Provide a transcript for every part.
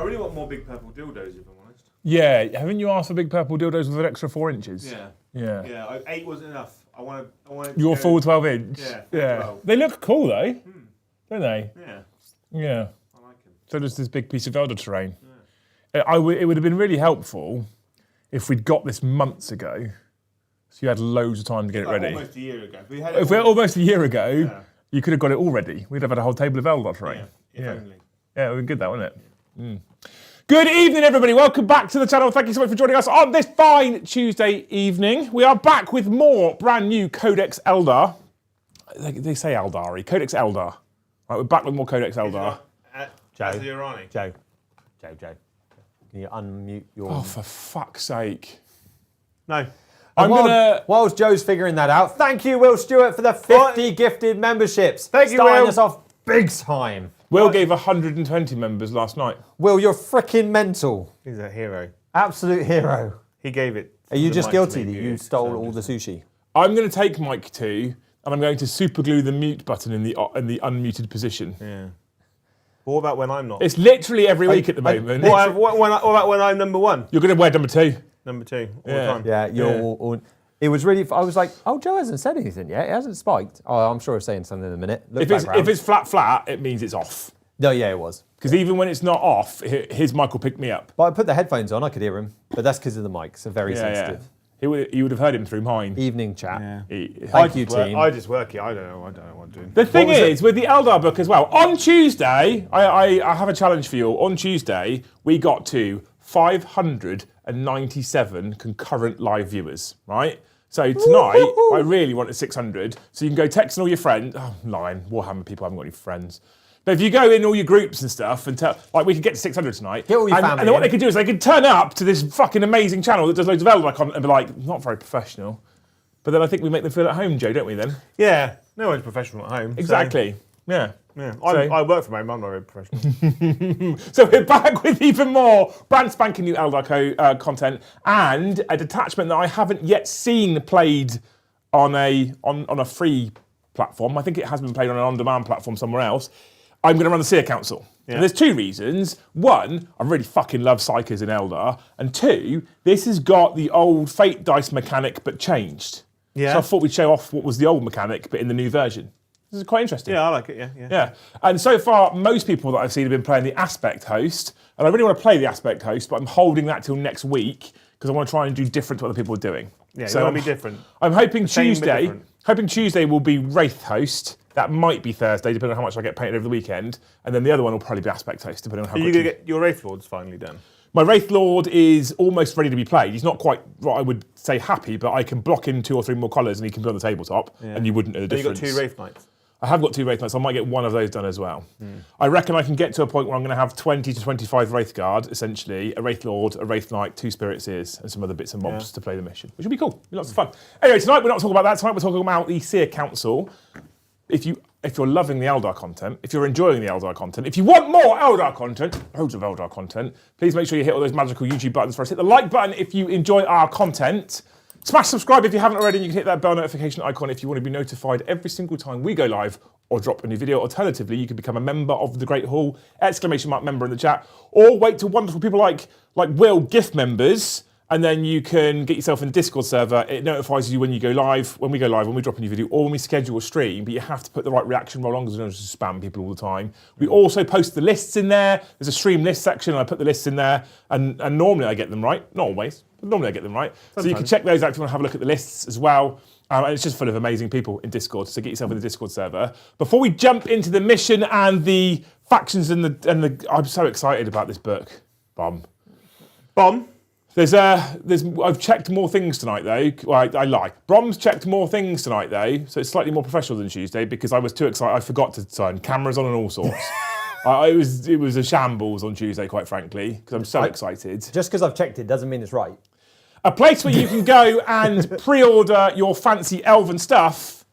really want more big purple dildos, if I'm honest. Yeah, haven't you asked for big purple dildos with an extra 4 inches? Yeah. Yeah. Yeah, 8 wasn't enough. I want Your full 12 inch? Yeah. 12. They look cool though, don't they? Yeah. Yeah. I like them. So does this big piece of Eldar terrain. Yeah. It would have been really helpful if we'd got this months ago, so you had loads of time to get it ready. Almost a year ago. If we had almost a year ago, you could have got it all ready. We'd have had a whole table of Eldar terrain. If only. Yeah, it would be good, that, wouldn't it? Yeah. Good evening, everybody. Welcome back to the channel. Thank you so much for joining us on this fine Tuesday evening. We are back with more brand new CODEX Eldar. They say Aeldari. CODEX Eldar. Right, we're back with more CODEX Eldar. Joe. Can you unmute your... Oh, for fuck's sake. No. Whilst Joe's figuring that out, thank you, Will Stewart, for the 50 gifted memberships. Thank you, Starting Will. us off big time. Will gave 120 members last night. Will, you're freaking mental. He's a hero. Absolute hero. He gave it. Are you just guilty that you stole all the sushi? I'm going to take Mike 2 and I'm going to super glue the mute button in the unmuted position. Yeah. What about when I'm not? It's literally every week at the moment. What about when I'm number 1? You're going to wear number 2. Number 2 all the time. Yeah, you're all... It was really... I was like, oh, Joe hasn't said anything yet. It hasn't spiked. Oh, I'm sure he's saying something in a minute. If it's flat, it means it's off. No, yeah, it was. Because even when it's not off, his mic will pick me up. But I put the headphones on, I could hear him. But that's because of the mics, so very sensitive. Yeah. You would have heard him through mine. Evening chat. Yeah. Thank you, team. I just work it. I don't know what I'm doing. The thing is, with the Eldar book as well, on Tuesday, I have a challenge for you. On Tuesday, we got to 597 concurrent live viewers, right? So tonight, I really wanted 600. So you can go texting all your friends. Oh, I'm lying. Warhammer people haven't got any friends. But if you go in all your groups and stuff and tell, like, we could get to 600 tonight. Get all your family and then what they could do is they could turn up to this fucking amazing channel that does loads of Eldar content and be like, not very professional. But then I think we make them feel at home, Joe, don't we then? Yeah. No one's professional at home. Exactly. So. Yeah. I work from home. I'm not very professional. So we're back with even more brand spanking new Eldar content and a detachment that I haven't yet seen played on a free platform. I think it has been played on an on-demand platform somewhere else. I'm going to run the Seer Council. Yeah. And there's 2 reasons. 1, I really fucking love Psychers in Eldar. And 2, this has got the old Fate dice mechanic but changed. Yeah. So I thought we'd show off what was the old mechanic but in the new version. This is quite interesting. Yeah, I like it, yeah. And so far, most people that I've seen have been playing the Aspect Host. And I really want to play the Aspect Host, but I'm holding that till next week because I want to try and do different to what other people are doing. Yeah, so you want to be different. I'm hoping Tuesday will be Wraith Host. That might be Thursday, depending on how much I get painted over the weekend. And then the other one will probably be Aspect Host, depending on how Are you going to get your Wraith Lords finally done? My Wraith Lord is almost ready to be played. He's not quite what I would say happy, but I can block in 2 or 3 more colours and he can be on the tabletop, and you wouldn't know the difference. You've got 2 Wraith Knights. I have got 2 Wraith Knights, so I might get one of those done as well. I reckon I can get to a point where I'm going to have 20 to 25 Wraith Guard, essentially, a Wraith Lord, a Wraith Knight, 2 Spirit Seers, and some other bits and bobs to play the mission, which will be cool. It'll be lots of fun. Anyway, tonight we're not talking about that. Tonight we're talking about the Seer Council. If you're loving the Eldar content, if you're enjoying the Eldar content, if you want more Eldar content, loads of Eldar content, please make sure you hit all those magical YouTube buttons for us. Hit the like button if you enjoy our content. Smash subscribe if you haven't already, and you can hit that bell notification icon if you want to be notified every single time we go live or drop a new video. Alternatively, you can become a member of the Great Hall, ! Member in the chat, or wait till wonderful people like Will, gift members, and then you can get yourself in the Discord server. It notifies you when you go live, when we drop a new video, or when we schedule a stream, but you have to put the right reaction roll on because we don't just spam people all the time. We also post the lists in there. There's a stream list section, and I put the lists in there, and normally I get them right. Not always, but normally I get them right. Sometimes. So you can check those out if you want to have a look at the lists as well. And it's just full of amazing people in Discord, so get yourself in the Discord server. Before we jump into the mission and the factions and the I'm so excited about this book. Bomb. I've checked more things tonight though. Well, I lie. Brom's checked more things tonight though, so it's slightly more professional than Tuesday because I was too excited. I forgot to turn cameras on and all sorts. It was a shambles on Tuesday, quite frankly, because I'm so excited. Just because I've checked it doesn't mean it's right. A place where you can go and pre-order your fancy elven stuff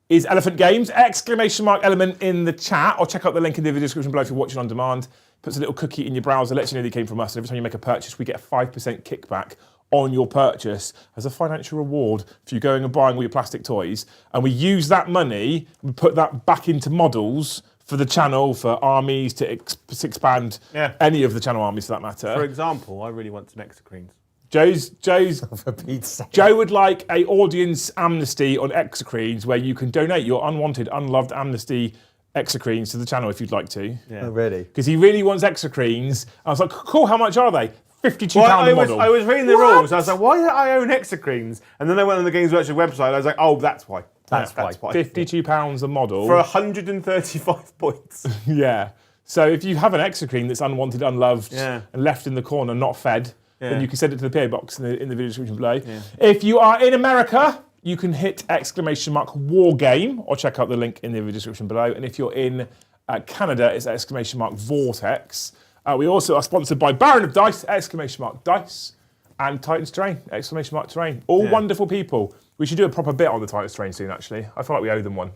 is Elephant Games, ! Element in the chat, or check out the link in the video description below if you're watching on demand. Puts a little cookie in your browser, lets you know they came from us, and every time you make a purchase, we get a 5% kickback on your purchase as a financial reward for you going and buying all your plastic toys. And we use that money, we put that back into models for the channel, for armies to expand any of the channel armies for that matter. For example, I really want some exocrines. Joe's For Pete's sake. Joe would like a audience amnesty on exocrines where you can donate your unwanted, unloved amnesty exocrines to the channel if you'd like to. Yeah. Oh, really? Because he really wants exocrines. I was like, cool, how much are they? £52 a model. I was reading the rules. I was like, why do I own exocrines? And then I went on the Games Workshop website. I was like, oh, that's why. That's why. £52 a model. For 135 points. Yeah. So if you have an exocrine that's unwanted, unloved, Yeah. and left in the corner, not fed, then you can send it to the PO box in the video description below. Yeah. If you are in America, you can hit !war game or check out the link in the video description below. And if you're in Canada, it's !vortex. We also are sponsored by Baron of Dice, !dice, and Titans Terrain, !terrain. All wonderful people. We should do a proper bit on the Titans Terrain soon, actually. I feel like we owe them one.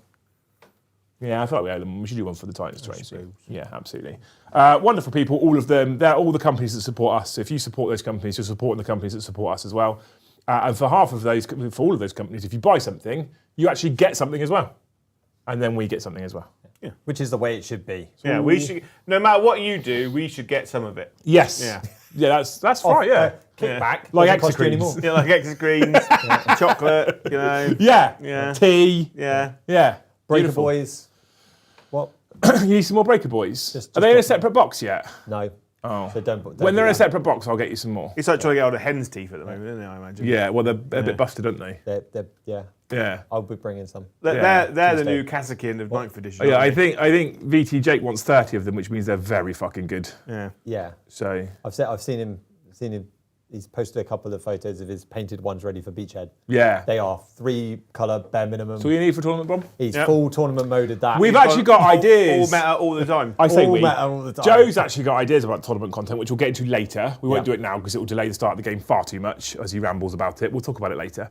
Yeah, I feel like we owe them one. We should do one for the Titans Terrain soon. Yeah, absolutely. Wonderful people, all of them. They're all the companies that support us. So if you support those companies, you're supporting the companies that support us as well. And for all of those companies, if you buy something, you actually get something as well. And then we get something as well. Yeah. Which is the way it should be. Yeah, we should. No matter what you do, we should get some of it. Yes. Yeah. Yeah, that's right, yeah. Kickback. Like doesn't cost you any exocrines. more. Yeah, like exocrines, chocolate, you know. Yeah. Yeah. Tea. Yeah. Yeah. Breaker Beautiful. Boys. What? You need some more Breaker Boys? Just Are they in a drop them. separate box yet? No. Oh. So don't When they're do in a that. separate box, I'll get you some more. It's like trying to get out of hen's teeth at the moment, isn't it, I imagine? Yeah, well, they're a bit busted, aren't they? Yeah. Yeah. I'll be bringing some. They're the Tuesday. new Kazakin of 9th edition. Oh, yeah, I aren't think VT Jake wants 30 of them, which means they're very fucking good. they? Yeah. Yeah. So I've seen him. He's posted a couple of photos of his painted ones ready for Beachhead. yeah. They are 3-colour bare minimum. So what you need for tournament, Bob? He's Yep. full tournament moded that. We've actually got ideas. All meta all the time. I say all we. meta all the time. Joe's actually got ideas about tournament content, which we'll get into later. We won't Yeah. do it now because it will delay the start of the game far too much as he rambles about it. We'll talk about it later.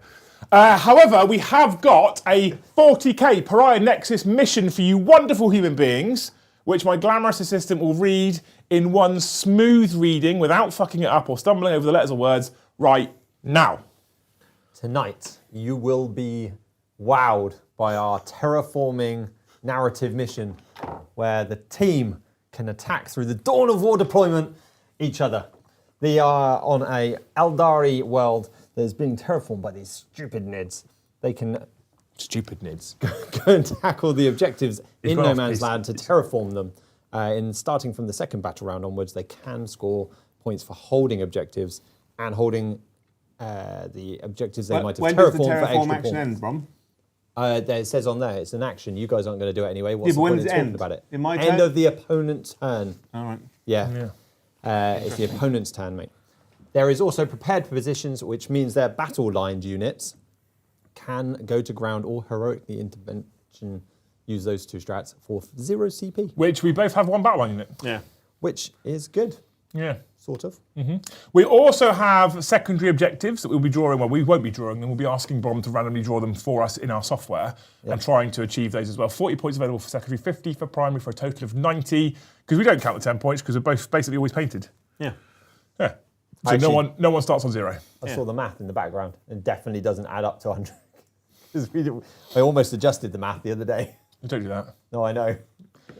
However, we have got a 40k Pariah Nexus mission for you wonderful human beings, which my glamorous assistant will read in one smooth reading without fucking it up or stumbling over the letters or words right now. Tonight, you will be wowed by our terraforming narrative mission where the team can attack through the dawn of war deployment each other. They are on a Eldari world that is being terraformed by these stupid nids. They can Stupid nids. go and tackle the objectives in gone No off Man's piece. Land to terraform them. In starting from the second battle round onwards, they can score points for holding objectives and holding the objectives they might have When does terraformed the for extra terraform action points. end, Brom? It says on there, it's an action. You guys aren't going to do it anyway. What's Yeah, the but when point does in it talking end? about it? In my End turn? of the opponent's turn. All right. Yeah. It's the opponent's turn, mate. There is also prepared positions, which means their battle-lined units can go to ground or heroically intervention. Use those two strats for 0 CP, Which we both have one battle line unit. Yeah. which is good, Yeah. sort of. We also have secondary objectives that we'll be drawing. Well, we won't be drawing them. We'll be asking Brom to randomly draw them for us in our software and trying to achieve those as well. 40 points available for secondary, 50 for primary, for a total of 90. Because we don't count the 10 points because we're both basically always painted. Yeah. Yeah. So Actually- no one starts on 0. I saw the math in the background and definitely doesn't add up to 100. 'Cause I almost adjusted the math the other day. Don't do that. No, I know.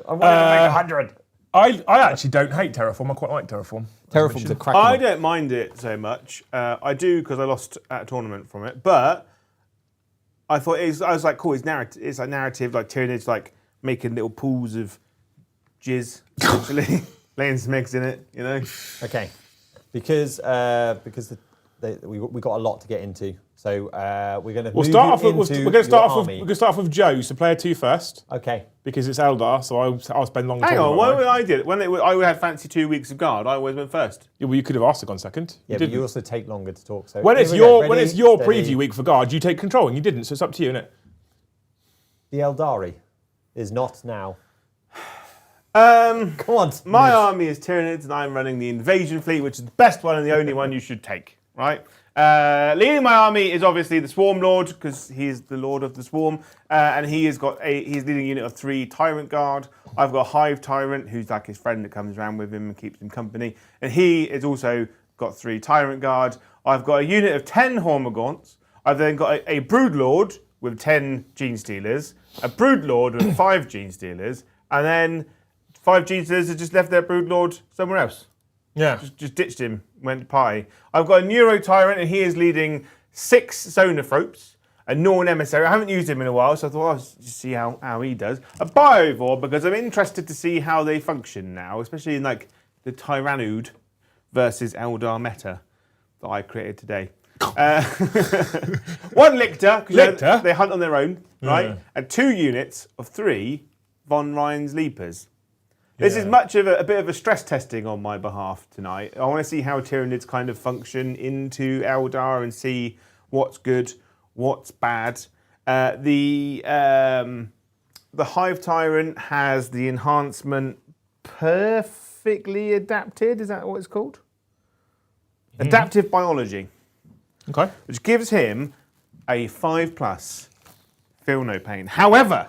I wanted to make 100. I actually don't hate Terraform. I quite like Terraform. Terraform's a crack. I don't mind it so much. I do because I lost at a tournament from it. But I thought I was like, cool. It's narrative. It's like narrative. Like Tyranids, like making little pools of jizz, essentially, laying some eggs in it. You know. Okay, because we got a lot to get into, so we're going to We're move going you into to start your army. off with Joe. So player 2 first Okay, because it's Eldar. So I'll spend longer. Hang talking on. about What mine. I did when I had fancy 2 weeks of guard, I always went first. Yeah, well, you could have asked to go on second. yeah, You but didn't. you also take longer to talk. So When here it's we go. your Ready, steady. preview week for guard, you take control, and you didn't. So it's up to you, isn't it? The Eldari is not now. Come on, My army is Tyranids, and I'm running the invasion fleet, which is the best one and the only one you should take. Right. Leading my army is obviously the Swarm Lord because he is the Lord of the Swarm, and he's leading a unit of 3 Tyrant Guard. I've got a Hive Tyrant who's like his friend that comes around with him and keeps him company, and he is also got 3 Tyrant Guard. I've got a unit of 10 Hormagaunts. I've then got a Brood Lord with 10 Gene Stealers, a Brood Lord with 5 Gene Stealers, and then 5 Jesus have just left their Broodlord somewhere else. Yeah. Just ditched him, went to party. I've got a Neuro Tyrant, and he is leading 6 Zonothropes, a Norn Emissary. I haven't used him in a while, so I thought I'll just see how he does. A Biovore, because I'm interested to see how they function now, especially in like the Tyranid versus Eldar meta that I created today. 1 Lictor, because they hunt on their own, right? Yeah. And 2 units of 3 Von Rhein's Leapers. This is much of a bit of a stress testing on my behalf tonight. I want to see how Tyranids kind of function into Eldar and see what's good, what's bad. The Hive Tyrant has the enhancement perfectly adapted. Is that what it's called? Adaptive biology. Okay. Which gives him a 5+. Feel no pain. However,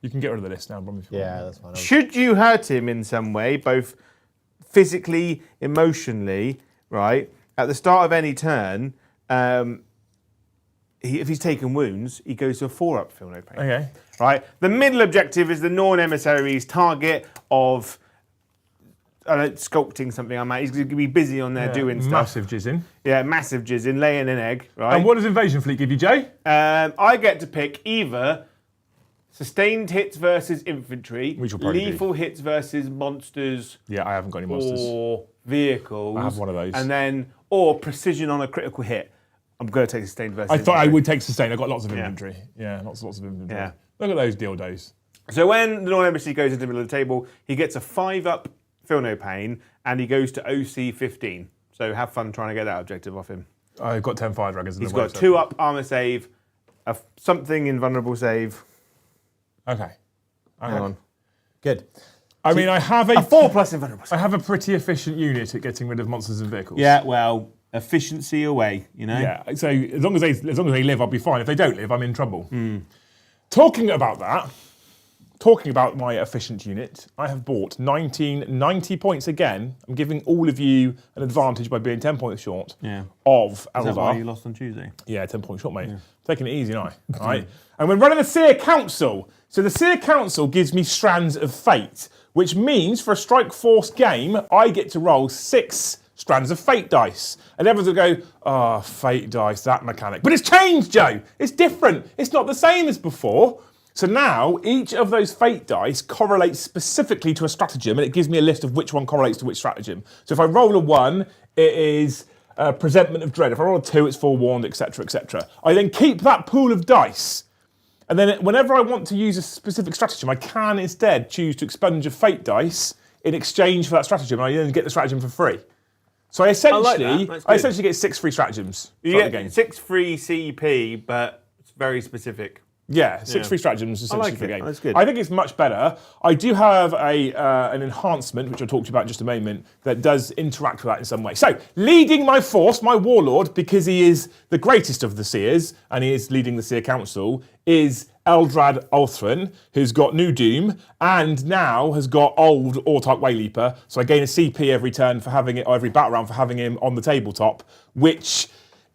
you can get rid of the list now, Brom, if you want. Yeah, that's fine. should you hurt him in some way, both physically, emotionally, right, at the start of any turn, if he's taken wounds, he goes to a 4-up, feel no pain. Okay. Right? The middle objective is the Norn Emissary's target of sculpting something. He's going to be busy on there doing stuff. Massive jizzing. Yeah, massive jizzing, laying an egg, right? And what does Invasion Fleet give you, Jay? I get to pick either sustained hits versus infantry, Which will probably lethal hits versus monsters, Yeah, I haven't got any monsters. or vehicles. I have one of those. And then, or precision on a critical hit. I'm going to take sustained versus I thought I infantry. would take sustain. I've got lots of infantry. Yeah, lots of infantry. Yeah. Look at those dildos. So when the Northern Embassy goes into the middle of the table, he gets a 5-up, feel no pain, and he goes to OC 15. So have fun trying to get that objective off him. I've got 10 fire dragons in He's the way. got a 2-up armor save, something invulnerable save. Okay. Hang on. Good. I mean, I have A 4+ invulnerable I save. have a pretty efficient unit at getting rid of monsters and vehicles. Yeah, well, efficiency away, you know? Yeah. So as long as they live, I'll be fine. If they don't live, I'm in trouble. Talking about my efficient unit, I have bought 90 points again. I'm giving all of you an advantage by being 10 points short of Eldar. Is that why you lost on Tuesday? Yeah, 10 points short, mate. Taking it easy, aren't I? All right. And we're running the Seer Council. So the Seer Council gives me Strands of Fate, which means for a Strike Force game, I get to roll 6 Strands of Fate dice. And everyone's going to go, Fate dice, that mechanic. But it's changed, Joe. It's different. It's not the same as before. So now, each of those Fate dice correlates specifically to a stratagem, and it gives me a list of which one correlates to which stratagem. So if I roll a 1, it is Presentment of Dread. If I roll a 2, it's Forewarned, etc., etc. I then keep that pool of dice, and then whenever I want to use a specific stratagem, I can instead choose to expunge a Fate dice in exchange for that stratagem, and I then get the stratagem for free. So I essentially get 6 free stratagems. You throughout the get game. 6 free CP, but it's very specific. Yeah, 6 free stratagems essentially like for the it. game. That's good. I think it's much better. I do have an enhancement, which I'll talk to you about in just a moment, that does interact with that in some way. So, leading my force, my warlord, because he is the greatest of the seers, and he is leading the Seer Council, is Eldrad Ulthran, who's got New Doom, and now has got Old Autarch Wayleaper. So I gain a CP every turn for having it, or every battle round for having him on the tabletop, which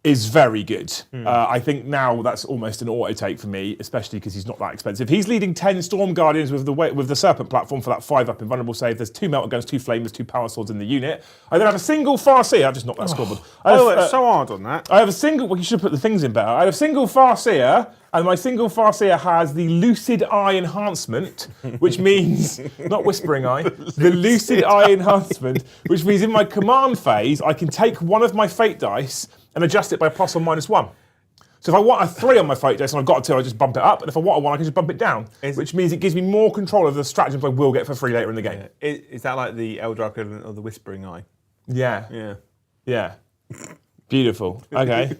is very good. I think now that's almost an auto take for me, especially because he's not that expensive. He's leading 10 Storm Guardians with the Serpent platform for that 5-up invulnerable save. There's 2 Melter Guns, 2 Flamers, 2 Power Swords in the unit. I then have a single Farseer. I've just knocked that scoreboard. It's so hard on that. I have a single. Well, you should put the things in better. I have a single Farseer, and my single Farseer has the Lucid Eye enhancement, which means not Whispering Eye, the Lucid Eye enhancement, which means in my command phase I can take one of my Fate dice and adjust it by +1 or -1. So if I want a 3 on my Fate dice and I've got a 2, I just bump it up, and if I want a 1, I can just bump it down, which means it gives me more control of the stratagems I will get for free later in the game. Is that like the Eldar equivalent of the Whispering Eye? Yeah. Yeah. Beautiful. Okay.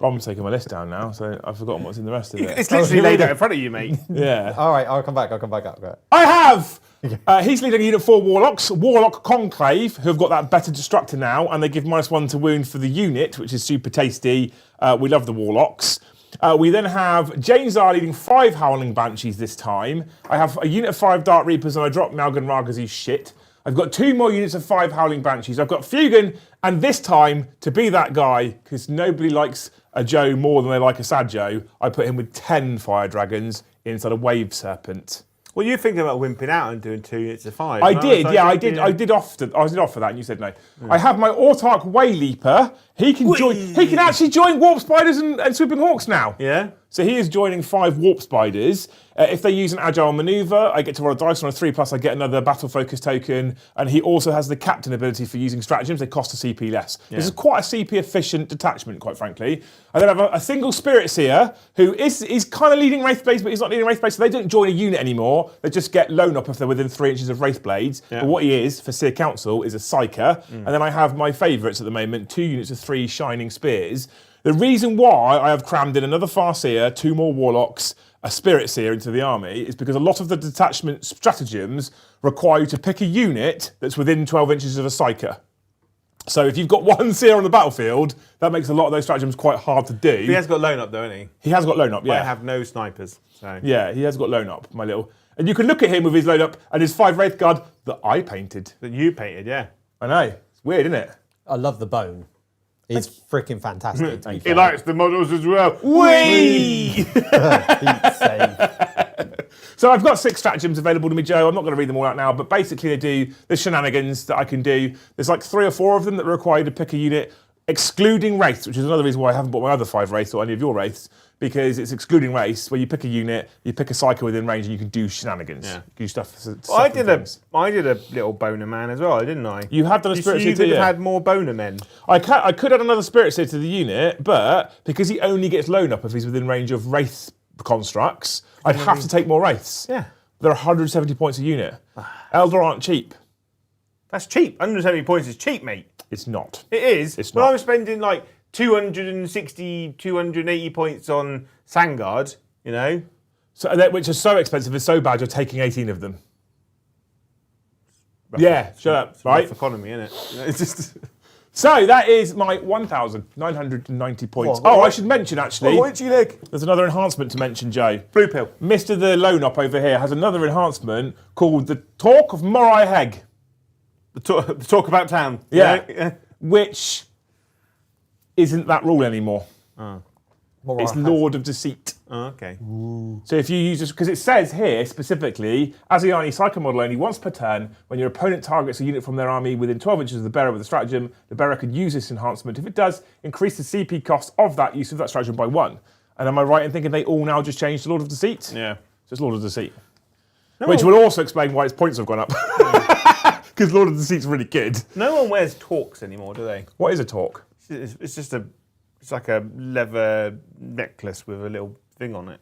I'm taking my list down now, so I've forgotten what's in the rest of it. It's literally laid out in front of you, mate. Yeah. All right, I'll come back up. Right. I have! He's leading a unit 4 Warlocks, Warlock Conclave, who have got that better Destructor now, and they give -1 to wound for the unit, which is super tasty. We love the Warlocks. We then have James R leading 5 Howling Banshees this time. I have a unit of 5 Dark Reapers, and I drop Malgan Ragazi's shit. I've got 2 more units of 5 Howling Banshees. I've got Fugan, and this time, to be that guy, because nobody likes a Joe more than they like a sad Joe, I put him with 10 Fire Dragons inside a Wave Serpent. Well, you think about wimping out and doing 2 units of 5. I no? did, So yeah, I think, did. yeah. I did offer that, and you said no. I have my Autarch Way Leaper. He can join. He can actually join Warp Spiders and Swooping Hawks now. Yeah. So he is joining 5 Warp Spiders. If they use an Agile Maneuver, I get to roll a dice on a 3+. I get another Battle Focus token, and he also has the Captain ability for using stratagems. They cost a CP less. This is quite a CP efficient detachment, quite frankly. I then have a single Spirit Seer who is kind of leading Wraith Blades, but he's not leading Wraith Blades, so they don't join a unit anymore. They just get Lone Up if they're within 3 inches of Wraith Blades. Yeah. But what he is for Seer Council is a Psyker, and then I have my favourites at the moment: 2 units of 3 Shining Spears. The reason why I have crammed in another Farseer, 2 more Warlocks, a Spirit Seer into the army is because a lot of the detachment stratagems require you to pick a unit that's within 12 inches of a Psyker. So if you've got 1 Seer on the battlefield, that makes a lot of those stratagems quite hard to do. He has got Lone Up, though, hasn't he? He has got Lone Up, yeah. I have no snipers. So. Yeah, he has got Lone Up, my little. And you can look at him with his Lone Up and his 5 Wraith Guard that I painted. That you painted, yeah. I know. It's weird, isn't it? I love the bone. It's freaking fantastic. To be He fair. likes the models as well. Whee! Beat save. So I've got 6 stratagems available to me, Joe. I'm not going to read them all out now, but basically they do the shenanigans that I can do. There's like 3 or 4 of them that require you to pick a unit, excluding Wraiths, which is another reason why I haven't bought my other 5 Wraiths or any of your Wraiths, because it's excluding Wraiths, where you pick a unit, you pick a Psycho within range, and you can do shenanigans. Yeah. You can do stuff I and did things. a little boner man as well, didn't I? You have done a Spirit Seer You too, could have yeah. had more boner men. I could add another Spirit Seer to the unit, but because he only gets Lone Up if he's within range of Wraith constructs, I'd have to take more Wraiths. Yeah. They're 170 points a unit. Eldar aren't cheap. That's cheap. 170 points is cheap, mate. It's not. It is. It's When not. I'm spending like 260, 280 points on Sangard, you know. So which are so expensive, it's so bad you're taking 18 of them. Yeah, shut up, It's right? rough economy, isn't it? You know, it's just. So that is my 1,990 points. What? Oh, I should mention actually, What do you like? there's another enhancement to mention, Joe. Blue pill. Mr. the Lone Up over here has another enhancement called the Talk of Morai Heg, The talk about town. you Yeah. know? which isn't that rule anymore. It's Lord of Deceit. Oh, okay. So if you use this, because it says here specifically, as a Yarny Psycho model only once per turn, when your opponent targets a unit from their army within 12 inches of the bearer with a stratagem, the bearer could use this enhancement. If it does, increase the CP cost of that use of that stratagem by 1. And am I right in thinking they all now just changed to Lord of Deceit? Yeah. So it's Lord of Deceit. Which will also explain why its points have gone up. Because Lord of Deceit's really good. No one wears talks anymore, do they? What is a talk? It's just it's like a leather necklace with a little thing on it.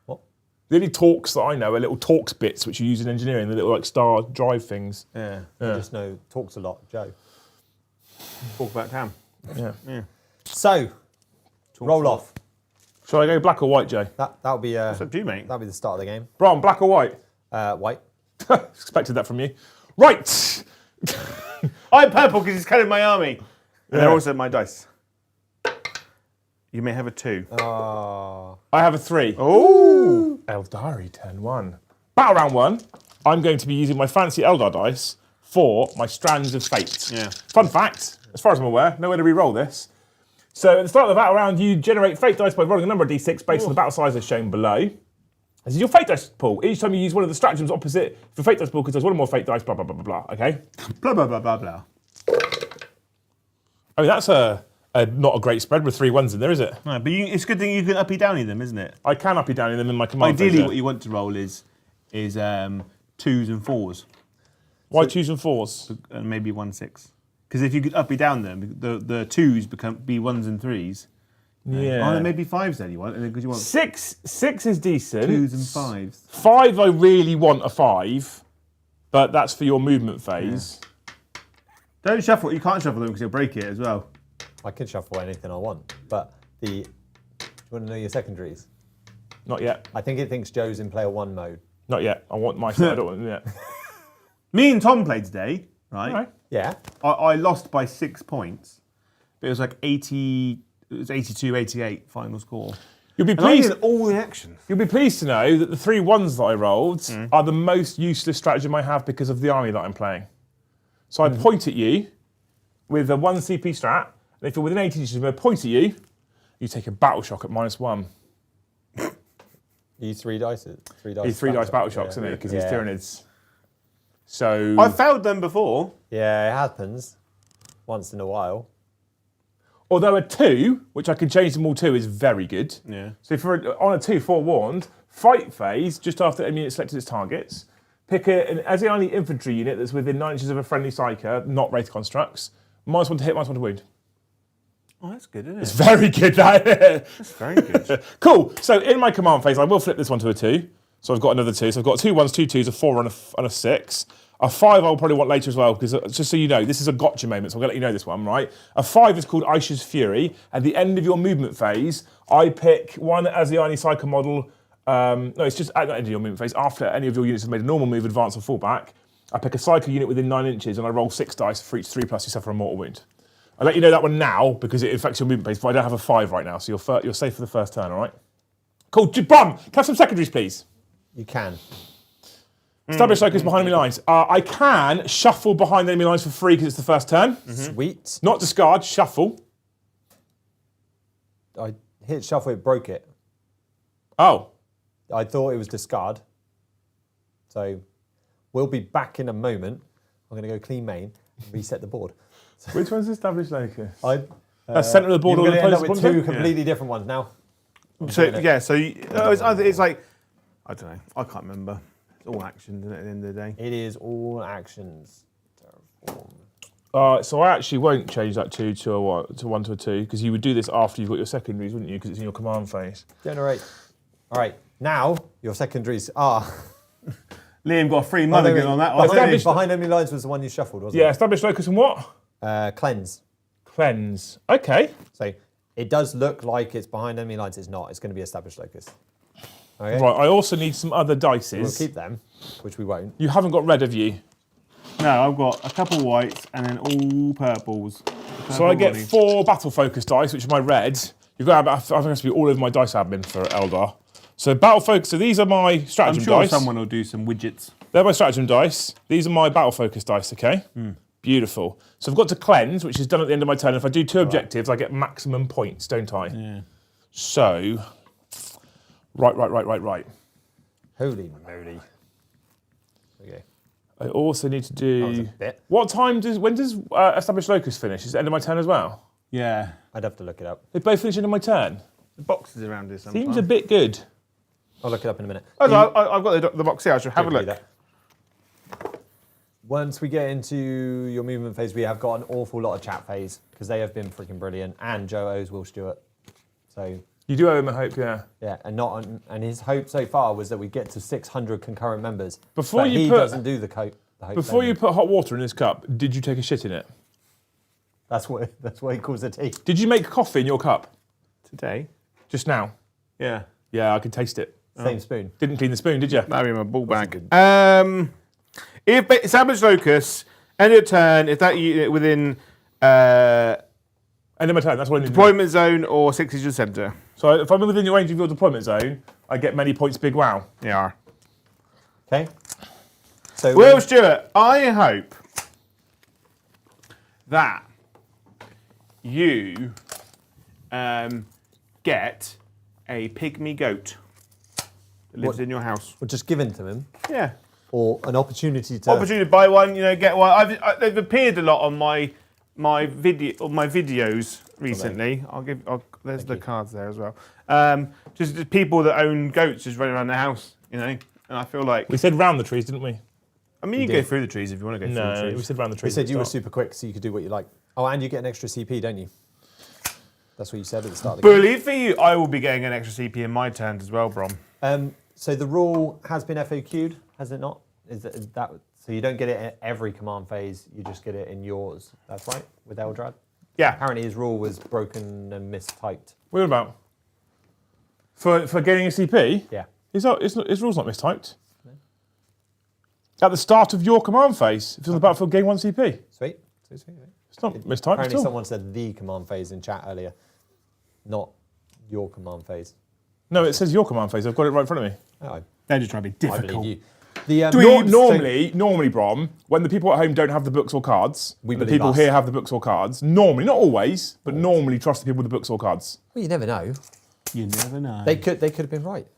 The only talks that I know are little talks bits which you use in engineering, the little like star drive things. Yeah. I just know talks a lot, Joe. Talk about town. Yeah. So, roll off. Shall I go black or white, Joe? That'll be It's up to you, mate. that'll be the start of the game. Brian, black or white? White. Expected that from you. Right. I'm purple because it's kind of my army. And they're also my dice. You may have a 2. I have a 3. Oh! Eldari, turn 1. Battle round 1. I'm going to be using my fancy Eldar dice for my Strands of Fate. Yeah. Fun fact, as far as I'm aware, nowhere to re-roll this. So at the start of the battle round, you generate fate dice by rolling a number of d6 based on the battle size as shown below. This is your fate dice pool. Each time you use one of the stratagems opposite for fate dice pool, because there's one or more fate dice, blah, blah, blah, blah, blah, okay? Blah, blah, blah, blah, blah. I mean, that's not a great spread with 3 1s in there, is it? No, but it's a good thing you can uppy downy them, isn't it? I can uppy downy them in my command Ideally, phase, yeah. what you want to roll is 2s and 4s, Why 2s and 4s? and maybe 1 6. Because if you could uppy down them, the 2s be 1s and 3s. Yeah. Oh, then maybe 5s then you want, because you want 6 is decent. 2s and 5s. 5, I really want a 5, but that's for your movement phase. Don't shuffle. You can't shuffle them because you'll break it as well. I can shuffle anything I want, but do you want to know your secondaries? Not yet. I think it thinks Joe's in player 1 mode. Not yet. I want my side. I don't want it yet. Me and Tom played today, right? All right. Yeah. I lost by 6 points. But it was like 80. It was 82, 88 final score. You'll be And I pleased. did all the actions. You'll be pleased to know that the 3 1s that I rolled are the most useless stratagem I have because of the army that I'm playing. So I point at you with a 1 CP strat, and if you're within 18 inches of me, I point at you, you take a battle shock at -1. Use 3 dice. 3 dice. He's 3 dice battle shocks, isn't he? Because he's Tyranids. So I failed them before. Yeah, it happens once in a while. although a 2, which I can change them all to, is very good. Yeah. So if we're on a 2 forewarned, fight phase, just after the unit selected its targets, pick an Aeldari infantry unit that's within 9 inches of a friendly psyker, not Wraith constructs, -1 to hit, -1 to wound. Oh, that's good, isn't it? It's very good, that. That's very good. Cool. So in my command phase, I will flip this one to a 2. So I've got another 2. So I've got 2 1s, 2 2s, a 4 and a 6. A 5 I'll probably want later as well, because just so you know, this is a gotcha moment, so I'm going to let you know this one, right? A 5 is called Aisha's Fury. At the end of your movement phase, I pick one Aeldari Psyker model. No, it's just at the end of your movement phase. After any of your units have made a normal move, advance, or fall back, I pick a Psyker unit within 9 inches, and I roll 6 dice. For each 3+, you suffer a mortal wound. I'll let you know that one now, because it affects your movement phase, but I don't have a 5 right now, so you're safe for the first turn, all right? Cool. Brum, can I have some secondaries, please? You can. Establish locus behind enemy lines. I can shuffle behind enemy lines for free because it's the first turn. Sweet. Not discard, shuffle. I hit shuffle, it broke it. Oh. I thought it was discard. So we'll be back in a moment. I'm going to go clean main and reset the board. Which one's established locus? That's centre of the board. You're Or going the to end up with opposing two completely different ones now. So yeah, so it's like I don't know. I can't remember. It's all actions, isn't it, at the end of the day? It is all actions. So I actually won't change that 2 to a 1 to a 2 because you would do this after you've got your secondaries, wouldn't you? Because it's in your command phase. Generate. All right. Now your secondaries are. Liam got a free mulligan on that one. Behind enemy lines was the one you shuffled, wasn't Yeah, establish locus and what? it? Cleanse. Cleanse. Okay. So it does look like it's behind enemy lines. It's not. It's going to be established locus. Okay. Right, I also need some other dices. We'll keep them, which we won't. You haven't got red, have you? No, I've got a couple whites and then all purples. So I get 4 battle focus dice, which are my reds. You've got to have, I think it has to be all over my dice admin for Eldar. So battle focus. So these are my stratagem I'm sure dice. someone will do some widgets. They're my stratagem dice. These are my battle focus dice. Okay. Beautiful. So I've got to cleanse, which is done at the end of my turn. If I do 2 objectives, I get maximum points, don't I? Yeah. So, right. Holy moly. Okay. I also need to That was a do. bit. When does established locus finish? Is it end of my turn as well? Yeah. I'd have to look it up. They both finish end of my turn. The boxes around here sometimes. Seems a bit good. I'll look it up in a minute. Oh, I've got the box here. I should have a Don't do look. that. Once we get into your movement phase, we have got an awful lot of chat phase because they have been freaking brilliant. And Joe owes Will Stewart. So You do owe him a hope, yeah. yeah, and his hope so far was that we get to 600 concurrent members. Before but you he put- doesn't do the hope. Before you put hot water in this cup, did you take a shit in it? that's what he calls a tea. Did you make coffee in your cup Today? just now? Yeah. Yeah, I can taste it. Same spoon. Didn't clean the spoon, did you? That'd be my ball bag. If established locus, end of turn, if that unit within End of my turn, that's what I need to do. deployment zone or 6 inches centre. So if I'm within your range of your deployment zone, I get many points big wow. Yeah. Okay. So Will Stewart, I hope that you get a pygmy goat that lives in your house. we're just given to him, Yeah. or an opportunity to. Opportunity to buy one, get one. They've appeared a lot on my videos recently. There's the cards there as well. Just the people that own goats just running around their house, and I feel like. We said round the trees, didn't we? I mean, you can go through the trees if you want to go through the No, trees. we said round the We trees. said at you the were start. super quick, so you could do what you like. Oh, and you get an extra CP, don't you? That's what you said at the start of the game. Believe for you, I will be getting an extra CP in my turns as well, Brom. So the rule has been FAQ'd, has it not? Is that so? You don't get it in every command phase. You just get it in yours. That's right with Eldrad. Yeah. Apparently his rule was broken and mistyped. What about? For getting a CP? Yeah. His rule's not mistyped. At the start of your command phase, if it's on the battlefield, gain 1 CP. Sweet. It's not mistyped at Apparently all. someone said the command phase in chat earlier, not your command phase. No, it says your command phase. I've got it right in front of me. Oh, They're just trying to be I difficult. believe you. Normally, Brom, when the people at home don't have the books or cards, We and the believe people us. here have the books or cards, normally, not always, but normally trust the people with the books or cards. Well, you never know. You never know. They could have been right.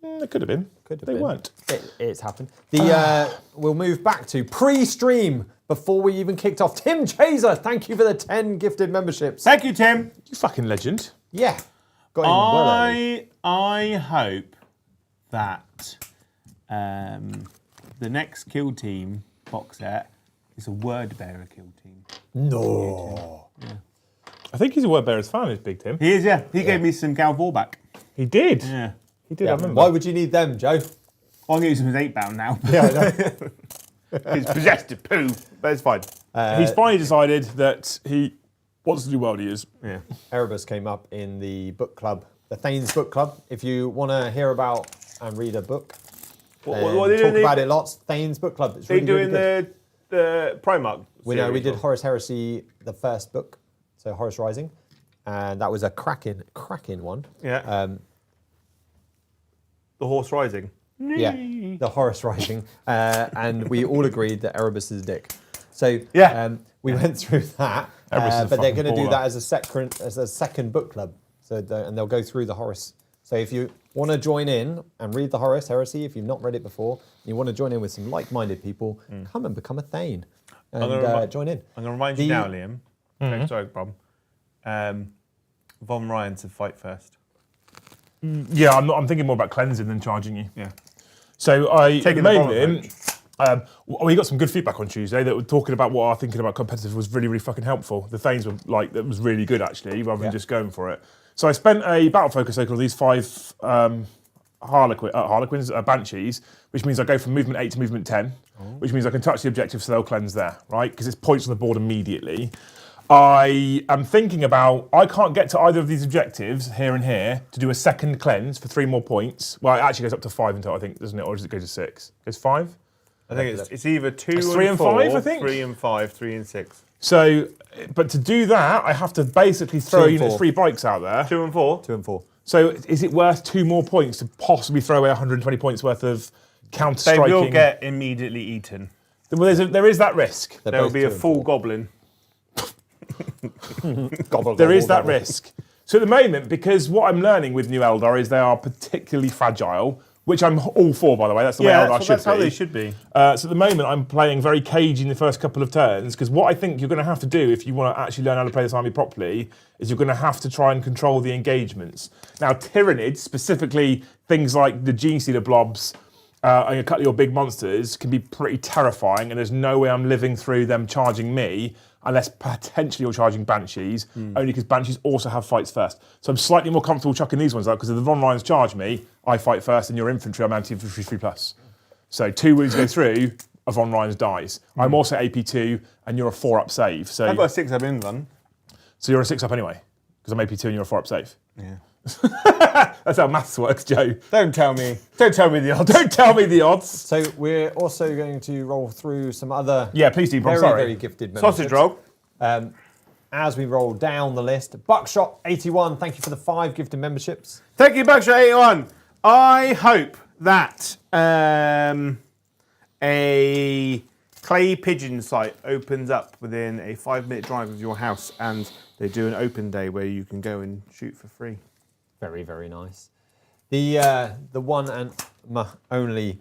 It could have been. They weren't. It's happened. We'll move back to pre-stream before we even kicked off. Tim Chaser, thank you for the 10 gifted memberships. Thank you, Tim. You fucking legend. Yeah. Got in well early. I hope that the next Kill Team box set is a Word Bearer Kill Team. No. Yeah. I think he's a Word Bearers fan, is Big Tim. He is, yeah. He gave me some Galvor back. He did. Yeah. He did, I remember. Why would you need them, Joe? Well, I'm going to use him as 8-bound now. Yeah, I know. He's possessed of poo, but it's fine. He's finally decided that he wants to do world years. Yeah. Erebus came up in the book club, the Thanes book club. If you want to hear about and read a book, What are they talk doing? about it lots. Thanes book club. It's They really, doing really good. the Primarch. We did Horus Heresy, the first book, so Horus Rising, and that was a cracking one. Yeah. The Horse Rising. Yeah, the Horus Rising, and we all agreed that Erebus is a dick. So Yeah. we went through that, Erebus is a but they're fucking going to do baller. that as a second book club. So and they'll go through the Horus. So if you want to join in and read the Horus Heresy, if you've not read it before, you want to join in with some like-minded people, come and become a Thane and join in. I'm going to remind you now, Liam. Okay, sorry, problem. Von Ryan to fight first. Yeah, I'm thinking more about cleansing than charging you. Yeah. So at Taking the the moment, we got some good feedback on Tuesday that were talking about what our thinking about competitive was really, really fucking helpful. The Thanes were like, that was really good actually, rather than just going for it. So I spent a battle focus cycle of these 5 Harlequins, Banshees, which means I go from movement 8 to movement 10, which means I can touch the objective so they'll cleanse there, right? Because it's points on the board immediately. I am thinking about, I can't get to either of these objectives here and here to do a second cleanse for 3 more points. Well, it actually goes up to 5 until I think, doesn't it? Or does it go to 6? It goes 5? I think it's either 2 It's and 3 and 4, 5, I think? 3 and 5, 3 and 6. So, but to do that, I have to basically throw 2 and units 4. 3 bikes out there. 2 and 4? 2 and 4. So is it worth 2 more points to possibly throw away 120 points worth of counter They striking? will get immediately eaten. Well, there is that risk. They're There will both be 2 a and full 4. goblin. There is that risk. So at the moment, because what I'm learning with new Eldar is they are particularly fragile, which I'm all for, by the way. That's the way Eldar should that's be. how they should be. So at the moment, I'm playing very cagey in the first couple of turns, because what I think you're going to have to do if you want to actually learn how to play this army properly is you're going to have to try and control the engagements. Now, Tyranids, specifically things like the Gene-Stealer blobs and a couple of your big monsters, can be pretty terrifying, and there's no way I'm living through them charging me unless potentially you're charging Banshees, only because Banshees also have fights first. So I'm slightly more comfortable chucking these ones out, because if the Von Ryans charge me, I fight first, and your infantry, I'm anti-infantry 3+. So 2 wounds go through, a Von Ryans dies. I'm also AP2, and you're a 4-up save. So I've got a 6-up in then. so you're a 6-up anyway, because I'm AP2 and you're a 4-up save. Yeah. That's how maths works, Joe. Don't tell me. Don't tell me the odds. Don't tell me the odds. So we're also going to roll through some other Yeah, please do, I'm very, sorry. very gifted memberships. Sausage roll. As we roll down the list, Buckshot81, thank you for the 5 gifted memberships. Thank you, Buckshot81. I hope that a clay pigeon site opens up within a 5-minute drive of your house, and they do an open day where you can go and shoot for free. Very, very nice. The one and only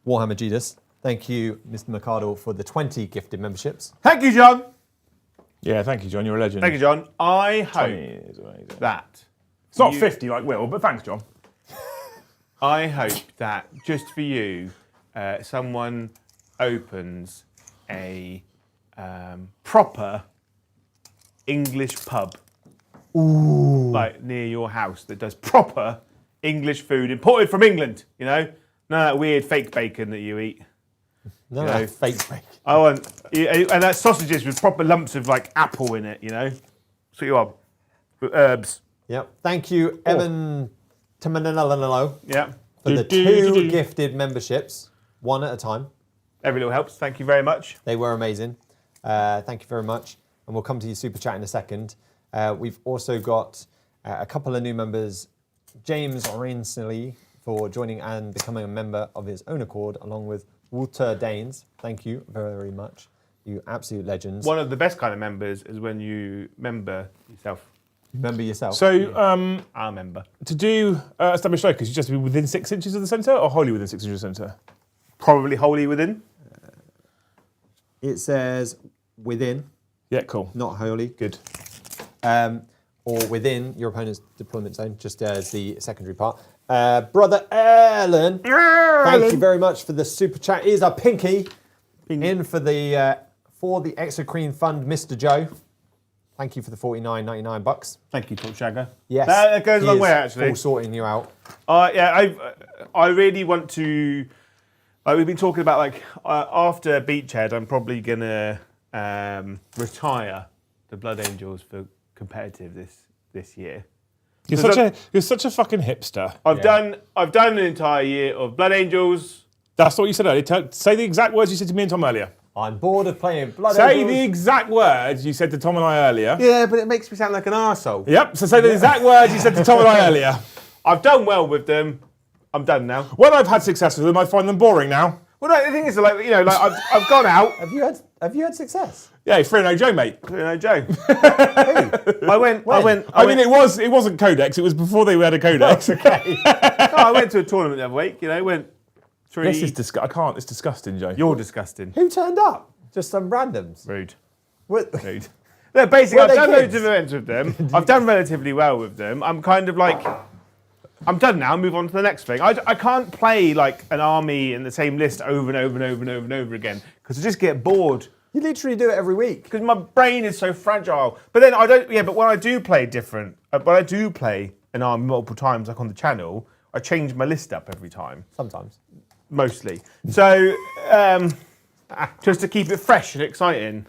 Warhammer Jesus. Thank you, Mr. Mercado, for the 20 gifted memberships. Thank you, John. Yeah, thank you, John. You're a legend. Thank you, John. I 20 hope is amazing. that It's not you- 50 like Will, but thanks, John. I hope that just for you, someone opens a proper English pub, like near your house, that does proper English food imported from England. You know, none of that weird fake bacon that you eat. No, You know, fake bacon. I want, and that sausages with proper lumps of like apple in it. You know, that's what you want with herbs. Yep. Thank you, Evan Tamanalo, Yeah, for the 2 gifted memberships, one at a time. every little helps. Thank you very much. They were amazing. Thank you very much. And we'll come to your super chat in a second. We've also got a couple of new members, James Orinsley, for joining and becoming a member of his own accord, along with Walter Danes. Thank you very much. You absolute legends. One of the best kind of members is when you member yourself. Remember yourself. So I remember. to do established focus, you just have to be within 6 inches of the centre or wholly within 6 inches of the centre? Probably wholly within. It says within, Yeah, cool. not wholly. Good. Or within your opponent's deployment zone, just as the secondary part. Brother Alan, thank you very much for the super chat. Here's a pinky in for the Exocrine Fund, Mr. Joe. Thank you for the $49.99. Thank you, Top Shagger. Yes, That goes a he long is way, actually. full sorting you out. I really want to. Like we've been talking about, like after Beachhead, I'm probably gonna retire the Blood Angels for competitive this year. You're such a fucking hipster. I've done an entire year of Blood Angels. That's what you said earlier. Say the exact words you said to me and Tom earlier. I'm bored of playing Blood Say Angels. the exact words you said to Tom and I earlier. Yeah, but it makes me sound like an arsehole. Yep, so say the exact words you said to Tom and I earlier. I've done well with them. I'm done now. When I've had success with them, I find them boring now. Well, no, the thing is, like I've gone out. Have you had success? Yeah, 3-0 Joe, mate. You know, Joe. Who? I went. It wasn't Codex. It was before they had a Codex. Okay. I went to a tournament the other week. You know, went 3. This is I can't. It's disgusting, Joe. You're disgusting. Who turned up? Just some randoms. Rude. What? Rude. No, basically, Were I've they done kids? loads of events with them. I've done relatively well with them. I'm kind of like, I'm done now. Move on to the next thing. I can't play like an army in the same list over and over and over and over and over again because I just get bored. You literally do it every week. Because my brain is so fragile. But then I don't. Yeah, but when I do play different, when I do play an army multiple times, like on the channel, I change my list up every time. Sometimes. Mostly. So just to keep it fresh and exciting.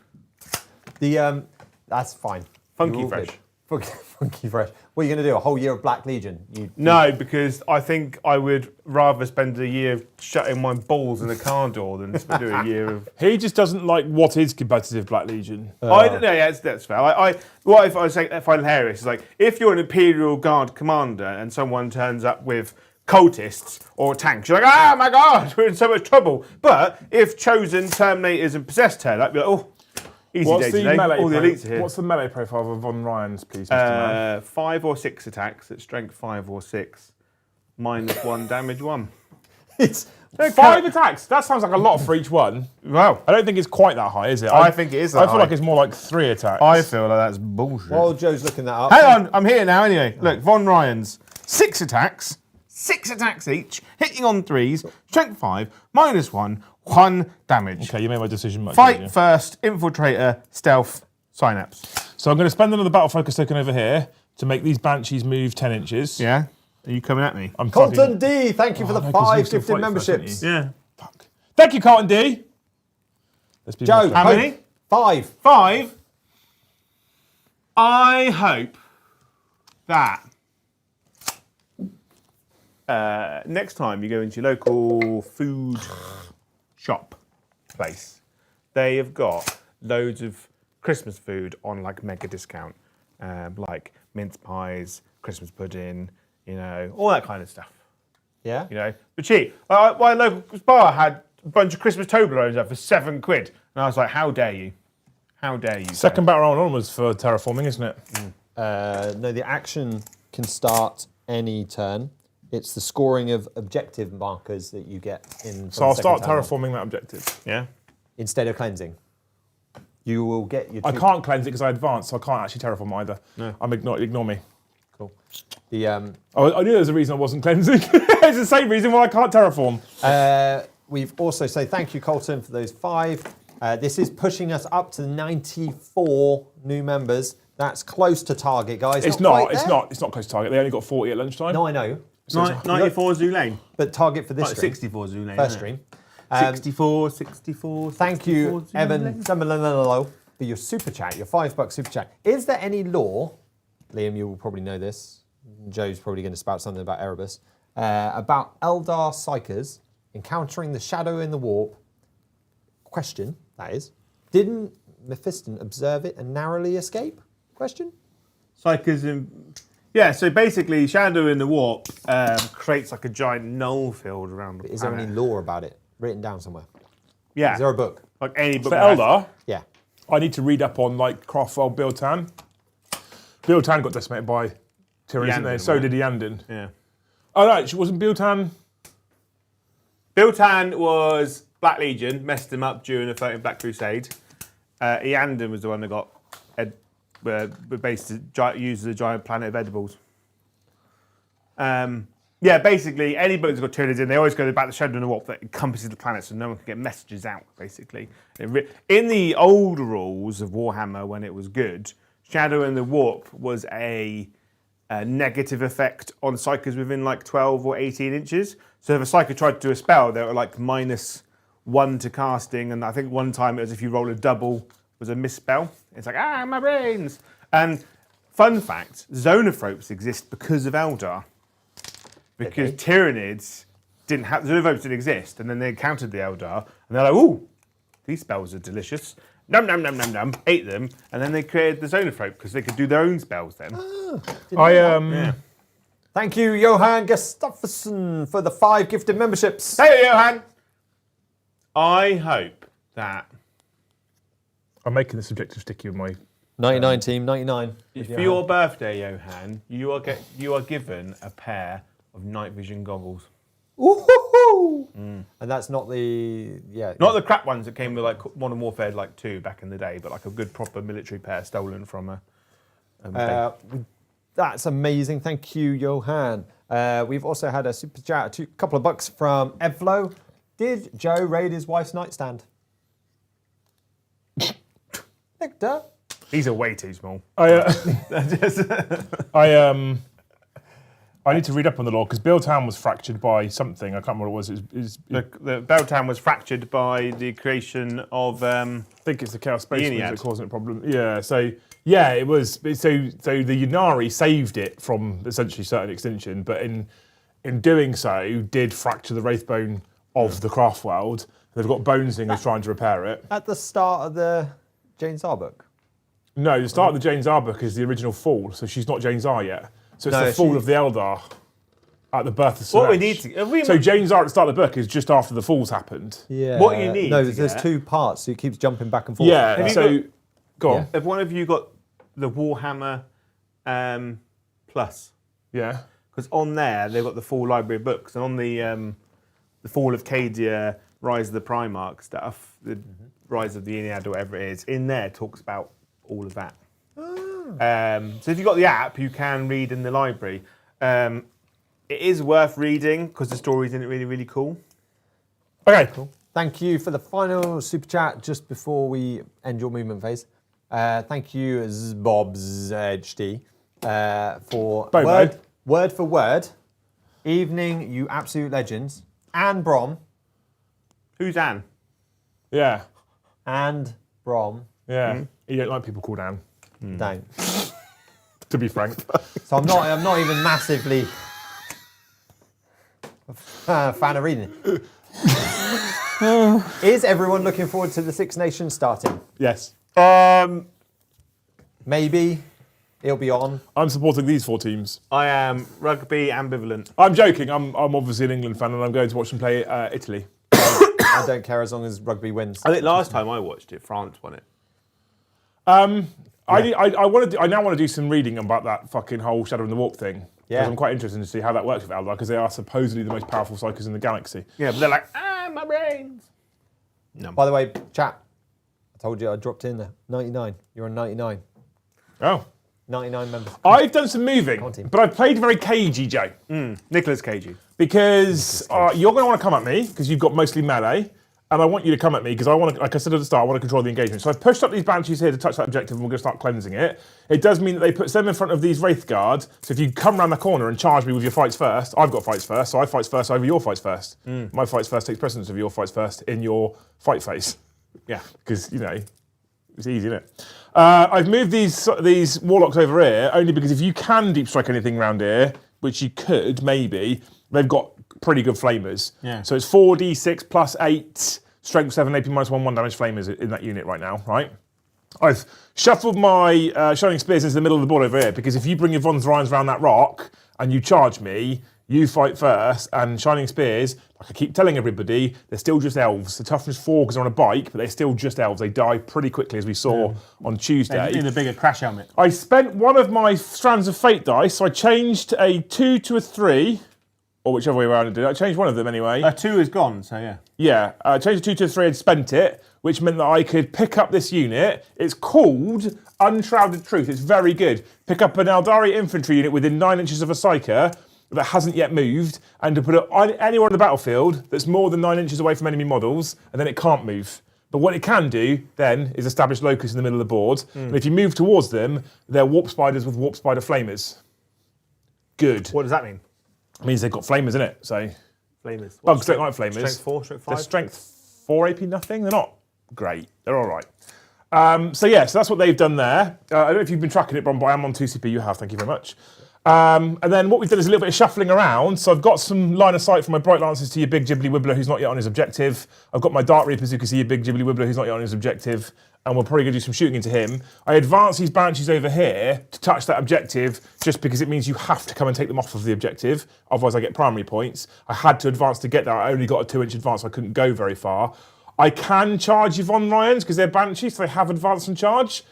That's fine. Funky You're all fresh. good. Funky fresh. What are you going to do? A whole year of Black Legion? No, because I think I would rather spend a year shutting my balls in a car door than do a year of. He just doesn't like what is competitive Black Legion. I don't know. Yeah, that's fair. What if I say I find hilarious is like if you're an Imperial Guard commander and someone turns up with cultists or tanks, you're like, oh my god, we're in so much trouble. But if chosen Terminators and possessed turn up, you're like, oh, easy day today. All the elites are here. What's the melee profile of Von Ryan's, please, Mr. Man? 5 or 6 attacks at strength 5 or 6, -1 damage 1. It's 5 attacks. That sounds like a lot for each one. Wow. I don't think it's quite that high, is it? I think it is that I feel high. like it's more like 3 attacks. I feel like that's bullshit. While Joe's looking that up. Hang on, I'm here now anyway. Look, Von Ryan's 6 attacks each, hitting on 3s, strength 5, -1, 1 damage. Okay, you made my decision much Fight easier. first, infiltrator, stealth, synapse. So I'm going to spend another battle focus token over here to make these banshees move 10 inches. Yeah? Are you coming at me? I'm Colton D, thank you for the no, 'cause you 5 still gifted fight first, don't memberships. you? Yeah. Fuck. Thank you, Carlton D. Let's be Joe, more How fair. many? 5. 5. I hope that next time you go into your local food shop place, they have got loads of Christmas food on like mega discount, like mince pies, Christmas pudding, you know, all that kind of stuff. Yeah? You know, but cheap. My local bar had a bunch of Christmas Toblerones up for £7, and I was like, how dare you? How dare you? Second battle round on was for terraforming, isn't it? No, the action can start any turn. It's the scoring of objective markers that you get in. So I'll start terraforming terraforming that objective. Yeah. instead of cleansing. You will get your. I can't cleanse it because I advanced, so I can't actually terraform either. No. Ignore me. Cool. The I knew there was a reason I wasn't cleansing. It's the same reason why I can't terraform. we've also said thank you, Colton, for those 5. This is pushing us up to 94 new members. That's close to target, guys. It's quite not there. close to target. They only got 40 at lunchtime. No, I know. 94 Zoo Lane. But target for this Like stream. 64 Zoo Lane. First isn't it? stream. 64. Thank you, 64 Zoo Evan Lane. Samalalo, for your super chat, your $5 super chat. Is there any lore, Liam, you will probably know this, Joe's probably going to spout something about Erebus, about Eldar Psychers encountering the Shadow in the Warp? Question, that is. Didn't Mephiston observe it and narrowly escape? Question? Psychism. Yeah, so basically, Shadow in the Warp creates like a giant null field around the Is there any lore about it written down somewhere? Yeah. Is there a book? Like any book. For Eldar, Yeah. I need to read up on like Craftwell Biltan. Biltan got decimated by Tyranids, didn't they? Yandin, So right? did Yandin. Yeah. Oh no, wasn't Biltan? Biltan was Black Legion, messed him up during the Fighting Black Crusade. Eandon was the one that got used as a giant planet of edibles. Yeah, basically, any book that's got Tyranids in, they always go back to the Shadow and the Warp that encompasses the planet so no one can get messages out, basically. In the old rules of Warhammer, when it was good, Shadow and the Warp was a negative effect on psychers within like 12 or 18 inches. So if a psyker tried to do a spell, they were like -1 to casting, and I think one time it was if you roll a double was a misspell. It's like, my brains! And fun fact, Zonophropes exist because of Eldar. Because Tyranids didn't have, Zonophropes didn't exist, and then they encountered the Eldar, and they're like, ooh, these spells are delicious. Num, num, num, num, num, ate them, and then they created the Zonophrope because they could do their own spells then. Yeah. Thank you, Johan Gustafsson, for the 5 gifted memberships. Hey, Johan! I hope that I'm making this objective sticky with my. 99 team, 99. for your birthday, Johan, you are given a pair of night vision goggles. Ooh. And that's not the Not the crap ones that came with like Modern Warfare like 2 back in the day, but like a good proper military pair stolen from a. That's amazing. Thank you, Johan. We've also had a super chat, a couple of bucks from Evlo. Did Joe raid his wife's nightstand? Victor? These are way too small. I need to read up on the law because Biltan was fractured by something. I can't remember what it was. The Beltan was fractured by the creation of. I think it's the Chaos Space Marines Ennead. that causing a problem. Yeah, so yeah, it was. So the Ynnari saved it from essentially certain extinction, but in doing so, did fracture the Wraithbone of the craft world. They've got Bonesingers trying to repair it. At the start of the Jane Czar book? No, the start of the Jane Czar book is the original fall, so she's not Jane Czar yet. So it's the fall of the Eldar at the birth of Slanesh. What we need to. So Jane Czar at the start of the book is just after the falls happened. Yeah. What you need No, to there's get- 2 parts, so it keeps jumping back and forth. Yeah, Have you so go on. Yeah. Have one of you got the Warhammer Plus? Yeah. Because on there they've got the full library of books, and on the Fall of Cadia, Rise of the Primarch stuff, the Rise of the Ennead or whatever it is, in there talks about all of that. So if you've got the app, you can read in the library. It is worth reading because the story's in it really, really cool. Okay, cool. Thank you for the final super chat just before we end your movement phase. Thank you, Bob's HD, for Bobo. word for word. Evening, you absolute legends. Anne Brom. Who's Anne? Yeah. And Brom. Yeah. You don't like people called Anne, Don't. to be frank. So I'm not even massively a fan of reading it. Is everyone looking forward to the Six Nations starting? Yes. Maybe it'll be on. I'm supporting these 4 teams. I am rugby ambivalent. I'm joking. I'm obviously an England fan and I'm going to watch them play Italy. I don't care as long as rugby wins. I think last time I watched it, France won it. I now want to do some reading about that fucking whole Shadow and the Warp thing. Yeah. Because I'm quite interested to see how that works with Eldar because they are supposedly the most powerful psychers in the galaxy. Yeah, but they're like, my brains. No. By the way, chat, I told you I dropped in there. 99. You're on 99. Oh. 99 members. I've done some moving, on, team. but I've played very cagey, Joe. Nicholas Cagey. Because you're going to want to come at me because you've got mostly melee, and I want you to come at me because I want to, like I said at the start, I want to control the engagement. So I've pushed up these banshees here to touch that objective, and we're going to start cleansing it. It does mean that they put them in front of these Wraith Guard. So if you come around the corner and charge me with your fights first, I've got fights first, so I fights first over your fights first. My fights first takes precedence of your fights first in your fight phase. Yeah. Because, you know, it's easy, isn't it? I've moved these warlocks over here only because if you can deep strike anything around here, which you could maybe, they've got pretty good flamers. Yeah. So it's 4d6 plus 8, strength 7, AP minus 1 damage flamers in that unit right now, right? I've shuffled my Shining Spears into the middle of the board over here because if you bring your Von Zorions around that rock and you charge me, You fight first, and Shining Spears, like I keep telling everybody, they're still just elves. The toughness 4 because they're on a bike, but they're still just elves. They die pretty quickly, as we saw on Tuesday. In a bigger crash helmet. I spent one of my Strands of Fate dice, so I changed a 2 to a 3, or whichever way around I did it. I changed one of them anyway. 2 is gone, so yeah. Yeah, I changed a 2 to a 3 and spent it, which meant that I could pick up this unit. It's called Unshrouded Truth. It's very good. Pick up an Aeldari infantry unit within 9 inches of a Psyker that hasn't yet moved, and to put it on anywhere on the battlefield that's more than 9 inches away from enemy models, and then it can't move. But what it can do then is establish locus in the middle of the board. And if you move towards them, they're warp spiders with warp spider flamers. Good. What does that mean? It means they've got flamers in it, so... Flamers. Bugs don't like flamers. Strength 4, strength 5? They're strength 4 AP nothing. They're not great. They're all right. So that's what they've done there. I don't know if you've been tracking it, Bron, but I am on 2CP. You have. Thank you very much. And then what we've done is a little bit of shuffling around. So I've got some line of sight from my Bright Lancers to your big Ghibli Wibbler who's not yet on his objective. I've got my Dark Reapers who can see your big Ghibli Wibbler who's not yet on his objective. And we're probably going to do some shooting into him. I advance these Banshees over here to touch that objective just because it means you have to come and take them off of the objective. Otherwise I get primary points. I had to advance to get there. I only got a 2-inch advance, so I couldn't go very far. I can charge your Von Ryans because they're Banshees, so they have advance and charge.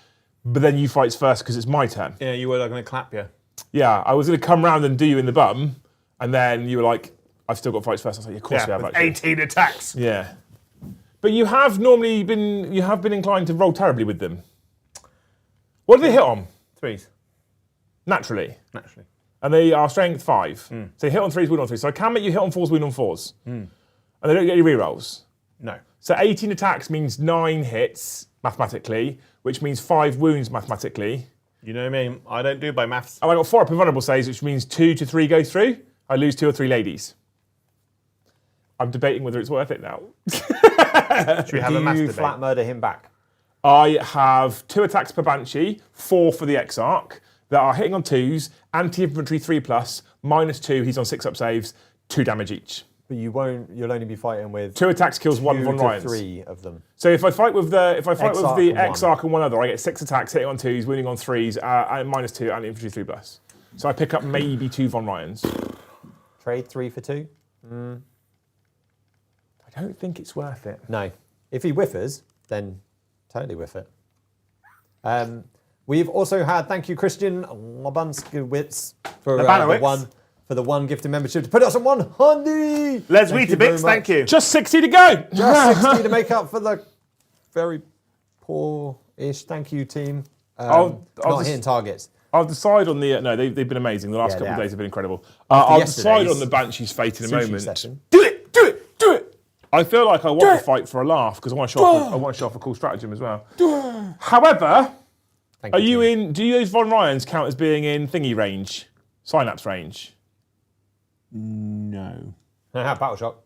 But then you fight first because it's my turn. Yeah, you were going to clap you. Yeah, I was going to come round and do you in the bum, and then you were like, I've still got fights first. I was like, of course we have, actually. 18 attacks. Yeah. But you have normally been, inclined to roll terribly with them. What do they hit on? 3s. Naturally. Naturally. And they are strength 5. So they hit on 3s, wound on 3s. So I can make you hit on 4s, wound on 4s. And they don't get any rerolls. No. So 18 attacks means 9 hits, mathematically, which means 5 wounds, mathematically. You know me, I don't do by maths. And I got 4 up in vulnerable saves, which means 2 to 3 go through. I lose 2 or 3 ladies. I'm debating whether it's worth it now. Should we have a maths Do you debate? flat murder him back? I have 2 attacks per Banshee, 4 for the Exarch, that are hitting on 2s, anti-infantry 3+, -2, he's on 6 up saves, 2 damage each. But you'll only be fighting with 2 attacks kills 1 Von 2 to Ryans. 3 of them. So if I fight with the Exarch Exarch and one other, I get 6 attacks, hitting on 2s, wounding on 3s, and -2, anti-infantry 3+. So I pick up maybe 2 Von Ryans. Trade 3 for 2? I don't think it's worth it. No. If he whiffers, then totally whiff it. We've also had, thank you, Christian Labanskiewicz, for the one gifted membership to put us on 100. Les Weetabix, thank you. Just 60 to go. Just 60 to make up for the very poor-ish. Thank you, team. I'll not just- hitting targets. I'll decide on the... no, they've been amazing. The last Yeah, couple they of have. days have been incredible. I'll decide yesterday's on the Banshee's fate in a Sushi moment. session. Do it! Do it! Do it! I feel like I want to fight for a laugh because I want to show off a cool stratagem as well. However, Thank are you team. in... Do those Von Ryans count as being in thingy range? Synapse range? No. Battle shock.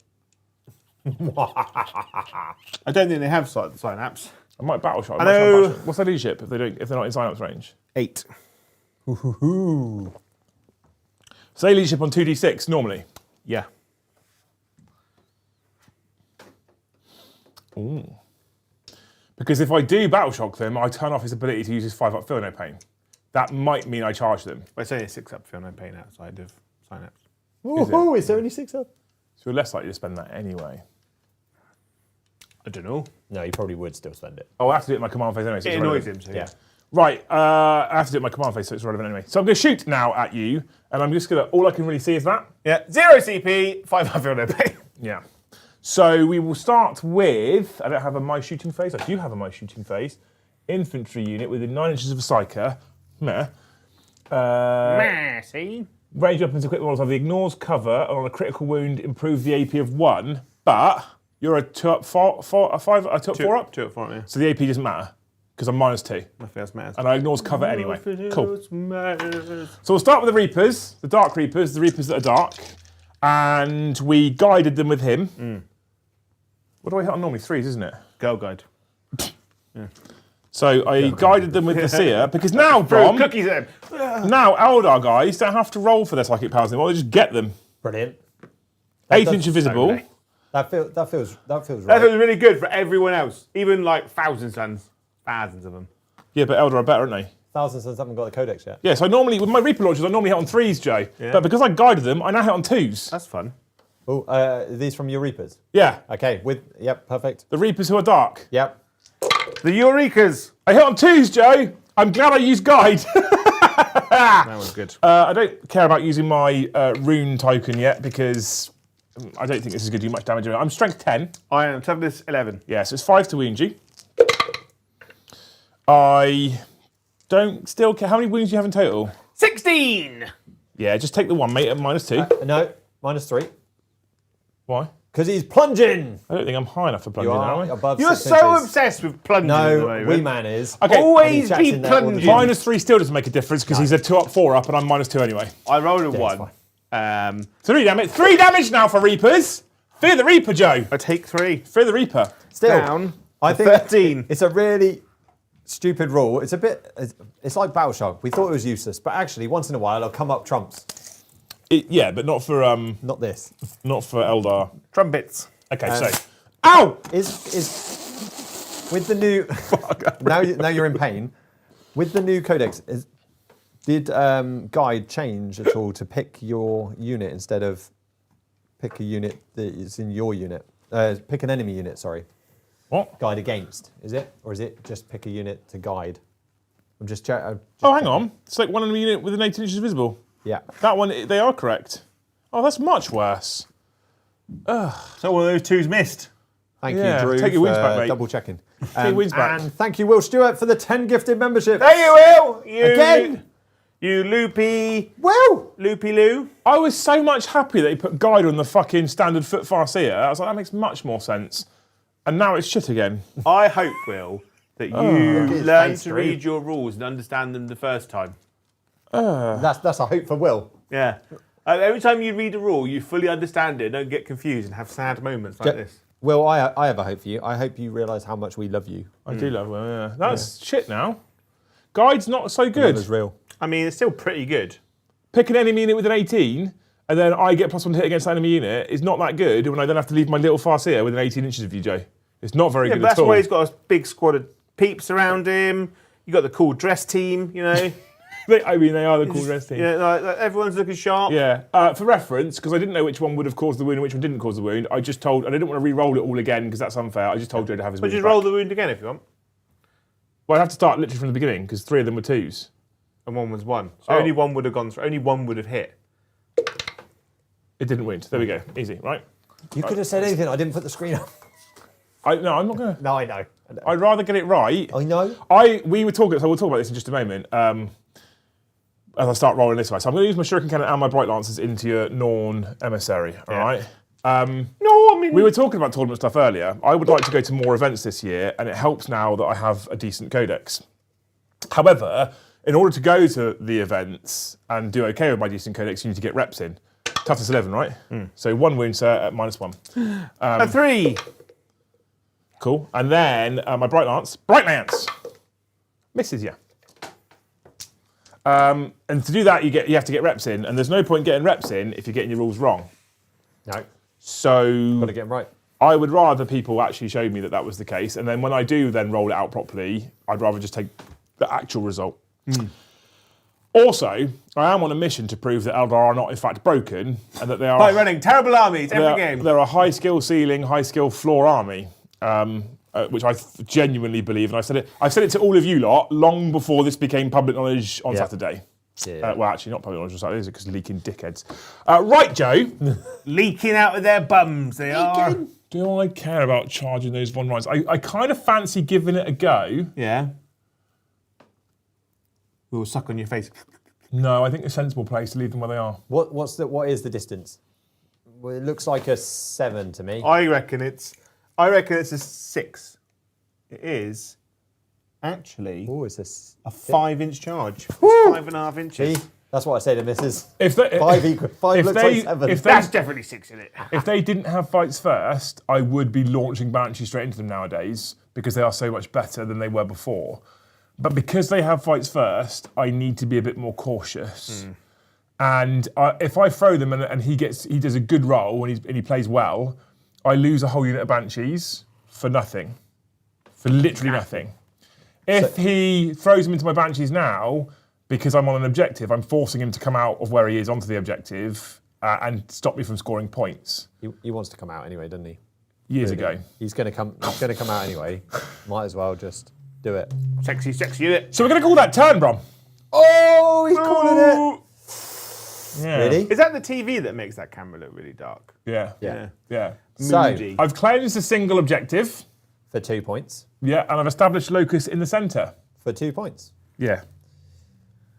I don't think they have synapse. I might battle shot. I know. What's their leadership if they're not in Synapse range? 8. Ooh. So they leadership on 2d6 normally. Yeah. Ooh. Because if I do battle shock them, I turn off his ability to use his 5-up feel no pain. That might mean I charge them. But it's only a 6-up feel no pain outside of synapse. Ooh, is there only 6 up? So we're less likely to spend that anyway. I don't know. No, you probably would still spend it. Oh, I have to do it in my command phase anyway. So It it's annoys relevant. him, so yeah. Right, I have to do it in my command phase, so it's relevant anyway. So I'm going to shoot now at you, and I'm just going to... All I can really see is that. Yeah, 0 CP, 5-up feel no pain. Yeah. So we will start with... I don't have a my shooting phase. I do have a my shooting phase. Infantry unit within 9 inches of a psyker. Meh. See? Range weapons equipped models have the ignores cover, and on a critical wound, improve the AP of 1. But you're a 2 up 4, a 5, a 2 up 4 up. 2 up 4, yeah. So the AP doesn't matter because I'm -2, Nothing else matters. and I ignores cover anyway. Cool. Matters. So we'll start with the Reapers, the Dark Reapers, the Reapers that are dark, and we guided them with him. What do I hit on normally? 3s, isn't it? Girl guide. So I guided them with the Seer because now, Brom, Cookies at him. now Eldar guys don't have to roll for their psychic powers anymore. They just get them. Brilliant. 8 inch invisible. Okay. That feels That right. feels really good for everyone else. Even like thousands of them. Yeah, but Eldar are better, aren't they? Thousand Sons haven't got the Codex yet. Yeah, so normally, with my Reaper launchers, I normally hit on 3s, Joe. Yeah. But because I guided them, I now hit on 2s. That's fun. Oh, are these from your Reapers? Yeah, Okay, yep, perfect. the Reapers who are dark. Yep. The Eurekas. I hit on 2s, Joe. I'm glad I used guide. That was good. I don't care about using my rune token yet because I don't think this is going to do much damage. I'm strength 10. I am toughness 11. Yeah, so it's 5 to wound you. I don't still care. How many wounds do you have in total? 16. Yeah, just take the one, mate, at -2. No, -3. Why? Because he's plunging. I don't think I'm high enough for plunging You now, are am I? above You're 6 so inches. obsessed with plunging at the No, moment. Wee Man is. Okay. Always And he chats be in there all the plunging. time. -3 still doesn't make a difference because he's a 2 up, 4 up, and I'm -2 anyway. I rolled a it's 1. 3 damage. 3 damage now for Reapers. Fear the Reaper, Joe. I take 3. Fear the Reaper. Still, Down. I think 13. it's a really stupid rule. It's a bit. It's like Battle Shark. We thought it was useless, but actually, once in a while, it'll come up trumps. Yeah, but not for Not this. Eldar. Trumpets. Okay, so. Ow! Is with the new. now you're in pain. With the new Codex, did Guide change at all to pick your unit instead of pick a unit that is in your unit? Pick an enemy unit. Sorry. What? Guide against, is it? Or is it just pick a unit to guide? I'm just checking. Oh, hang on. Select one enemy unit within 18 inches visible. Yeah. That one, they are correct. Oh, that's much worse. So one of those two's missed. Thank Yeah, you, Drew, take your wins for back, mate. double checking. Take your wins back. And thank you, Will Stewart, for the 10 gifted membership. There you will. You, Again. You loopy. Will! Loopy Loo. I was so much happy that he put guide on the fucking standard foot farseer. I was like, that makes much more sense. And now it's shit again. I hope, Will, that you It's learn phase to 3. read your rules and understand them the first time. That's a hope for Will. Yeah. Every time you read a rule, you fully understand it, don't get confused and have sad moments like this. Will, I have a hope for you. I hope you realise how much we love you. I do love Will, yeah. That's shit now. Guide's not so good. Love is real. I mean, it's still pretty good. Pick an enemy unit with an 18, and then I get +1 to hit against that enemy unit is not that good when I then have to leave my little farseer within 18 inches of you, Joe. It's not very Yeah, good but at that's all. why he's got a big squad of peeps around him. You got the cool dress team, you know. They are the cool dress team. Yeah, like everyone's looking sharp. Yeah. For reference, because I didn't know which one would have caused the wound and which one didn't cause the wound, I didn't want to re-roll it all again because that's unfair. I just told Joe to have his But wound just back. roll the wound again if you want. Well, I'd have to start literally from the beginning because 3 of them were 2s. And one was 1. So Oh. only one would have gone through. Only one would have hit. It didn't wound. There we go. Easy, right? You could have said anything. I didn't put the screen up. No, I'm not going to. No, I know. I'd rather get it right. I know. We were talking, so we'll talk about this in just a moment. As I start rolling this way. So I'm going to use my Shuriken Cannon and my Bright Lancers into your Norn Emissary, all right? No, I mean... We were talking about tournament stuff earlier. I would like to go to more events this year, and it helps now that I have a decent codex. However, in order to go to the events and do okay with my decent codex, you need to get reps in. Toughness 11, right? So 1 wound, sir, at -1. a 3. Cool. And then my Bright Lance, misses you. And to do that, you have to get reps in, and there's no point getting reps in if you're getting your rules wrong. No. So Got to get them right. I would rather people actually show me that that was the case, and then when I do then roll it out properly, I'd rather just take the actual result. Also, I am on a mission to prove that Eldar are not in fact broken, and that they are By running terrible armies every game. they're a high skill ceiling, high skill floor army, which I genuinely believe, and I've said it to all of you lot long before this became public knowledge on Saturday. Yeah. Well, actually, not public knowledge on Saturday, is it? Because leaking dickheads. Right, Joe. Leaking out of their bums, they are. Do I care about charging those Von Rhines? I kind of fancy giving it a go. Yeah. We'll suck on your face. No, I think a sensible place to leave them where they are. What is the distance? Well, it looks like a 7 to me. I reckon it's a 6. It is actually Oh, it's a 5-inch charge. 5.5 inches. See? That's what I say to Mrs. If they, 5 looks like 7. That's definitely 6 in it. if they didn't have fights first, I would be launching Banshee straight into them nowadays because they are so much better than they were before. But because they have fights first, I need to be a bit more cautious. And if I throw them and he does a good roll and he plays well, I lose a whole unit of Banshees for nothing, for literally nothing. If he throws him into my Banshees now, because I'm on an objective, I'm forcing him to come out of where he is onto the objective and stop me from scoring points. He wants to come out anyway, doesn't he? Years ago. He's going to come out anyway. Might as well just do it. Sexy unit. So we're going to call that turn, Brom. Oh, he's calling it. Yeah. Really? Is that the TV that makes that camera look really dark? Yeah. Yeah. Moody. So, I've cleansed a single objective. for 2 points. Yeah, and I've established locus in the centre. For 2 points. Yeah.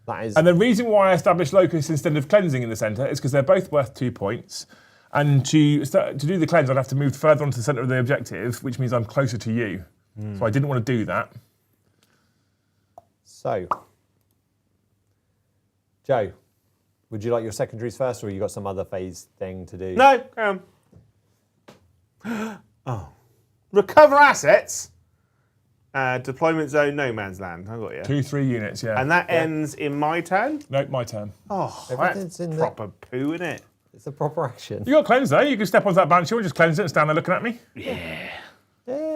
That is. And the reason why I established locus instead of cleansing in the centre is because they're both worth 2 points. And to do the cleanse, I'd have to move further onto the centre of the objective, which means I'm closer to you. So I didn't want to do that. So, Joe, would you like your secondaries first, or you got some other phase thing to do? No, oh. Recover assets. Deployment zone, no man's land. I got you. 2-3 units, yeah. And that ends in my turn? Nope, my turn. Oh, Everything's that's in proper poo, isn't it? It's a proper action. You got cleanse though. You can step onto that Banshee and just cleanse it and stand there looking at me. Yeah.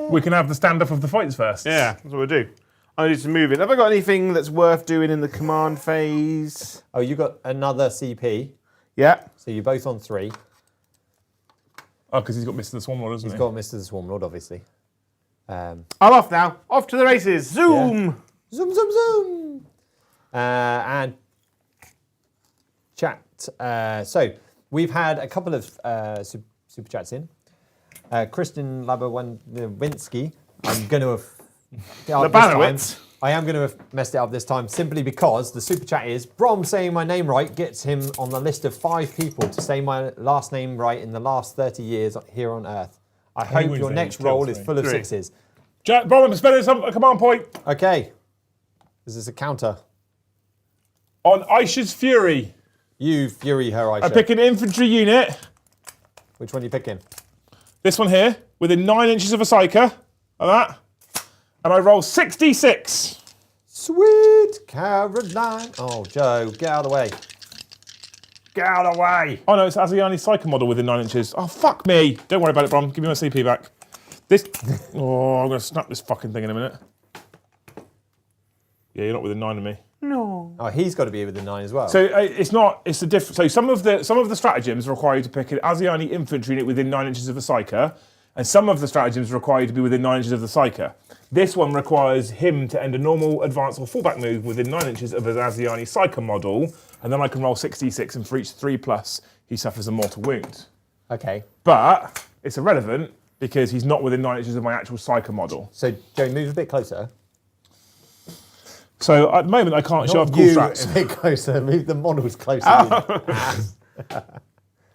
We can have the stand-up of the fights first. Yeah, that's what we do. I need to move it. Have I got anything that's worth doing in the command phase? Oh, you got another CP, Yeah. so you're both on 3. Oh, because he's got Mr. the Swarm Lord, hasn't He's he? got Mr. the Swarm Lord, obviously. I'm off now. Off to the races. Zoom. Zoom, zoom, zoom. And chat. So we've had a couple of super chats in. Kristen Labowinski. I'm going to have. Labanowitz. I am going to have messed it up this time simply because the super chat is Brom saying my name right gets him on the list of 5 people to say my last name right in the last 30 years here on Earth. I hope wins your then? next Two roll or is three? full of 3. 6s. Jack, Brom, I'm spending a command point Okay. This is a counter. on Aisha's Fury. You fury her, Aisha. I pick an infantry unit, Which one are you picking? this one here, within 9 inches of a psyker, like that, and I roll 66. Sweet Caroline. Oh, Joe, get out of the way. Get out of the way. Oh no, it's Asiani's psyker model within 9 inches. Oh, fuck me. Don't worry about it, Brom. Give me my CP back. This, oh, I'm going to snap this fucking thing in a minute. Yeah, you're not within 9 of me. No. Oh, he's got to be within 9 as well. So it's not. It's a different. So some of the stratagems require you to pick an Asiani infantry unit within 9 inches of a psyker, and some of the stratagems require you to be within 9 inches of the psyker. This one requires him to end a normal advance or fallback move within 9 inches of his Asiani psyker model, and then I can roll 66, and for each 3+, he suffers a mortal wound. Okay. But it's irrelevant because he's not within 9 inches of my actual psyker model. So, Joe, move a bit closer. So at the moment, I can't show off cool you strats. a bit closer. Move the models closer.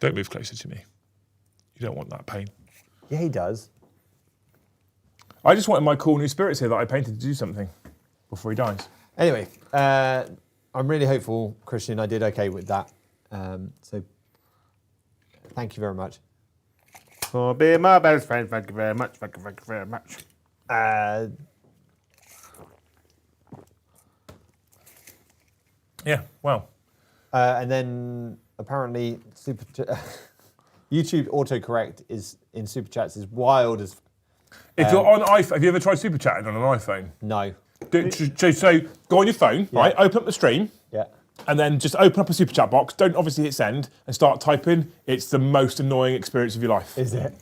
Don't move closer to me. You don't want that pain. Yeah, he does. I just wanted my cool new spirits here that I painted to do something before he dies. Anyway, I'm really hopeful, Christian, I did okay with that. So, thank you very much. For being my best friend, thank you very much. Thank you very much. Yeah, well. And then apparently YouTube autocorrect is in super chats is wild as If you're on iPhone, have you ever tried super chatting on an iPhone? no. So go on your phone, right? Open up the stream, Yeah. and then just open up a super chat box. Don't obviously hit send and start typing. It's the most annoying experience of your life. Is it?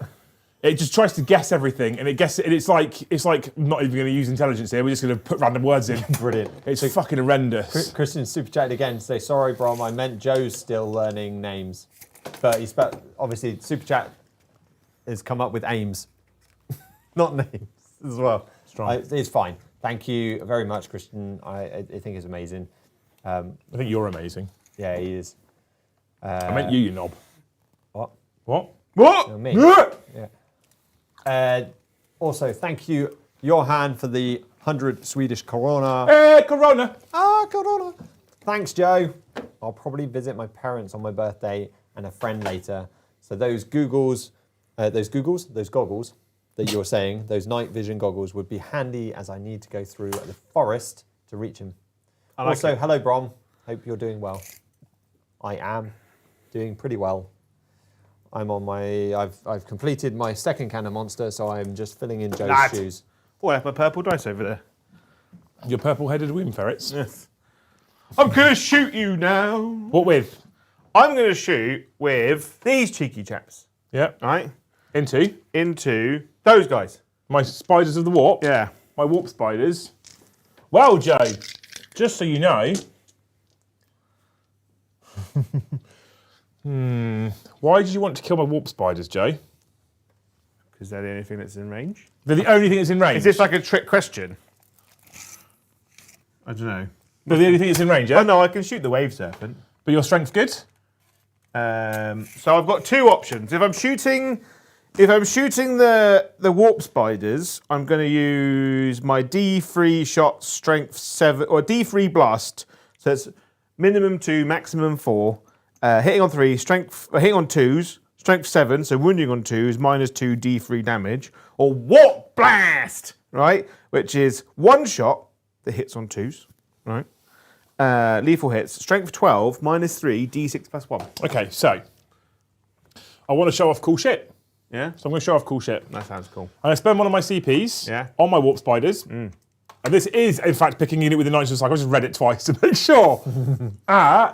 It just tries to guess everything, and it's like not even going to use intelligence here. We're just going to put random words in. Brilliant. It's fucking horrendous. Christian super chatted again to say sorry, Brom. I meant Joe's still learning names, but he's obviously super chat has come up with aims, not names as well. Strong. It's fine. Thank you very much, Christian. I think it's amazing. I think you're amazing. Yeah, he is. I meant you knob. What? What? What? Me. Yeah. Also, thank you, Johan, for the 100 Swedish korona. Hey, Corona. Korona. Thanks, Joe. I'll probably visit my parents on my birthday and a friend later. So those goggles that you're saying, those night vision goggles would be handy as I need to go through the forest to reach him. Also, hello, Brom. Hope you're doing well. I am doing pretty well. I've completed my second cannon monster, so I'm just filling in Joe's shoes. Oh, I have my purple dice over there. Your purple-headed wind ferrets. Yes. I'm going to shoot you now. What with? I'm going to shoot with these cheeky chaps. Yeah. Right? Into those guys. my spiders of the warp. Yeah. My warp spiders. Well, Joe, just so you know. Why did you want to kill my warp spiders, Joe? Because they're the only thing that's in range. They're the only thing that's in range. Is this like a trick question? I don't know. They're the only thing that's in range, yeah? Oh no, I can shoot the wave serpent. But your strength good? So I've got two options. If I'm shooting the warp spiders, I'm going to use my D3 shot strength 7 or D3 blast. So it's minimum 2, maximum 4. Hitting on 3, hitting on 2s, strength 7. So wounding on 2s, -2 D3 damage. Or warp blast, right? Which is one shot that hits on 2s, right? Lethal hits, strength 12, -3, D6 +1. Okay, so I want to show off cool shit. Yeah, So I'm going to show off cool shit. that sounds cool. I'm going to spend one of my CPs Yeah. on my warp spiders. And this is, in fact, picking a unit with a nice cycle. I just read it twice to make sure.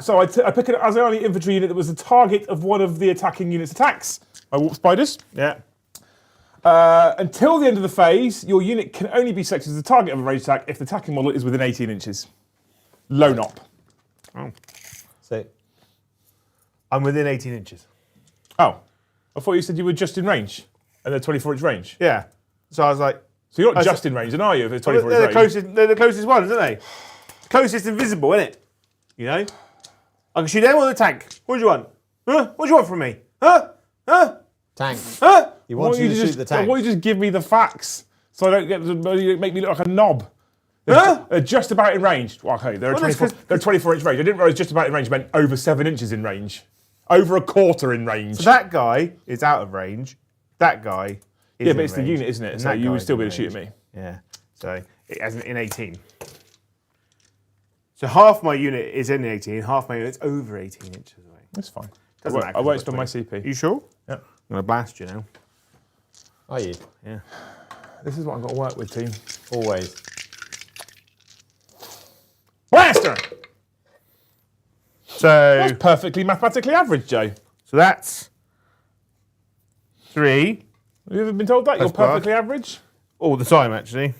So I pick it as the only infantry unit that was the target of one of the attacking unit's attacks. My warp spiders. Yeah. Until the end of the phase, your unit can only be selected as the target of a ranged attack if the attacking model is within 18 inches. Low NOP. Oh. So I'm within 18 inches. Oh, I thought you said you were just in range, and they're 24-inch range. Yeah. So I was like, So you're not just in range, then are you? If it's 24-inch range. they're the closest ones, aren't they? Closest invisible, isn't it? You know? I can shoot them on the tank. What do you want? Huh? What do you want from me? Huh? Huh? tank. Huh? He wants you to shoot the tank. Why don't you just give me the facts so I don't get to make me look like a knob? Huh? They're just about in range. Well, okay, they're Well, 24-inch range. I didn't realise just about in range meant over 7 inches in range. Over a quarter in range. So that guy is out of range. That guy is Yeah, in but it's the range. unit, isn't it? And So that you would guy's still be in able to shoot at range. me. Yeah. So it hasn't in 18. So half my unit is in 18, half my unit's over 18 inches away. That's fine. Doesn't matter I won't 'cause spend my it's CP. You sure? Yeah. I'm going to blast you now. Are you? Yeah. This is what I've got to work with, team. Always. Blaster! So That's perfectly mathematically average, Joe. that's 3 Have you ever been told that? You're That's bad. perfectly average? all the time, actually.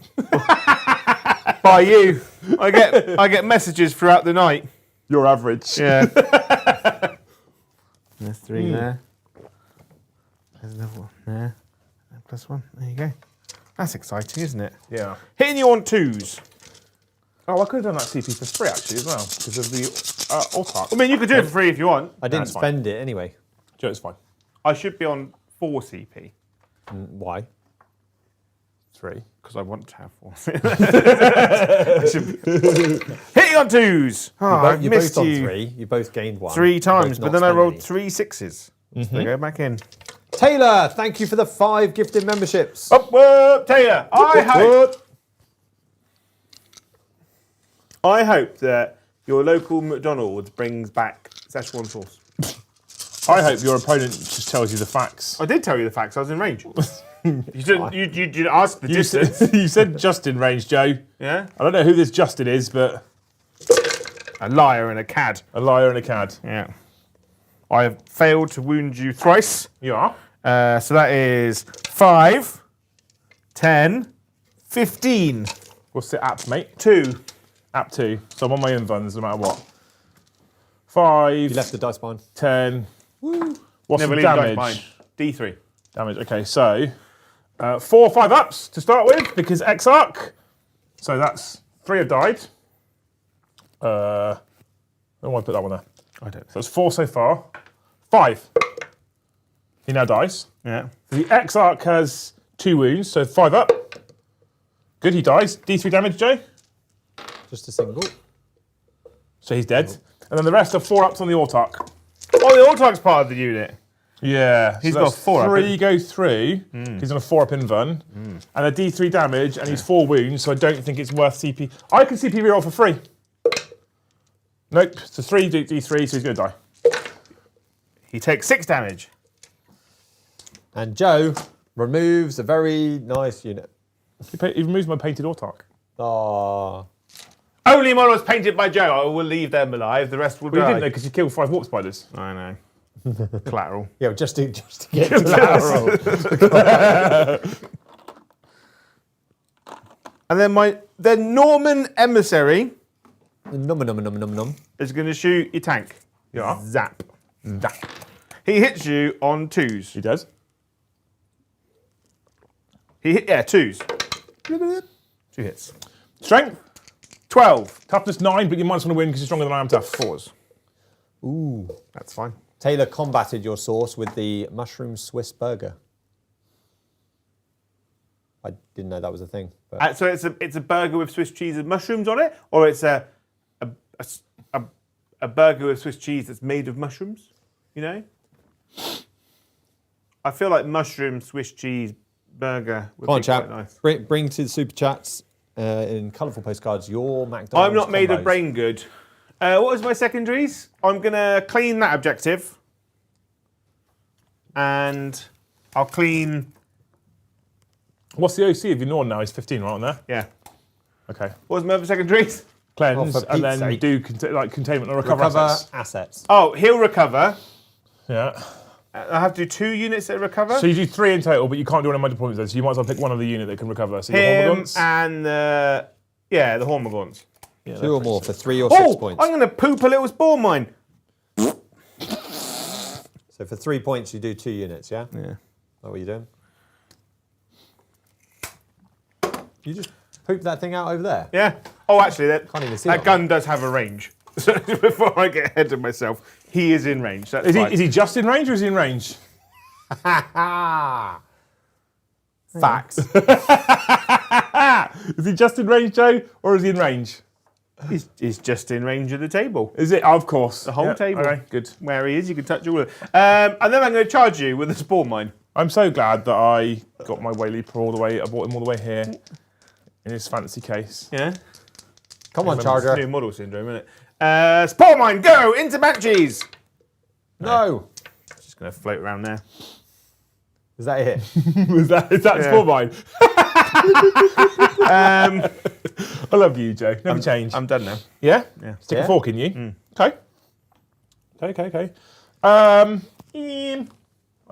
By you. I get messages throughout the night. You're average. Yeah. There's 3 there. There's another one there. +1. There you go. That's exciting, isn't it? Yeah. Hitting you on 2s. Oh, I could have done that CP for free, actually, as well, because of the autark. I mean, you could do it for free if you want. I didn't That's fine. spend it anyway. Joe, it's fine. I should be on 4 CP Why? 3. because I want to have 4. I should be- Hitting on 2s. Oh, I You're missed both on you 3. You both gained 1. 3 You times, both but not then I spent rolled any. 3 6s. So they go back in. Taylor, thank you for the 5 gifted memberships. Up, Taylor. I hope that your local McDonald's brings back Szechuan sauce. I hope your opponent just tells you the facts. I did tell you the facts. I was in range. You didn't ask the You distance. said, you said just in range, Joe. Yeah. I don't know who this Justin is, but A liar and a cad. a liar and a cad. Yeah. I have failed to wound you thrice. You are? So that is 5, 10, 15, What's the app, mate? 2. App 2. So I'm on my invuns no matter what. 5, You left the dice behind. 10. Woo. What's Never the leave dice damage? behind. D3. Damage. Okay, so 4 or 5 ups to start with because X-Arc. So that's 3 have died. Where do I put that one there? I don't know. So that's 4 so far. 5. He now dies. Yeah. The X-Arc has 2 wounds, so 5 up. Good, he dies. D3 damage, Joe. Just a single. So he's dead. And then the rest are 4 ups on the autark. Oh, the Autark's part of the unit. Yeah. He's so got that's 4 up, 3 go through. He's on a 4 up invuln. And a D3 damage, and he's 4 wounds, so I don't think it's worth CP. I can CP reroll for free. Nope. So 3 D3, so he's going to die. He takes 6 damage. And Joe removes a very nice unit. He removes my painted autark. Ah, Only models painted by Joe. I will leave them alive. The rest will Well, you die. didn't know because you killed 5 warp spiders. I know. Collateral. Yeah, just to get collateral. And then the Norman emissary Num. is going to shoot your tank. Yeah. Zap. Zap. He hits you on 2s. He does. Yeah, 2s. 2 hits. Strength. 12. Toughness 9, but you might just want to win because you're stronger than I am tough. 4s. Ooh. That's fine. Taylor combated your sauce with the mushroom Swiss burger. I didn't know that was a thing. But So it's a burger with Swiss cheese and mushrooms on it, or it's a burger with Swiss cheese that's made of mushrooms. You know. I feel like mushroom Swiss cheese burger would come on, be chap. quite nice. Bring to the super chats in colourful postcards your McDonald's. I'm not made of combos. brain good. What was my secondaries? I'm gonna clean that objective, and I'll clean. What's the OC of your Norn now? He's 15, right on there? Yeah. Okay. What was my other secondaries? Cleanse, for and Pete's then sake. do containment or recover Recover assets. assets. Oh, he'll recover. Yeah. I have to do 2 units that recover. So you do 3 in total, but you can't do one of my deployments then, so you might as well pick one other unit that can recover. So your Him Hormagaunts. and the Hormagaunts. Yeah, 2 or more for 3 or 6 Oh, points. I'm gonna poop a little spawn mine. So for 3 points, you do 2 units, yeah? Yeah. Is that what you're doing? You just poop that thing out over there. Yeah. Oh, actually, Can't even see that it. gun does have a range. So before I get ahead of myself, he is in range. That's Is fine. he just in range or is he in range? Facts. Is he just in range, Joe, or is he in range? He's just in range of the table. Is it? Oh, of course. The whole table. Okay, good. Where he is, you can touch all of it. And then I'm going to charge you with a spawn mine. I'm so glad that I got my Wayleaper all the way. I bought him all the way here in his fancy case. Yeah. Come on, New Charger. model syndrome, isn't it? Spawn mine, go into Banshees. No. Just going to float around there. Is that it? is that spawn mine? I love you, Joe. Never change. I'm done now. Yeah? Yeah. Stick Yeah. a fork in you. Okay. Okay. I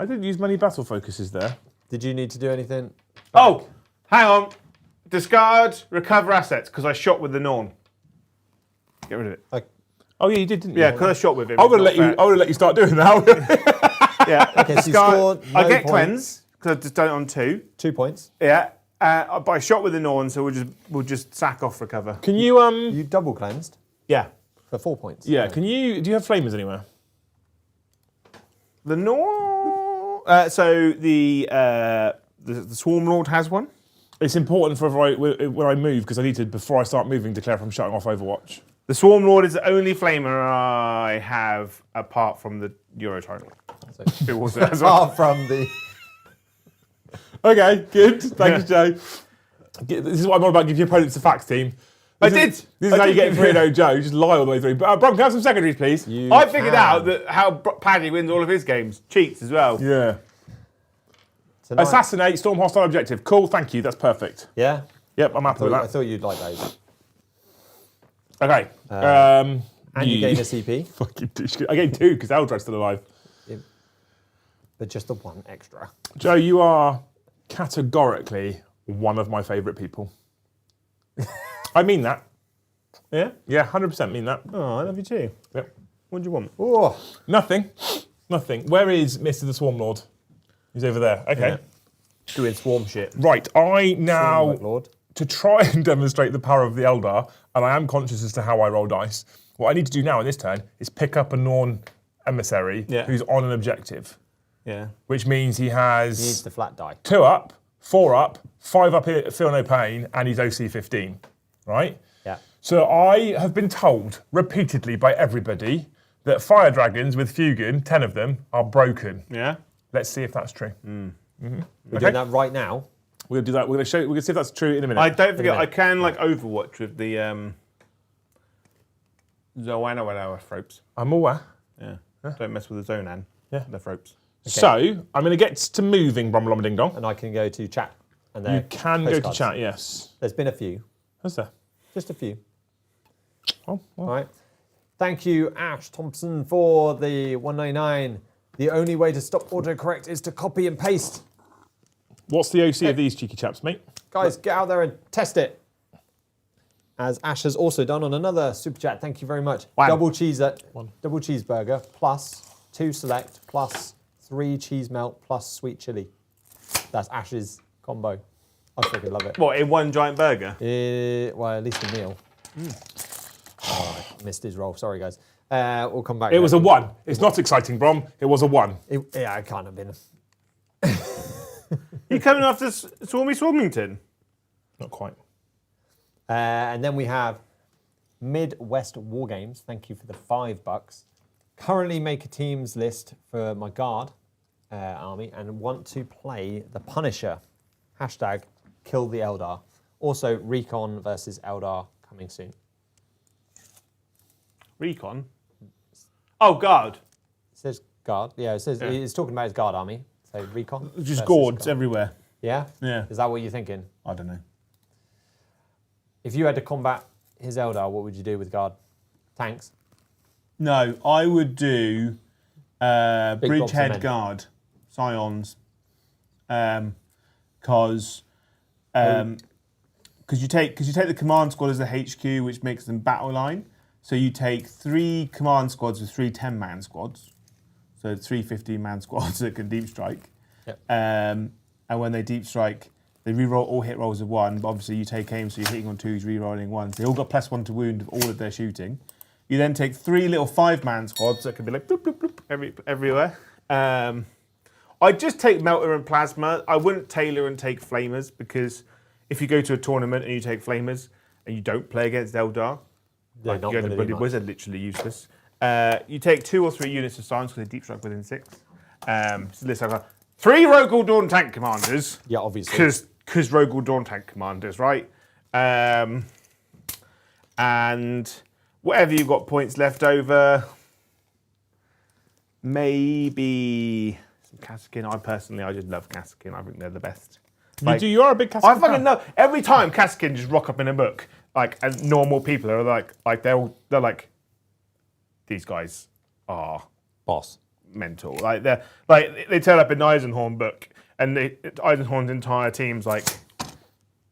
didn't use many battle focuses there. Did you need to do anything? Oh, hang on. Discard, recover assets, because I shot with the Norn. Get rid of it. Like, Oh yeah, you did, didn't you? Yeah, because I shot with him. I would It's have not fair. let you start doing that. Yeah. okay, so you scored no I get points. cleanse, because I've just done it on 2. 2 points. Yeah. But I shot with the Norn, so we'll just sack off recover. Can you You double cleansed Yeah. for 4 points. Yeah, do you have flamers anywhere? The Norn. So the Swarm Lord has one. It's important for when I move because I need to, before I start moving, declare if I'm shutting off Overwatch. The Swarm Lord is the only flamer I have apart from the Euro Tyrant. So, Who was it as well? apart from the... Okay, good. Thank you, Joe. This is what I'm on about. Give your opponents a facts team. This is how you get 3-0 Joe. Just lie all the way through. But Brom, can I have some secondaries, please? I figured out that how Paddy wins all of his games. Cheats as well. Yeah. Tonight. Assassinate, storm hostile objective. Cool, thank you. That's perfect. Yeah? Yep, I'm happy with I that. thought you'd like those. Okay. And you gain a CP, Fucking douche. I gained 2 because Eldra's still alive. but just the 1 extra. Joe, you are categorically one of my favourite people. I mean that. Yeah? Yeah, 100% mean that. Oh, I love you too. Yep. What do you want? Oh, Nothing. Where is Mr. the Swarm Lord? He's over there. Okay. Yeah. Doing swarm shit. Right, I now, Lord. to try and demonstrate the power of the Eldar, and I am conscious as to how I roll dice, what I need to do now in this turn is pick up a Norn emissary who's on an objective, Yeah. which means he He needs has the flat die. 2 up, 4 up, 5 up, feel no pain, and he's OC 15, right? Yeah. So I have been told repeatedly by everybody that fire dragons with Fugan, 10 of them, are broken. Yeah? Let's see if that's true. We're doing that right now. We're gonna do that. We're gonna see if that's true in a minute. I don't forget, minute. I can like Overwatch with the Zoanawala ropes. I'm aware. Yeah. Don't mess with the Zonan. Yeah. The ropes. So I'm gonna get to moving, Brumble Ding Dong. And I can go to chat. And You can go to postcards. chat, yes. There's been a few. Is there? Just a few. Oh, well. All right. Thank you, Ash Thompson, for the 199. The only way to stop autocorrect is to copy and paste. What's the OC of these cheeky chaps, mate? Guys, get out there and test it. As Ash has also done on another super chat. Thank you very much. Wow. Double cheeseburger plus 2 select plus 3 cheese melt plus sweet chili. That's Ash's combo. I freaking love it. What, in one giant burger? Well, at least a meal. Oh, I missed his roll. Sorry, guys. We'll come back. It was a 1. It's not exciting, Brom. It was a 1. Yeah, it can't have been. You coming after Swarmington? Not quite. And then we have Midwest War Games. Thank you for the $5. Currently make a teams list for my guard army and want to play the Punisher. Hashtag kill the Eldar. Also, Recon versus Eldar coming soon. Recon? Oh, guard. It says guard. Yeah, it says it's talking about his guard army. So Recon. Just gourds everywhere. Yeah? Yeah. Is that what you're thinking? I don't know. If you had to combat his Eldar, what would you do with guard? Tanks? No, I would do Big gobs of Bridgehead men. Guard, Scions, because you take the command squad as the HQ, which makes them battle line. So you take 3 command squads with 3 10-man squads, so 3 15-man squads that can deep strike. Yep. And when they deep strike, they reroll all hit rolls of 1. But obviously you take aim, so you're hitting on 2s, rerolling 1s. They all got +1 to wound of all of their shooting. You then take 3 little 5-man squads that can be like bloop, bloop, bloop, everywhere. I'd just take Melter and Plasma. I wouldn't tailor and take Flamers, because if you go to a tournament and you take Flamers and you don't play against Eldar, They're like not you're gonna a do bloody much. wizard, literally useless. You take 2 or 3 units of Science because they deep strike within 6. So let's have 3 Rogel Dawn tank commanders. Yeah, obviously. Because Rogel Dawn tank commanders, right? And whatever you've got points left over, maybe some Kassakin. I just love Kassakin. I think they're the best. You are a big Kassakin I fucking fan. know. Every time Kassakin just rock up in a book, and normal people are like they're like, these guys are Boss. mental. They turn up in Eisenhorn book, and Eisenhorn's entire team's like,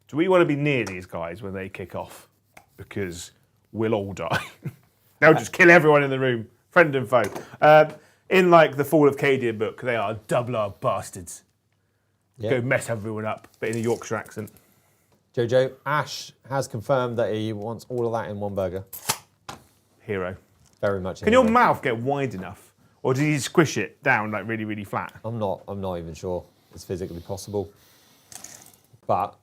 do we want to be near these guys when they kick off? Because we'll all die. They'll just kill everyone in the room, friend and foe. In the Fall of Cadia book, they are double-R bastards. Yeah. Go mess everyone up, but in a Yorkshire accent. Jojo, Ash has confirmed that he wants all of that in one burger. Hero. Very much. Can your mouth get wide enough, or do you squish it down really, really flat? I'm not even sure it's physically possible. But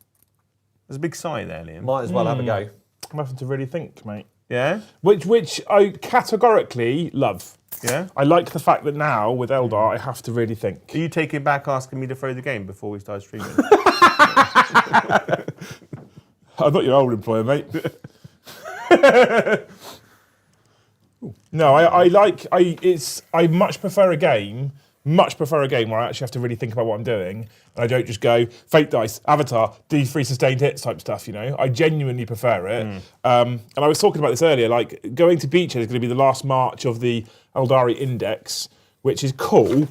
There's a big sigh there, Liam. might as well have a go. I'm having to really think, mate. Yeah? Which I categorically love. Yeah? I like the fact that now, with Eldar, I have to really think. Are you taking back asking me to throw the game before we start streaming? I'm not your old employer, mate. No, I much prefer a game where I actually have to really think about what I'm doing, and I don't just go fake dice, avatar, D3 sustained hits type stuff. I genuinely prefer it. And I was talking about this earlier. Like going to Beachhead is going to be the last march of the Aeldari Index, which is cool,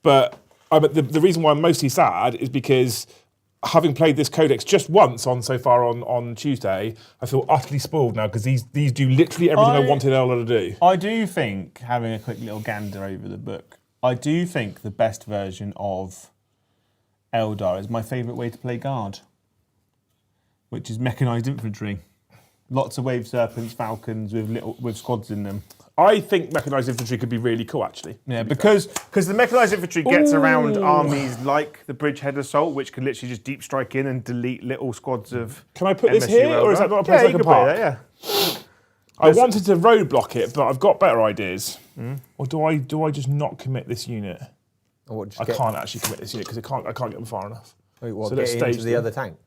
but the reason why I'm mostly sad is because, having played this codex just once so far on Tuesday, I feel utterly spoiled now because these do literally everything I wanted Eldar to do. I do think, having a quick little gander over the book, I do think the best version of Eldar is my favourite way to play Guard, which is mechanised infantry. Lots of wave serpents, falcons with squads in them. I think mechanised infantry could be really cool, actually. Yeah, because the mechanised infantry gets around armies like the Bridgehead Assault, which can literally just deep strike in and delete little squads of. Can I put this MSU here, or is that not a place I you can can put park? it there, yeah. I wanted to roadblock it, but I've got better ideas. Or do I just not commit this unit? Or just I can't actually commit this unit because I can't get them far enough. Wait, what? So Get let's into stage the them. other tank.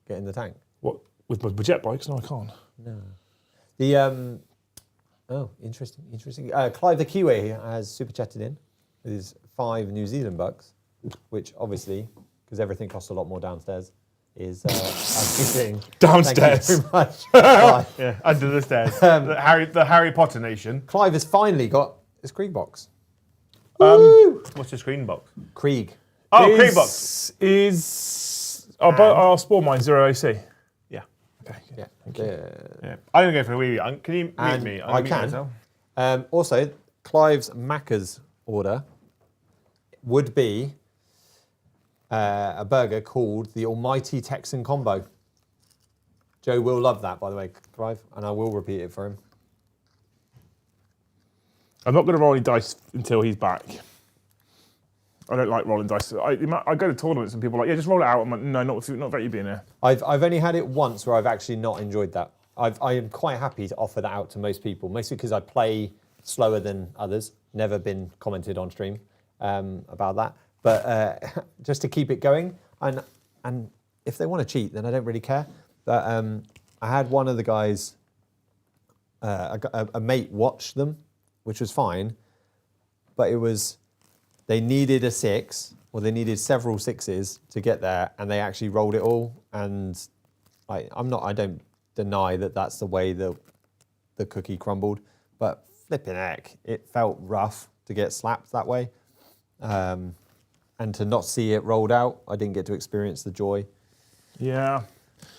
Get in the tank. What, with my jet bikes? No, I can't. The oh, interesting. Clive the Kiwi has super chatted in with his 5 New Zealand bucks, which obviously, because everything costs a lot more downstairs, is amazing. Downstairs. Thank you very much. Clive. Yeah, under the stairs. The Harry Potter nation. Clive has finally got his Krieg box. What's the screen box? Krieg. Oh, Krieg box. Is our spawn mine 0 AC? Yeah. Okay. Yeah. Yeah. I'm going to go for a wee wee. Can you mute And me? I can. Also, Clive's Macca's order would be a burger called the Almighty Texan Combo. Joe will love that, by the way, Clive, and I will repeat it for him. I'm not going to roll any dice until he's back. I don't like rolling dice. I go to tournaments and people are like, yeah, just roll it out. I'm like, no, not about you being here. I've only had it once where I've actually not enjoyed that. I am quite happy to offer that out to most people, mostly because I play slower than others. Never been commented on stream about that. But just to keep it going, and if they want to cheat, then I don't really care. But I had one of the guys, a mate watch them, which was fine, but they needed a 6, or they needed several 6s to get there, and they actually rolled it all. And I don't deny that that's the way the cookie crumbled, but flipping heck, it felt rough to get slapped that way. And to not see it rolled out, I didn't get to experience the joy. Yeah.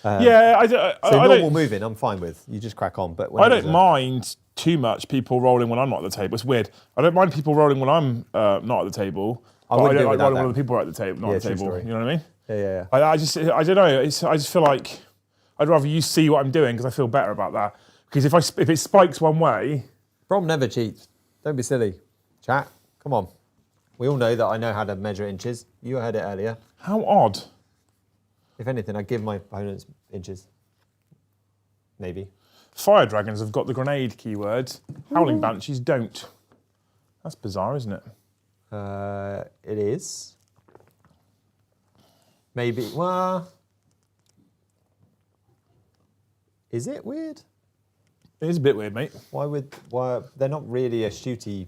So I normal don't, moving, I'm fine with. You just crack on. But I don't mind too much people rolling when I'm not at the table. It's weird. I don't mind people rolling when I'm not at the table. I But I wouldn't don't do it like rolling without when other people are at the table, not at the true table. story. You know what I mean? Yeah. I don't know. I just feel like I'd rather you see what I'm doing because I feel better about that. Because if it spikes one way, Brom never cheats. Don't be silly. Chat, come on. We all know that I know how to measure inches. You heard it earlier. how odd. If anything, I give my opponents inches. Maybe. Fire dragons have got the grenade keyword. Howling banshees don't. That's bizarre, isn't it? It is. Maybe. Well, is it weird? It is a bit weird, mate. Why they're not really a shooty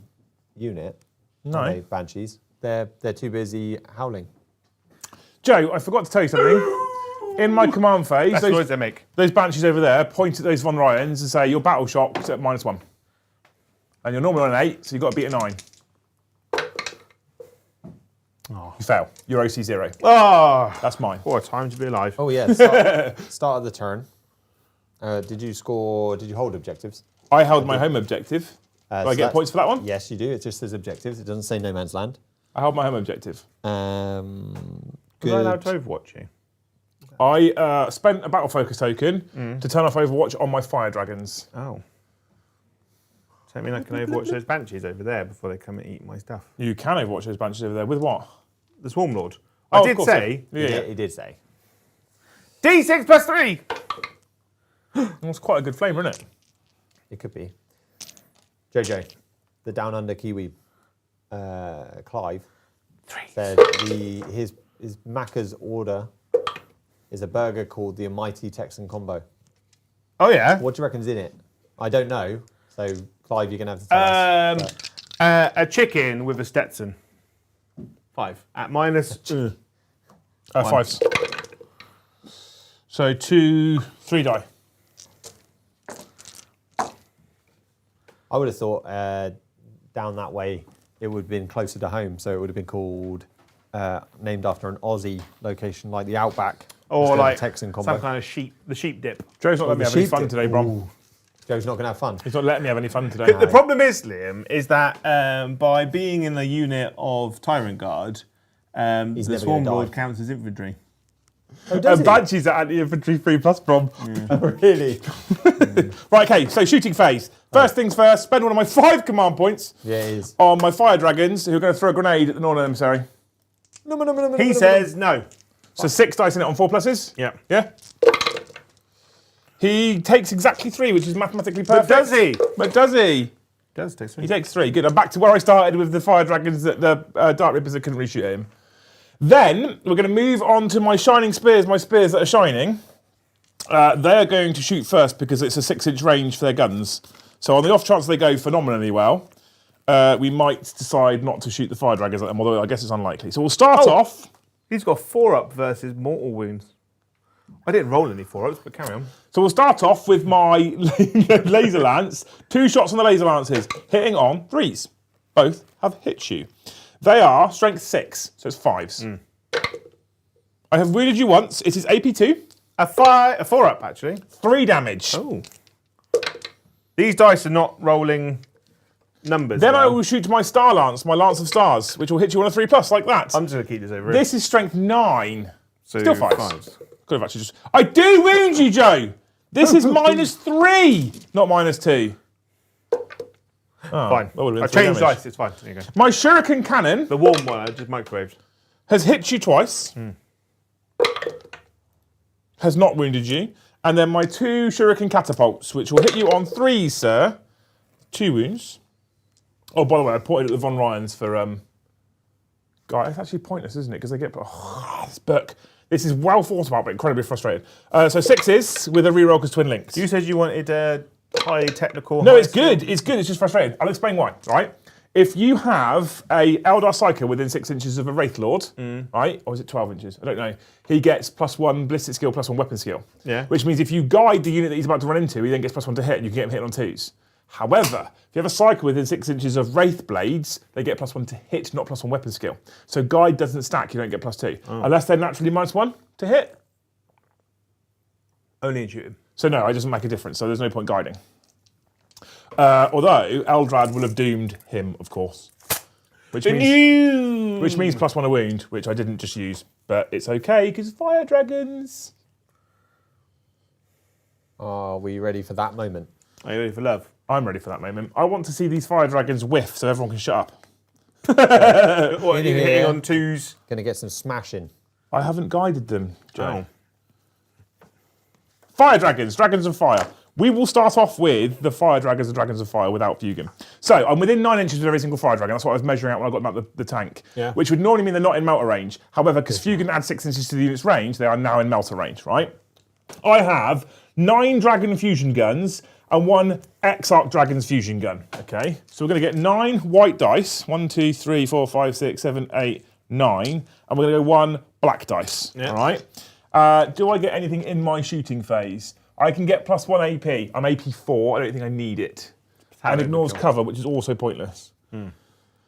unit. No. Are they, banshees? They're too busy howling. Joe, I forgot to tell you something. In my command phase, That's the noise they make. those banshees over there point at those von Ryans and say your battle shock's at -1. And you're normally on an 8, so you've got to beat a 9. Oh. You fail. You're OC 0. Oh, That's mine. what a time to be alive. Oh yeah, start of the turn. Did you hold objectives? I held my home objective. Do I so get that's- points for that one? Yes, you do. It just says objectives. It doesn't say no man's land. I held my home objective. Was I allowed to Overwatch you? I spent a battle focus token to turn off Overwatch on my fire dragons. Oh. Does that mean I can Overwatch those banshees over there before they come and eat my stuff? You can Overwatch those banshees over there. With what? The Swarm Lord. Oh, I of did course, say Yeah. He did say. D6 plus 3. That's quite a good flavour, isn't it? It could be. Jojo, the Down Under Kiwi, Clive, said his Macca's order is a burger called the Almighty Texan Combo. Oh yeah. What do you reckon's in it? I don't know. So Clive, you're gonna have to tell us. A chicken with a Stetson. 5 at minus. 5s. So 3 die. I would have thought down that way it would have been closer to home, so it would have been called named after an Aussie location like the Outback. Or instead of like Texan combo. some kind of the sheep dip. Joe's not letting me have any fun today, bro. Ooh. Joe's not going to have fun. He's not letting me have any fun today. The problem is, Liam, is that by being in the unit of Tyrant Guard, the never Swarm gonna Lord die. counts as infantry. Oh, does he? Banshees are anti-infantry 3+, bro. Really? Right, okay, so shooting phase. First things first, spend one of my 5 command points Yeah, it is. on my fire dragons who are going to throw a grenade at the Northern Emissary. He says no. So 6 dice in it on 4 pluses? Yeah. Yeah? He takes exactly 3, which is mathematically perfect. But does he? But does he? Does take He takes 3. Good. I'm back to where I started with the fire dragons, that the Dark Rippers that couldn't really shoot at him. Then we're going to move on to my shining spears, my spears that are shining. They're going to shoot first because it's a 6-inch range for their guns. So on the off chance they go phenomenally well, we might decide not to shoot the fire dragons at them, although I guess it's unlikely. So we'll start off. He's got 4 up versus mortal wounds. I didn't roll any 4-ups, but carry on. So we'll start off with my laser lance. 2 shots on the laser lances, hitting on 3s. Both have hit you. They are strength 6, so it's 5s. I have wounded you once. It is AP2. A 4-up, actually. 3 damage. Oh. These dice are not rolling numbers. Then now. I will shoot my star lance, my lance of stars, which will hit you on a 3+, like that. I'm just going to keep this over. This is strength 9. So Still 5s. Could have actually just... I do wound you, Joe! This is -3, not -2. Oh, Fine. that would have I been 3 changed damage. dice, it's fine. There you go. My shuriken cannon The warm one, I just microwaved. has hit you twice. Has not wounded you. And then my 2 shuriken catapults, which will hit you on 3s, sir. 2 wounds. Oh, by the way, I pointed at the Von Ryans for... God, it's actually pointless, isn't it? Because they get... Oh, this book. This is well thought about, but incredibly frustrated. So 6s with a reroll because twin links. You said you wanted high technical... No, high it's good. It's good. It's just frustrating. I'll explain why, right? If you have a Eldar Psyker within 6 inches of a Wraith Lord, right? Or is it 12 inches? I don't know. He gets +1 ballistic skill, +1 weapon skill. Yeah. Which means if you guide the unit that he's about to run into, he then gets +1 to hit, and you can get him hit on 2s. However, if you have a Psyker within 6 inches of Wraith Blades, they get +1 to hit, not +1 weapon skill. So guide doesn't stack, you don't get +2. Unless they're naturally -1 to hit. Only intuitive. So no, it doesn't make a difference, so there's no point guiding. Although, Eldrad will have doomed him, of course. Which means +1 a wound, which I didn't just use. But it's okay, because fire dragons. Are we ready for that moment? Are you ready for love? I'm ready for that moment. I want to see these fire dragons whiff so everyone can shut up. What, In you hitting here. on 2s? Gonna get some smashing. I haven't guided them, Joe. Oh. Fire dragons, dragons of fire. We will start off with the fire dragons and dragons of fire without Fugan. So I'm within 9 inches of every single fire dragon. That's what I was measuring out when I got about the tank. Yeah. Which would normally mean they're not in melter range. However, because Fugan adds 6 inches to the unit's range, they are now in melter range, right? I have 9 dragon fusion guns and 1 Exarch Dragon's fusion gun. Okay, so we're going to get 9 white dice. 1, 2, 3, 4, 5, 6, 7, 8, 9. And we're going to go 1 black dice. Yeah. All right. Do I get anything in my shooting phase? I can get +1 AP. I'm AP4. I don't think I need it. And ignores cover, which is also pointless.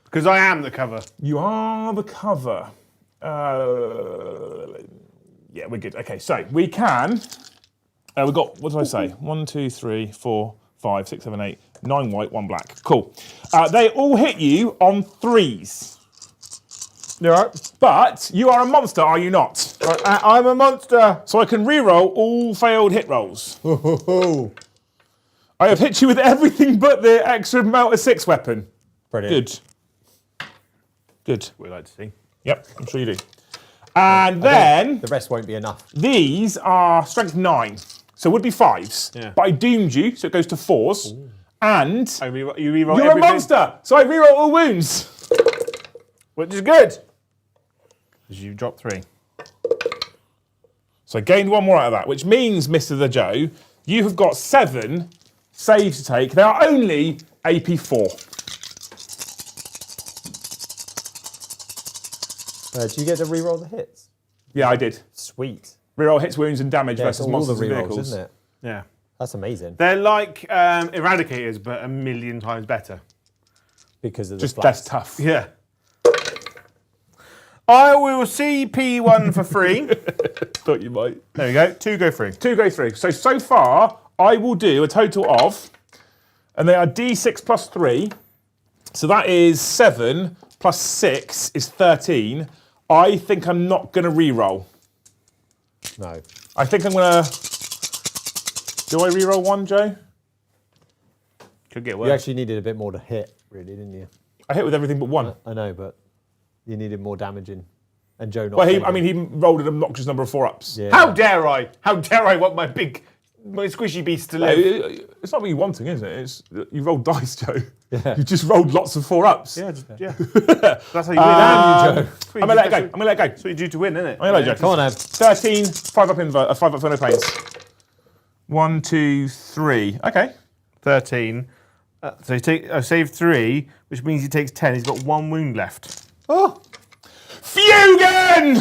Because I am the cover. You are the cover. Yeah, we're good. Okay, so we can. We've got, what did I say? 1, 2, 3, 4, 5, 6, 7, 8, 9 white, 1 black. Cool. They all hit you on 3s. Yeah. But you are a monster, are you not? I'm a monster. So I can re-roll all failed hit rolls. I have hit you with everything but the extra Melter 6 weapon. Brilliant. Good. We'd like to see. Yep, I'm sure you do. And then The rest won't be enough. these are strength 9. So it would be 5s. Yeah. But I doomed you, so it goes to 4s. And You re-roll you're everything, a monster, so I re-roll all wounds. which is good. Because you dropped 3. So I gained 1 more out of that, which means, Mr. The Joe, you have got 7 saves to take. They are only AP4. Do you get to re-roll the hits? Yeah, I did. Sweet. Reroll hits, wounds, and damage Yeah, it's versus all monsters the and rerolls, vehicles. isn't it? Yeah. That's amazing. They're like Eradicators, but 1,000,000 times better. Because of the Just flats. less tough. Yeah. I will CP1 for free. Thought you might. There we go. 2 go free. 2 go through. So far, I will do a total of, and they are D6 plus 3. So that is 7 plus 6 is 13. I think I'm not going to re-roll. No. I think I'm going to... Do I re-roll 1, Joe? Could get You worse. actually needed a bit more to hit, really, didn't you? I hit with everything but 1. I know, but you needed more damaging. And Joe not Well, he saving. rolled an obnoxious number of 4-ups. Yeah. How dare I? How dare I want my squishy beast to live? It's not what you're wanting, is it? It's, you rolled dice, Joe. Yeah. You just rolled lots of 4-ups. Yeah. That's how you win. Joe. I'm going to let it go. I'm going to let it go. That's what you do to win, isn't it? I'm going to let it go. Come on, Ed. 13, 5 up no planes. 1, 2, 3. Okay. 13. So I saved 3, which means he takes 10. He's got 1 wound left. Oh! Fugan!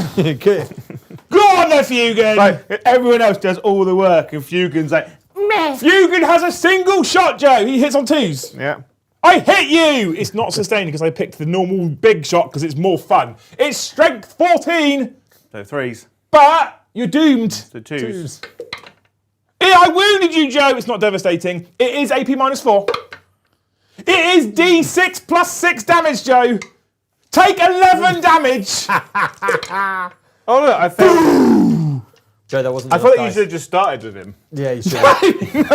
Go on there, Fugan! Like, everyone else does all the work, and Fugan's like, meh. Fugan has a single shot, Joe. He hits on 2s. Yeah. I hit you! It's not sustained because I picked the normal big shot because it's more fun. It's strength 14, So 3s. but you're doomed. So 2s. Yeah, I wounded you, Joe. It's not devastating. It is AP -4. It is D6 plus 6 damage, Joe. Take 11 damage. Oh look, I failed. Joe, that wasn't I enough thought you dice. should have just started with him. Yeah, you should.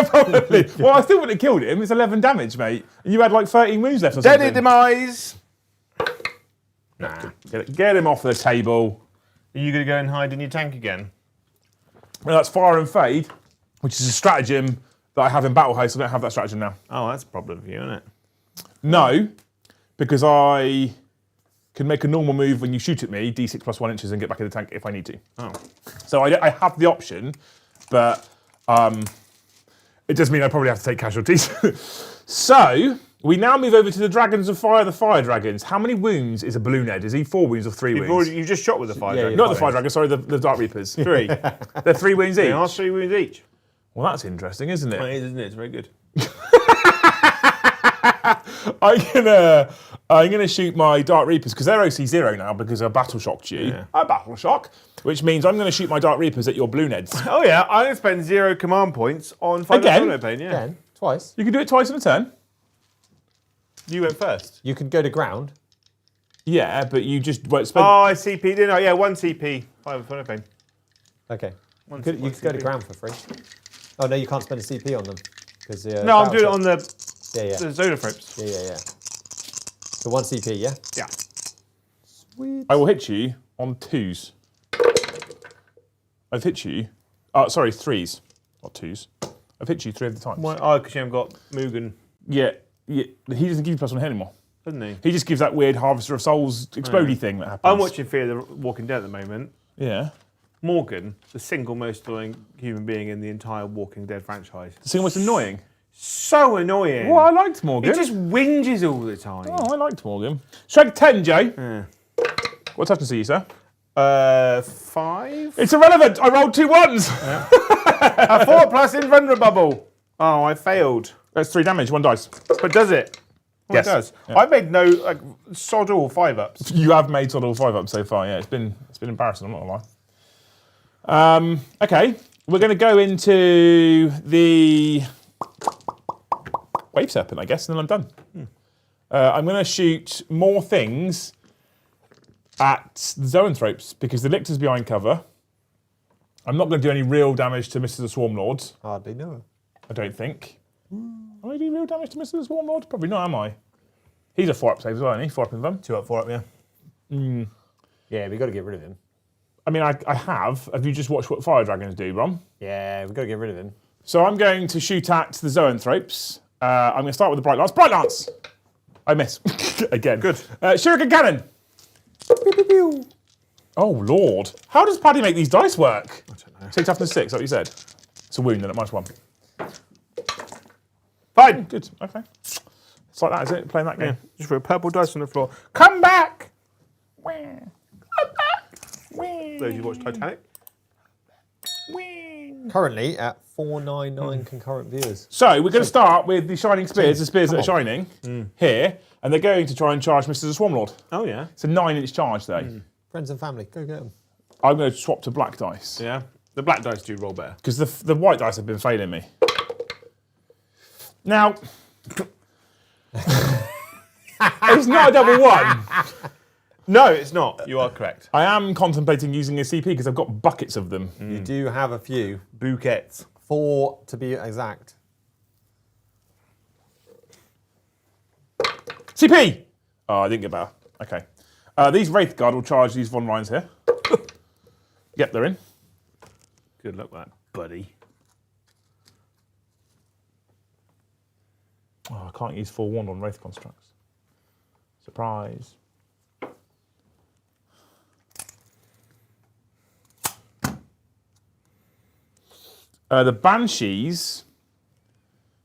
Probably. Well, I still wouldn't have killed him. It's 11 damage, mate. And you had like 13 wounds left or something. Deadly demise. Nah. Get him off the table. Are you going to go and hide in your tank again? Well, that's Fire and Fade, which is a stratagem that I have in Battle Host. I don't have that stratagem now. Oh, that's a problem for you, isn't it? No, because I can make a normal move when you shoot at me, D6 plus 1 inches, and get back in the tank if I need to. Oh. So I have the option, but it does mean I probably have to take casualties. So we now move over to the Dragons of Fire, the Fire Dragons. How many wounds is a Blue Ned? Is he 4 wounds or 3 wounds? You've just shot with the fire Yeah, dragon. Not the Fire Dragons, sorry, the Dark Reapers. 3. They're 3 wounds each. They are 3 wounds each. Well, that's interesting, isn't It it? is, isn't it? It's very good. I'm gonna shoot my Dark Reapers because they're OC 0 now because I battle shocked you. Yeah. I battle shock, which means I'm gonna shoot my Dark Reapers at your Blue Neds. Oh yeah, I'm going to spend 0 command points on Final Again? Pain, yeah. Again, twice. You can do it twice in a turn. You went first. You could go to ground. Yeah, but you just won't spend. Oh, I CP, didn't I? Yeah, 1 CP. Final Pain. Okay. One You could go to CP. ground for free. Oh no, you can't spend a CP on them. No, I'm doing it on the Yeah. Zonophrapes. Yeah. So 1 CP, yeah? Yeah. Sweet. I will hit you on 2s. I've hit you. Sorry, 3s, not 2s. I've hit you 3 of the times. Oh, because you haven't got Mugen, Yeah. He doesn't give you plus 1 hit anymore. doesn't he? He just gives that weird Harvester of Souls explodey thing that happens. I'm watching Fear the Walking Dead at the moment. Yeah. Morgan, the single most annoying human being in the entire Walking Dead franchise. The thing was annoying. So annoying. Well, I liked Morgan. He just whinges all the time. Oh, I liked Morgan. Strength 10, Jay. Yeah. What toughness are you, sir? 5? It's irrelevant. I rolled 2 1s. A 4 plus invulnerable. Oh, I failed. That's 3 damage, 1 dice. But does it? Oh, Yes. It does. Yeah. I made no sod all 5-ups. You have made sort of 5 up so far. Yeah, it's been embarrassing. I'm not gonna lie. Okay, we're going to go into the Wave Serpent, I guess, and then I'm done. I'm going to shoot more things at the Zoanthropes because the Lictor's behind cover. I'm not going to do any real damage to Mr. the Swarm Lords. Hardly know. I don't think. Am I doing real damage to Mr. the Swarm Lord? Probably not, am I? He's a 4-up save as well, isn't he? 4-up in them. 2 up, 4 up, yeah. Yeah, we got to get rid of him. I mean, I have. Have you just watched what Fire Dragons do, Brom? Yeah, we got to get rid of him. So I'm going to shoot at the Zoanthropes. I'm going to start with the Bright Lance. Bright Lance! I miss. Again. Good. Shuriken Cannon. Oh, Lord. How does Paddy make these dice work? I don't know. Say toughness 6, is that what you said? It's a wound then at -1. Fine. Good, okay. It's like that, is it? Playing that game? Just threw a purple dice on the floor. Come back! Those who watch Titanic. Currently at 499 concurrent viewers. So we're going to start with the Shining Spears, the spears that are shining, here, and they're going to try and charge Mr. the Swarmlord. Oh, yeah. It's a 9-inch charge, though. Friends and family, go get them. I'm going to swap to black dice. Yeah. The black dice do roll better. Because the white dice have been failing me. Now, it's not a double 1. No, it's not. You are correct. I am contemplating using a CP because I've got buckets of them. You do have a few. Bouquets. 4 to be exact. CP! Oh, I didn't get better. Okay. These Wraith Guard will charge these Von Ryans here. Yep, they're in. Good luck with that, buddy. Oh, I can't use forewarned on Wraith Constructs. Surprise. The Banshees,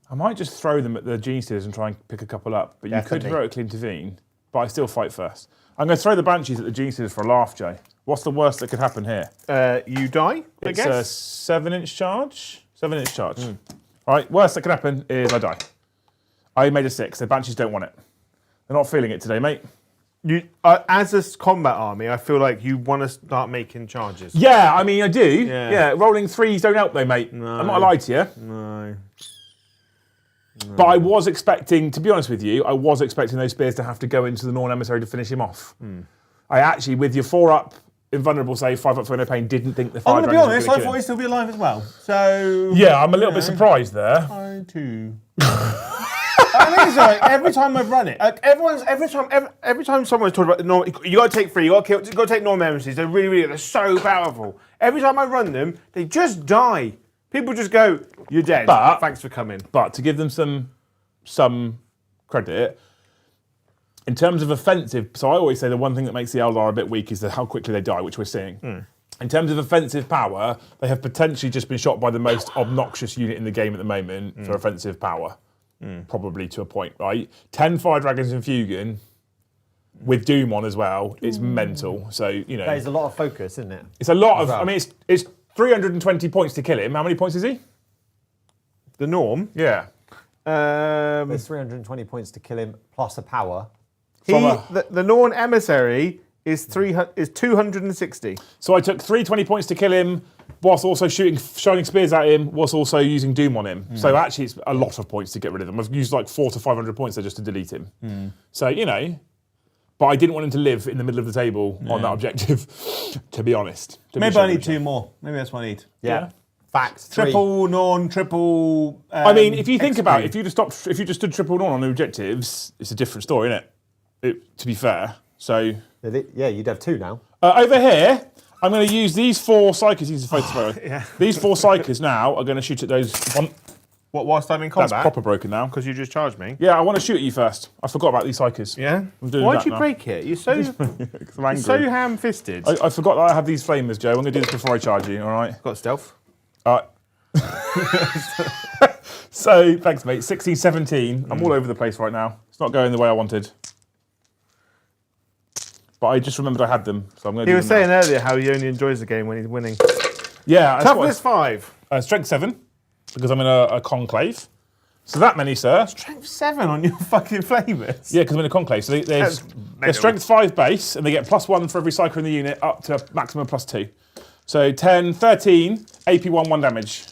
I might just throw them at the Geniuses and try and pick a couple up, but you could Definitely. heroically intervene. but I still fight first. I'm going to throw the Banshees at the Geniuses for a laugh, Jay. What's the worst that could happen here? You die, I It's guess. a 7-inch charge. 7-inch charge. All right, worst that could happen is I die. I made a 6. The Banshees don't want it. They're not feeling it today, mate. You, as a combat army, I feel like you want to start making charges. Yeah, I mean, I do. Yeah. Yeah, rolling 3s don't help though, mate. No. I'm not gonna lie to you. No. But I was expecting, to be honest with you, I was expecting those spears to have to go into the Norn Emissary to finish him off. I actually, with your 4-up invulnerable save, 5-up for no pain, didn't think the fire I'm going to be dragons were honest, gonna I kill thought him. he'd still be alive as well. So... Yeah, I'm a little bit surprised there. I too. I think it's like every time I've run it, like every time someone's talking about the norm, you got to take 3, you got to take norm emissaries. They're they're so powerful. Every time I run them, they just die. People just go, "You're dead. But- Thanks for coming." But to give them some credit, in terms of offensive, so I always say the one thing that makes the Eldar a bit weak is how quickly they die, which we're seeing. In terms of offensive power, they have potentially just been shot by the most obnoxious unit in the game at the moment for offensive power. Probably to a point, right? 10 fire dragons in Fugan with Doom on as well. It's mental. So, you know. That is a lot of focus, isn't it? It's a lot of, Wow. I mean, it's 320 points to kill him. How many points is he? The norm. Yeah. There's 320 points to kill him plus a power. The Norn emissary is 260. So I took 320 points to kill him, whilst also shooting shining spears at him, whilst also using Doom on him. So actually, it's a lot of points to get rid of him. I've used like 400 to 500 points there just to delete him. So, you know, but I didn't want him to live in the middle of the table on that objective, to be honest. Maybe I need 2 more. Maybe that's what I need. Yeah. Fact. 3. Triple Norn, triple. I mean, if you think about it, XP. if you just stood triple on the objectives, it's a different story, isn't it? To be fair. So Yeah, you'd have 2 now. over here, I'm going to use these 4 psychers. These are photos. These 4 psychers now are going to shoot at those. What, whilst I'm in combat? That's proper broken now. Because you just charged me. Yeah, I want to shoot at you first. I forgot about these psychers. Yeah? I'm doing Why'd that you now. break it? You're so, Because I'm angry. so ham-fisted. I forgot that I have these flamers, Joe. I'm going to do this before I charge you. All right. Got stealth. All right. So thanks, mate. 16, 17. I'm all over the place right now. It's not going the way I wanted. But I just remembered I had them, so I'm going to He do was them saying now. earlier how he only enjoys the game when he's winning. Yeah. that's what Toughness 5. Strength 7, because I'm in a conclave. So that many, sir. Strength 7 on your fucking flamers. Yeah, because I'm in a conclave. So they're mental. strength 5 base, and they get +1 for every psyker in the unit, up to maximum +2. So 10, 13, AP 1 damage.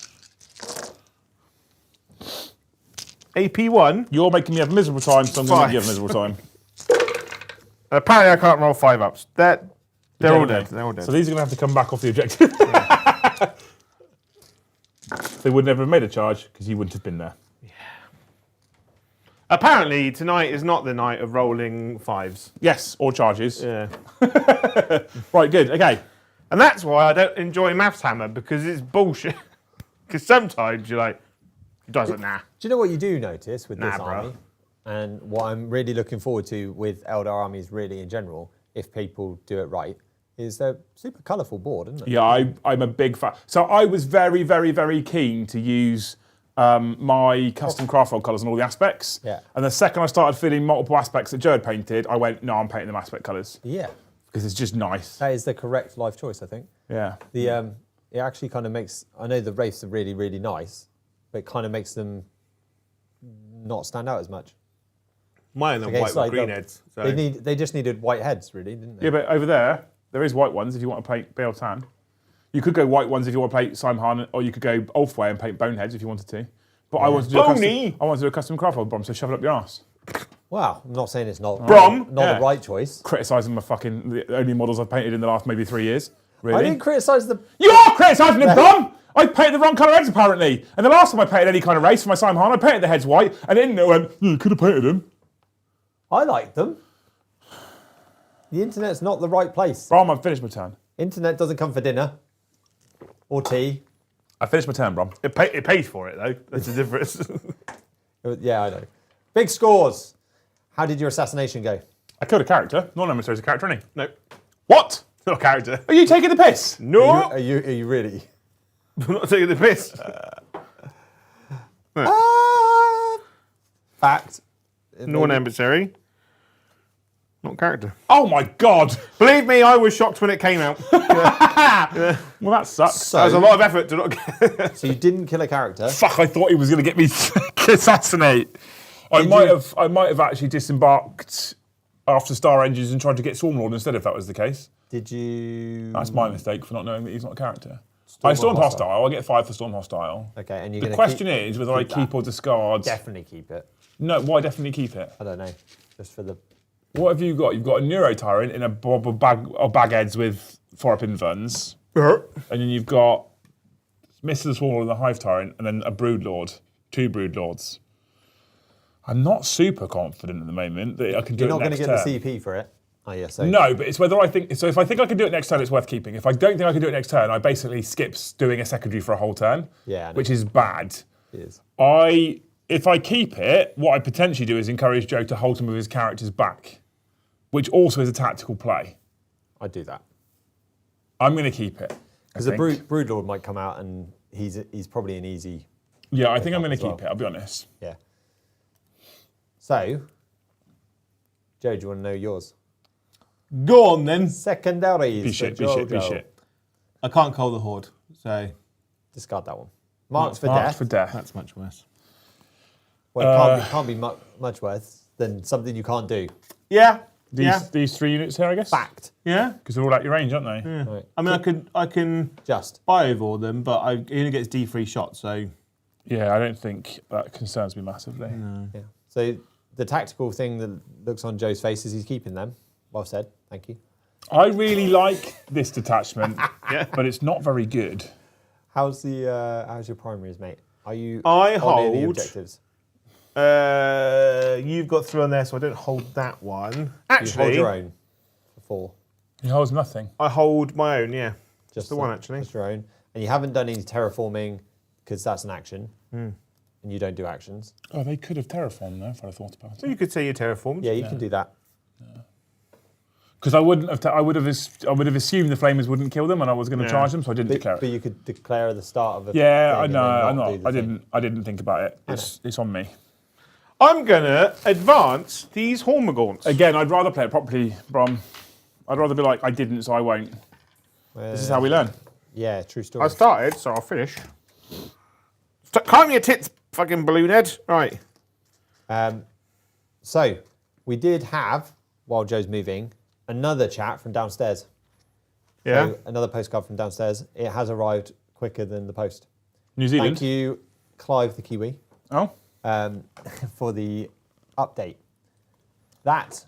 AP1. You're making me have a miserable time, so I'm going to make you have a miserable time. Apparently I can't roll 5-ups. They're all Okay, dead. They're all dead. So these are going to have to come back off the objective. They would never have made a charge, because you wouldn't have been there. Apparently tonight is not the night of rolling 5s. Yes, or charges. Yeah. Right, good, okay. And that's why I don't enjoy Maths Hammer, because it's bullshit. Because sometimes you're like, he does it, nah. Do you know what you do notice with this Nah, army? bro. And what I'm really looking forward to with Eldar armies really in general, if people do it right, is they're super colourful board, isn't it? Yeah, I'm a big fan. So I was very, very, very keen to use my custom craft roll colours on all the aspects. Yeah. And the second I started feeling multiple aspects that Joe had painted, I went, no, I'm painting them aspect colours. Yeah. Because it's just nice. That is the correct life choice, I think. Yeah. It actually kind of makes, I know the wraiths are really, really nice, but it kind of makes them not stand out as much. Mine are Okay, white it's like with green the- heads. So. They just needed white heads, really, didn't they? Yeah, but over there is white ones if you want to paint Bale Tan. You could go white ones if you want to paint Simon, or you could go Ulfway and paint Boneheads if you wanted to. But I wanted to do Boney! I wanted to do a custom craft roll bomb, so shove it up your arse. Wow, I'm not saying it's not, Brom? not Yeah. the right choice. Criticising the only models I've painted in the last maybe 3 years. Really? I didn't criticise the... You're criticising the Brom! I painted the wrong colour heads apparently. And the last time I painted any kind of race for my Simon, I painted the heads white, and in it went, you could have painted them. I like them. The internet's not the right place. Brom, I've finished my turn. Internet doesn't come for dinner. Or tea. I finished my turn, Brom. It pays for it, though. That's the difference. Yeah, I know. Big scores. How did your assassination go? I killed a character. Non-emissary is a character, isn't he? No. What? Not a character. Are you taking the piss? No! Are you really? I'm not taking the piss. Fact. Norn emissary. Not character. Oh my god! Believe me, I was shocked when it came out. Well, that sucks. So, That was a lot of effort to not get. so you didn't kill a character. Fuck! I thought he was going to get me assassinate. I might have actually disembarked after Star Engines and tried to get Swarmlord instead, if that was the case. Did you? That's my mistake for not knowing that he's not a character. I Storm Hostile. I get 5 for Storm Hostile. Okay, and you're The gonna question is whether I keep or discard. definitely keep it. No, why definitely keep it? I don't know, just for the. What have you got? You've got a Neuro Tyrant in a bag heads with 4-up invulns. And then you've got Mr. Swarmlord and the Hive Tyrant, and then a Broodlord, 2 Broodlords. I'm not super confident at the moment that I can do You're it not next going to turn. get the CP for it. Oh yeah, so No, but it's whether I think so. If I think I can do it next turn, it's worth keeping. If I don't think I can do it next turn, I basically skips doing a secondary for a whole turn. Yeah, I know. which is bad. it is. If I keep it, what I potentially do is encourage Joe to hold some of his characters back, which also is a tactical play. I'd do that I'm going to keep it because the Broodlord might come out and he's probably an easy. Yeah, I think I'm going to as well. keep it. I'll be honest. Yeah. So, Joe, do you want to know yours? Go on then. Secondaries. Be for shit. Jojo. I can't call the Horde, so Discard that one. Marks for Marked death. for death. that's much worse. Well, it can't be much worse than something you can't do. Yeah. These 3 units here, I guess. Fact. Yeah. Because they're all out your range, aren't they? Right. I mean, I can Just. buy over all them, but he only gets D3 shots, so Yeah, I don't think that concerns me massively. Yeah. So the tactical thing that looks on Joe's face is he's keeping them. Well said. Thank you. I really like this detachment, but it's not very good. How's your primaries, mate? Are you I on any hold- objectives? you've got 3 on there, so I don't hold that one. You hold Actually, your own for 4. He holds nothing. I hold my own, yeah. Just the one, actually. Just your own. And you haven't done any terraforming because that's an action. And you don't do actions. Oh, they could have terraformed though, if I'd have thought about So it. you could say you're terraformed. Yeah, you can do that. Because I would have assumed the flamers wouldn't kill them, and I was going to charge them, so I didn't declare But it. you could declare at the start of a Yeah, thing I and know. then I'm not not. do the thing. I didn't think about it. It's on me. I'm gonna advance these Hormagaunts. Again, I'd rather play it properly, Brom. I'd rather be like, I didn't, so I won't. This is how we learn. Yeah, true story. I started, so I'll finish. Climb your tits, fucking balloon head. Right. So, we did have, while Joe's moving, another chat from downstairs. Yeah. So, another postcard from downstairs. It has arrived quicker than the post. New Zealand. Thank you, Clive the Kiwi, Oh, for the update. That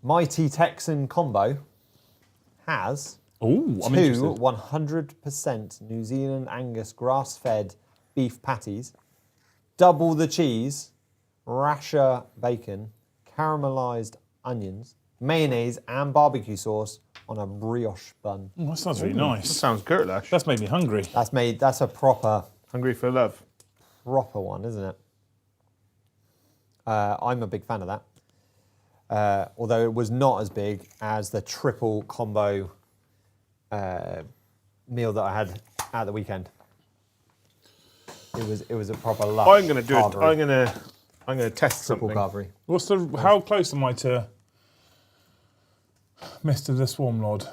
Mighty Texan combo has ooh, I'm 2 interested. 100% New Zealand Angus grass-fed beef patties, double the cheese, rasher bacon, caramelized onions, mayonnaise and barbecue sauce on a brioche bun. Oh, that sounds really That nice. sounds Gertlash. That's made me hungry. That's a proper Hungry for love. one, isn't it? I'm a big fan of that. Although it was not as big as the triple combo meal that I had at the weekend. It was a proper lush. I'm gonna do it. carvery. I'm gonna test triple something. carvery. How close am I to Mr. the Swarmlord?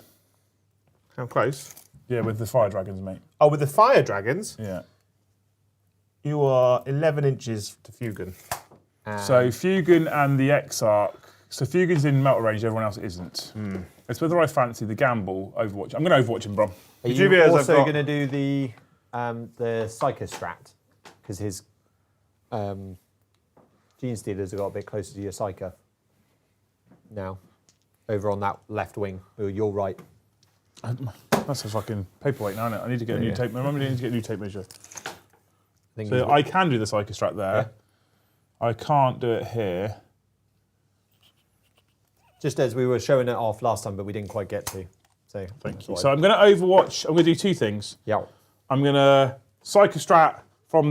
How close? Yeah, with the fire dragons, mate. Oh, with the fire dragons, Yeah. you are 11 inches to Fugan. So Fugan and the Exarch. So Fugan's in metal range, everyone else isn't. It's whether I fancy the gamble Overwatch. I'm going to Overwatch him, bro. Are you Juvia's I've also got- going to do the Psycho Strat? Because his Gene Stealers have got a bit closer to your Psycho now. Over on that left wing, or your right. That's a fucking paperweight now, isn't it? I need to get a new tape. Remember, I need to get a new tape measure. I think So I can do the Psycho Strat there. I can't do it here. just as we were showing it off last time, but we didn't quite get to. So Thank you. So I'm going to Overwatch. I'm going to do 2 things. yeah. I'm going to Psycho Strat from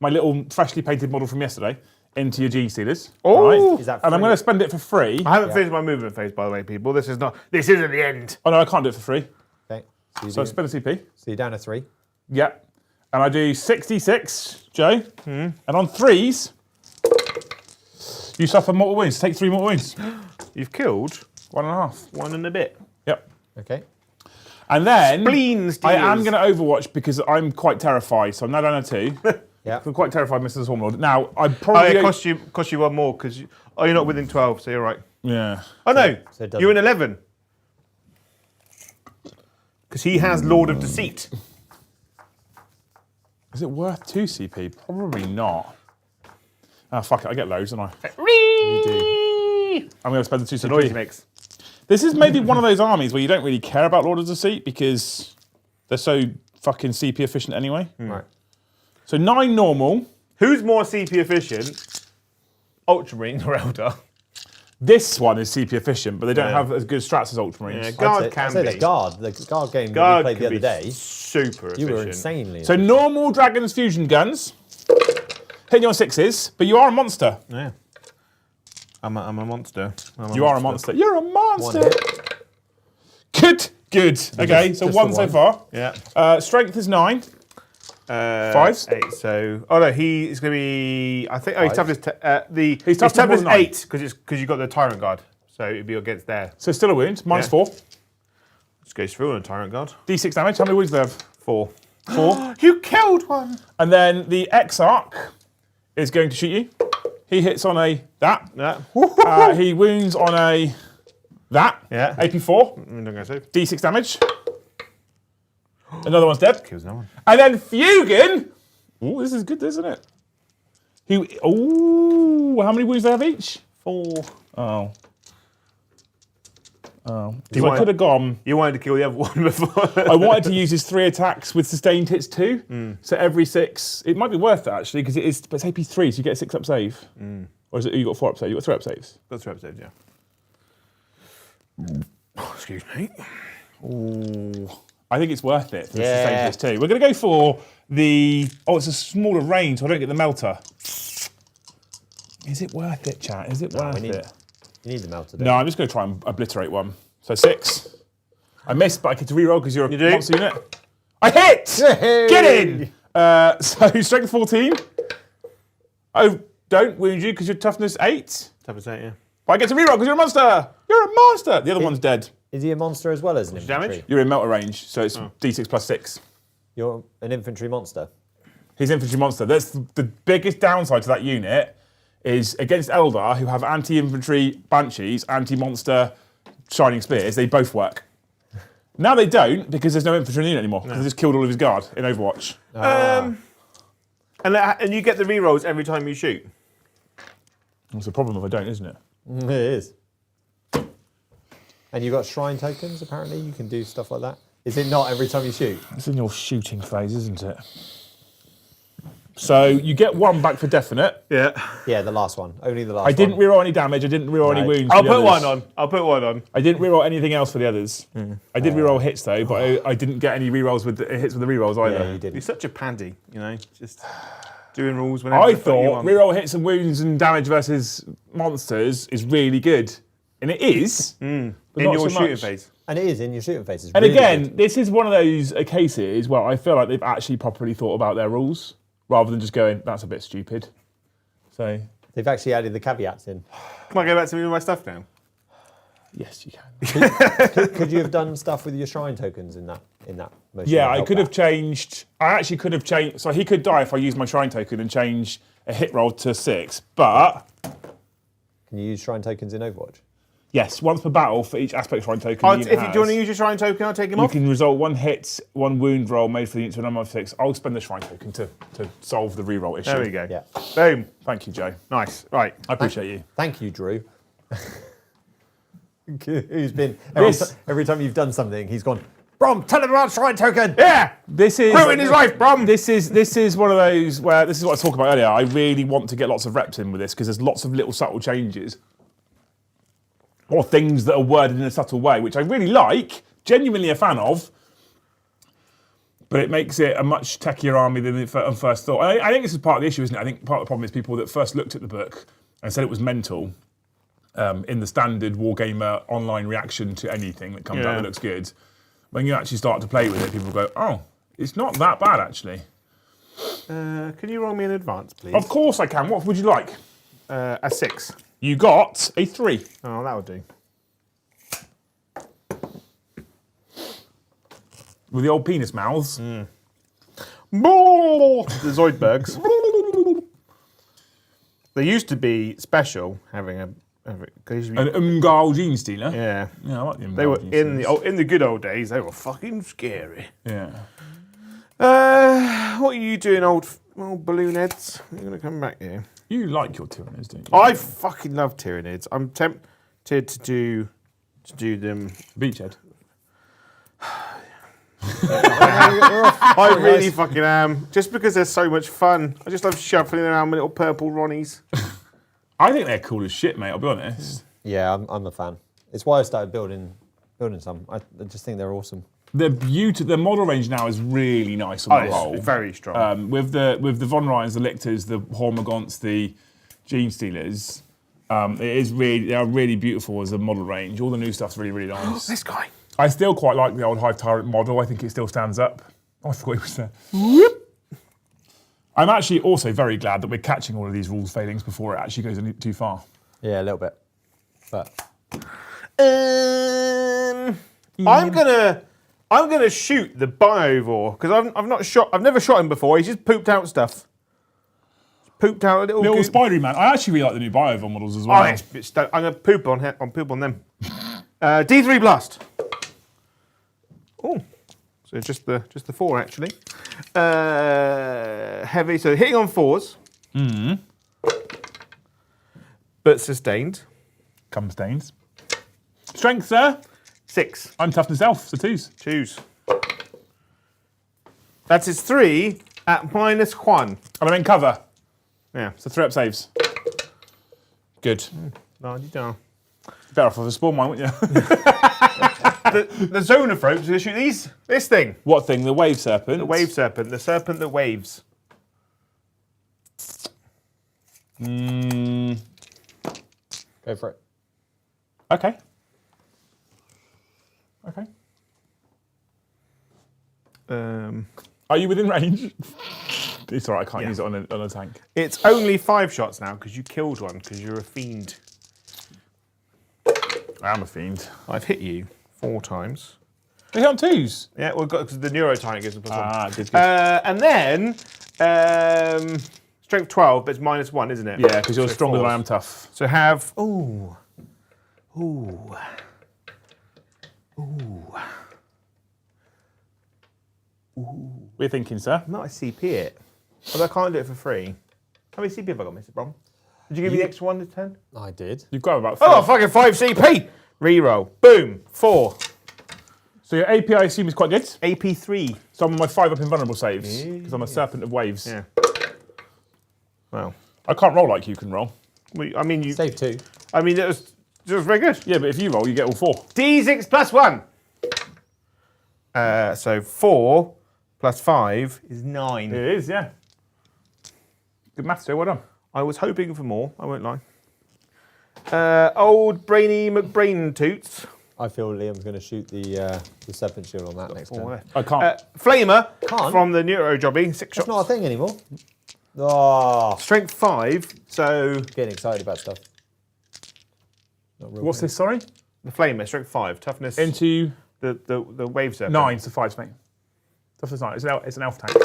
my little freshly painted model from yesterday into your Gene Stealers. Oh! right? Is that And I'm free? going to spend it for free. I haven't finished my movement phase, by the way, people. This isn't the end. Oh no, I can't do it for free. Okay. So I spend a CP. So you're down to 3. Yeah. And I do 66, Joe. And on 3s, you suffer mortal wounds. Take 3 mortal wounds. You've killed 1.5. 1 and a bit. Yep. Okay. And then Spleen I am steers. going to Overwatch because I'm quite terrified. So I'm now down to 2. Yeah. I'm quite terrified, Mr. Swarmlord. Now I Oh, probably it cost you 1 more because you're not within 12, so you're right. yeah. Oh no, so it doesn't- you're in 11. Because he has Lord of Deceit. Is it worth 2 CP? Probably not. Ah, fuck it. I get loads, don't I? You do. I'm going to spend the 2 The noise he CP. makes. This is maybe one of those armies where you don't really care about Lord of Deceit because they're so fucking CP efficient anyway. Right. So 9 normal. Who's more CP efficient? Ultramarine or Eldar? This one is CP efficient, but they don't Yeah. have as good strats as Ultramarines. Yeah, Guard I'd can say be. the guard game Guard that we played the can other be day. super efficient. You were insanely. So normal Dragon's Fusion guns, hitting you on 6s, but you are a monster. Yeah. I'm a monster. You are a monster. You're a One monster. hit. Good, good. Okay, so just 1 the so one. far. Yeah. Strength is 9. 5s? 8. So, oh no, he is going to be. I think. Oh, he's 5. toughness. His toughness toughness more than 8 because you've got the Tyrant Guard. So it'd be against there. So still a wound, minus Yeah. 4. Just goes through on a Tyrant Guard. D6 damage. How many wounds do they have? 4. 4. You killed one. And then the Exarch is going to shoot you. He hits on a that. Yeah. He wounds on a that. Yeah. AP4. I'm not going to save. D6 damage. Another one's dead. Kills no one. And then Fugin. Oh, this is good, isn't it? How many wounds do they have each? 4. Oh. Oh. You So I wanted- could have gone. You wanted to kill the other one before. I wanted to use his 3 attacks with sustained hits too. So every 6, it might be worth it actually because it's AP3, so you get a 6 up save. Or is it you got 4 up save? You got 3 up saves. That's right, episode, yeah. Excuse me. Ooh. I think it's worth it for the Yeah. sustained hits too. We're going to go for the. Oh, it's a smaller range, so I don't get the melter. Is it worth it, chat? Is it worth we need- it? You need the melter. No, I'm just going to try and obliterate one. So 6. I missed, but I get to reroll because you're a You do? monster unit. I hit! Yay! Get in! So strength 14. Oh, don't wound you because you're toughness 8. Toughness 8, yeah. But I get to reroll because you're a monster. You're a monster. The other one's dead. Is he a monster as well as an infantry? damage? You're in melter range, so it's D6 plus 6. You're an infantry monster. He's infantry monster. That's the biggest downside to that unit is against Eldar, who have anti-infantry banshees, anti-monster shining spears. They both work. Now they don't because there's no infantry in the unit anymore because they just killed all of his guard in Overwatch. And you get the rerolls every time you shoot. That's the problem if I don't, isn't it? It is. And you've got shrine tokens, apparently. You can do stuff like that. Is it not every time you shoot? It's in your shooting phase, isn't it? So you get 1 back for definite. Yeah. Yeah, the last one. Only the last one. I didn't reroll any damage. I didn't reroll any No. wounds. for I'll the put others. one on. I'll put one on. I didn't reroll anything else for the others. I did reroll hits though, but I didn't get any rerolls with the hits with the rerolls either. Yeah, you You're didn't. such a paddy, you know, just doing rules whenever I they put you thought on. reroll hits and wounds and damage versus monsters is really good, and it is. But in not your so shooting much. phase. And it is in your shooting phase. It's And really again, good. this is one of those cases where I feel like they've actually properly thought about their rules rather than just going, "That's a bit stupid." So They've actually added the caveats in. Can I go back to moving my stuff now? yes, you can. Could you have done stuff with your shrine tokens in that motion? Yeah, to I help could that? have changed. I actually could have changed. So he could die if I used my shrine token and change a hit roll to 6. But Can you use shrine tokens in Overwatch? yes, once per battle for each aspect shrine token. Do the you unit want to has, use your shrine token, I'll take him you off. can result 1 hit, 1 wound roll made for the unit to a number of 6. I'll spend the shrine token to solve the reroll issue. There we go. Yeah. Boom. Thank you, Joe. Nice. Right. I appreciate you. Thank you, Drew. Who's been This- every time you've done something, he's gone. Brom, tell him about shrine token. Yeah. This is Ruin his life, Brom. This is one of those where this is what I talked about earlier. I really want to get lots of reps in with this because there's lots of little subtle changes or things that are worded in a subtle way, which I really like, genuinely a fan of. But it makes it a much techier army than on first thought. I think this is part of the issue, isn't it? I think part of the problem is people that first looked at the book and said it was mental. In the standard Wargamer online reaction to anything that comes out that looks good, when you actually start to play with it, people go, "Oh, it's not that bad actually." Can you roll me in advance, please? Of course I can. What would you like? A 6. You got a 3. Oh, that'll do. With the old penis mouths. The Zoidbergs. They used to be special, having a. An Umgal gene stealer. Yeah. Yeah, I like the Umgal They were gene in the good old days. They were fucking scary. Yeah. What are you doing, old balloon heads? You're gonna come back here. You like your Tyranids, don't you? I fucking love Tyranids. I'm tempted to do them. Beachhead. I really fucking am. Just because they're so much fun. I just love shuffling around with little purple Ronnies. I think they're cool as shit, mate, I'll be honest. Yeah, I'm a fan. It's why I started building some. I just think they're awesome. They're beautiful. Their model range now is really nice on the whole. It's very strong. With the Von Ryans, the Lictors, the Hormagaunts, the Gene Stealers, they are really beautiful as a model range. All the new stuff's really, really nice. This guy. I still quite like the old Hive Tyrant model. I think it still stands up. Oh, I forgot he was there. Whoop. I'm actually also very glad that we're catching all of these rules failings before it actually goes any too far. Yeah, a little bit. But I'm gonna shoot the Biovore because I've never shot him before. He's just pooped out stuff. Pooped out a little Little goop. Spidery Man. I actually really like the new Biovon models as well. I'm gonna poop on them. D3 blast. Oh, so just the 4 actually. Heavy, so hitting on 4s. But sustained. Come stains. Strength, sir. 6. I'm toughness elf, so 2s. Choose. That's his 3 at -1. And I'm in cover, Yeah. so 3 up saves. Good. La-di-da. Better off with a spawn mine, wouldn't you? The Zonophropes are going to shoot this thing. What thing? The Wave Serpent? The Wave Serpent. The serpent that waves. go for it. Okay. Okay. Are you within range? It's all right, I can't use it on a tank. It's only 5 shots now because you killed one because you're a fiend. I am a fiend. I've hit you 4 times. They hit on 2s? Yeah, well, because the Neuro Tyrant gives a +1. Good. And then, strength 12, but it's -1, isn't it? Yeah, because you're So stronger than 4s. I am tough. So have, We're thinking, sir. not a CP it. Although I can't do it for free. How many CP have I got, Mr. Brom? Did you give me the extra 1 to 10? I did. You've got about 4. Oh, fucking 5 CP! Reroll. Boom. 4. So your AP, I assume, is quite good. AP3. So I'm on my 5 up invulnerable saves, because I'm a Serpent of Waves. Yeah. Well, I can't roll like you can roll. I mean, you. Save 2. I mean, it was very good. Yeah, but if you roll, you get all 4. D6 +1. So 4 + 5 is 9. It is, yeah. Good maths, Joe. Well done. I was hoping for more. I won't lie. Old Brainy McBrain Toots. I feel Liam's going to shoot the Serpent Shield on that next turn. I can't. Flamer Can't? from the Neuro Jobby. 6 That's shots. not a thing anymore. Oh, Strength 5. So getting excited about stuff. Not real What's thing. this, sorry? the Flamer, strength 5. Toughness. Into the Wave Serpent. 9, so 5, mate. Toughness 9. It's an elf tank.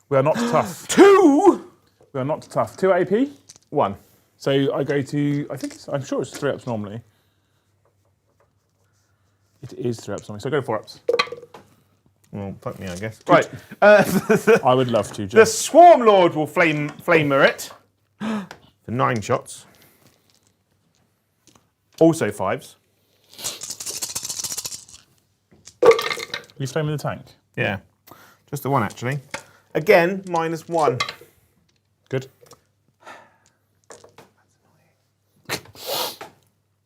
We are not tough. 2. We are not tough. 2 AP. 1. So I go to, I'm sure it's 3 ups normally. It is 3 ups normally, so I go 4 ups. Well, fuck me, I guess. Right. I would love to, Joe. The Swarm Lord will flamer it for 9 shots. Also 5s. You flaming the tank? Yeah. Just the 1, actually. Again, -1. Good.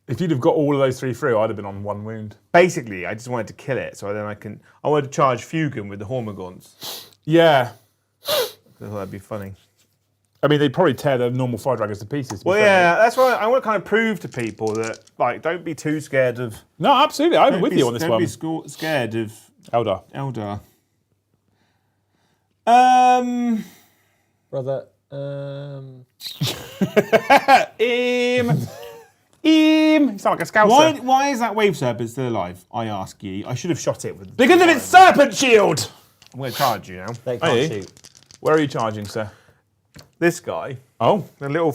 If you'd have got all of those 3 through, I'd have been on 1 wound. Basically, I just wanted to kill it, so then I wanted to charge Fugan with the Hormagaunts. Yeah. I thought that'd be funny. I mean, they'd probably tear the normal fire dragons to pieces. To be Well, fair. yeah, that's why I want to kind of prove to people that, like, don't be too scared of. No, absolutely. I'm with you on this one. Don't be scared of Eldar. Eldar. Brother, You sound like a scouser. Why is that wave serpent still alive? I ask you. I should have shot it with. Because of its serpent shield! I'm going to charge you now. They can't shoot. Where are you charging, sir? This guy, Oh, the little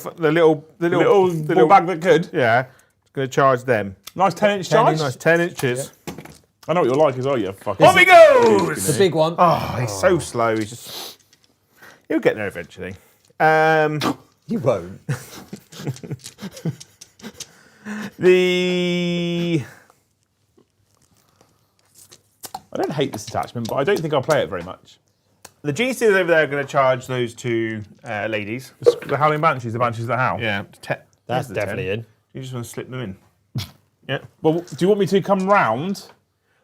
little bag that could. Yeah, going to charge them. Nice 10-inch charge. Nice 10 inches. I know what you're like as well, you fucking. Off he goes! The big one. Oh, he's so slow. He'll get there eventually. You won't. I don't hate this attachment, but I don't think I'll play it very much. The GCs over there are going to charge those two ladies. The Howling Banshees, the Banshees that howl. Yeah, That's definitely in. You just want to slip them in. Yeah. Well, do you want me to come round?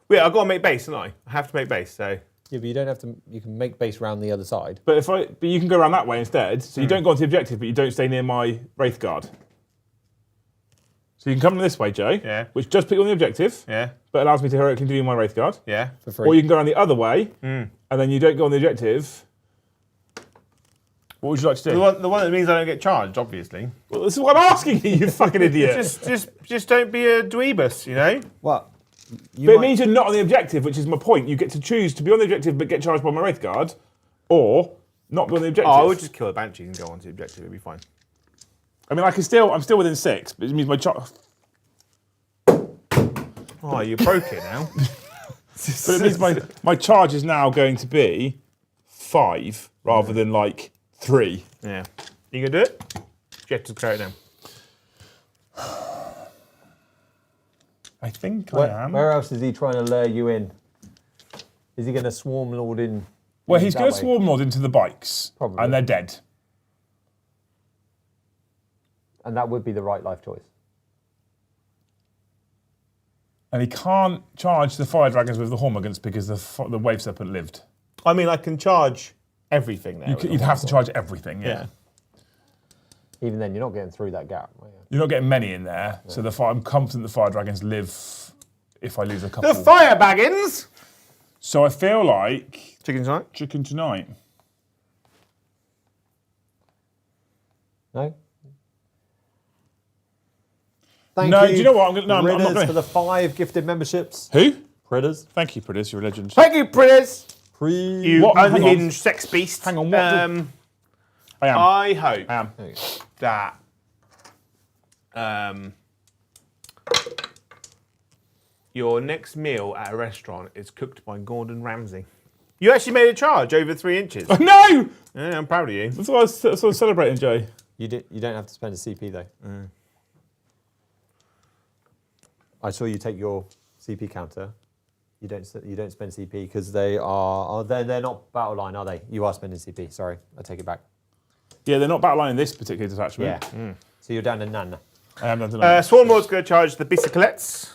Wait, I've got to make base, don't I? I have to make base, so. Yeah, but you don't have to. You can make base round the other side. But you can go around that way instead. So you don't go onto the objective, but you don't stay near my Wraith Guard. So you can come this way, Joe. Yeah. Which does put you on the objective. Yeah. But allows me to heroically do my Wraith Guard. Yeah. For free. Or you can go around the other way, and then you don't go on the objective. What would you like to do? The one that means I don't get charged, obviously. Well, this is what I'm asking you, you fucking idiot. Just don't be a dweebus, you know? What? But it means you're not on the objective, which is my point. You get to choose to be on the objective but get charged by my Wraith Guard, or not be on the objective. Oh, I would just kill the Banshees and go on to the objective, it'd be fine. I mean, I'm still within 6, but it means my charge. Oh, you broke it now. But it means my charge is now going to be 5 rather than like 3. Yeah. You gonna do it? You have to clear it now. I think I am. Where else is he trying to lure you in? Is he going to swarm lord in? Well, he's that going to way? swarm lord into the bikes, Probably. and they're dead. And that would be the right life choice. And he can't charge the fire dragons with the Hormagaunts because the wave serpent lived. I mean, I can charge everything there. You'd have to charge everything, yeah. Even then, you're not getting through that gap. Are you? You're not getting many in there, so I'm confident the fire dragons live if I lose a couple. The fire baggins! So I feel like Chicken tonight? chicken tonight. No? No, do you know what? I'm not Ridders going for the 5 gifted memberships. Who? Pritters. Thank you, Pridders, you're a legend. Thank you, Pritters! You. You Hang on. unhinged sex beast. Hang on, what I am. I hope I am. that your next meal at a restaurant is cooked by Gordon Ramsay. You actually made a charge over 3 inches. No! Yeah, I'm proud of you. That's what I was sort of celebrating, Joe. You don't have to spend a CP though. I saw you take your CP counter. You don't spend CP because they're not battle line, are they? You are spending CP. Sorry, I take it back. Yeah, they're not battleline in this particular detachment. Yeah. So you're down to none. I am not done. Swarm Lord's going to charge the bicyclettes.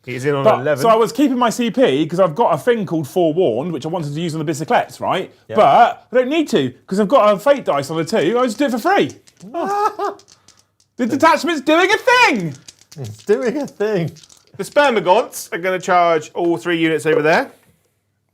He's in on 11. So I was keeping my CP because I've got a thing called Forewarned, which I wanted to use on the bicyclettes, right? Yeah. But I don't need to because I've got a fate dice on the 2. I just do it for free. The detachment's doing a thing. It's doing a thing. The Spermagants are going to charge all 3 units over there.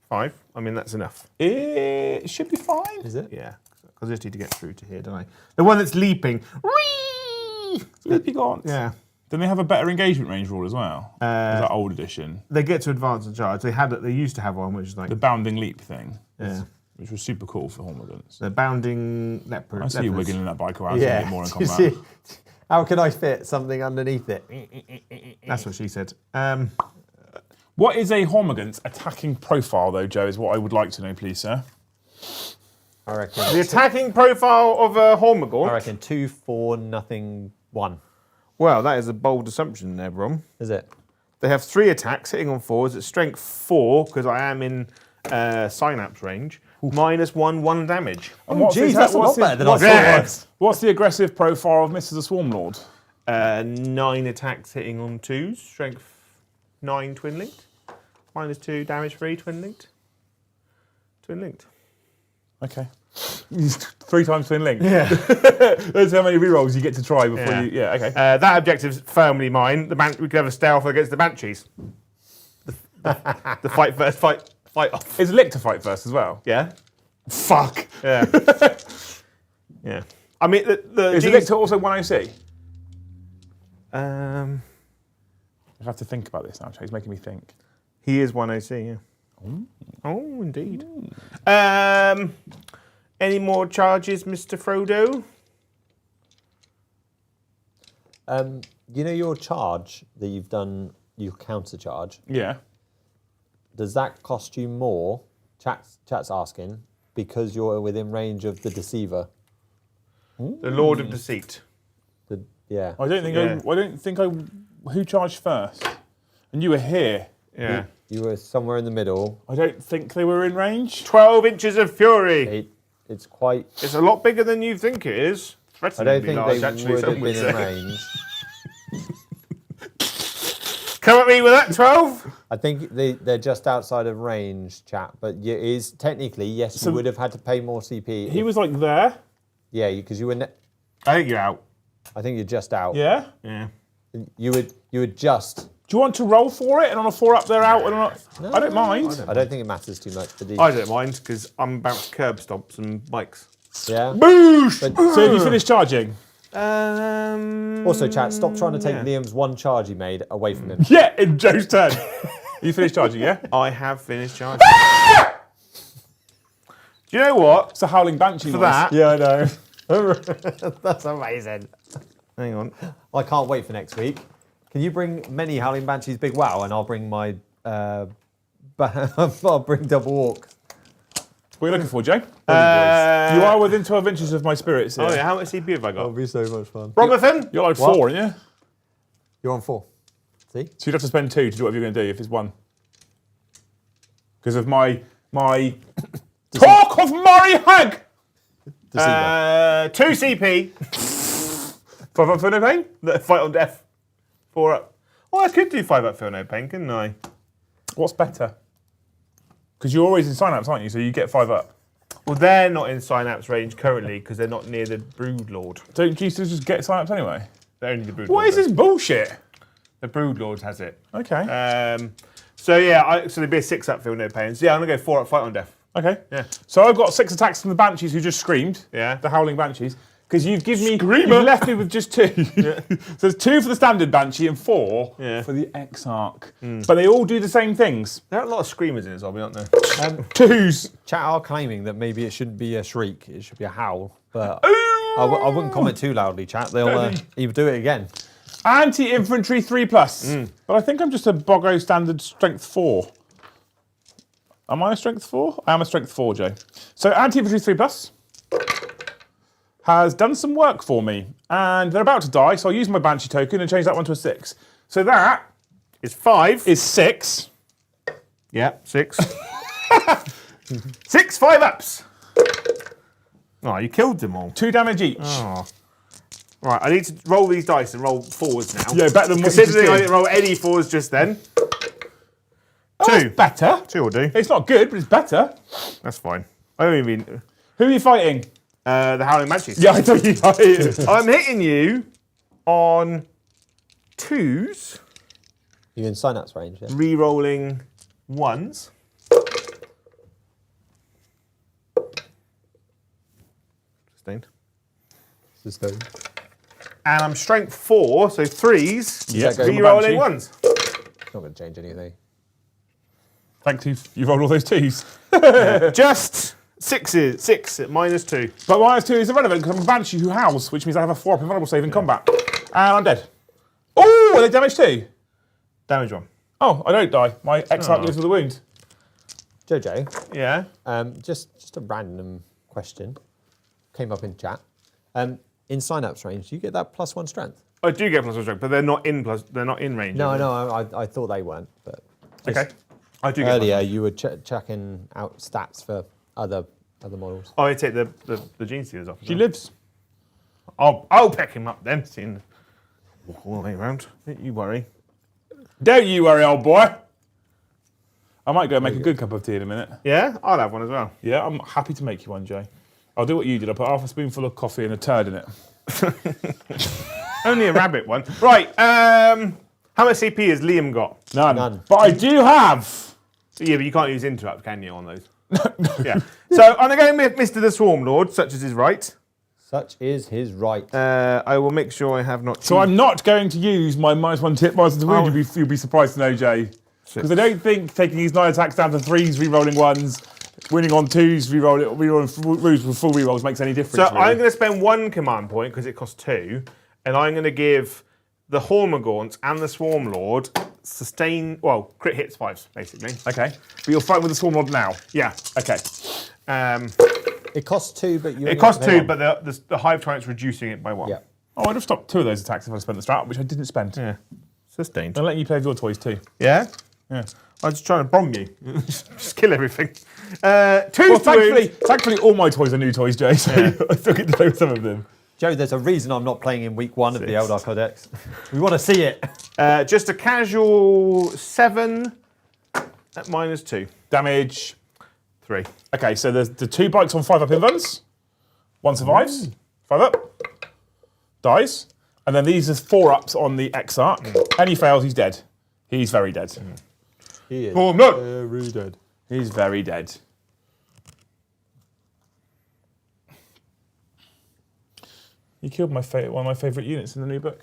5. I mean, that's enough. It should be fine. Is it? Yeah, because I just need to get through to here, don't I? The one that's leaping. Whee! Sleepy Gaunts. Yeah. Then they have a better engagement range rule as well. Is that old edition? They get to advance and charge. They used to have one, which is like The bounding leap thing. Yeah. Which was super cool for Hormagaunts. the bounding leopard. I see you wiggling that bike around Yeah. to get more in You combat. see, how can I fit something underneath it? That's what she said. What is a Hormagaunts attacking profile, though, Joe, is what I would like to know, please, sir. I reckon. The attacking profile of a Hormagaunt. I reckon 2, 4, nothing, 1. Well, that is a bold assumption there, Brom. Is it? They have 3 attacks, hitting on 4s. It's strength 4, because I am in synapse range. -1, 1 damage. And Geez, that's a lot better than I thought it was. What's the aggressive profile of Mr. the Swarmlord? 9 attacks hitting on 2s. Strength 9 twin linked. -2 damage free twin linked. Twin linked. Okay. 3 times twin link. Yeah. That's how many rerolls you get to try before Yeah. you. Yeah, okay. That objective's firmly mine. We could have a stealth against the Banshees. The fight first, fight off. Is Lick to fight first as well? Yeah. Fuck. Yeah. Yeah. I mean, Is the Victor also 1 OC? I Um, have to think about this now. He's making me think. he is 1 OC, yeah. Oh, indeed. Any more charges, Mr. Frodo? You know your charge that you've done, your counter charge. Yeah. Does that cost you more? Chat's asking because you're within range of the deceiver. The Lord of Deceit. Yeah. I don't think I. Who charged first? And you were here. Yeah. You were somewhere in the middle. I don't think they were in range. 12 inches of fury. It's quite. It's a lot bigger than you think it is. I don't Threateningly think large, they actually, would some have would been in say. range. Come at me with that, 12? I think they're just outside of range, chat. But is technically yes, So you would have had to pay more CP. He was like there. Yeah, because you were. I think you're out. I think you're just out. Yeah. Yeah. You would just. Do you want to roll for it? And on a 4 up, they're out. And on a, I don't mind. I don't think it matters too much. But I don't mind, because I'm about to curb stomp some bikes. yeah. Boosh! So have you finished charging? Also, chat. Stop trying to take yeah. Liam's one charge he made away from him. Yeah, in Joe's turn. You finished charging, yeah? I have finished charging. Do you know what? It's a howling banshee. For that, Yeah, I know. That's amazing. hang on. I can't wait for next week. Can you bring many Howling Banshees Big Wow, and I'll bring my. I'll bring Double Walk. What are you looking for, Joe? You are within 12 inches of my spirits here. Oh yeah, how much CP have I got? be so much fun. Robinson? You're like What? 4, aren't you? You're on 4. See? So you'd have to spend 2 to do whatever you're going to do if it's 1. Because of my talk of Murray Hag! 2 CP. 5 up for no pain? The fight on death. 4 up. Oh, I could do 5 up for no pain, couldn't I? What's better? Because you're always in synapse, aren't you? So you get 5 up. Well, they're not in synapse range currently because they're not near the Brood Lord. Don't you just get synapse anyway? They're only the Brood What Lord. is this bullshit? The Brood Lord has it. Okay. So yeah, so there'd be a 6 up feel no pain. So yeah, I'm gonna go 4 up fight on death. Okay. Yeah. So I've got 6 attacks from the Banshees who just screamed. Yeah. The Howling Banshees. Because you've left me with just 2. Yeah. So there's 2 for the standard Banshee and 4 Yeah. for the Exarch. But they all do the same things. There are a lot of screamers in this hobby, aren't there? 2s. Chat are claiming that maybe it shouldn't be a shriek, it should be a howl. But I wouldn't comment too loudly, chat. They'll either do it again. Anti-infantry 3+. But I think I'm just a Boggo standard strength 4. Am I a strength 4? I am a strength 4, Joe. So anti-infantry 3+. Has done some work for me, and they're about to die, so I'll use my Banshee token and change that one to a 6. So that It's 5. is 6. Yeah, 6. 6 5 ups. Oh, you killed them all. 2 damage each. Oh. Right, I need to roll these dice and roll 4s now. Yeah, better than what you just Considering I did. didn't roll any 4s just then. Oh, 2. that's better. 2 will do. It's not good, but it's better. That's fine. I don't even mean Who are you fighting? the Howling Banshees. Yeah, I thought you fighting. I'm hitting you on 2s, You're in synapse range, yeah? re-rolling 1s. Sustained. And I'm strength 4, so 3s, Yeah, go re-rolling Banshee. 1s. It's not going to change anything. Thanks, you rolled all those 2s. Just 6s, 6 at -2. But -2 is irrelevant because I'm a Banshee who howls, which means I have a 4 up invulnerable save in combat. And I'm dead. Oh, are they damaged too? Damage 1. Oh, I don't die. My Exarch lives with a wound. Jojo, Yeah. just a random question. Came up in chat. In synapse range, do you get that +1 strength? I do get +1 strength, but they're not in range. No, of it. no, I thought they weren't. But Okay. I do get earlier you were checking out stats for other models. I take the gene stealers off. She lives. I'll pick him up then. Seeing walk all the way around. Don't you worry. Don't you worry, old boy. I might go make a good cup of tea in a minute. Yeah, I'll have one as well. Yeah, I'm happy to make you one, Jay. I'll do what you did. I'll put half a spoonful of coffee and a turd in it. Only a rabbit one. Right. How much CP has Liam got? None. But I do have. Yeah, but you can't use interrupt, can you, on those? Yeah. So I'm going to go with Mr. the Swarm Lord, such as his right. Such is his right. I will make sure I have not. So I'm not going to use my -1 tip, -1 to wound. You'll be surprised to know, Jay. Because I don't think taking these 9 attacks down to 3s, re-rolling 1s, winning on 2s, re-rolling with full re-rolls makes any difference. So really. I'm going to spend 1 command point because it costs 2, and I'm going to give the Hormagaunts and the Swarm Lord crit hits 5s, basically. Okay. But you're fighting with the Swarm Lord now? Yeah. Okay. It costs 2, but you. It costs 2, but the Hive Tyrant's reducing it by 1. Yeah. Oh, I'd have stopped 2 of those attacks if I spent the strat, which I didn't spend. Yeah. Sustained. I'm letting you play with your toys too. Yeah? Yeah. I'm just trying to bomb you. Just kill everything. Well, thankfully, all my toys are new toys, Jay, so I still get to play with some of them. Joe, there's a reason I'm not playing in week 1 of the Eldar Codex. We want to see it. Just a casual 7 at -2. Damage. 3. Okay, so there's the 2 bites on 5 up invulns. 1 survives. 5 up. Dies. And then these are 4 ups on the Exarch. And he fails, he's dead. He's very dead. He is Oh, no. very dead. He's very dead. He killed one of my favourite units in the new book.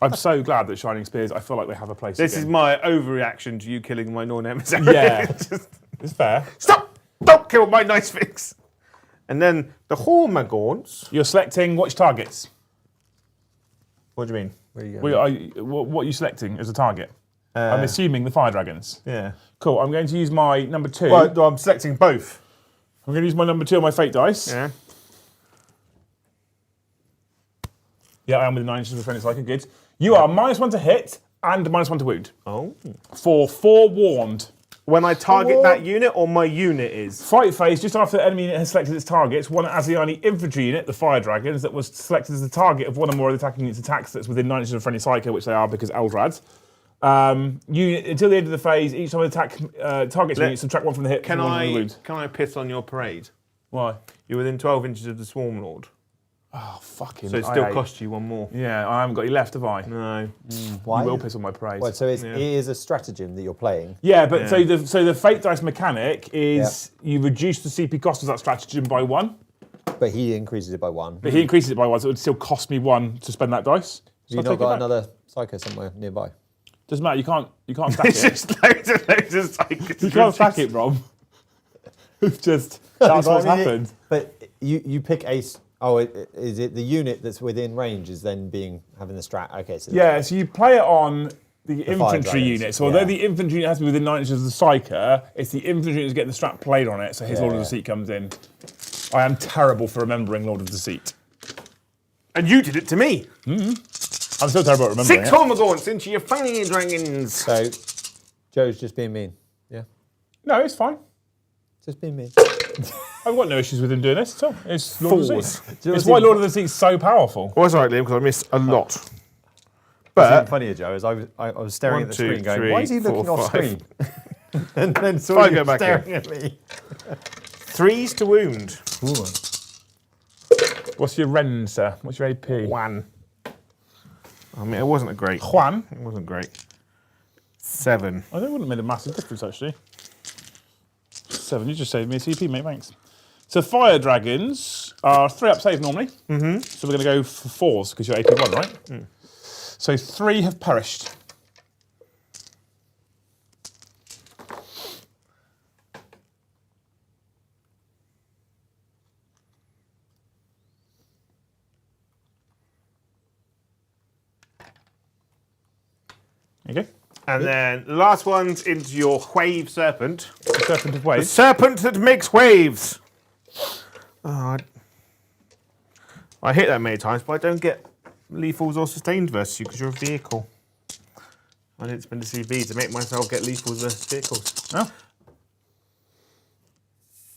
I'm so glad that Shining Spears, I feel like they have a place This again. is my overreaction to you killing my non-emissary. Yeah. It's fair. Stop! Don't kill my nice fix. And then the Hormagaunts. You're selecting which targets? What do you mean? Where are you going? What are you selecting as a target? I'm assuming the Fire Dragons. Yeah. Cool, I'm going to use my number 2. Well, I'm selecting both. I'm going to use my number 2 on my Fate dice. Yeah. Yeah, I am with the 9 inches of Phoenix Psychic. Good. You are -1 to hit and -1 to wound. Oh. For forewarned. When I target that unit, or my unit is? Fight phase, just after the enemy unit has selected its targets, one Asiani infantry unit, the Fire Dragons, that was selected as the target of one or more of the attacking units' attacks that's within 9 inches of friendly Psycho, which they are because Eldrads. Until the end of the phase, each time the attack targets unit, subtract 1 from the hit. Can one from the wound. I piss on your parade? Why? You're within 12 inches of the Swarm Lord. Oh, fucking. So it still costs you 1 more. Yeah, I haven't got you left, have I? No. Why? You will piss on my parade. Well, so it is a stratagem that you're playing. Yeah, but so the Fate Dice mechanic is you reduce the CP cost of that stratagem by 1. But he increases it by 1. But he increases it by 1, so it would still cost me 1 to spend that dice. Have you not got another Psycho somewhere nearby? Doesn't matter, you can't stack It's it. just loads of psychics. You can't stack it, Rob. It's just, that's what's happened. But you pick a... Oh, is it the unit that's within range is then having the strat? Okay, so Yeah, so you play it on the Fire infantry Dragons, unit. So although the infantry unit has to be within 9 inches of the Psyker, it's the infantry unit that's getting the strat played on it, so his Lord of Deceit comes in. I am terrible for remembering Lord of Deceit. And you did it to me. I'm still terrible at remembering 6 it. Hormagaunts into your Fire Dragons. So Joe's just being mean. Yeah, No, it's fine. just being mean. I've got no issues with him doing this at all. It's Lord of the Sea. Do you It's know why what's Lord of the Sea is so powerful. Well, that's all right, Liam, because I missed a lot. What's But even funnier, Joe, is I was staring 1, at the 2, screen going, 3, why is he 4, looking off 5. screen? And then saw Fine, you go back staring at me. 3s to wound. What's your Ren, sir? What's your AP? 1. I mean, it wasn't a great. Juan? It wasn't great. 7. I think it wouldn't have made a massive difference, actually. 7, you just saved me a CP, mate, thanks. So Fire Dragons are 3 up save normally. So we're going to go for 4s because you're AP 1, right? So 3 have perished. Okay. And then the last one's into your Wave Serpent. The Serpent of The Waves. serpent that makes waves. Oh, I hit that many times, but I don't get lethals or sustained versus you because you're a vehicle. I didn't spend a CB to make myself get lethals versus vehicles. Oh.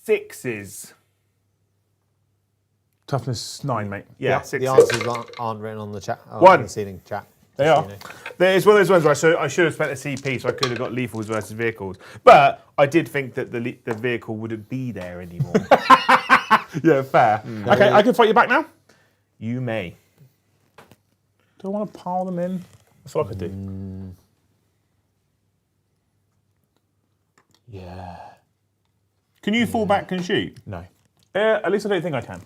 6s. Toughness 9, mate. Yeah, The 6s. answers aren't written on the chat. Oh, 1. on the ceiling chat. They are. You know. It's one of those ones where I should have spent a CP, so I could have got lethals versus vehicles. But I did think that the vehicle wouldn't be there anymore. Yeah, fair. Okay, I can fight you back now. You may. Do I want to pile them in? I feel like I do. Yeah. Can you fall back and shoot? No. At least I don't think I can.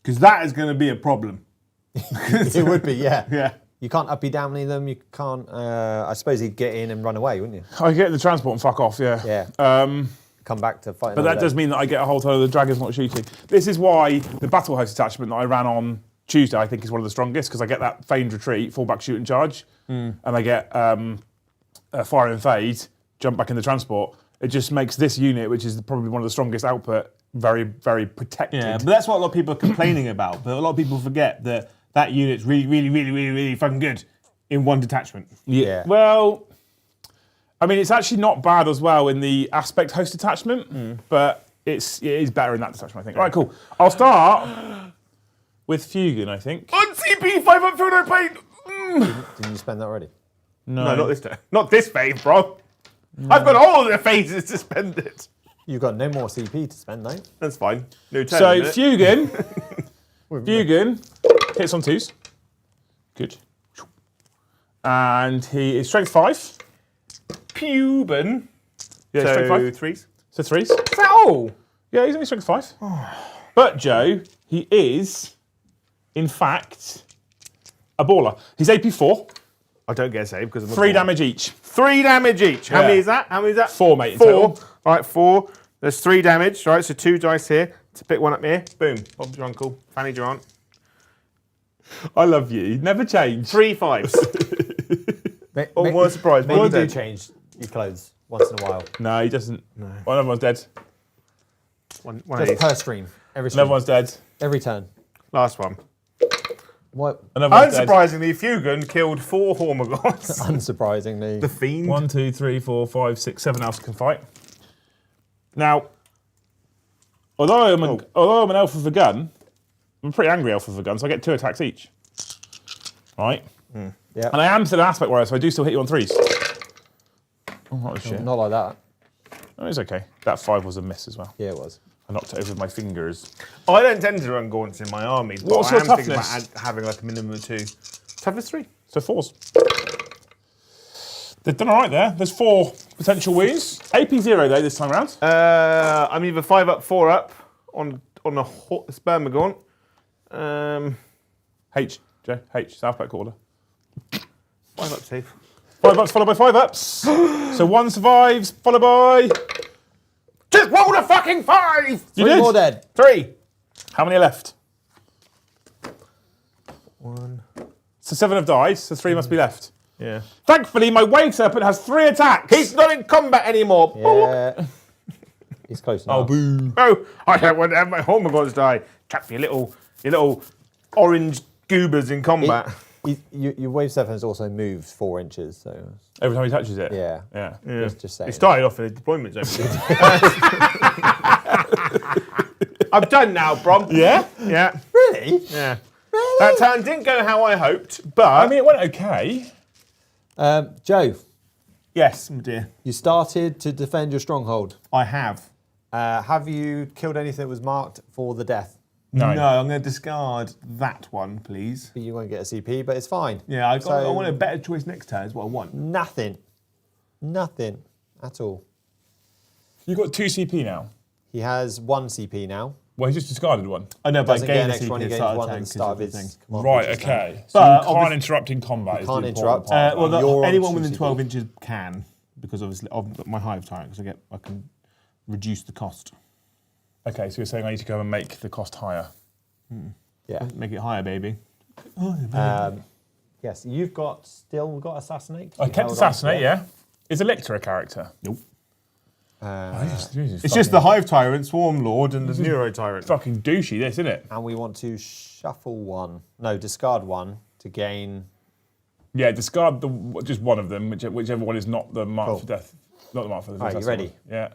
Because that is going to be a problem. It would be, yeah. Yeah. You can't uppy downy them. You can't. I suppose he'd get in and run away, wouldn't you? I get the transport and fuck off. Yeah. Yeah. Come back to fight. But that does mean that I get a whole ton of the dragons not shooting. This is why the battle host attachment that I ran on Tuesday, I think, is one of the strongest, because I get that feigned retreat, fall back, shoot and charge, and I get fire and fade, jump back in the transport. It just makes this unit, which is probably one of the strongest output, very, very protected. Yeah, but that's what a lot of people are complaining about. But a lot of people forget that that unit's really, really, really, really, really fucking good in one detachment. Yeah. Well, I mean, it's actually not bad as well in the aspect host attachment, but it is better in that detachment, I think. All right, cool. I'll start with Fugan, I think. On CP, 5 up field, no pain. Didn't you spend that already? No, not this time. Not this phase, bro. No. I've got all of the phases to spend it. You've got no more CP to spend, though. That's fine. New turn. So Fugan hits on 2s. Good. And he is strength 5. Puban. Yeah, So strength 5. 3s. So 3s. Is that all? Yeah, he's only strength 5. But Joe, he is, in fact, a baller. He's AP 4. I don't get a save because I'm 3 damage each. 3 damage each. How Yeah. many is that? How many is that? 4, mate. In 4. total. All right, 4. There's 3 damage. Right, so 2 dice here. To pick one up here. Boom. Bob's your uncle. Fanny's your aunt. I love you. Never change. 3 5s. Oh, what a surprise. Maybe One do dead. change your clothes once in a while. No, he doesn't. No. One of them's dead. One of Just these. per stream. Every stream. Another one's dead. Every turn. Last one. What? Another one's dead. Unsurprisingly, Fugan killed 4 Hormagons. Unsurprisingly. The Fiend. 1, 2, 3, 4, 5, 6, 7 else can fight. Now, although I'm an elf with a gun, I'm a pretty angry elf with a gun, so I get 2 attacks each. Right? Yeah. And I am still an aspect warrior, so I do still hit you on 3s. Oh, that was shit. Not like that. Oh, it's okay. That 5 was a miss as well. Yeah, it was. I knocked it over with my fingers. I don't tend to run gaunts in my armies, but What's I your am thinking toughness? about having like a minimum of 2. Toughness 3. So 4s. They've done all right there. There's 4 potential wounds. AP 0 though this time around. I'm either 5 up, 4 up on a spermagaunt. H, Joe. H, Southpack order. 5 up safe. 5 ups followed by 5 ups. So 1 survives, followed by... Just roll a fucking 5! You 3 did? more dead. 3. How many are left? 1. So 7 have died, so 3 must be left. Yeah. Thankfully, my wave serpent has 3 attacks. He's not in combat anymore. Yeah. He's close now. Oh, boo. Oh, I don't want to have my Hormagons die. Trap your little orange goobers in combat. Your wave serpent has also moved 4 inches, so Every time he touches it? yeah. Yeah. Just saying. He started off in a deployment zone. I'm done now, Brom. Yeah? Yeah. Really? Yeah. Really? That turn didn't go how I hoped, but I mean, it went okay. Joe, yes, my dear, you started to defend your stronghold. I have. Have you killed anything that was marked for the death? No. I'm going to discard that one, please. You won't get a CP, but it's fine. Yeah, I So- want a better choice next turn. Is what I want. Nothing. Nothing at all. You've got 2 CP now. He has 1 CP now. Well, he just discarded 1. I know, but I Doesn't get gain an a extra one, CP he at gains start 1 of at turn the start of 'cause his thing. command Right, features now. okay. But So you can't obviously- interrupt in combat. is the can't important interrupt. part of that. You're on Anyone within 2 12 CP. inches can, because obviously of my hive tyrant, because I can reduce the cost. Okay, so you're saying I need to go and make the cost higher. Yeah. Make it higher, baby. Yes, you've still got Assassinate. I You kept held on to Assassinate, it. yeah. Is Electra a character? Nope. It's It's just the hive tyrant, swarm lord, and the neuro tyrant. fucking douchey, this, isn't it? And we want to shuffle 1. No, discard 1 to gain. Yeah, discard just one of them, whichever one is not the mark Cool. for death. Not the mark for the Right, you death. ready? Yeah.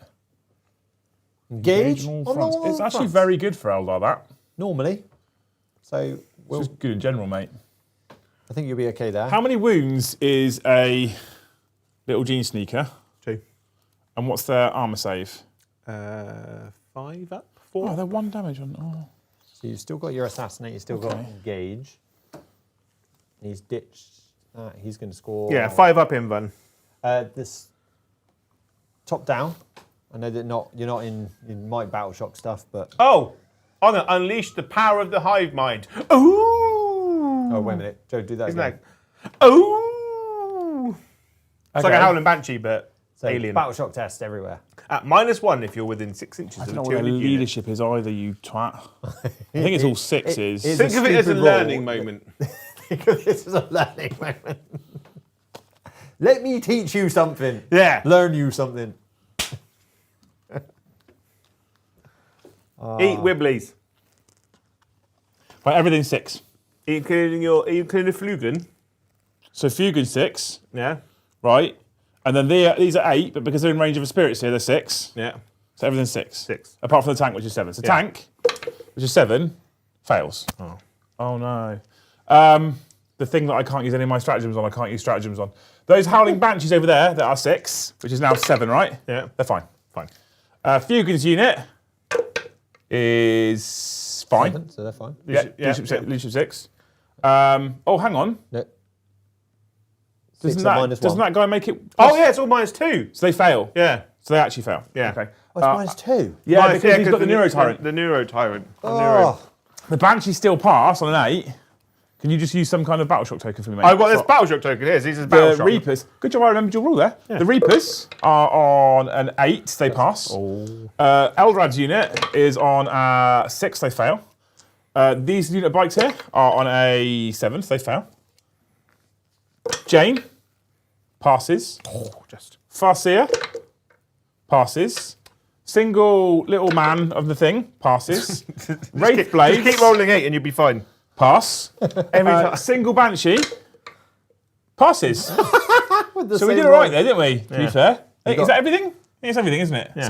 Engage On on all the fronts. wall It's actually fronts. very good for Eldar, that. Normally. So It's just good in general, mate. I think you'll be okay there. How many wounds is a little gene sneaker? 2. And what's their armor save? 5 up, Oh, 4. they're 1 damage on. Oh. So you've still got your Assassinate, you've still got Engage. And he's ditched that. He's going to score. Yeah, 5 up in Van. This top down. I know that you're not in Might Battle Shock stuff, but Oh, I'm going to unleash the power of the hive mind. Ooh! Oh, wait a minute. Joe, do that Isn't again. that... Ooh! It's like a howling banshee, but So, alien. battle shock test everywhere. At -1 if you're within 6 inches I of don't a know what the 200 unit. leadership is either, you twat. I think it's all sixes. it's Think of it as a stupid learning rule. moment. Think of this as a learning moment. Let me teach you something. Yeah. Learn you something. Eat Wibblies. Right, everything's 6. Including the Flugen. So Fugen's 6, Yeah. right? And then these are 8, but because they're in range of a spirit here, they're 6. Yeah. So everything's 6. 6. Apart from the tank, which is 7. So Yeah. tank, which is 7, fails. Oh. Oh no. The thing that I can't use any of my stratagems on, I can't use stratagems on. Those Howling Banshees over there that are 6, which is now 7, right? Yeah. They're fine. Fine. Fugen's unit is fine. 7, so they're fine. Yeah, leadership 6. Oh, hang on. No. Doesn't 6 that, at -1. doesn't that guy make it? Oh, yeah, it's all -2. So they fail. Yeah. So they actually fail. Yeah. Okay. Oh, it's -2. Yeah, Nice, because he's got the Neuro Tyrant. The Neuro Tyrant. Oh. The Banshees still pass on an 8. Can you just use some kind of battle shock token for me, mate? I've got this battle shock token here. These are battle The shock. Reapers. Good job, I remembered your rule there. Yeah. The Reapers are on an 8, they pass. Oh. Eldrad's unit is on a 6, they fail. These unit bikes here are on a 7, they fail. Jane passes. Oh, just. Farseer passes. Single little man of the thing passes. Wraith Blades Just keep rolling 8 and you'll be fine. pass. Every time. Single Banshee passes. With the So we same did all right roll. there, didn't we? To be Yeah. fair. Is got- that everything? I think it's everything, isn't it? Yeah.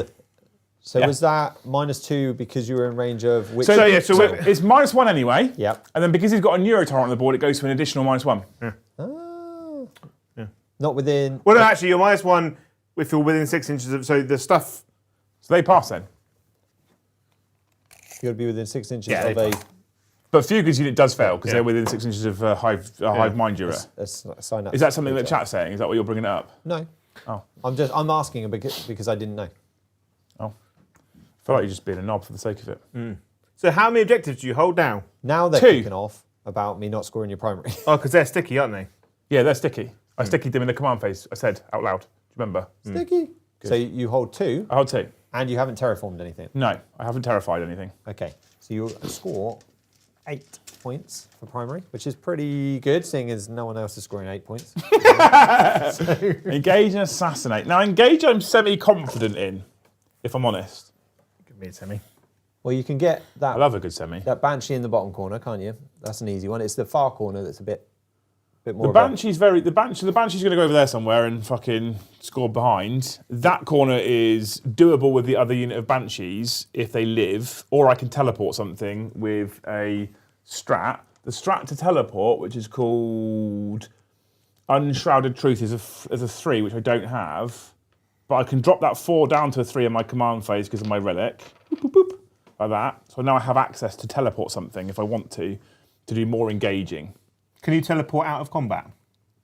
So Yeah. was that -2 because you were in range of which? So, So, yeah, so we're- it's -1 anyway. Yep. And then because he's got a Neurotyrant on the board, it goes to an additional -1. Oh. Not within. Well, no, actually, you're -1 if you're within 6 inches of. So the stuff. So they pass then. You got to be within 6 inches Yeah, of they a. But Fuga's unit does fail because Yeah. they're within 6 inches of hive mind dura. a sign up. Is that something that chat's saying? Is that what you're bringing it up? No. Oh. I'm asking because I didn't know. Oh. I feel like you're just being a knob for the sake of it. So how many objectives do you hold down? Now they're 2. kicking off about me not scoring your primary. Oh, because they're sticky, aren't they? Yeah, they're sticky. I stickied them in the command phase. I said out loud. Do you remember? Sticky. So you hold 2 I hold 2. and you haven't terraformed anything. No, I haven't terrified anything. Okay. So you score 8 points for primary, which is pretty good, seeing as no one else is scoring 8 points. Engage and assassinate. Now, engage, I'm semi-confident in, if I'm honest. Give me a semi. Well, you can get I love a good semi. that Banshee in the bottom corner, can't you? That's an easy one. It's the far corner that's a bit more. The Banshee's the Banshee's going to go over there somewhere and fucking score behind. That corner is doable with the other unit of Banshees if they live, or I can teleport something with a strat. The strat to teleport, which is called Unshrouded Truth, is a 3, which I don't have, but I can drop that 4 down to a 3 in my command phase because of my relic. Boop, boop, boop, like that. So now I have access to teleport something if I want to do more engaging. Can you teleport out of combat?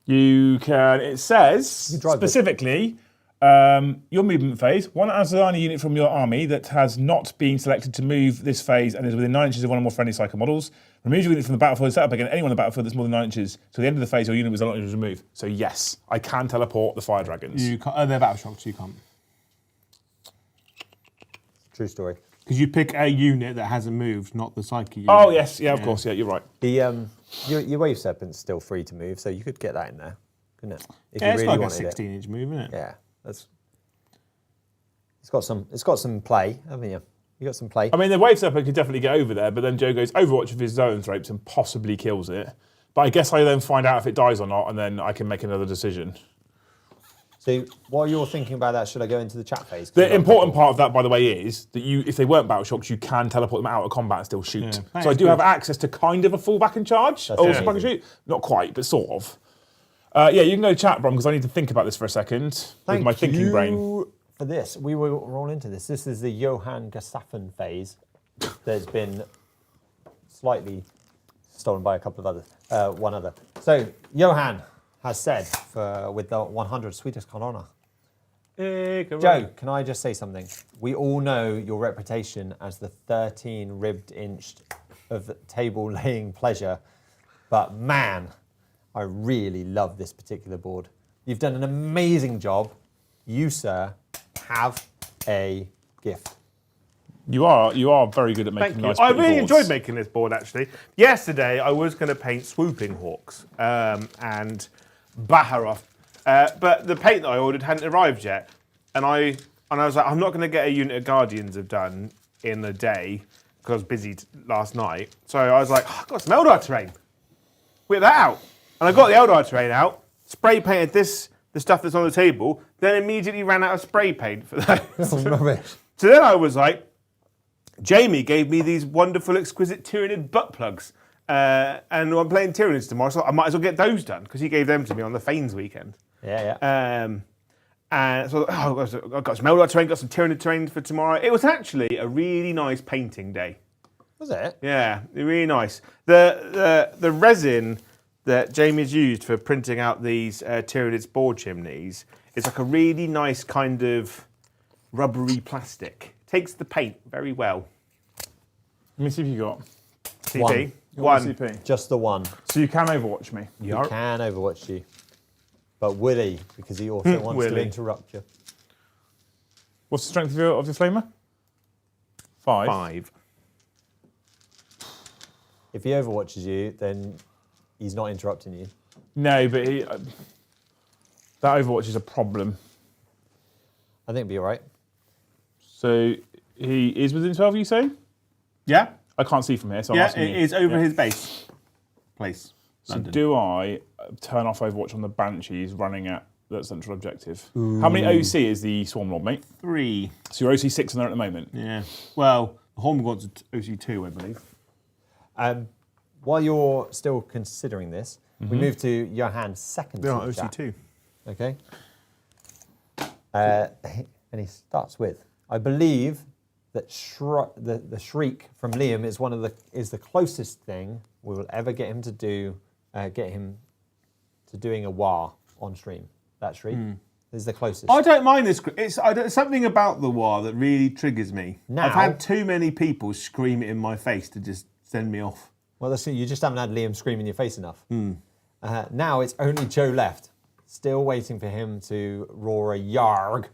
You can, it says drive it. specifically, your movement phase, one Aeldari unit from your army that has not been selected to move this phase and is within 9 inches of one or more friendly cycle models, remove your unit from the battlefield and set up again anyone on the battlefield that's more than 9 inches. So at the end of the phase, your unit was 9 inches removed. So yes, I can teleport the fire dragons. You can't. They're battle shocks. You can't. True story. Because you pick a unit that hasn't moved, not the psyche unit. Oh yes, yeah, of course, yeah, you're right. The your wave serpent's still free to move, so you could get that in there, couldn't it? If Yeah, you it's really like a wanted it. 16-inch move, isn't it? Yeah, that's. It's got some play, haven't you? You got some play. I mean, the wave serpent could definitely get over there, but then Joe goes Overwatch with his zones ropes and possibly kills it. But I guess I then find out if it dies or not, and then I can make another decision. So while you're thinking about that, should I go into the chat phase? 'Cause The I've got a important couple. part of that, by the way, is that if they weren't battle shocks, you can teleport them out of combat and still shoot. Yeah. So That I is do good. have access to kind of a fallback and charge, That's or amazing. back and shoot. Not quite, but sort of. Yeah, you can go chat, Brom, because I need to think about this for a second with my thinking brain. For this, we will roll into this. This is the Johann Gestaffen phase. There's been slightly stolen by a couple of others, one other. So Johann has said with the 100 Swedish krona, Joe, can I just say something? We all know your reputation as the 13 ribbed inch of table laying pleasure, but man, I really love this particular board. You've done an amazing job. You, sir, have a gift. You are very good at making Thank nice you. I pretty really boards. enjoyed making this board, actually. Yesterday, I was going to paint swooping hawks and Baharov, but the paint that I ordered hadn't arrived yet, and I was like, I'm not going to get a unit of Guardians of done in a day because I was busy last night. So I was like, I've got some Eldar terrain. Whip that out, and I got the Eldar terrain out, spray painted the stuff that's on the table, then immediately ran out of spray paint for those. Rubbish. So then I was like, Jamie gave me these wonderful, exquisite Tyranid butt plugs. And I'm playing Tyranids tomorrow, so I might as well get those done, because he gave them to me on the Fanes weekend. Yeah. And so I've got some Eldar terrain, got some Tyranid terrain for tomorrow. It was actually a really nice painting day. Was it? Yeah, really nice. The resin that Jamie's used for printing out these Tyranids board chimneys is like a really nice kind of rubbery plastic. Takes the paint very well. Let me see if you got. CP? One. One. CP. Just the one. So you can Overwatch me. He can Overwatch you. But would he? Because he also wants to Will he? interrupt you. What's the strength of your flamer? 5. 5. If he overwatches you, then he's not interrupting you. No, but that Overwatch is a problem. I think it'd be all right. So he is within 12, you say? Yeah? I can't see from here, so I'm Yeah, asking it you. is over Yeah. his base. Place. So London. do I turn off Overwatch on the Banshees running at that central objective? How many OC is the Swarm Lord, mate? 3. So you're OC 6 on there at the moment? Yeah. Well, the Hormigaunt's OC2, I believe. While you're still considering this, we move to Johan's second Yeah, super chat. OC2. Okay. And he starts with, I believe that the shriek from Liam is the closest thing we will ever get him to do, doing a war on stream. That shriek is the closest. I don't mind this. It's something about the war that really triggers me. Now- I've had too many people scream it in my face to just send me off. Well, you just haven't had Liam scream in your face enough. Now it's only Joe left. Still waiting for him to roar a yarg.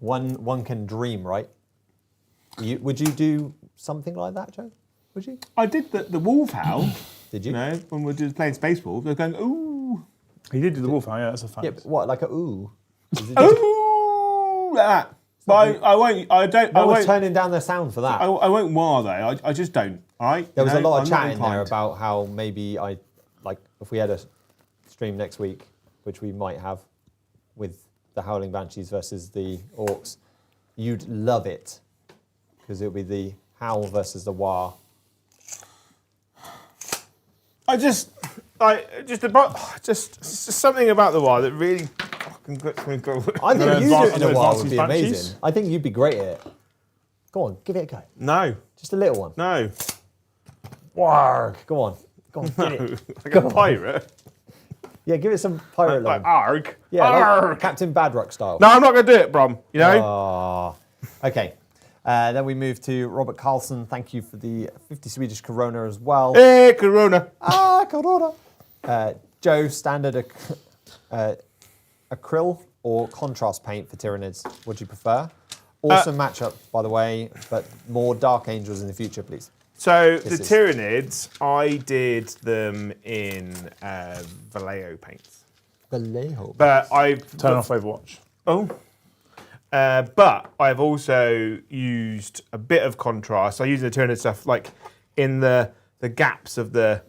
One can dream, right? Would you do something like that, Joe? Would you? I did the wolf howl. Did you? You know, when we were just playing Space Wolf, they were going, ooh. He did do the Wolf, yeah, that's a fact. Yeah, but what, like a ooh? Is it just, Ooh, like that. But I won't. I don't. I no one's won't. turning down their sound for that. I won't war though. I just don't. All right. There was a lot of I'm chat not in there inclined. about how maybe if we had a stream next week, which we might have, with the Howling Banshees versus the Orcs, you'd love it because it would be the Howl versus the War. Just something about the war that really fucking gets me going. I think gonna you do advance- it in a gonna War advance would these be Banshees? amazing. I think you'd be great at it. Go on, give it a go. No, Just a little one. no, Warg. Go on, get it. like a pirate. Yeah, give it some pirate Like love. arg. Yeah, Arg. like Captain Badrock style. No, I'm not going to do it, Brom. You know. Oh. Okay. Then we move to Robert Carlson. Thank you for the 50 Swedish Corona as well. Hey, Corona. Corona. Joe, standard acryl or contrast paint for Tyranids? Would you prefer? Awesome matchup, by the way, but more Dark Angels in the future, please. So This the is- Tyranids, I did them in Vallejo paints, Vallejo. but I've Turn off Overwatch. But I've also used a bit of contrast. I use the Tyranid stuff like in the gaps of the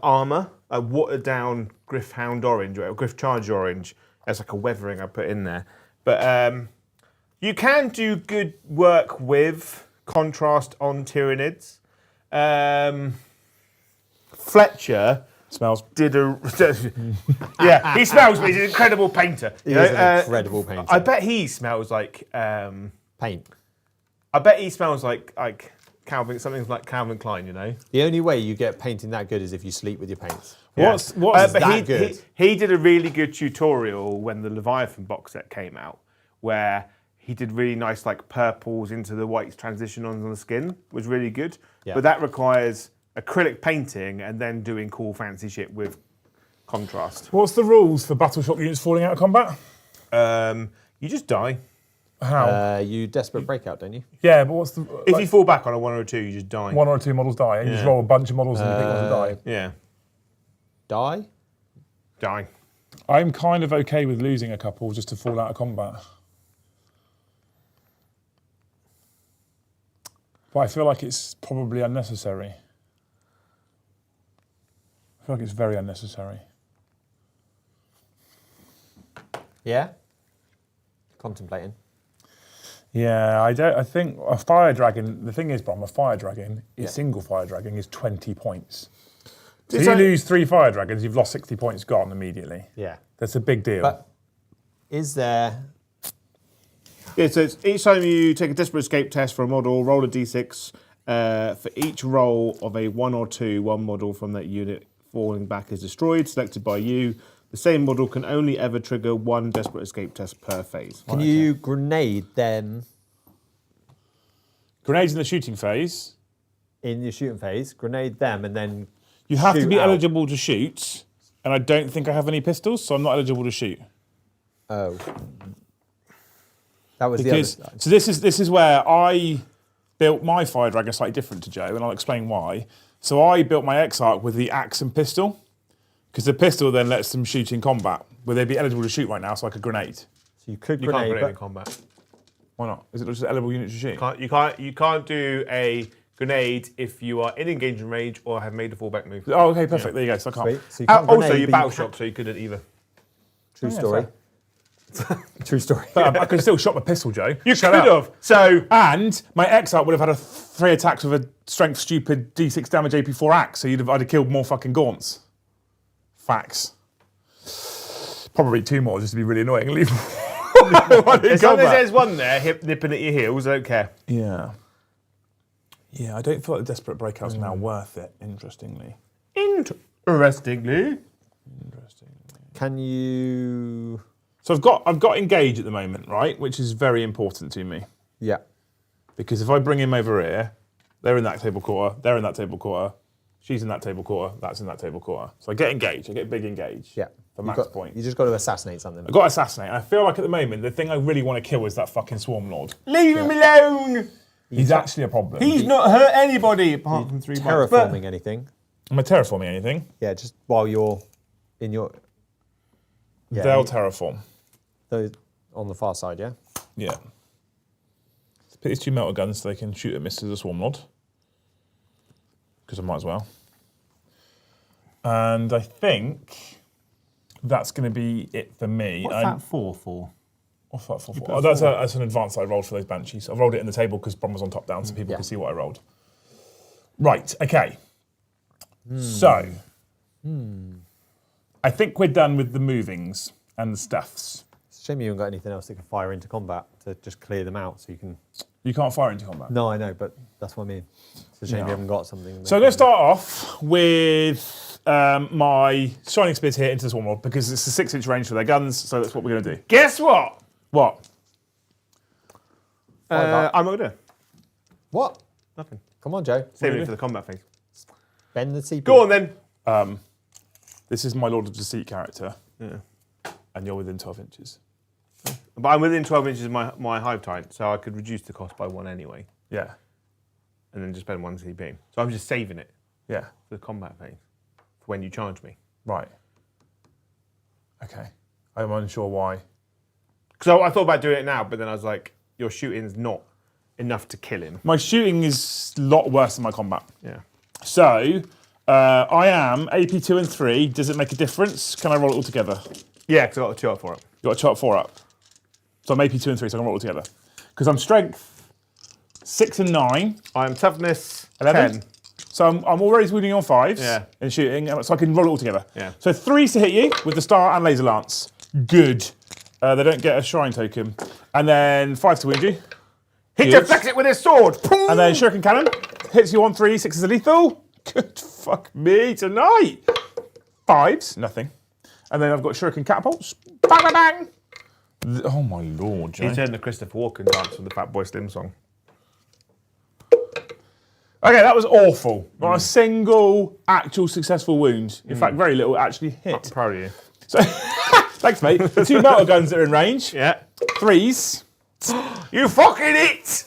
armour. I watered down Griffhound orange or Griff Charge orange as like a weathering I put in there. But you can do good work with contrast on Tyranids. Fletcher Smells. did a yeah, he smells, but he's an incredible painter. He you is know, an incredible painter. I bet he smells like Paint. I bet he smells like something like Calvin Klein, you know. The only way you get painting that good is if you sleep with your paints. What's But that good? He did a really good tutorial when the Leviathan box set came out, where he did really nice like purples into the whites transition on the skin, was really good. Yeah. But that requires acrylic painting and then doing cool fancy shit with contrast. What's the rules for battle shock units falling out of combat? You just die. How? You desperate breakout, don't you? Yeah, but what's the... If you fall back on a 1 or a 2, you just die. 1 or 2 models die, and you just roll a bunch of models and you pick ones that die. Yeah. Die? Die. I'm kind of okay with losing a couple just to fall out of combat. But I feel like it's probably unnecessary. I feel like it's very unnecessary. Yeah? Contemplating. Yeah, I think a fire dragon, the thing is, Brom, a fire dragon, a single fire dragon is 20 points. So you lose 3 fire dragons, you've lost 60 points gone immediately. Yeah. That's a big deal. But is there... Yeah, so it's each time you take a desperate escape test for a model, roll a d6. For each roll of a 1 or 2, one model from that unit falling back is destroyed, selected by you. The same model can only ever trigger 1 desperate escape test per phase. Can you grenade them Grenades in the shooting phase. in your shooting phase, grenade them, and then You have to shoot be out? eligible to shoot, and I don't think I have any pistols, so I'm not eligible to shoot. Oh. That was Because the other side. so this is where I built my fire dragon slightly different to Joe, and I'll explain why. So I built my Exarch with the axe and pistol, because the pistol then lets them shoot in combat. Will they be eligible to shoot right now? So like a grenade. So you could You can't grenade, put it in but combat. Why not? Is it just an eligible unit to shoot? You can't do a grenade if you are in engagement range or have made a fallback move. Oh, okay, perfect. There you go. So I can't. sweet. So you can't Also, grenade, you're but battle you can- shock, so you couldn't either. True Yeah, story. True story. But I could still shot my pistol, Joe. You Shut could up. have. So And my Exarch would have had 3 attacks with a strength stupid D6 damage AP4 axe, so I'd have killed more fucking gaunts. Facts. Probably 2 more just to be really annoying. Leave as long as there's one there nipping at your heels, I don't care. Yeah. Yeah, I don't feel like the desperate breakout's now worth it, interestingly. Interestingly. Can you... So I've got engage at the moment, right? Which is very important to me. Yeah. Because if I bring him over here, they're in that table quarter, they're in that table quarter, she's in that table quarter, that's in that table quarter. So I get engage, I get big engage. Yeah. For You max got- point. You just got to assassinate something. I've got to assassinate. And I feel like at the moment, the thing I really want to kill is that fucking Swarm Lord. Leave him alone. He's actually a problem. He's not hurt anybody apart from 3 bucks. Terraforming anything. Am I terraforming anything? Yeah, just while you're in your... Yeah, They'll terraform. those on the far side, yeah? Yeah. Let's pick these 2 melter guns so they can shoot at Mr. Swarm Lord. Because I might as well. And I think that's going to be it for me. What's that for? What's that for? Oh, that's an advance I rolled for those Banshees. I rolled it in the table because Brom was on top down so people Yeah. could see what I rolled. Right, okay. So, I think we're done with the movings and the stuffs. It's a shame you haven't got anything else that can fire into combat to just clear them out so you can... You can't fire into combat. No, I know, but that's what I mean. It's a shame No. you haven't got something. So I'm going to start off with my Shining Spears here into the Swarm Lord because it's a 6-inch range for their guns, so that's what we're going to do. Guess what? What? I'm not gonna do What? nothing. Come on, Joe. Saving it for the combat phase. Bend the CP. Go on then. This is my Lord of Deceit character, Yeah. and you're within 12 inches. But I'm within 12 inches of my hive type, so I could reduce the cost by 1 anyway, Yeah, and then just spend 1 CP. So I'm just saving it yeah, for the combat phase, for when you charge me. right. Okay, I'm unsure why. So I thought about doing it now, but then I was like, your shooting's not enough to kill him. My shooting is a lot worse than my combat. Yeah. So, I am AP 2 and 3. Does it make a difference? Can I roll it all together? Yeah, because I got a 2 up for it. You got a chart 4 up. So I'm AP 2 and 3, so I can roll it all together. Because I'm strength 6 and 9. I'm toughness 11. 10. So I'm already winning on 5s Yeah. in shooting, so I can roll it all together. Yeah. So 3s to hit you with the Star and Laser Lance. Good. They don't get a Shrine token. And then 5 to wound you. He Good. deflects it with his sword. And then Shuriken Cannon. hits you on 3, 6 is a lethal. Good fuck me tonight. 5s, nothing. And then I've got shuriken catapults. Bang, bang, bang. Oh my lord, Joe. He's heard the Christopher Walken dance with the Fatboy Slim song. Okay, that was awful. Not a single actual successful wound. In fact, very little actually hit. I'm proud of you. So, thanks, mate. The 2 melter guns that are in range. Yeah. 3s. You fucking it!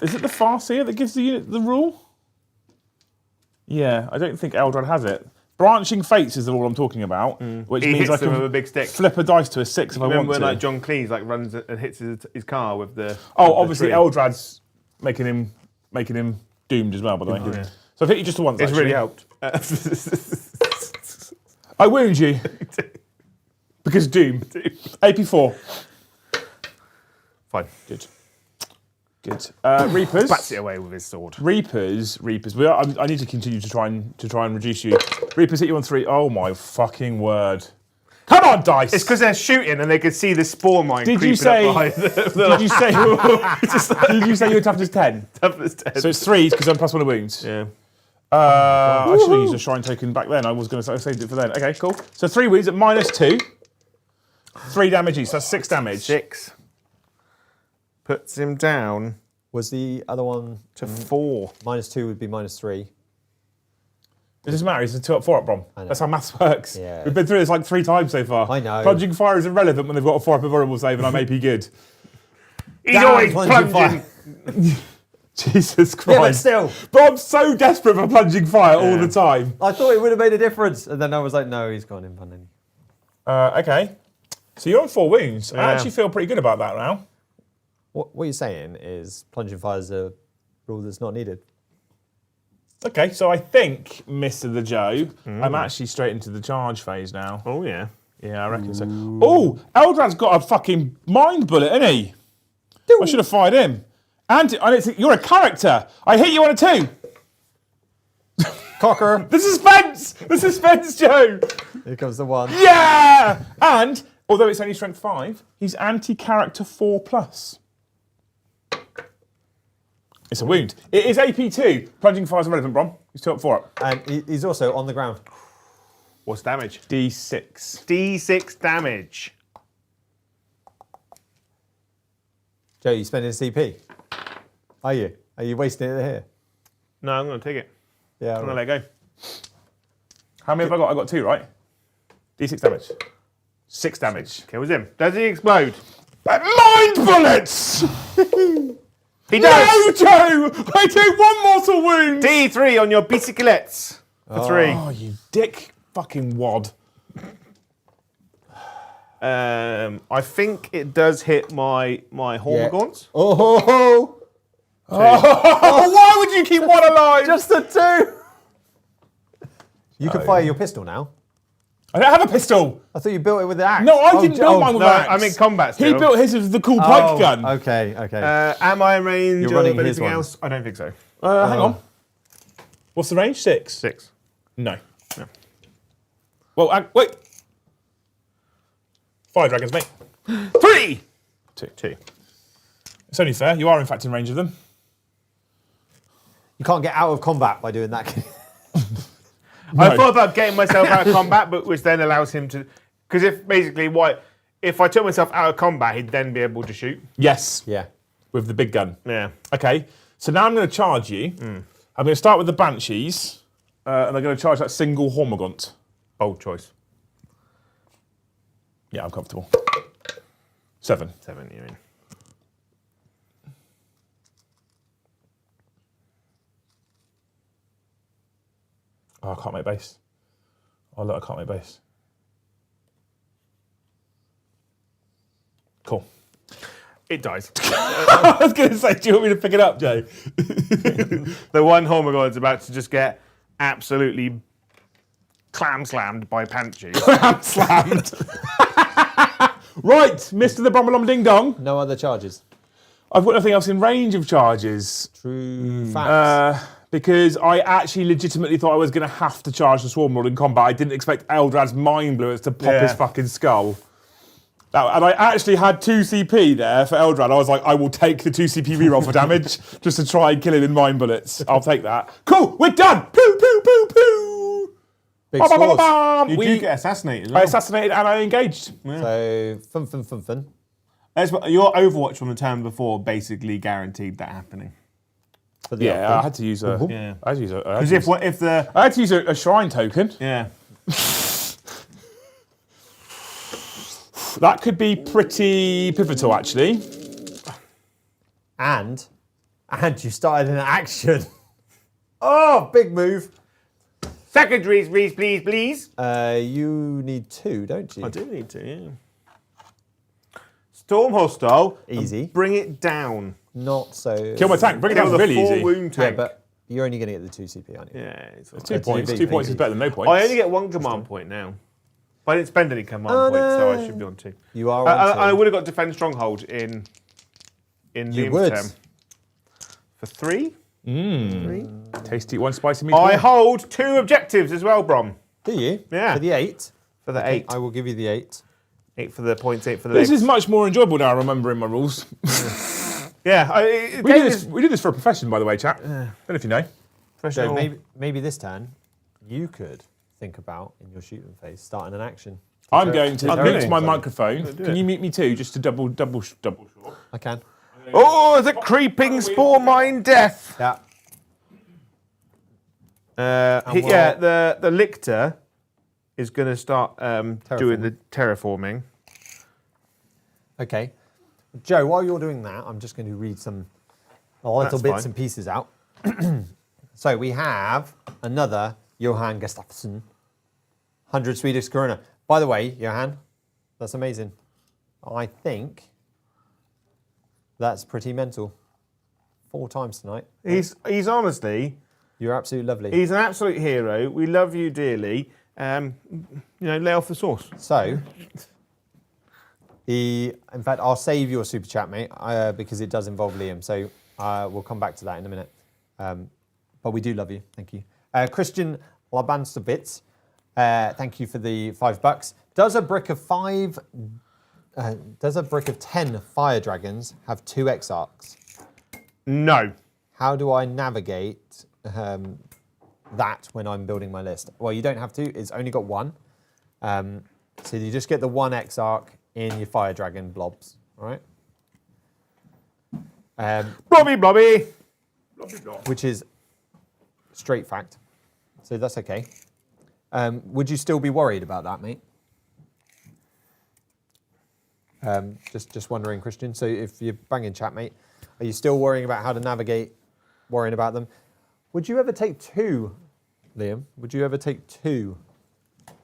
Is it the Farseer that gives the unit the rule? Yeah, I don't think Eldar has it. Branching Fates is the rule I'm talking about, which He means hits I them can with a big stick. flip a dice to a 6 if I Remember want when to. like John Cleese like runs and hits his car with the? Oh, with obviously the tree? Eldrad's making him doomed as well, by the way. yeah. So I've hit you just the once. It's actually. really helped. I wound you because doom. AP4. Fine. Good. Good. Reapers. Bats it away with his sword. Reapers. I need to continue to try and reduce you. Reapers hit you on 3. Oh my fucking word! Come on, dice. It's because they're shooting and they could see the spore mine Did creeping you say? up behind the Did you say? Did you say your toughness 10? toughness 10. So it's 3s because I'm +1 of wounds. Yeah. I should have used a shrine token back then. I was going to say I saved it for then. Okay, cool. So 3 wounds at -2. 3 damage each. So that's 6 damage. 6. Puts him down Was the other one to 4. -2 would be -3? It doesn't matter. It's a 2 up, 4 up, Brom. I know. That's how maths works. Yeah. We've been through this like 3 times so far. I know. Plunging fire is irrelevant when they've got a 4 up invulnerable save and I'm AP good. He's Damn, always plunging plunging. Jesus Christ. Yeah, but still, Brom's so desperate for plunging fire all the time. I thought it would have made a difference, and then I was like, no, he's gone in punning. Okay. So you're on 4 wounds. I Yeah. actually feel pretty good about that now. What you're saying is plunging fire is a rule that's not needed. Okay, so I think, Mr. the Joe, I'm actually straight into the charge phase now. Oh yeah. Yeah, I reckon so. Oh, Eldrad's got a fucking mind bullet, isn't he? I should have fired him. And you're a character. I hit you on a 2. Cocker. The suspense! The suspense, Joe! Here comes the 1. Yeah! And, although it's only strength 5, he's anti-character 4+. It's a wound. It is AP2. Plunging fire is irrelevant, Brom. He's 2 up, 4 up. And he's also on the ground. What's damage? D6. D6 damage. Joe, you spending CP? Are you? Are you wasting it here? No, I'm going to take it. Yeah. I'm going to let go. How many have I got? I got 2, right? D6 damage. 6 damage. Kills him. Does he explode? Mind bullets! He No, does. Joe! I take 1 mortal wound! D3 on your bicyclettes for 3. Oh, you dick fucking wad. I think it does hit my Hormagaunts. Oh, ho, ho. Oh, why would you keep 1 alive? Just the 2. You can fire your pistol now. I don't have a pistol. I thought you built it with the axe. No, I didn't build mine with No, an axe. I'm in combat He still. built his with the cool pike gun. Okay. Am I in range You're running of his anything one. else? I don't think so. Hang on. What's the range? 6? 6. No. Well, wait. 5 dragons, mate. 3! 2. It's only fair. You are, in fact, in range of them. You can't get out of combat by doing that. I thought about getting myself out of combat, but which then allows him to... Because if I took myself out of combat, he'd then be able to shoot. Yes. Yeah. With the big gun. Yeah. Okay. So now I'm going to charge you. I'm going to start with the Banshees. And I'm going to charge that single Hormagaunt. Bold choice. Yeah, I'm comfortable. 7. 7, you mean. Oh, I can't make base. Oh, look, I can't make base. Cool. It dies. I was going to say, do you want me to pick it up, Joe? The one Hormagaun's about to just get absolutely clam slammed by Panchi. I'm slammed. Right, Mr. the Brombalom Ding Dong. No other charges. I've got nothing else in range of charges. True facts. Because I actually legitimately thought I was going to have to charge the Swarm Lord in combat. I didn't expect Eldrad's mind blowers to pop his fucking skull. And I actually had 2 CP there for Eldrad. I was like, I will take the 2 CP reroll for damage just to try and kill him in mind bullets. I'll take that. Cool, we're done. Pew, pew, pew, pew. Big scores. You do get assassinated. I assassinated and I engaged. So, fun. That's what, your Overwatch from the turn before basically guaranteed that happening. For the Yeah, I had to use a. Yeah. I had to use a. Because if the I had to use a shrine token. yeah. That could be pretty pivotal, actually. And you started an action. Oh, big move. Secondaries, please. You need 2, don't you? I do need to, yeah. Storm hostile. Easy. Bring it down. Not so. Kill my tank. Bring it down. Kill the Really 4 easy. wound Yeah, tank. but you're only going to get the 2 CP, aren't you? Yeah, it's all right. 2 points. big, 2 points thank is better than no points. I only get 1 command point now. But I didn't spend any command points, so I should be on 2. You are on 2. I would have got defend stronghold in You would. term. For 3? Tasty one spicy meat. I hold 2 objectives as well, Brom. Do you? Yeah. For the 8? For the 8. I will give you the 8. 8 for the points, 8 for the This legs. is much more enjoyable now, remembering my rules. Yeah. We did this for a profession, by the way, chat. Don't know if you know. So maybe this turn, you could think about, in your shooting phase, starting an action. I'm going to I'm mute doing my it. microphone. Do Can it. you mute me too, just to double short? I can. Oh, the creeping spore mine death. Yeah. The lictor is going to start doing the terraforming. Okay. Joe, while you're doing that, I'm just going to read some little That's bits fine. and pieces out. So we have another Johan Gustafsson, 100 Swedish krona. By the way, Johan, that's amazing. I think that's pretty mental. 4 times tonight. He's honestly, You're absolutely lovely. he's an absolute hero. We love you dearly. Lay off the sauce. So, in fact, I'll save your super chat, mate, because it does involve Liam. So we'll come back to that in a minute. But we do love you. Thank you. Christian Labansovitz, thank you for the $5. Does a brick of 10 fire dragons have 2 exarchs? No. How do I navigate that when I'm building my list? Well, you don't have to. It's only got 1. So you just get the 1 exarch in your fire dragon blobs. All right. Blobby. Which is straight fact. So that's okay. Would you still be worried about that, mate? Just wondering, Christian. So if you're banging chat, mate, are you still worrying about how to navigate, worrying about them? Would you ever take 2, Liam? Would you ever take 2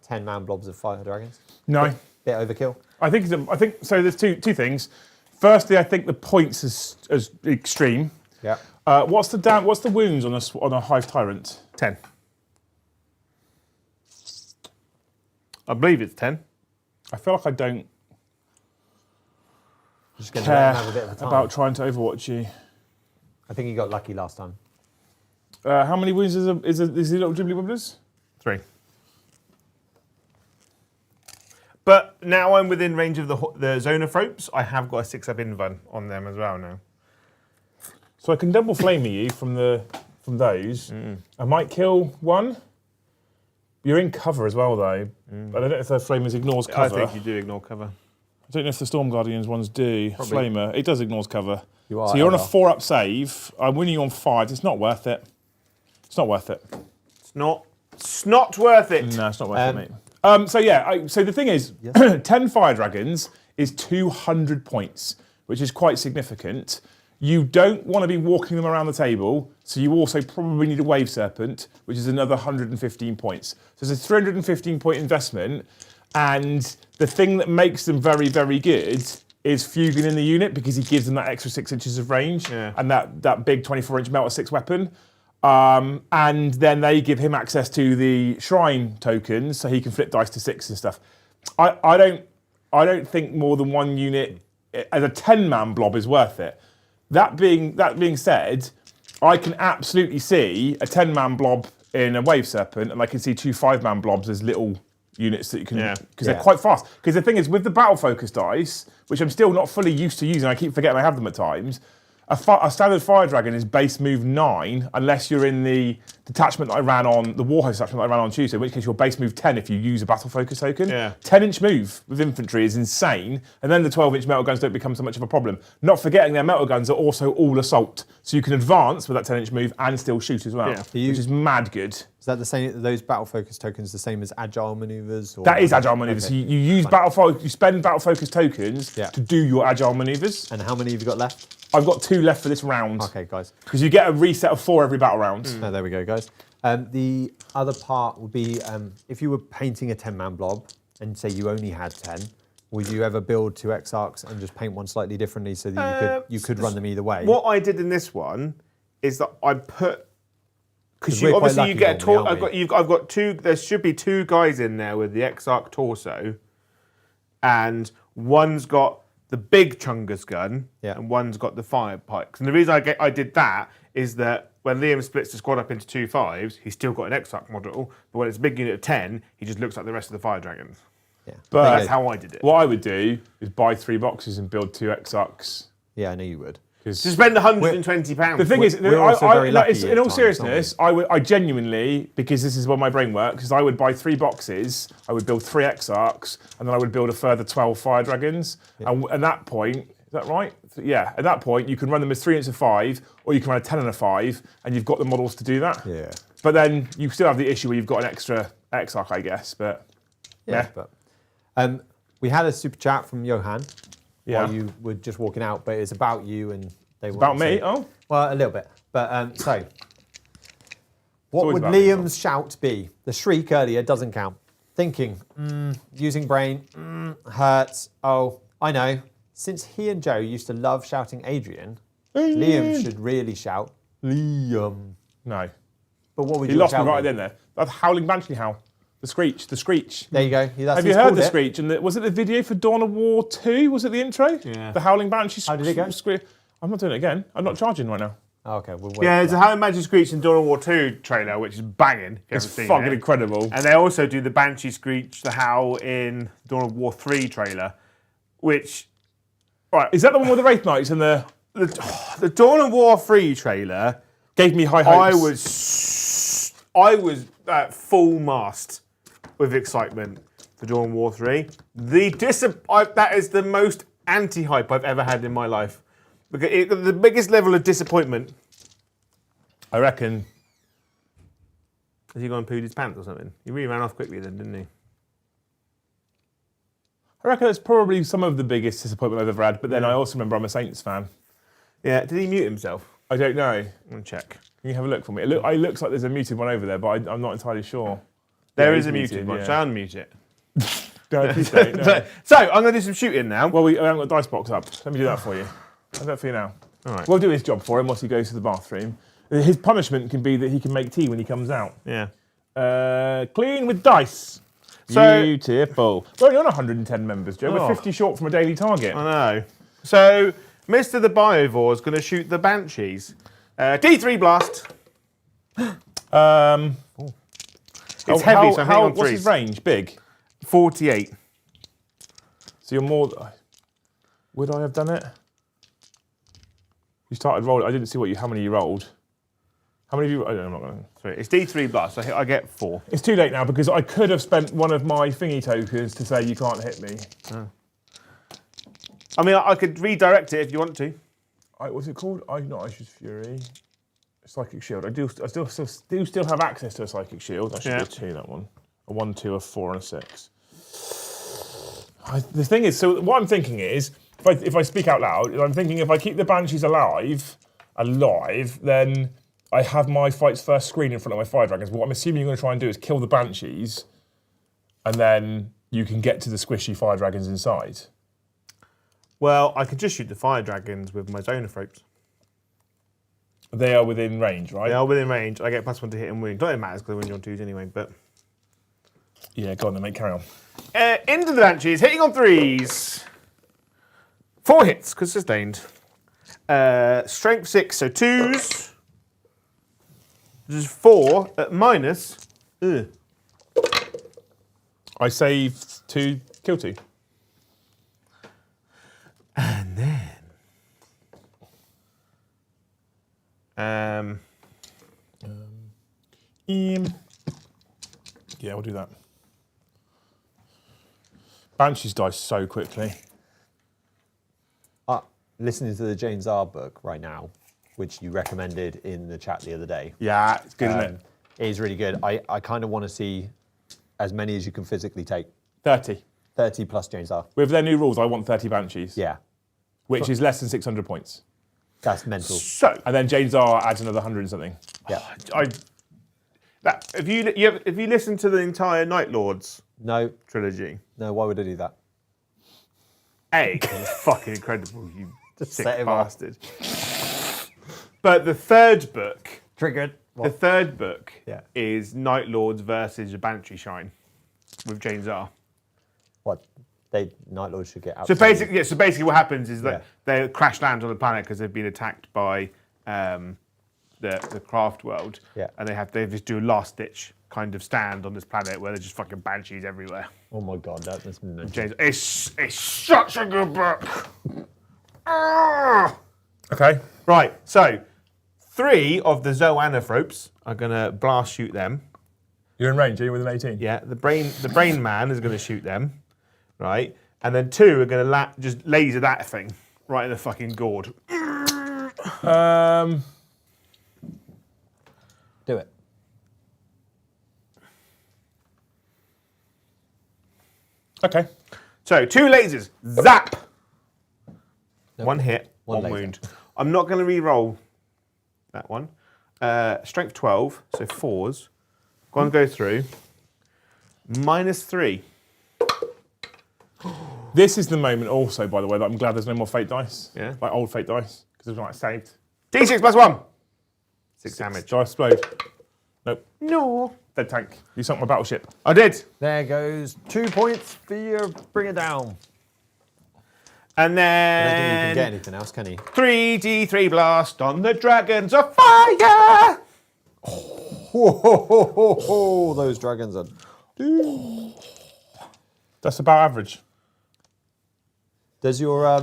10-man blobs of fire dragons? No. Bit overkill. I think so. There's two things. Firstly, I think the points is extreme. Yeah. What's the wounds on a hive tyrant? 10. I believe it's 10. I feel like I don't Just going to let care him have a bit of a time. about trying to overwatch you. I think you got lucky last time. How many wounds is the little Ghibli Wibblers? 3. But now I'm within range of the Zonophropes. I have got a 6-up invuln on them as well now. So I can double flame you from those. I might kill 1. You're in cover as well, though. But I don't know if the flamers ignores cover. I think you do ignore cover. I don't know if the Storm Guardians ones do. Probably. Flamer, it does ignores cover. You are So you're on a Eldar. 4-up save. I'm winning you on 5. It's not worth it. It's not worth it. It's not worth it. No, it's not worth it, mate. So the thing is, Yes. 10 Fire Dragons is 200 points, which is quite significant. You don't want to be walking them around the table, so you also probably need a Wave Serpent, which is another 115 points. So it's a 315 point investment, and the thing that makes them very, very good is Fugin in the unit, because he gives them that extra 6 inches of range, and that big 24-inch Melter 6 weapon. And then they give him access to the shrine tokens, so he can flip dice to 6 and stuff. I don't think more than 1 unit as a 10-man blob is worth it. That being said, I can absolutely see a 10-man blob in a Wave Serpent, and I can see 2 5-man blobs as little units that you can, Yeah. because they're quite fast. Because the thing is, with the battle focus dice, which I'm still not fully used to using, I keep forgetting I have them at times. A standard fire dragon is base move 9, unless you're in the detachment that I ran on, the Warhost detachment that I ran on Tuesday, in which case you're base move 10 if you use a battle focus token. Yeah. 10-inch move with infantry is insane, and then the 12-inch metal guns don't become so much of a problem. Not forgetting their metal guns are also all assault, so you can advance with that 10-inch move and still shoot as well, which is mad good. Is that the same? Those battle focus tokens the same as agile maneuvers? Or That is agile maneuvers. Okay. You use you spend battle focus tokens to do your agile maneuvers. And how many have you got left? I've got 2 left for this round. Okay, guys. Because you get a reset of 4 every battle round. Oh, there we go, guys. The other part would be if you were painting a 10-man blob and say you only had 10, would you ever build 2 Exarchs and just paint one slightly differently so that you could run them either way? What I did in this one is that I put, because we're quite obviously you lucky get a normally, aren't I've got 2. There should be 2 guys in there with the Exarch torso, and one's got the big Chungus gun, and one's got the fire pikes. And the reason I did that is that when Liam splits the squad up into 2 5s, he's still got an Exarch model, but when it's a big unit of 10, he just looks like the rest of the fire dragons. Yeah. But that's how I did it. What I would do is buy 3 boxes and build 2 Exarchs. Yeah, I know you would. To spend £120. The thing is, we're also very lucky in all at times, seriousness, I genuinely, because this is where my brain works, is I would buy 3 boxes, I would build 3 Exarchs, and then I would build a further 12 fire dragons. And at that point, is that right? Yeah, at that point, you can run them as 3 units of 5, or you can run a 10 and a 5, and you've got the models to do that. Yeah. But then you still have the issue where you've got an extra Exarch, I guess. But Yeah. But we had a super chat from Johan while you were just walking out, but it's about you and they were about me. Oh, well, a little bit. But so, what would about me, Liam's shout be? The shriek earlier doesn't count. Thinking, using brain, hurts. Oh, I know. Since he and Joe used to love shouting Adrian, Liam should really shout Liam. no. But what would You you lost me shout? right then there. That howling banshee howl. The screech. There you go. Have you heard the screech? And was it the video for Dawn of War 2? Was it the intro? Yeah. The howling banshee. How did it go? I'm not doing it again. I'm not charging right now. Oh, okay, we'll wait. Yeah, it's a Howling Banshee Screech in Dawn of War 2 trailer, which is banging. It's fucking incredible. And they also do the Banshee Screech, the howl in Dawn of War 3 trailer, which... Right, is that the one with the Wraith Knights and the The Dawn of War 3 trailer... Gave me high hopes. I was at full mast with excitement for Dawn of War 3. That is the most anti-hype I've ever had in my life. Because the biggest level of disappointment. I reckon. Has he gone and pooed his pants or something? He really ran off quickly then, didn't he? I reckon it's probably some of the biggest disappointment I've ever had. But then I also remember I'm a Saints fan. Yeah, did he mute himself? I don't know. I'm going to check. Can you have a look for me? It looks like there's a muted one over there, but I'm not entirely sure. There Yeah, is he's a muted one. yeah. So I'll unmute it. No, please don't, no. So, I'm going to do some shooting now. Well, I haven't got the dice box up. Let me do that for you. I'll do that for you now. All right. We'll do his job for him once he goes to the bathroom. His punishment can be that he can make tea when he comes out. Yeah. Clean with dice. So- Beautiful. We're only on 110 members, Joe. Oh. We're 50 short from a daily target. I know. So, Mr. the Biovore is going to shoot the Banshees. D3 blast. It's heavy, so I'm hitting on what's threes. his range? Big? 48. So you're more... Would I have done it? You started rolling. I didn't see how many you rolled. How many of you... I don't know, I'm not going to... Sorry, it's D3 blast, so I get 4. It's too late now because I could have spent one of my thingy tokens to say you can't hit me. I mean, I could redirect it if you want to. What's it called? Not Issue's Fury. Psychic Shield. I still have access to a Psychic Shield. I should be a 2, that one. A 1, 2, a 4, and a 6. The thing is, so what I'm thinking is, if I speak out loud, I'm thinking if I keep the Banshees alive, then I have my Fights First screen in front of my Fire Dragons. What I'm assuming you're going to try and do is kill the Banshees, and then you can get to the squishy Fire Dragons inside. Well, I could just shoot the Fire Dragons with my Zonothropes. They are within range, right? They are within range. I get +1 to hit and wound. Not that it matters because I win you on 2s anyway, but... Yeah, go on then, mate, carry on. Into the Banshees, hitting on 3s. 4 hits, because sustained. Strength 6, so 2s. This is 4 at minus. I saved 2, kill 2. And then... Yeah, we'll do that. Banshees die so quickly. Listening to the James R book right now, which you recommended in the chat the other day. Yeah, it's good, isn't it? It is really good. I kind of want to see as many as you can physically take. 30. 30 plus James R. With their new rules, I want 30 Banshees. Yeah. Which is less than 600 points. That's mental. So, And then James R adds another 100 and something. Yeah. if you listen to the entire Night Lords No, trilogy, why would I do that? it's fucking incredible, you sick set him off. bastard. But the third book, Triggered. the third book Yeah. is Night Lords versus the Banshee Shrine with James R. What? Night Lords should get out. So basically what happens is that Yeah. they crash land on the planet because they've been attacked by the craft world. Yeah. And they just do a last ditch kind of stand on this planet where there's just fucking banshees everywhere. Oh my god, that's mental. James, it's such a good book. Ah! Okay. Right, so 3 of the Zoanthropes are gonna blast shoot them. You're in range, are you with an 18? Yeah, the brain man is gonna shoot them, right? And then 2 are gonna just laser that thing right in the fucking gourd. Do it. Okay. So 2 lasers, zap. Nope. 1 hit, One 1 laser. wound. I'm not gonna re-roll that one. Strength 12, so 4s. Gonna go through. -3. This is the moment also, by the way, that I'm glad there's no more fate dice. Yeah. Like old fate dice. Because it's like saved. D6 +1. 6 damage. Do I explode? Nope. No. Dead tank. You sunk my battleship. I did. There goes 2 points for your bring it down. And I don't think you can get then anything else, can he? 3d3 blast on the dragons of fire. Whoa, those dragons are. That's about average. Does your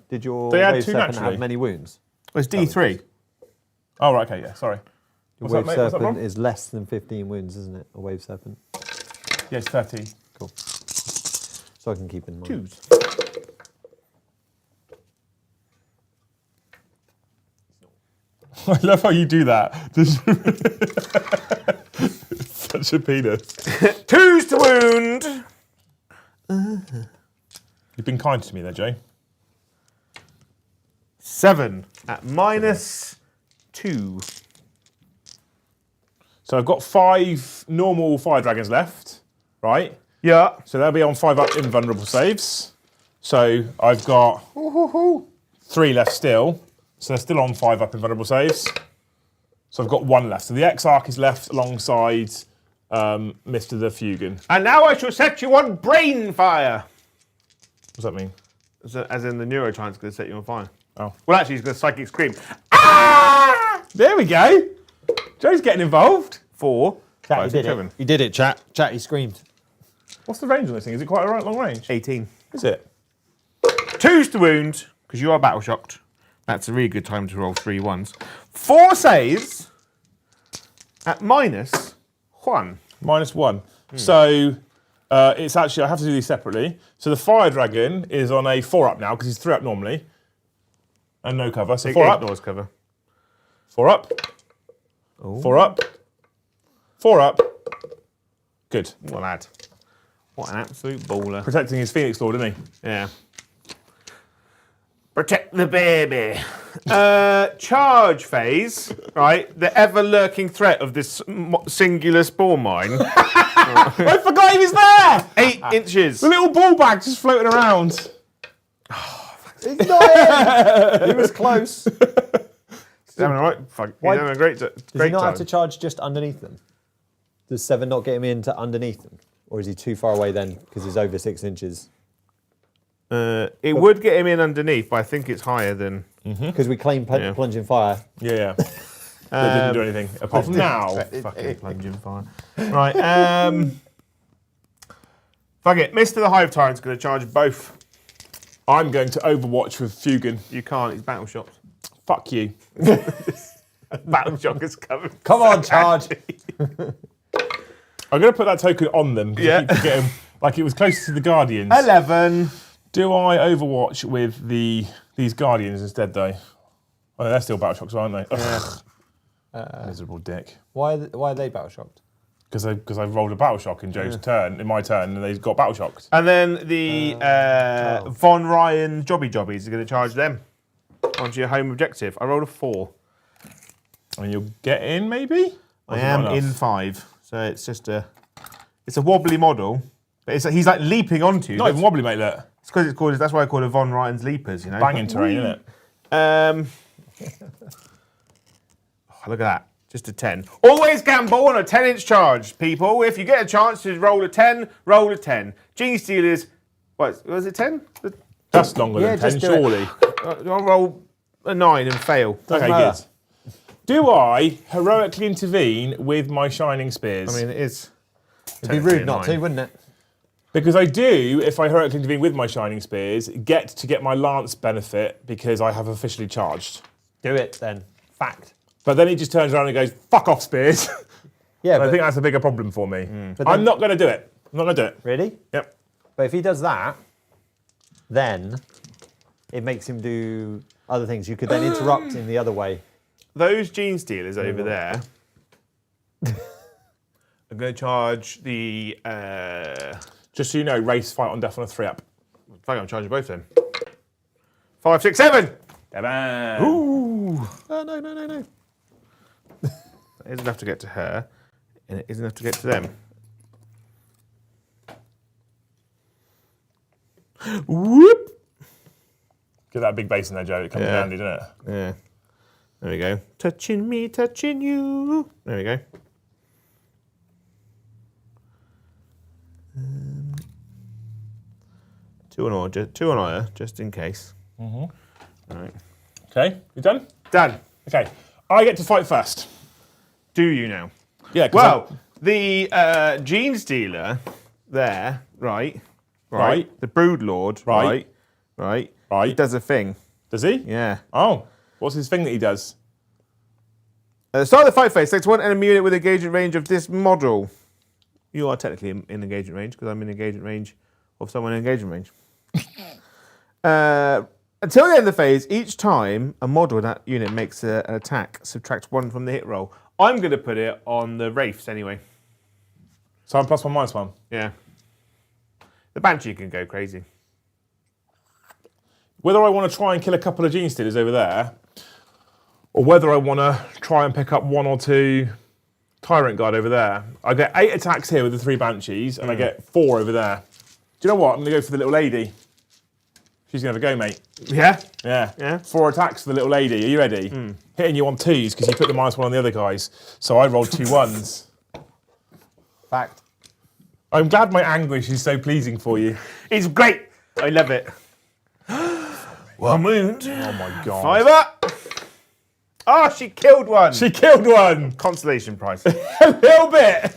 did your They add wave 2 serpent naturally. have many wounds? It's D3. Oh, right, okay, yeah, sorry. Your What's wave that, mate? What's that, serpent Rob? is less than 15 wounds, isn't it? A wave serpent. Yeah, it's 30. Cool. So I can keep in mind. 2s. I love how you do that. Such a penis. 2s to wound. You've been kind to me there, Jay. 7 at -2. So I've got 5 normal fire dragons left, right? Yeah. So they'll be on 5 up invulnerable saves. So I've got 3 left still. So they're still on 5 up invulnerable saves. So I've got 1 left. So the Exarch is left alongside Mr. the Fugan. And now I shall set you on brain fire. What does that mean? As in the neurotrans going to set you on fire. Oh. Well, actually, he's going to psychic scream. Ah! There we go. Joe's getting involved. 4. Chat, 5, he 6, did 7. it. He did it, chat. Chat, he screamed. What's the range on this thing? Is it quite a right long range? 18. Is it? 2s to wound, because you are battle shocked. That's a really good time to roll 3 1s. 4 saves at -1. -1. So it's actually, I have to do these separately. So the fire dragon is on a 4 up now because he's 3 up normally. And no cover. So 4 up. Ignores cover. 4 up. 4 up. 4 up. Good. What a lad. What an absolute baller. Protecting his Phoenix Lord, isn't he? Yeah. Protect the baby. Charge phase, right? The ever-lurking threat of this singular spore mine. I forgot he was there! 8 inches. The little ball bag just floating around. He's not in! He was close. He's having a right. He's having a great Does he great not time. have to charge just underneath them? Does 7 not get him into underneath them? Or is he too far away then because he's over 6 inches? It would get him in underneath, but I think it's higher than. Because we claim plunging fire. Yeah. They didn't do anything apart from now. Fucking plunging fire. Right. Fuck it. Mr. the Hive Tyrant's going to charge both. I'm going to Overwatch with Fugan. You can't. He's battle shocked. Fuck you. Battle shock is coming. Come on, charge. I'm going to put that token on them. Yeah. I keep forgetting, like it was closest to the Guardians. 11. Do I Overwatch with these Guardians instead, though? Oh, they're still battle shocks, aren't they? Yeah. Miserable dick. Why are they battle shocked? Because I rolled a battle shock in Joe's turn, in my turn, and they got battle shocked. And then the Von Ryan Jobbies are going to charge them onto your home objective. I rolled a 4. And you'll get in, maybe? I am in 5, so it's just it's a wobbly model, but he's like leaping onto you. Not even wobbly, mate, look. It's because it's called. That's why I call it Von Ryan's leapers. You know, Banging terrain, isn't it? Oh, look at that. Just a 10. Always gamble on a 10-inch charge, people. If you get a chance to roll a 10, roll a 10. Gene Stealers, what was it 10? That's longer than 10, just do surely. I'll roll a 9 and fail. Okay, matter. good. Do I heroically intervene with my shining spears? I mean, it is. It'd be rude not to, wouldn't it? because I do, if I heroically intervene with my shining spears, get my lance benefit because I have officially charged. Do it then. Fact. But then he just turns around and goes, "Fuck off, spears." Yeah, I but think that's a bigger problem for me. But I'm then- not going to do it. I'm not going to do it. really? Yep. But if he does that, then it makes him do other things. You could then interrupt in the other way. Those Gene Stealers over there are going to charge the. Just so you know, race fight on death on a 3-up. Fuck, I'm charging both then. 5, 6, 7. Ooh. Oh, no. It isn't enough to get to her, and it isn't enough to get to them. Whoop! Get that big bass in there, Joe. It comes in Yeah. handy, doesn't it? Yeah. There we go. Touching me, touching you. There we go. Two on higher, just in case. All right. Okay, you done? Done. Okay, I get to fight first. Do you now? Yeah. 'cause Well, the Gene Stealer there, right? Right. The Brood Lord, Right. Right. Right. He does a thing. does he? Yeah. Oh, what's his thing that he does? At the start of the fight phase, select one enemy unit with engagement range of this model. You are technically in engagement range because I'm in engagement range of someone in engagement range. Until the end of the phase, each time a model in that unit makes an attack, subtract 1 from the hit roll. I'm going to put it on the Wraiths anyway. So I'm +1, -1. Yeah. The Banshee can go crazy. Whether I want to try and kill a couple of Gene Stealers over there, or whether I want to try and pick up 1 or 2 Tyrant Guard over there. I get 8 attacks here with the 3 Banshees, and I get 4 over there. Do you know what? I'm going to go for the little lady. She's going to have a go, mate. Yeah? Yeah. Yeah. 4 attacks for the little lady. Are you ready? Hitting you on 2s because you put the -1 on the other guys. So I rolled 2 1s. Fact. I'm glad my anguish is so pleasing for you. It's great. I love it. 1 wound. Oh my god. 5 up. Oh, she killed one. She killed one. Consolation prize. A little bit.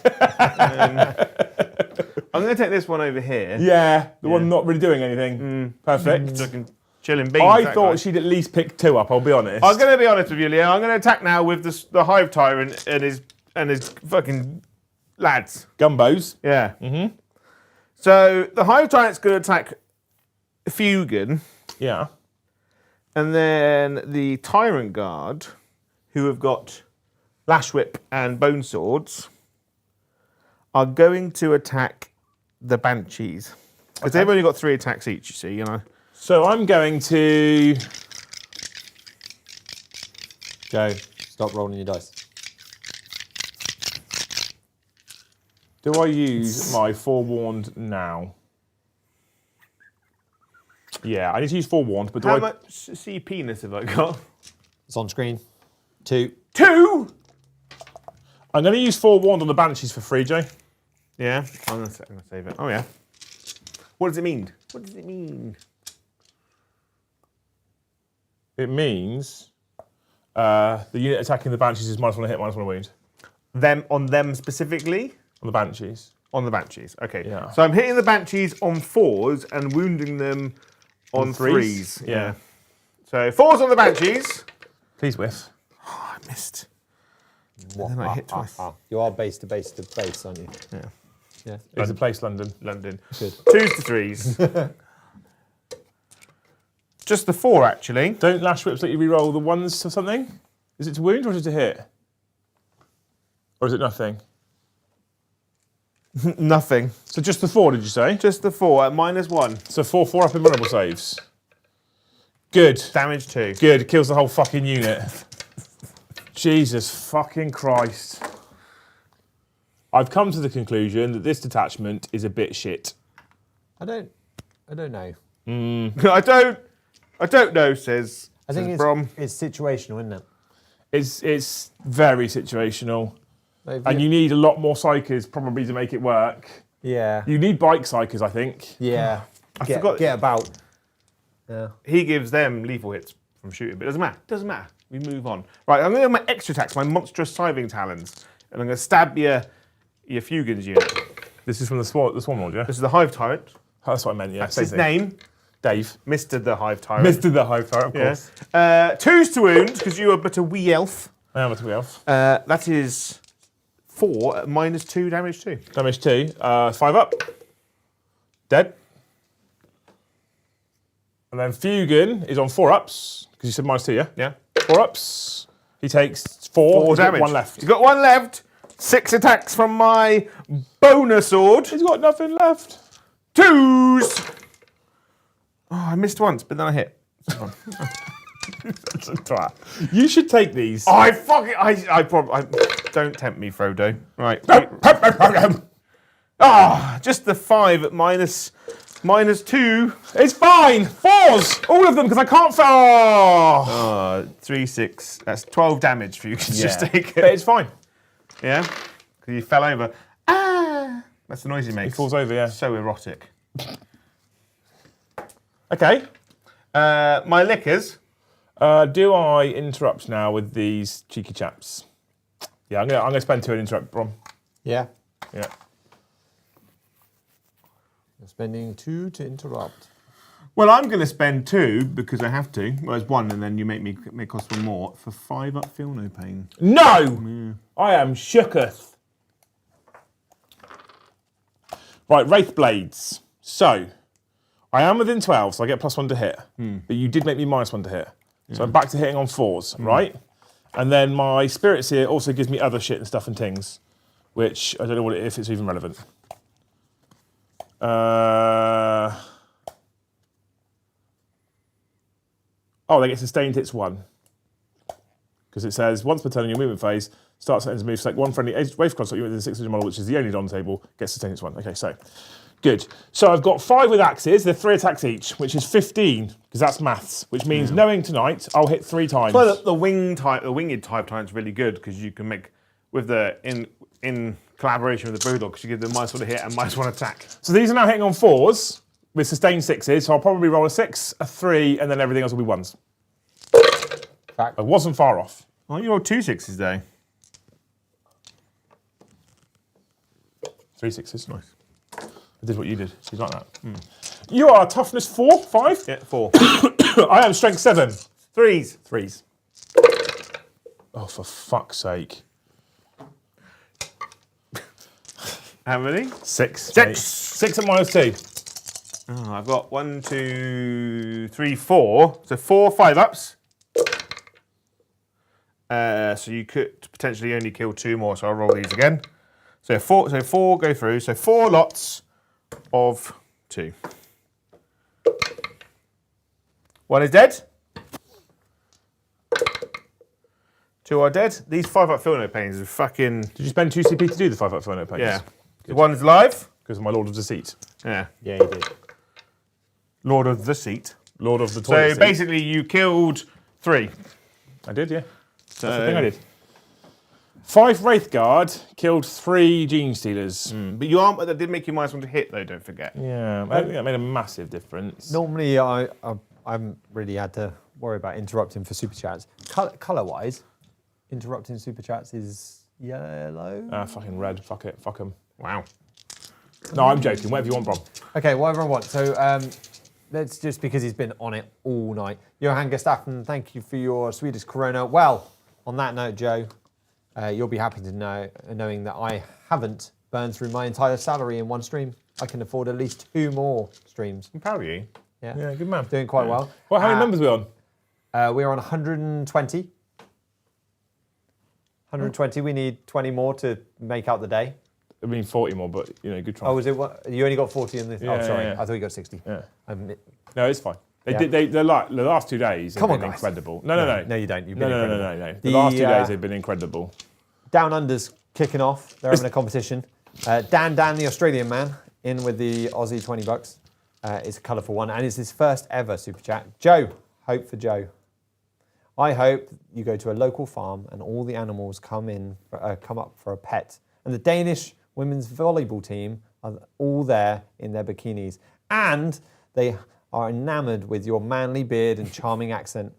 I'm going to take this one over here. Yeah, the one not really doing anything. Perfect. Looking chilling beans. I that thought guy. she'd at least pick 2 up, I'll be honest. I'm going to be honest with you, Leo. I'm going to attack now with the Hive Tyrant and his fucking lads. Gumbos. Yeah. Mm-hmm. So the Hive Tyrant's going to attack Fugan, Yeah. and then the Tyrant Guard, who have got Lash Whip and Bone Swords, are going to attack the Banshees. Because they've only got 3 attacks each, you see, you know. So I'm going to... Joe, stop rolling your dice. Do I use my Forewarned now? Yeah, I need to use Forewarned, but do How I... much CP-ness have I got? It's on screen. 2. 2! I'm going to use Forewarned on the Banshees for free, Joe. Yeah, I'm going to save it. Oh, yeah. What does it mean? What does it mean? It means the unit attacking the Banshees is -1 hit, -1 wound. On them specifically? On the Banshees. On the Banshees. Okay. Yeah. So I'm hitting the Banshees on 4s and wounding them on 3s. Yeah. So 4s on the Banshees. Please whiff. Oh, I missed. And then I hit twice. You are base to base to base, aren't you? Yeah. Yeah. It's a place, London. London. Good. 2s to 3s. Just the 4, actually. Don't lash whips let you re-roll the 1s to something? Is it to wound or is it to hit? Or is it nothing? Nothing. So just the 4, did you say? Just the 4 at -1. So 4 up invulnerable saves. Good. Damage 2. Good. Kills the whole fucking unit. Jesus fucking Christ. I've come to the conclusion that this detachment is a bit shit. I don't know. I don't know, says I think Brom. it's situational, isn't it? It's very situational. Like, And you need a lot more psychers probably to make it work. yeah. You need bike psychers, I think. Yeah. forgot- Get about. Yeah. He gives them lethal hits from shooting, but it doesn't matter. Doesn't matter. We move on. Right, I'm going to do my extra attacks, my monstrous scything talons, and I'm going to stab your Fugans unit. This is from the Swan Lord, yeah? This is the Hive Tyrant. That's what I meant, yeah. That's Same his thing. name, Dave. Mr. the Hive Tyrant. Mr. the Hive Tyrant, of course. 2s to wound, because you are but a wee elf. I am a two elf. That is 4 at -2 damage 2. Damage 2. 5 up. Dead. And then Fugan is on 4 ups, because you said -2, yeah? Yeah. 4 ups. He takes 4. 4 He's got damage. 1 left. He's got 1 left. 6 attacks from my boner sword. He's got nothing left. 2s. Oh, I missed once, but then I hit. That's a twat. You should take these. I don't tempt me, Frodo. Right. Just the 5 at -2. It's fine. 4s. All of them, because I can't fall. 3, 6. That's 12 damage for you. Just take But it. it's fine. Yeah? Because you fell over. Ah! That's the noise he He makes. falls over, yeah. So erotic. Okay. My lickers. Do I interrupt now with these cheeky chaps? Yeah, I'm gonna spend 2 and interrupt, Brom. Yeah. Yeah. You're spending 2 to interrupt. Well, I'm going to spend 2 because I have to. Well, it's 1, and then you make cost 1 more for 5 up. Feel no pain. No! I am shooketh. Right, Wraith Blades. So, I am within 12, so I get +1 to hit. But you did make me -1 to hit. So I'm back to hitting on 4s, right? And then my Spirits here also gives me other shit and stuff and things, which I don't know if it's even relevant. Oh, they get sustained hits 1. Because it says, once per turn in your movement phase, start sentence move, select 1 friendly Wraith construct unit within the 6-inch model, which is the only on the table, gets sustained hits 1. Okay, so, good. So I've got 5 with axes, they're 3 attacks each, which is 15, because that's maths, which means knowing tonight, I'll hit 3 times. Well, the winged type tyrant's really good because you can make, with the, in collaboration with the Brewdog, because you give them -1 to hit and -1 attack. So these are now hitting on 4s, with sustained 6s, so I'll probably roll a 6, a 3, and then everything else will be 1s. Fact. I wasn't far off. Oh, you rolled 2 6s there. 3 6s. Nice. I did what you did. She's like that. You are toughness 4, 5? Yeah, 4. I am strength 7. 3s. 3s. Oh, for fuck's sake. How many? 6. 6. Mate. 6 at -2. Oh, I've got 1, 2, 3, 4. So 4 5 ups. So you could potentially only kill 2 more. So I'll roll these again. So 4 go through. So 4 lots of 2. 1 is dead. 2 are dead. These 5 up feel no pains are fucking. Did you spend 2 CP to do the 5 up for no pains? Yeah. 1 is live. Because of my Lord of Deceit. Yeah. Yeah, you did. Lord of the Seat. Lord of the So Toilet Seat. basically, you killed 3. I did, yeah. So That's the thing I did. 5 Wraithguard killed 3 Gene Stealers. But you aren't. That did make you -1 to hit, though. Don't forget. Yeah, I think that made a massive difference. Normally, I haven't really had to worry about interrupting for super chats. Color-wise, interrupting super chats is yellow. Ah, fucking red. Fuck it. Fuck them. Wow. No, I'm joking. Whatever you want, Brom. Okay, whatever I want. So let's just, because he's been on it all night. Johan Gustafsson, thank you for your Swedish Corona. Well, on that note, Joe, you'll be happy to know, knowing that I haven't burned through my entire salary in one stream. I can afford at least 2 more streams. I'm proud of you. Yeah, Yeah, good man. doing quite well. Well, how many numbers are we on? We're on 120. 120. We need 20 more to make out the day. I mean, 40 more, but, good try. Oh, was it what? You only got 40 in this? Yeah, oh, sorry. yeah. I thought you got 60. Yeah. No, it's fine. Yeah. They're like, the last 2 days have Come on, been guys. incredible. No, you don't. You've been incredible. No. The last 2 days have been incredible. Down Under's kicking off. They're having a competition. Dan, the Australian man, in with the Aussie $20. It's a colourful one, and it's his first ever super chat. Joe, hope for Joe. I hope you go to a local farm and all the animals come up for a pet. And the Danish women's volleyball team are all there in their bikinis. And they are enamoured with your manly beard and charming accent.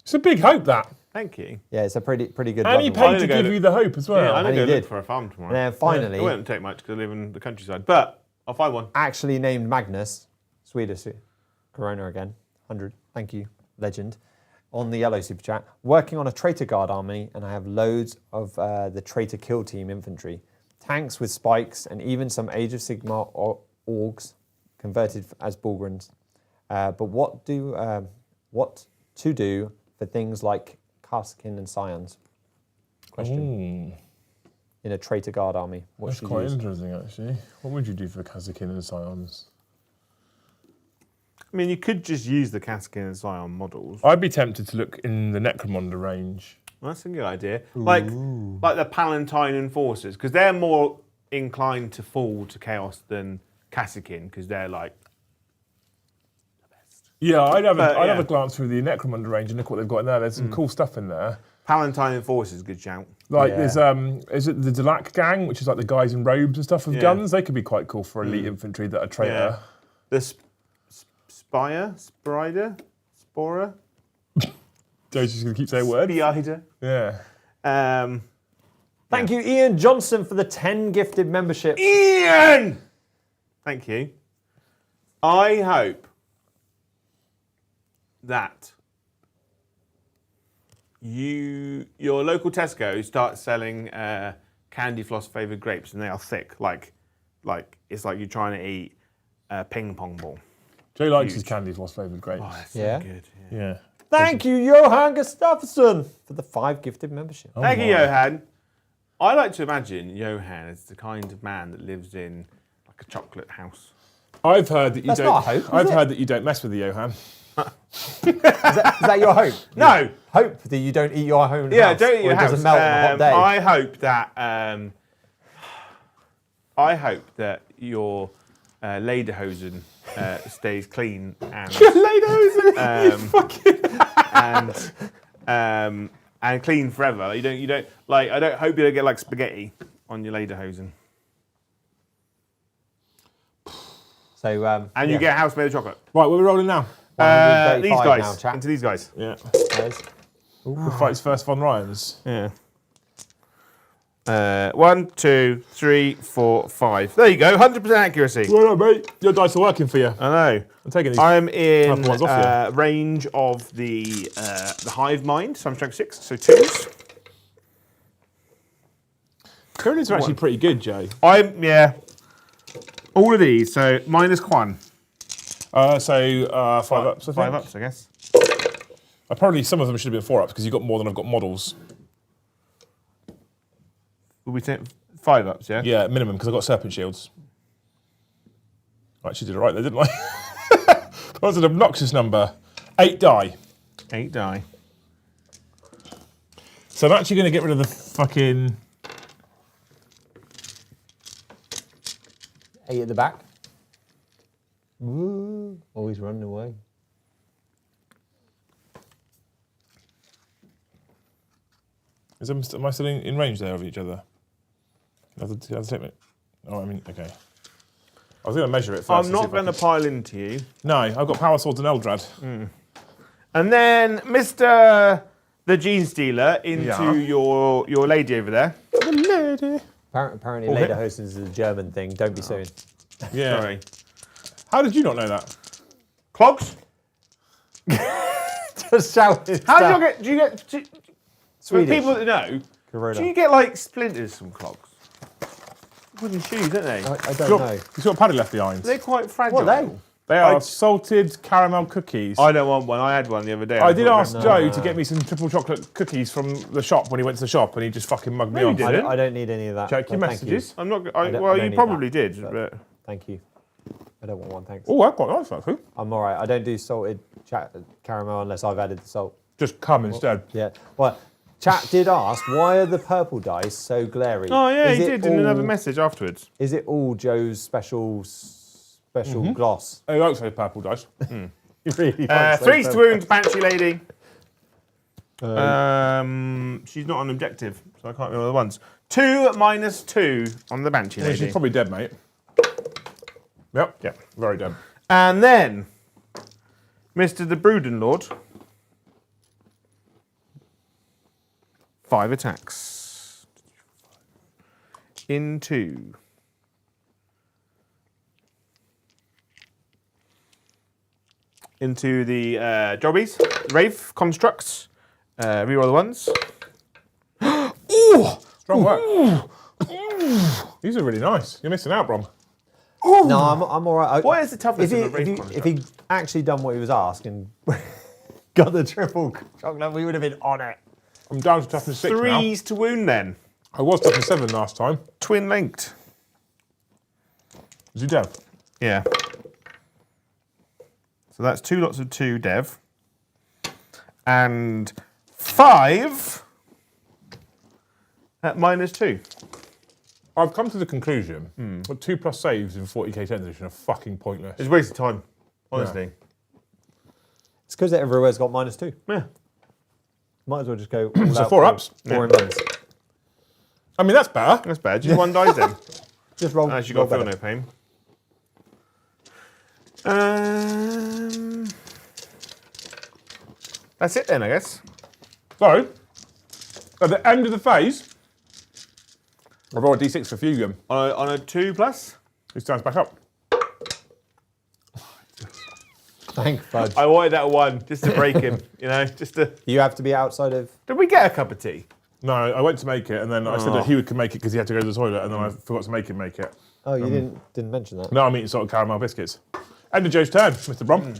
It's a big hope, that. Thank you. Yeah, it's a pretty good And he one. paid to give you the hope as well. Yeah, I'm And going he to look did. for a farm tomorrow. And then finally, It won't take much because I live in the countryside, but I'll find one. actually named Magnus, Swedish Corona again, 100, thank you, legend, on the yellow super chat, working on a traitor guard army, and I have loads of the traitor kill team infantry, tanks with spikes, and even some Age of Sigmar orgs converted as Bulgrins. But what to do for things like Kaskin and Scions? Question. In a traitor guard army, what That's should quite you use? interesting, actually. What would you do for Kazakin and Scions? I mean, you could just use the Kaskin and Scion models. I'd be tempted to look in the Necromunda range. Well, that's a good idea. Like the Palatine enforcers, because they're more inclined to fall to chaos than Kassakin, because they're like the best. Yeah, I'd have yeah. a glance through the Necromunda range and look what they've got in there. There's some cool stuff in there. Palatine enforcers, good shout. Like Yeah. there's is it the Delac gang, which is like the guys in robes and stuff with Yeah. guns? They could be quite cool for elite infantry that are traitor. The Spora? Joe's just gonna keep saying words. Spider. Yeah. Thank you, Ian Johnson, for the 10 gifted membership. Ian! Thank you. I hope that your local Tesco starts selling candy floss flavoured grapes, and they are thick, like it's like you're trying to eat a ping pong ball. Joe likes his Huge. candy floss flavoured grapes. Oh, that's Yeah. so good. Yeah. Thank you, Johan Gustafsson, for the 5 gifted membership. Thank you, my. Johan. I like to imagine Johan as the kind of man that lives in like a chocolate house. I've heard that you That's don't. not a hope, is I've it? heard that you don't mess with the Johan. Is that your hope? No. Hope that you don't eat your own Yeah, house, don't eat or your it house. doesn't melt on a hot day. I hope that your lederhosen stays clean and and clean forever. Like, you don't like. I don't hope you don't get like spaghetti on your lederhosen. So, And you get a house made of chocolate. Right, where are we rolling now? These 135 guys. now, chat. Into these guys. Yeah. Guys. The fight's first von Ryans. Yeah. 1, 2, 3, 4, 5. There you go. 100% accuracy. Well done, mate. Your dice are working for you. I know. I'm taking these. I'm in Couple ones off range of the hive mind, so I'm strength 6, so 2s. Tyranids are actually pretty good, Joe. Yeah. All of these, so minus Quan. 5 ups, I think. 5 ups, I guess. Apparently some of them should have been 4 ups because you've got more than I've got models. Will we take 5 ups, yeah? Yeah, minimum, because I've got serpent shields. I actually did it right there, didn't I? That was an obnoxious number. 8 die. 8 die. So I'm actually going to get rid of the fucking... 8 at the back. Woo. Oh, he's running away. Am I still in range there of each other? Can I have to take me? Oh, I mean, okay. I was going to measure it first. I'm not going to pile into you. No, I've got power swords and Eldrad. And then Mr. the Gene Stealer into Yeah. your lady over there. The lady. Apparently, Okay. Lederhosen is a German thing. Don't be suing. Yeah. Sorry. How did you not know that? Clogs? Just shout it. How do you get? Do you get? For Swedish. people that know, Corona. do you get like splinters from clogs? Wooden shoes, don't they? I don't know. You see what Paddy left behind? They're quite fragile. What are they? They are salted caramel cookies. I don't want one. I had one the other day. I did ask thought, Joe to get me some triple chocolate cookies from the shop when he went to the shop, and he just fucking mugged me No, off. you didn't. I don't need any of that. Check your but thank you. messages. I'm not. don't- Well, I you don't need probably that, did, but- but Thank you. I don't want one, thanks. Oh, that's quite nice, actually. I'm all right. I don't do salted caramel unless I've added the salt. Just come instead. Yeah. Well, chat did ask, why are the purple dice so glary? oh yeah, Is he it did in all- another message afterwards. Is it all Joe's special gloss? Oh, you like say purple dice. You really like Three so wounds, Banshee lady. She's not on objective, so I can't remember the ones. 2 minus 2 on the Banshee Yeah, lady. she's probably dead, mate. Yep, very dead. And then, Mr. the Bruden Lord. 5 attacks. Into. Into the jobbies, Wraith constructs. Reroll the ones. Strong work. These are really nice. You're missing out, Brom. No, I'm all right. What is the toughness if of a Wraith if construct? he actually done what he was asking, got the triple chocolate, we would have been on it. I'm down to toughness 6 now. 3s to wound then. I was toughness 7 last time. Twin linked. Is he dead? Yeah. So that's 2 lots of 2 dev. And 5 at minus 2. I've come to the conclusion that 2+ saves in 40k 10th edition are fucking pointless. It's a waste of time, honestly. It's because everywhere's got -2. Yeah. Might as well just go. All So out 4 for ups. 4 in ones. I mean, that's better. That's bad. Just 1 dies then. Just roll. As you roll got feel better. no pain. That's it then, I guess. So, at the end of the phase, I've rolled a d6 for Fugium. On a 2 plus? He stands back up. Thank fudge. I wanted that 1 just to break him, you know, just to. You have to be outside of. Did we get a cup of tea? No, I went to make it, and then I said that he could make it because he had to go to the toilet, and then I forgot to make him make it. Oh, you didn't mention that. No, I'm eating salted caramel biscuits. End of Joe's turn, Mr. Brom.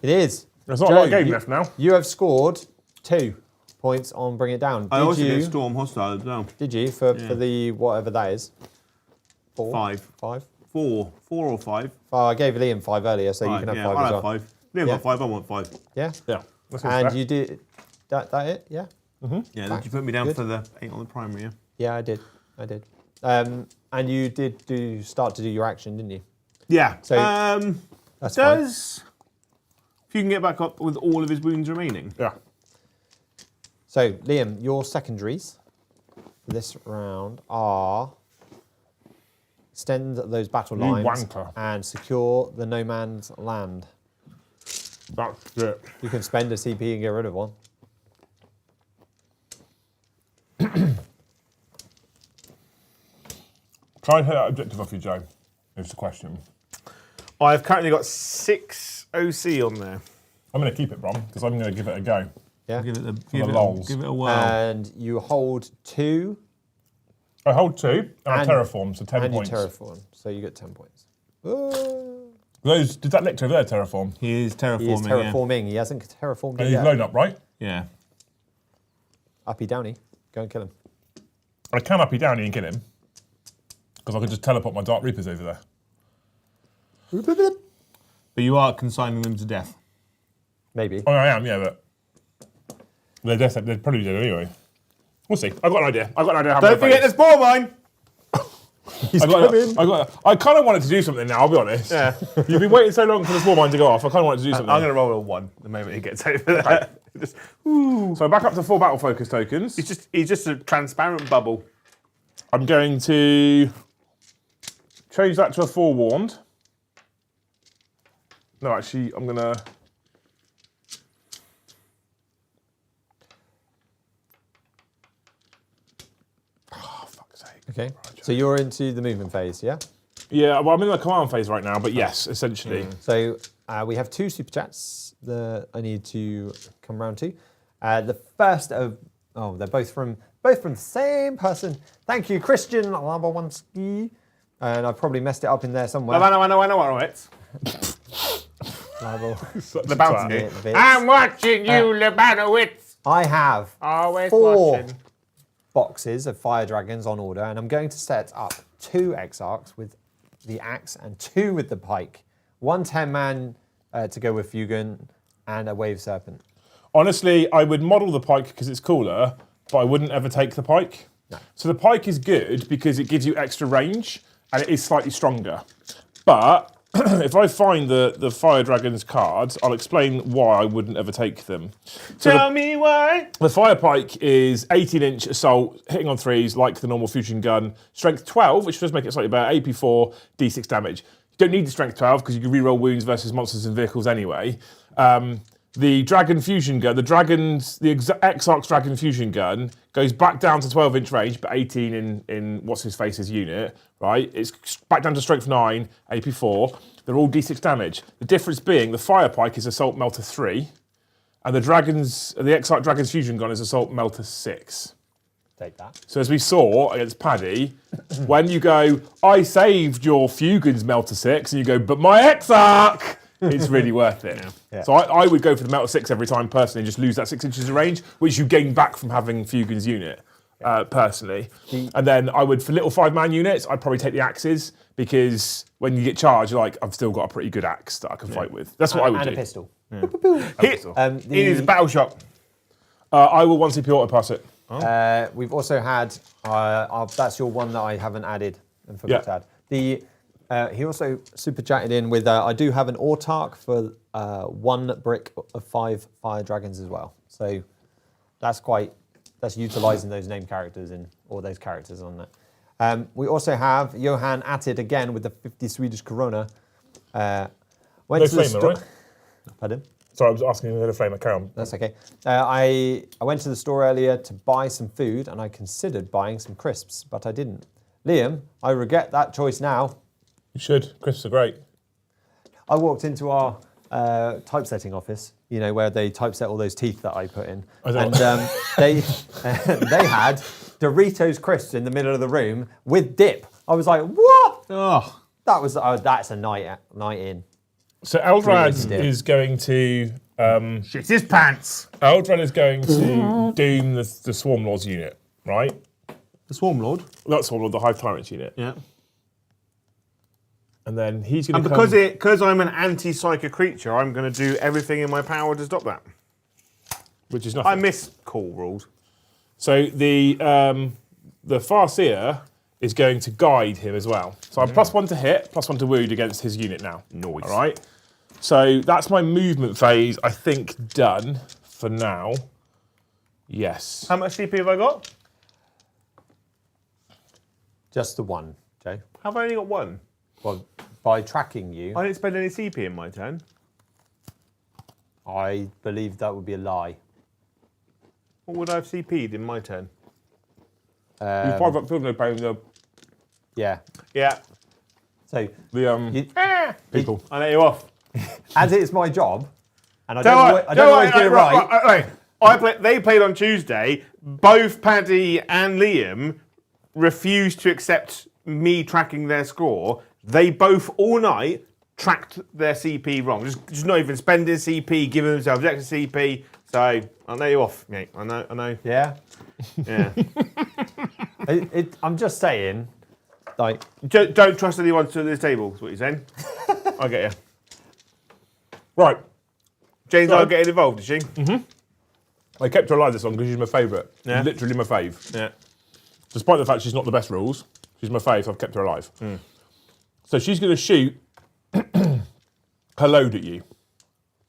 It is. There's not a lot of Joe, game you- left now. You have scored 2 points on Bring It Down. Did you? Storm Hostile as well. Did you for the whatever that is? 4? 5. 5? 4 or 5. Oh, I gave Liam 5 earlier, so you can have 5 I'll as have well. 5. Liam Yeah. got 5, I want 5. Yeah. Yeah. That's And fair. you did that it? Yeah. Yeah, did you put me down Good. for the 8 on the primary, yeah? Yeah, I did. And you did start to do your action, didn't you? Yeah. So, That's fine. does... If you can get back up with all of his wounds remaining. Yeah. So, Liam, your secondaries for this round are extend those battle You lines wanker. and secure the no man's land. That's it. You can spend a CP and get rid of one. Try and hit that objective off you, Joe, is the question. I've currently got 6 OC on there. I'm going to keep it, Brom, because I'm going to give it a go. Yeah. Give it a, lols. give it a whirl. And you hold 2 I hold 2, and I And- terraform, so 10 and points. you terraform. So you get 10 points. Those, did that lecture over there terraform? He is terraforming. He is terraforming. He hasn't terraformed And it he's yet. load up, right? Yeah. Uppy Downy. Go and kill him. I can uppy downy and kill him, because I could just teleport my Dark Reapers over there. But you are consigning them to death. Maybe. Oh, I am, yeah, but they're probably dead anyway. We'll see. I've got an idea. I've got an idea. How Don't forget the spore mine. I kind of wanted to do something now, I'll be honest. Yeah. You've been waiting so long for the small mine to go off, I kind of wanted to do something. I'm going to roll a 1 the moment he gets over that. Just, So I'm back up to 4 battle focus tokens. he's just a transparent bubble. I'm going to change that to a forewarned. No, actually, I'm going to... Oh, fuck's sake. Okay. So you're into the movement phase, yeah? Yeah, well, I'm in the command phase right now, but yes, essentially. So we have 2 super chats that I need to come round to. The first of they're both from the same person. Thank you, Christian Labawanski. And I probably messed it up in there somewhere. Lebanowitz. The bounty. I'm watching you, Lebanowitz. I have Always 4 watching. boxes of fire dragons on order, and I'm going to set up 2 exarchs with the axe and 2 with the pike. 1 10-man to go with Fugan and a wave serpent. Honestly, I would model the pike because it's cooler, but I wouldn't ever take the pike. No. So the pike is good because it gives you extra range and it is slightly stronger. But if I find the Fire Dragons cards, I'll explain why I wouldn't ever take them. So Tell me why. the Fire Pike is 18-inch assault, hitting on 3s like the normal fusion gun. Strength 12, which does make it slightly better. AP 4, D6 damage. You don't need the strength 12 because you can reroll wounds versus monsters and vehicles anyway. The Dragon Fusion Gun, the Exarch's Dragon Fusion Gun goes back down to 12-inch range, but 18 in what's-his-face's unit, right? It's back down to Strength 9, AP 4. They're all D6 damage. The difference being the Fire Pike is Assault Melter 3, and the Exarch Dragon's Fusion Gun is Assault Melter 6. Take that. So as we saw against Paddy, when you go, I saved your Fugan's Melter 6, and you go, but my Exarch! It's really worth it. Yeah. So I would go for the Melter 6 every time personally and just lose that 6 inches of range, which you gain back from having Fugan's unit, personally. And then I would, for little 5-man units, I'd probably take the axes because when you get charged, you're like, I've still got a pretty good axe that I can fight with. That's what I would do. And a pistol. It is a battle shot. I will 1 CP auto pass it. We've also had, that's your one that I haven't added and forgot to add. He also super chatted in with, I do have an autarch for 1 brick of 5 fire dragons as well. So that's utilising those name characters and all those characters on that. We also have Johan at it again with the 50 Swedish krona. No flamer, right? Pardon? Sorry, I was asking you to flamer. Carry on. That's okay. I went to the store earlier to buy some food and I considered buying some crisps, but I didn't. Liam, I regret that choice now. You should. Crisps are great. I walked into our typesetting office, where they typeset all those teeth that I put in. And they had Doritos crisps in the middle of the room with dip. I was like, what? Oh. That's a night in. So Eldrad is going to... Shit his pants. Eldrad is going to doom the Swarm Lords unit, right? The Swarm Lord? Not Swarm Lord, the Hive Tyrants unit. Yeah. And then he's going to because I'm an anti-psychic creature, I'm going to do everything in my power to stop that. Which is nothing. I miss cool rules. So the Farseer is going to guide him as well. So I'm +1 to hit, +1 to wound against his unit now. Nice. All right. So that's my movement phase, I think, done for now. Yes. How much CP have I got? Just the 1, Joe. Have I only got 1? Well, by tracking you, I didn't spend any CP in my turn. I believe that would be a lie. What would I have CP'd in my turn? You 5 up field no pain the Yeah. Yeah. So people. I let you off. as it's my job, and I don't always get it right. They played on Tuesday. Both Paddy and Liam refused to accept me tracking their score. They both all night tracked their CP wrong. Just not even spending CP, giving themselves extra CP. So I'll let you off, mate. I know. Yeah. Yeah. I'm just saying, like, Don't trust anyone to this table. Is what you're saying. I get you. Right. Jane's not getting involved, is she? Mm-hmm. I kept her alive this long because she's my favourite. Yeah. Literally my fave. Yeah. Despite the fact she's not the best rules, she's my fave, so I've kept her alive. So she's going to shoot her load at you.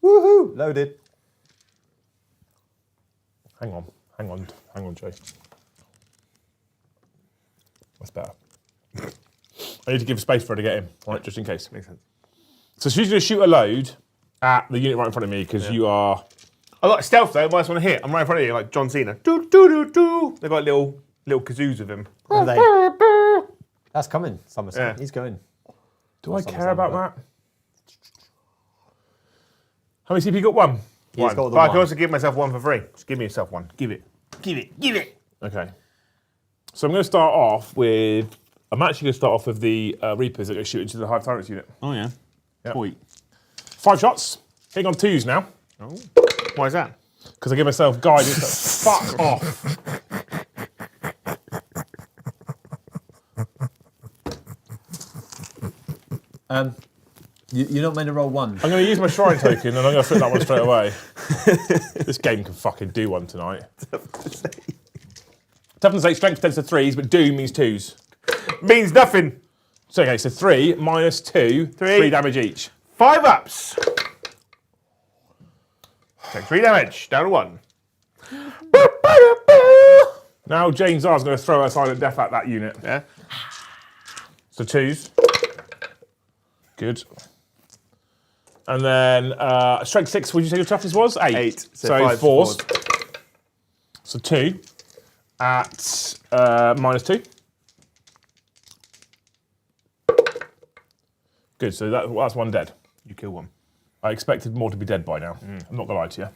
woohoo, loaded. Hang on, Jay. That's better. I need to give space for her to get in, right, just in case. Makes sense. So she's going to shoot a load at the unit right in front of me because you are... I like stealth though, I just want to hit. I'm right in front of you, like John Cena. Do, do, do, do. They've got little kazoos with him. Are they? That's coming, Somerset. Yeah. He's going. Do I care about that? How many CP you got? One. He's got the But I can one. also give myself one for free. Just give me yourself one. Give it. Give it. Give it. Okay. So I'm going to start off with. I'm actually going to start off with the Reapers that go shoot into the Hive Tyrants unit. Oh, yeah. Yep. Sweet. 5 shots. Hitting on 2s now. Oh. Why is that? Because I give myself guidance. Fuck off. You're not meant to roll 1. I'm going to use my shrine token and I'm going to flip that one straight away. This game can fucking do one tonight. Toughness 8, strength 10 to 3s, but doom means 2s. Means nothing. So, okay, so 3 minus 2, 3 damage each. 5 ups. Take 3 damage. Down to 1. Now James R is going to throw a silent death at that unit. Yeah. So 2s. Good. And then strength 6, what did you say your toughness was? 8. 8. So 5 4s. So 2 at minus 2. Good, so that's 1 dead. You kill 1. I expected more to be dead by now. I'm not going to lie to you.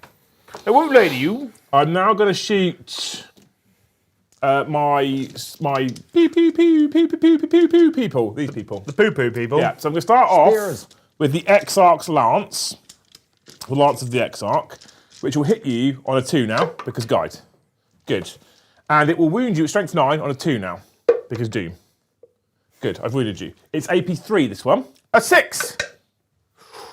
I won't lie to you. I'm now going to shoot my pew pew pew pew pew pew pew pew people. These people. The poo-poo people. Yeah, so I'm going to start off Spears. with the Exarch's Lance, the Lance of the Exarch, which will hit you on a 2 now, because guide. Good. And it will wound you at strength 9 on a 2 now, because doom. Good, I've wounded you. It's AP 3, this one. A 6.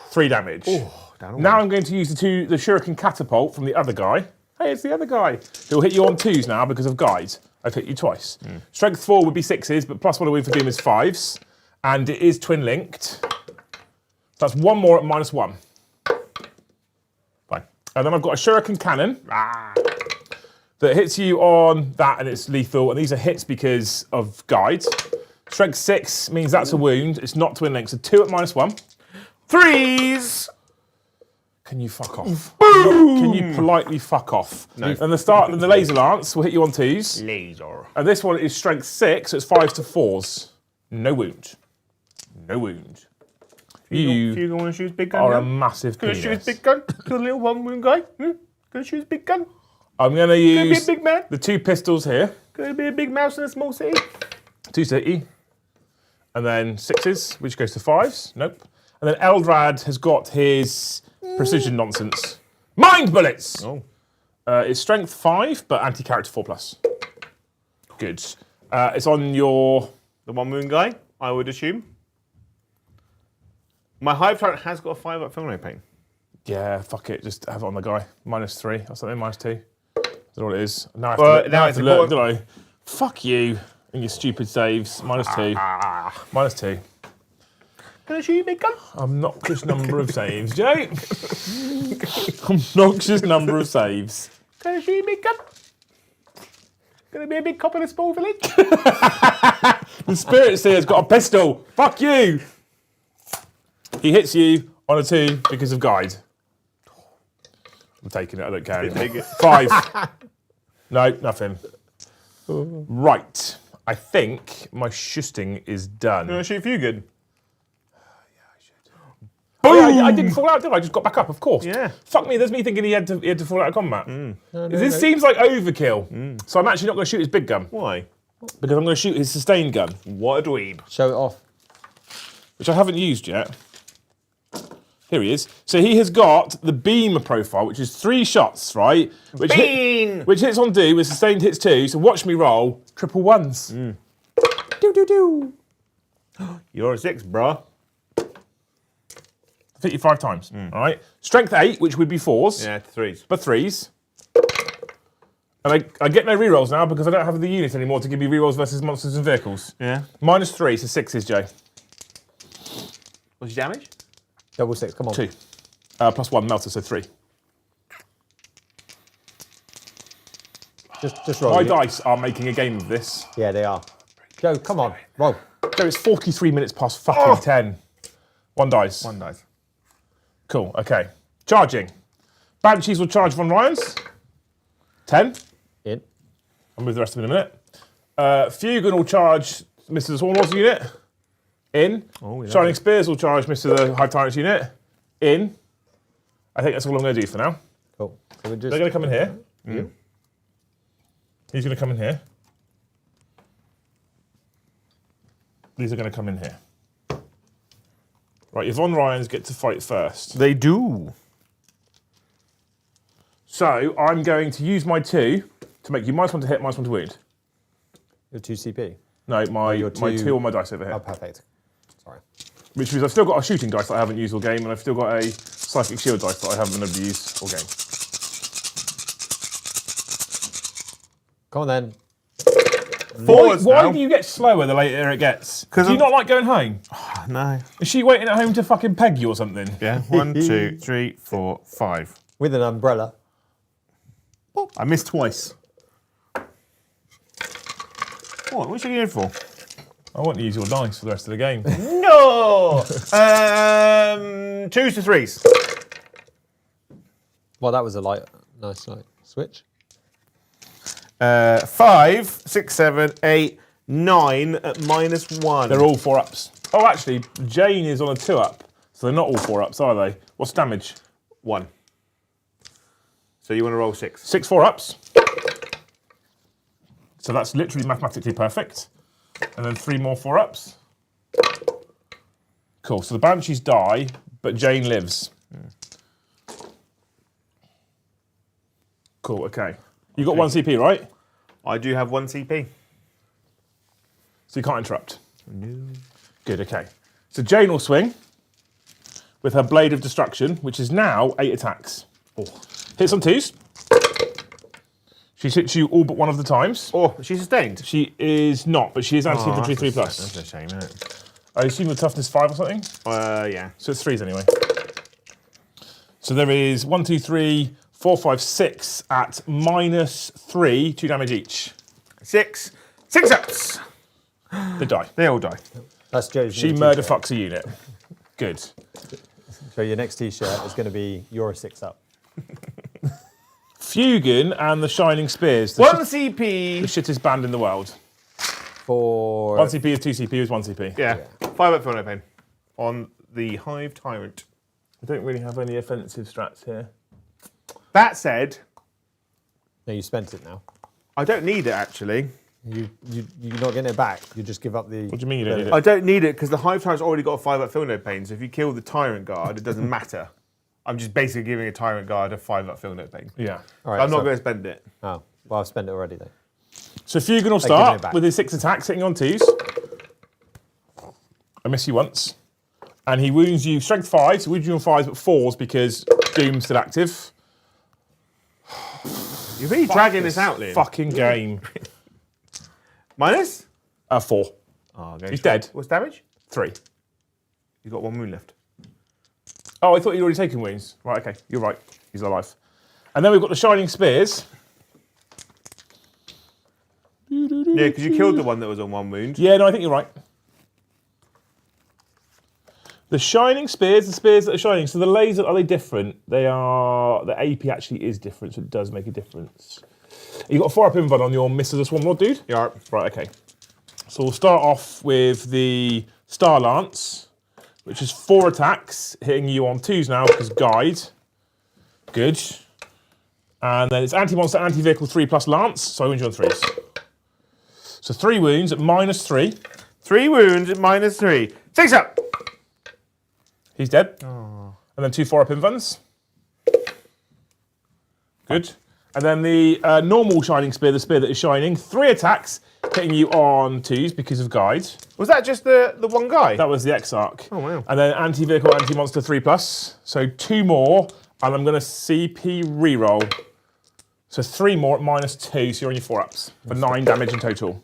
3 damage. Oh, down to Now 1. I'm going to use the Shuriken Catapult from the other guy. Hey, it's the other guy. He'll hit you on 2s now because of guide. I've hit you twice. Strength 4 would be 6s, but plus 1 to win for doom is 5s. And it is twin linked. That's 1 more at minus 1. Fine. And then I've got a Shuriken Cannon that hits you on that, and it's lethal. And these are hits because of guide. Strength 6 means that's a wound. It's not twin linked, so 2 at minus 1. 3s. Can you fuck off? Can you politely fuck off? No. And the laser lance will hit you on 2s. Laser. And this one is strength 6, so it's 5s to 4s. No wound. No wound. You want to shoot big gun? are a now? massive Gonna shoot penis. his big gun? Kill the little one wound guy? Gonna shoot his big gun? I'm going to Gonna be a use big man? the 2 pistols here. Gonna be a big mouse in a small city? 2 city. And then 6s, which goes to 5s. Nope. And then Eldrad has got his precision nonsense. Mind bullets! Oh. It's strength 5, but anti-character 4+. Good. It's on your... The one wound guy, I would assume. My Hive Tyrant has got a 5 up film rate pain. Yeah, fuck it. Just have it on the guy. Minus 3 or something, minus 2. That's what it is. Now I have Well, to, now now I have it's to look, important- don't I? Fuck you and your stupid saves. Minus 2. Minus 2. Can I shoot you big gun? Obnoxious number of saves, Jake. Obnoxious number of saves. Can I shoot you big gun? Gonna be a big cop in a small village? The Spirit Seer's got a pistol. Fuck you. He hits you on a 2 because of guide. I'm taking it. I don't care Take anymore. it. 5. No, nothing. Right. I think my shooting is done. Can I shoot you good? Oh, yeah, I didn't fall out, did I? I just got back up, of course. Yeah. Fuck me, there's me thinking he had to fall out of combat. This seems like overkill. So I'm actually not going to shoot his big gun, Why? because I'm going to shoot his sustained gun, What a dweeb. Show it off. which I haven't used yet. Here he is. So he has got the beam profile, which is 3 shots, right? Which, Beam! which hits on do, with sustained hits 2. So watch me roll triple 1s. Do, do, do. You're a 6, bruh. 55 times, all right? Strength 8, which would be 4s, Yeah, 3s. but 3s. And I get no rerolls now because I don't have the unit anymore to give me rerolls versus monsters and vehicles. Yeah. Minus 3, so 6s, Jay. What's your damage? Double 6, come on. 2. Plus 1 melter, so 3. Just roll. My it. dice are making a game of this. Yeah, they are. Joe, come on, roll. Joe, it's 43 minutes past fucking 10. 1 dice. 1 dice. Cool, okay. Charging. Banshees will charge Von Ryans. 10. In. I'll move the rest of them in a minute. Fugan will charge Mr. Swarmlord's unit. In. Oh, we love Shining it. Spears will charge Mr. the Hive Tyrants unit. In. I think that's all I'm going to do for now. Cool. So we're just... They're going to come in here. He's going to come in here. These are going to come in here. Right, your Von Ryans get to fight first. They do. So I'm going to use my 2 to make you -1 to hit, -1 to wound. Your 2 CP. No, my your 2 on my dice over here. Oh, perfect. Sorry. Which means I've still got a shooting dice that I haven't used all game, and I've still got a psychic shield dice that I haven't been able to use all game. Come on then. Why do you get slower the later it gets? Do you not like going home? No. Is she waiting at home to fucking peg you or something? Yeah. 1, 2, 3, 4, 5. With an umbrella. I missed twice. What? What's you going for? I want to use your dice for the rest of the game. No! 2s to 3s. Well, that was a nice light switch. 5, 6, 7, 8, 9 at -1. They're all 4-ups. Oh, actually, Jane is on a 2-up, so they're not all 4-ups, are they? What's damage? 1. So you want to roll 6. 6 4-ups. So that's literally mathematically perfect. And then 3 more 4-ups. Cool. So the Banshees die, but Jane lives. Cool, okay. You got 1 CP, right? I do have 1 CP. So you can't interrupt. No. Good, okay. So Jane will swing with her Blade of Destruction, which is now 8 attacks. Oh. Hits on 2s. She hits you all but one of the times. Oh, she's sustained. She is not, but she is anti-infantry 3+. That's a shame, isn't it? I assume the toughness 5 or something? Yeah. So it's 3s anyway. So there is 1, 2, 3, 4, 5, 6 at -3, 2 damage each. 6. 6 ups. They die. They all die. That's Joe's She new murder t-shirt. fucks a unit. Good. So your next t-shirt is going to be you're a 6-up. Fugan and the Shining Spears. The 1 CP. shittest band in the world. For 1 CP is 2 CP is 1 CP. Yeah. 5 up, feel no pain. On the Hive Tyrant. I don't really have any offensive strats here. That said, no, you spent it now. I don't need it actually. You're not getting it back. You just give up the. What do you mean you don't need I it? don't need it because the Hive Tyrant's already got a 5 up, feel no pain. So if you kill the Tyrant Guard, it doesn't matter. I'm just basically giving a Tyrant Guard a 5 up, feel no pain. Yeah. All right, I'm not so- going to spend it. Oh, well, I've spent it already then. So Fugan will giving it start back. with his 6 attacks, hitting on 2s. I miss you once. And he wounds you strength 5, so wounds you on 5s but 4s because Doom's still active. You're really dragging this out, Liam. Fucking game. Minus? 4. Oh, He's dead. What's damage? 3. You've got 1 wound left. Oh, I thought you'd already taken wounds. Right, okay, you're right. He's alive. And then we've got the Shining Spears. Yeah, because you killed the one that was on 1 wound. Yeah, no, I think you're right. The Shining Spears, the spears that are shining. So the laser, are they different? They are. The AP actually is different, so it does make a difference. You've got a 4-up invuln on your Mr. the Swarmlord, dude? Yeah. Right, okay. So we'll start off with the Star Lance, which is 4 attacks, hitting you on 2s now because guide. Good. And then it's anti-monster, anti-vehicle 3+ Lance, so I wound you on 3s. So 3 wounds at -3. 3 wounds at -3. 6 up. He's dead. And then 2 4-up invulns. Good. And then the normal Shining Spear, the spear that is shining, 3 attacks, hitting you on 2s because of guide. Was that just the one guy? That was the Exarch. Oh, wow. And then anti-vehicle, anti-monster 3+. So 2 more, and I'm going to CP reroll. So 3 more at -2, so you're on your 4-ups for 9 damage in total.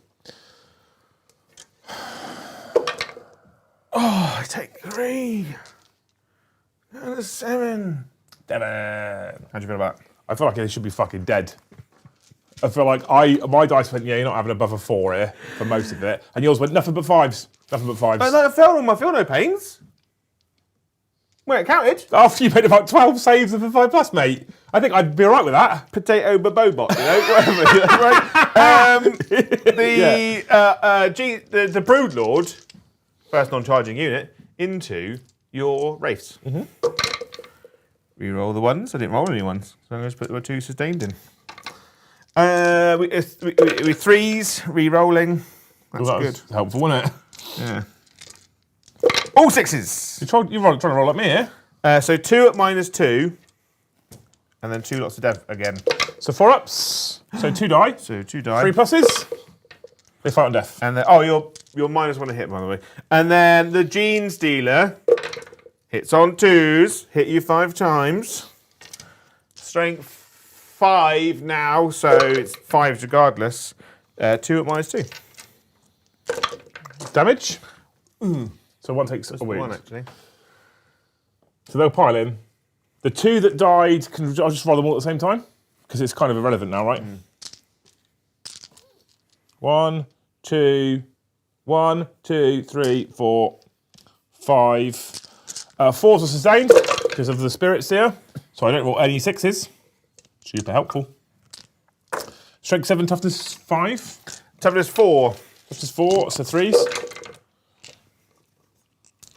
Oh, I take 3. And a 7. Damn it. How'd you feel about it? I feel like they should be fucking dead. I feel like my dice went, yeah, you're not having above a 4 here for most of it. And yours went nothing but 5s. Nothing but 5s. But that fell on my feel no pains. Well, it counted. After you made about 12 saves of a 5+, mate. I think I'd be all right with that. Potato babobot, you know, whatever. Right? The Brood Lord first non-charging unit into your wraiths. Reroll the ones. I didn't roll any ones, so I'm going to put the 2 sustained in. We 3s, re-rolling. That's Well, that good. was helpful, wasn't it? Yeah. All 6s. You're trying to roll like me here. So 2 at -2, and then 2 lots of dev again. So 4 ups. So 2 die. So 2 die. 3 pluses. They fight on death. And then, you're -1 to hit, by the way. And then the Gene Stealer hits on 2s, hit you 5 times. Strength 5 now, so it's 5 regardless. 2 at -2. Damage. So 1 takes a wound. 1 actually. So they'll pile in. The 2 that died, I'll just roll them all at the same time? Because it's kind of irrelevant now, right? 1, 2, 1, 2, 3, 4, 5. 4s are sustained because of the Spirit Seer. So I don't roll any 6s. Super helpful. Strength 7, toughness 5. Toughness 4. Toughness 4, so 3s.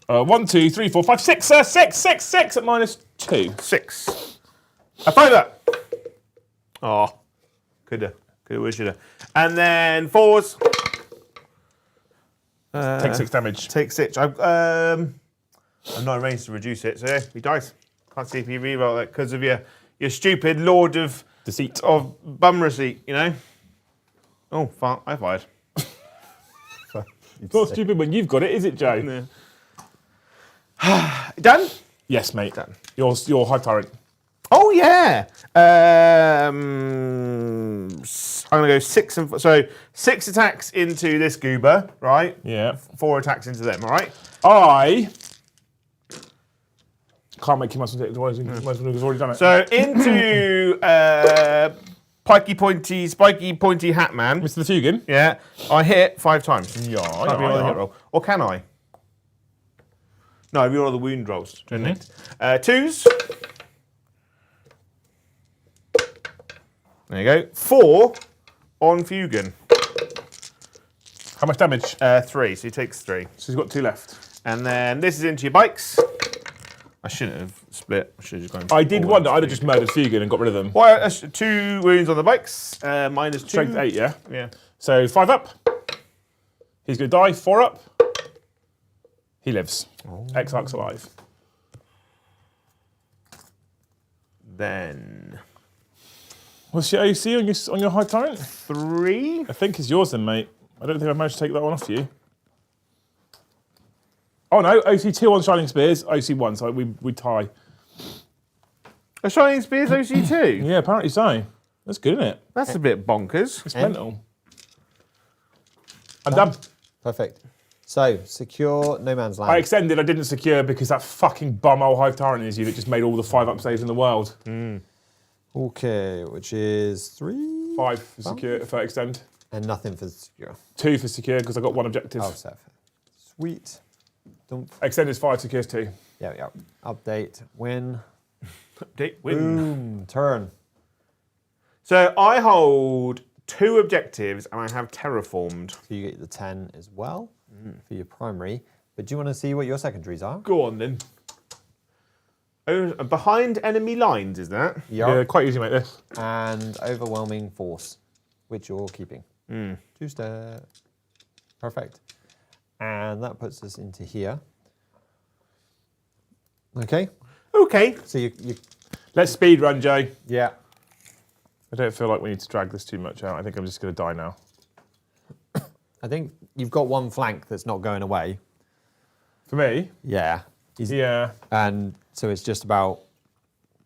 1, 2, 3, 4, 5, 6, 6 at -2. 6. A 5. Oh, coulda, shoulda. And then 4s. Take 6 damage. Take 6. I'm not arranged to reduce it, so yeah, he dies. Can't see if you reroll it because of your stupid Lord of Deceit. of bum receipt, you know. Oh, fuck! I fired. It's not stupid when you've got it, is it, Joe? Done? Yes, mate. Done. Your High Tyrant. Oh yeah. I'm gonna go 6 and so 6 attacks into this goober, right? Yeah. 4 attacks into them. All right. I can't make you much of already done it. So into spiky pointy hat man. Mr. the Fugin. Yeah, I hit 5 times. Yeah, Can't reroll the hit roll. Or can I? No, I reroll the wound rolls. Mm-hmm. 2s. There you go. 4 on Fugin. How much damage? 3, so he takes 3. So he's got 2 left. And then this is into your bikes. I shouldn't have split. I should have just gone. I did wonder, I'd have just murdered Fugin and got rid of them. Well, that's 2 wounds on the bikes. -2. Strength 8, yeah? Yeah. So 5 up. He's going to die. 4 up. He lives. X-Arc's alive. Then What's your AC on your High Tyrant? 3. I think it's yours then, mate. I don't think I've managed to take that one off you. Oh no, OC2 on Shining Spears, OC1, so we tie. A Shining Spears OC2. Yeah, apparently so. That's good, isn't it? That's a bit bonkers. It's mental. I'm done. Perfect. So, secure no man's land. I extended, I didn't secure because that fucking bum old Hive Tyrant is you that just made all the 5-up saves in the world. Okay, which is 3. 5 for secure, for extend. And nothing for secure. 2 for secure because I got 1 objective. Oh, so sweet. Don't. Extend is 5, secure is 2. Yeah. Update. Win. Update win. Boom. Turn. So I hold 2 objectives and I have terraformed. So you get the 10 as well for your primary. But do you want to see what your secondaries are? Go on then. Oh, behind enemy lines, is that? Yeah, quite easy, mate, this. And overwhelming force, which you're keeping. 2-step. Perfect. And that puts us into here. Okay. Okay. So you Let's speed run, Jay. yeah. I don't feel like we need to drag this too much out. I think I'm just going to die now. I think you've got one flank that's not going away. For me? Yeah. Yeah. And so it's just about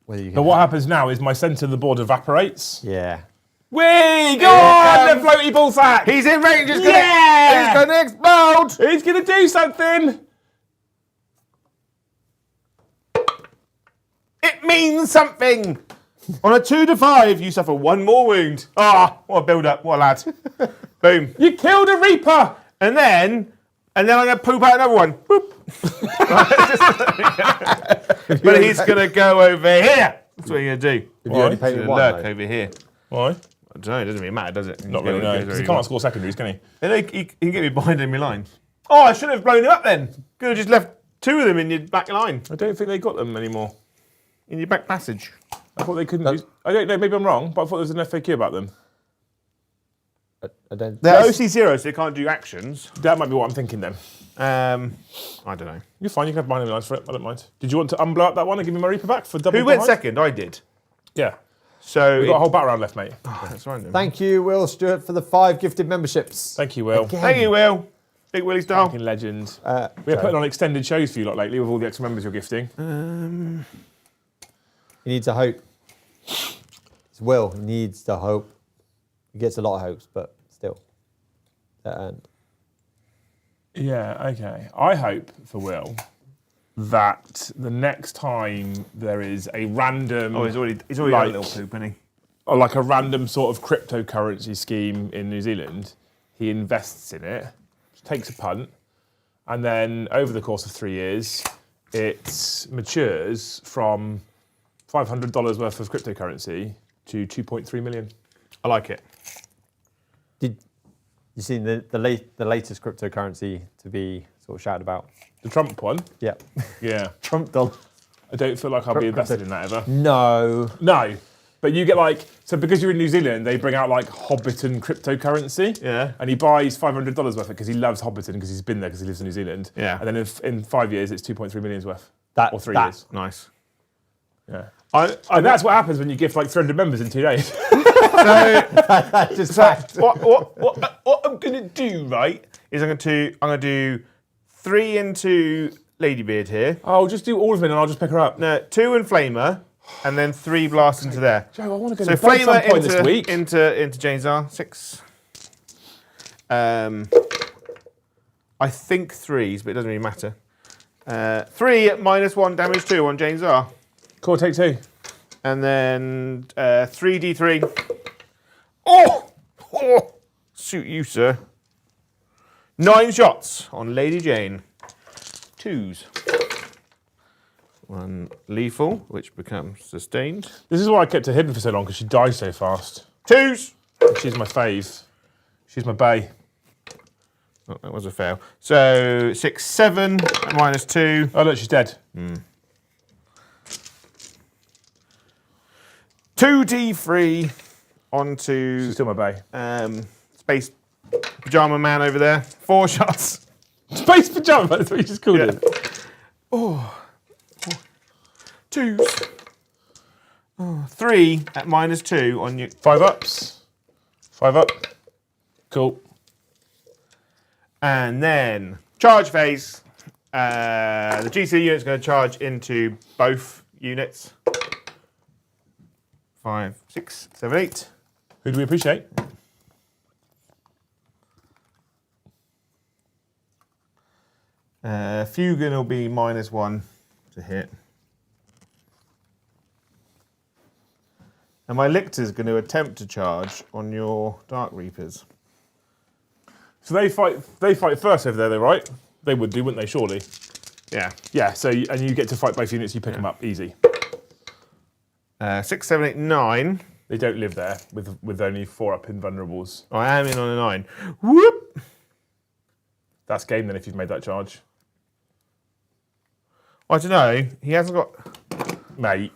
whether you can. But what happens now is my centre of the board evaporates. Yeah. Whee! Go on, the floaty ball sack! He's in range. He's Yeah! going to explode. He's going to do something! It means something. On a 2 to 5, you suffer 1 more wound. Ah, what a build up. What a lad. Boom. You killed a Reaper! And then I'm going to poop out another one. Boop. But he's going to go over here. That's what you're going to do. If you only Why? painted He's one, gonna lurk though. over here. Why? I don't know. It doesn't really matter, does it? Not really, no. Because he can't score secondaries, can he? He can get me behind enemy lines. Oh, I should have blown him up then. Could have just left 2 of them in your back line, I don't think they got them anymore. in your back passage. I thought they couldn't use... I don't know, maybe I'm wrong, but I thought there was an FAQ about them. I don't. They're OC0, so they can't do actions. That might be what I'm thinking then. I don't know. You're fine, you can have mine lines for it, I don't mind. Did you want to unblow up that one and give me my Reaper back for double Who went behind? second? I did. Yeah. So We've got a whole battle round left, mate. that's right. Then. Thank you, Will Stewart, for the 5 gifted memberships. Thank you, Will. Again. Thank you, Will. Big Willie style. Fucking legend. Uh, We're putting on extended shows for you lot lately with all the extra members you're gifting. He needs a hope. It's Will. He needs the hope. He gets a lot of hopes, but still. And Yeah, okay. I hope for Will that the next time there is a random... Oh, he's already had a like, little poop, hasn't he? or like a random sort of cryptocurrency scheme in New Zealand, he invests in it, takes a punt, and then over the course of 3 years, it matures from $500 worth of cryptocurrency to 2.3 million. I like it. did you see the latest cryptocurrency to be sort of shouted about? The Trump one? Yeah. Yeah. Trump dollar. I don't feel like I'll be invested in that ever. No. No. But you get like, so because you're in New Zealand, they bring out like Hobbiton cryptocurrency. Yeah. And he buys $500 worth of it because he loves Hobbiton because he's been there because he lives in New Zealand. Yeah. And then in 5 years, it's 2.3 million's worth. That, Or 3 that- years. Nice. Yeah. And That's what happens when you gift like 300 members in 2 days. That's just fact. what I'm gonna do, right, is I'm gonna do 3 into Ladybeard here. Oh, just do all of them and I'll just pick her up. No, 2 in Flamer, and then 3 blast into there. Joe, I want to go So to bed some Flamer point this week. into James R. 6. I think 3s, but it doesn't really matter. 3 at -1 damage 2 on James R. Cool, take 2. And then 3d3. Oh! Suit you, sir. 9 shots on Lady Jane. 2s. 1 lethal, which becomes sustained. This is why I kept her hidden for so long because she dies so fast. 2s. She's my fave. She's my bae. Oh, that was a fail. So 6, 7, -2. Oh, look, she's dead. 2d3 onto She's still my bae. Space Pajama Man over there. 4 shots. Space pajama, that's what you just called it. 2s. 3 at -2 on your... 5 ups. 5 up. Cool. And then charge phase. The GC unit's going to charge into both units. 5, 6, 7, 8. Who do we appreciate? Fugan will be -1 to hit. And my Lictor's going to attempt to charge on your Dark Reapers. So they fight first over there, though, right? They would do, wouldn't they? Surely. Yeah. Yeah. So and you get to fight both units. You pick them up easy. 6, 7, 8, 9. They don't live there with only 4 up invulnerables. I am in on a 9. Whoop! That's game then if you've made that charge, I don't know. He hasn't got... mate.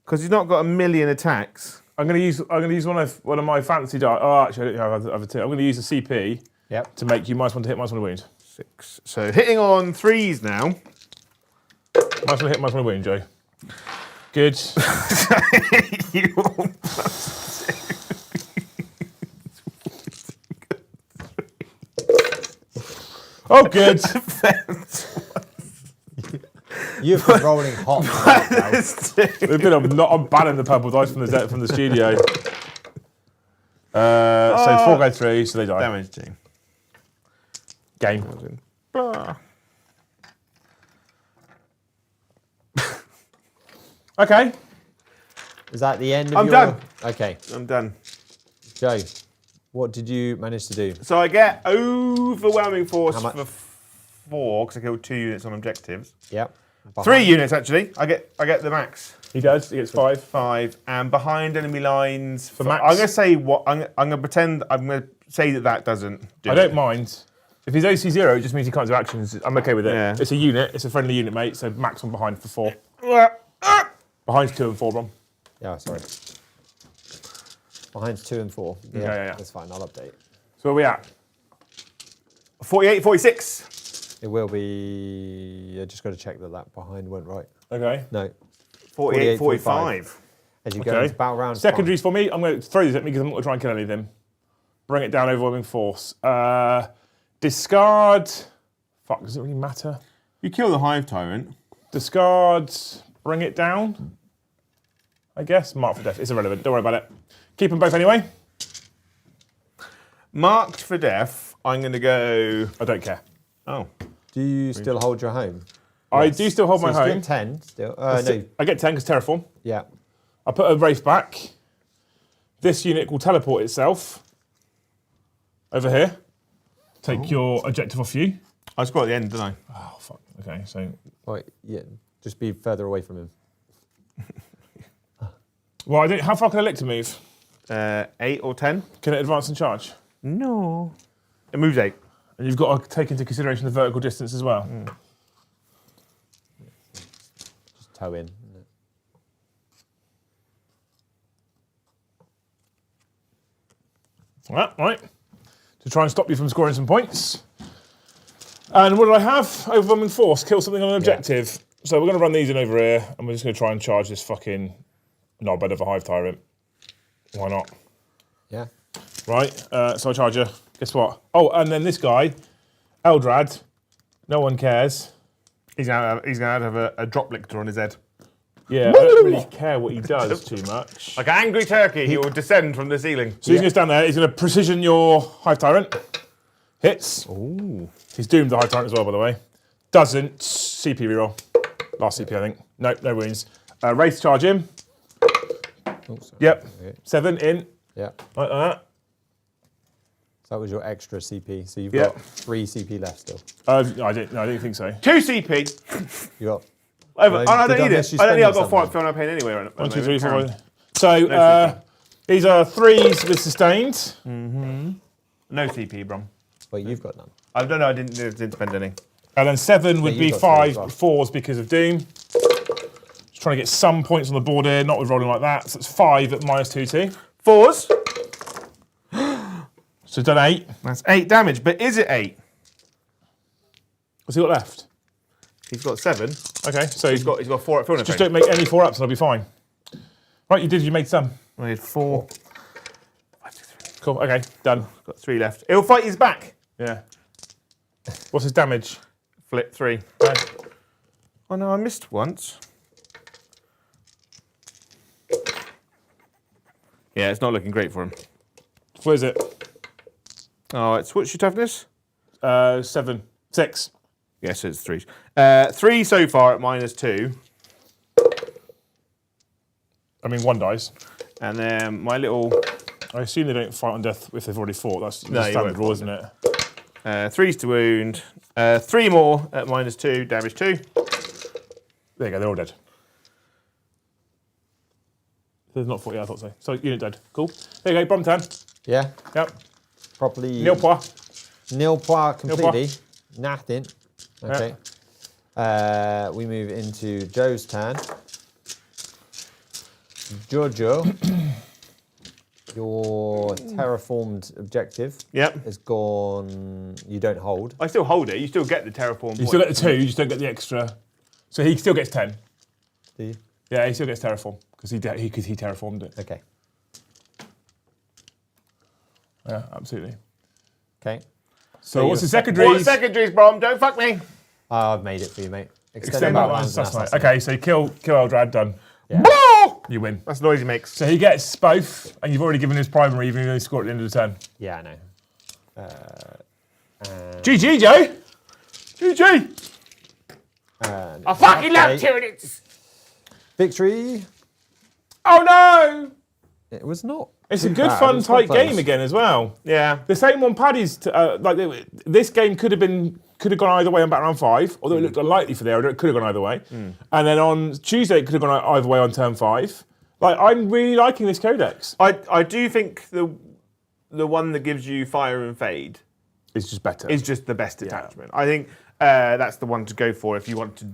Because he's not got a million attacks. I'm gonna use one of my fancy die. Oh, actually, I don't have a two. I'm gonna use a CP. Yep. To make you -1 to hit, -1 to wound. 6. So hitting on 3s now. -1 to hit, -1 to wound, Joe. Good. You Oh, good. You've been rolling hot. We've been I'm banning the purple dice from the studio. So 4 go through, so they die. Damage team. Game. Blah. Okay. Is that the end of I'm your... done. Okay. I'm done. Joe, what did you manage to do? So I get overwhelming force How much? for 4 because I killed 2 units on objectives. Yep. 3 units actually. I get the max. He does. He gets 5. 5 and behind enemy lines for max. I'm gonna say what I'm gonna pretend I'm gonna say that doesn't do I it. don't mind. If he's AC 0, it just means he can't do actions. I'm okay with it. Yeah. It's a unit. It's a friendly unit, mate. So max on behind for 4. Behind's 2 and 4, Brom. Yeah, sorry. Behind 2 and 4. Yeah. That's fine. I'll update. So where are we at? 48, 46. It will be. I just got to check that behind went right. Okay. No. 48, 45. As you go into battle round. Secondaries for me. I'm going to throw these at me because I'm not going to try and kill any of them. Bring it down, overwhelming force. Discard. Fuck, does it really matter? You kill the Hive Tyrant. Discard. Bring it down. I guess. Mark for death. It's irrelevant. Don't worry about it. Keep them both anyway. Marked for death. I'm going to go. I don't care. Oh. Do you still hold your home? I do still hold So my you home. get 10 still. No. I get 10 because Terraform. Yeah. I put a Wraith back. This unit will teleport itself over here. Take your objective off you. I scored at the end, didn't I? Oh, fuck. Okay, so. Right, yeah. Just be further away from him. Well, I don't, how far can I look to move? 8 or 10? Can it advance and charge? No. It moves 8. And you've got to take into consideration the vertical distance as well. Just toe in. Isn't it? Right. To try and stop you from scoring some points. And what did I have? Overwhelming force. Kill something on an objective. So we're going to run these in over here, and we're just going to try and charge this fucking knobhead of a Hive Tyrant. Why not? Yeah. Right, so I charge you. Guess what? Oh, and then this guy, Eldrad. No one cares. He's going to have a drop lictor on his head. Yeah, I don't really care what he does too much. Like an angry turkey, he will descend from the ceiling. So he's going to stand there. He's going to precision your Hive Tyrant. Hits. Ooh. He's doomed the Hive Tyrant as well, by the way. Doesn't. CP reroll. Last CP, I think. Nope, no wounds. Wraith charge him. Oh, sorry. Yep. Okay. 7 in. Yeah. Like that. So that was your extra CP. So you've Yeah. got 3 CP left still. I didn't think so. 2 CP. You got. I No, don't did need unless it. you I don't need it. I've spend got something. 4 pain anyway. 1, 2, 3, 4, 5. So these are 3s with sustained. No CP, Brom. Wait, you've got none. I don't know. I didn't spend any. And then 7 would you've be got 5 3 as 4s because of Doom. Just trying to get some points on the board here, not with rolling like that. So it's 5 at -2/2. 4s. So done 8. That's 8 damage. But is it 8? What's he got left? He's got 7. Okay, so He's got 4 at full just don't make any 4-ups and I'll be fine. Right, you made some. I need 4. Cool, okay, done. Got 3 left. He'll fight his back. Yeah. What's his damage? Flip 3. Okay. Oh no, I missed once. Yeah, it's not looking great for him. What is it? Oh, what's your toughness? 7. 6. Yes, it's 3. 3 so far at -2. I mean, 1 dies. And then my little... I assume they don't fight on death if they've already fought. That's the No, you standard won't rule, fight. isn't it? 3s to wound. 3 more at -2, damage 2. There you go, they're all dead. There's not 40, I thought so. So, unit dead. Cool. There you go, Brom turn. Yeah. Yep. Properly. Nil point. Nil point completely. Nothing. Okay. We move into Joe's turn. Jojo, your terraformed objective Yep. has gone. You don't hold. I still hold it. You still get the terraform You still get the 2, you just don't get the extra. So he still gets 10. Do you? Yeah, he still gets terraform because he terraformed it. Okay. Yeah, absolutely. Okay. So what's your the secondaries? What secondaries, Brom? Don't fuck me. I've made it for you, mate. Extend that line. That's right. Okay, so kill Eldrad, done. Yeah. You win. That's the noise he makes. So he gets both, and you've already given his primary, even though he scored at the end of the turn. Yeah, I know. GG, Joe! GG! I fucking love Tyranids. Victory. Oh no! It was not. It's a too good, bad. fun, It was quite tight game close. again as well. Yeah. The same on Paddy's. This game could have gone either way on Battle Round 5, although it looked unlikely for the Eldar. It could have gone either way. And then on Tuesday, it could have gone either way on turn 5. Like, I'm really liking this codex. I do think the one that gives you fire and fade just better. Is just the best detachment. I think that's the one to go for if you want to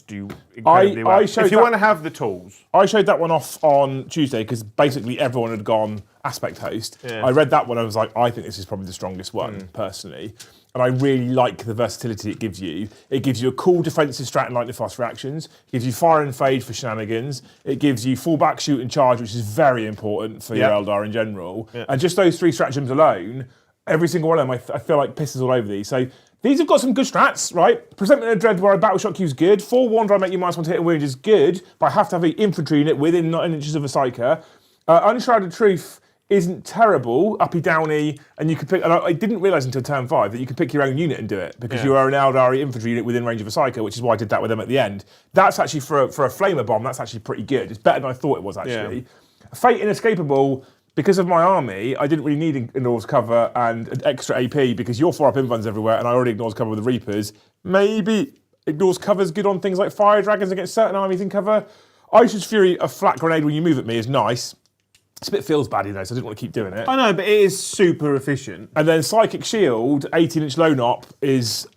do incredibly well. If you want to have the tools. I showed that one off on Tuesday because basically everyone had gone aspect host. Yeah. I read that one. I was like, I think this is probably the strongest one personally, and I really like the versatility it gives you. It gives you a cool defensive strat and lightning fast reactions. It gives you fire and fade for shenanigans. It gives you full back, shoot and charge, which is very important for your Eldar in general. Yeah. And just those 3 stratagems alone, every single one of them, I feel like pisses all over these. So these have got some good strats, right? Presentment of Dread, where a battle shock Q is good. Forewarned, I make you -1 to hit and wound is good, but I have to have an infantry unit within 9 inches of a psyker. Unshrouded Truth isn't terrible, uppy downy, and you could pick. And I didn't realise until turn 5 that you could pick your own unit and do it because you are an Aeldari infantry unit within range of a psyker, which is why I did that with them at the end. That's actually for a flamer bomb. That's actually pretty good. It's better than I thought it was actually. Yeah. Fate Inescapable. Because of my army, I didn't really need Ignores cover and an extra AP because you're 4-up invuns everywhere and I already Ignores cover with the Reapers. Maybe Ignores cover's good on things like Fire Dragons against certain armies in cover. Ice's Fury, a flat grenade when you move at me is nice. It's a bit feels bad, so I didn't want to keep doing it. I know, but it is super efficient. And then Psychic Shield, 18-inch low nop is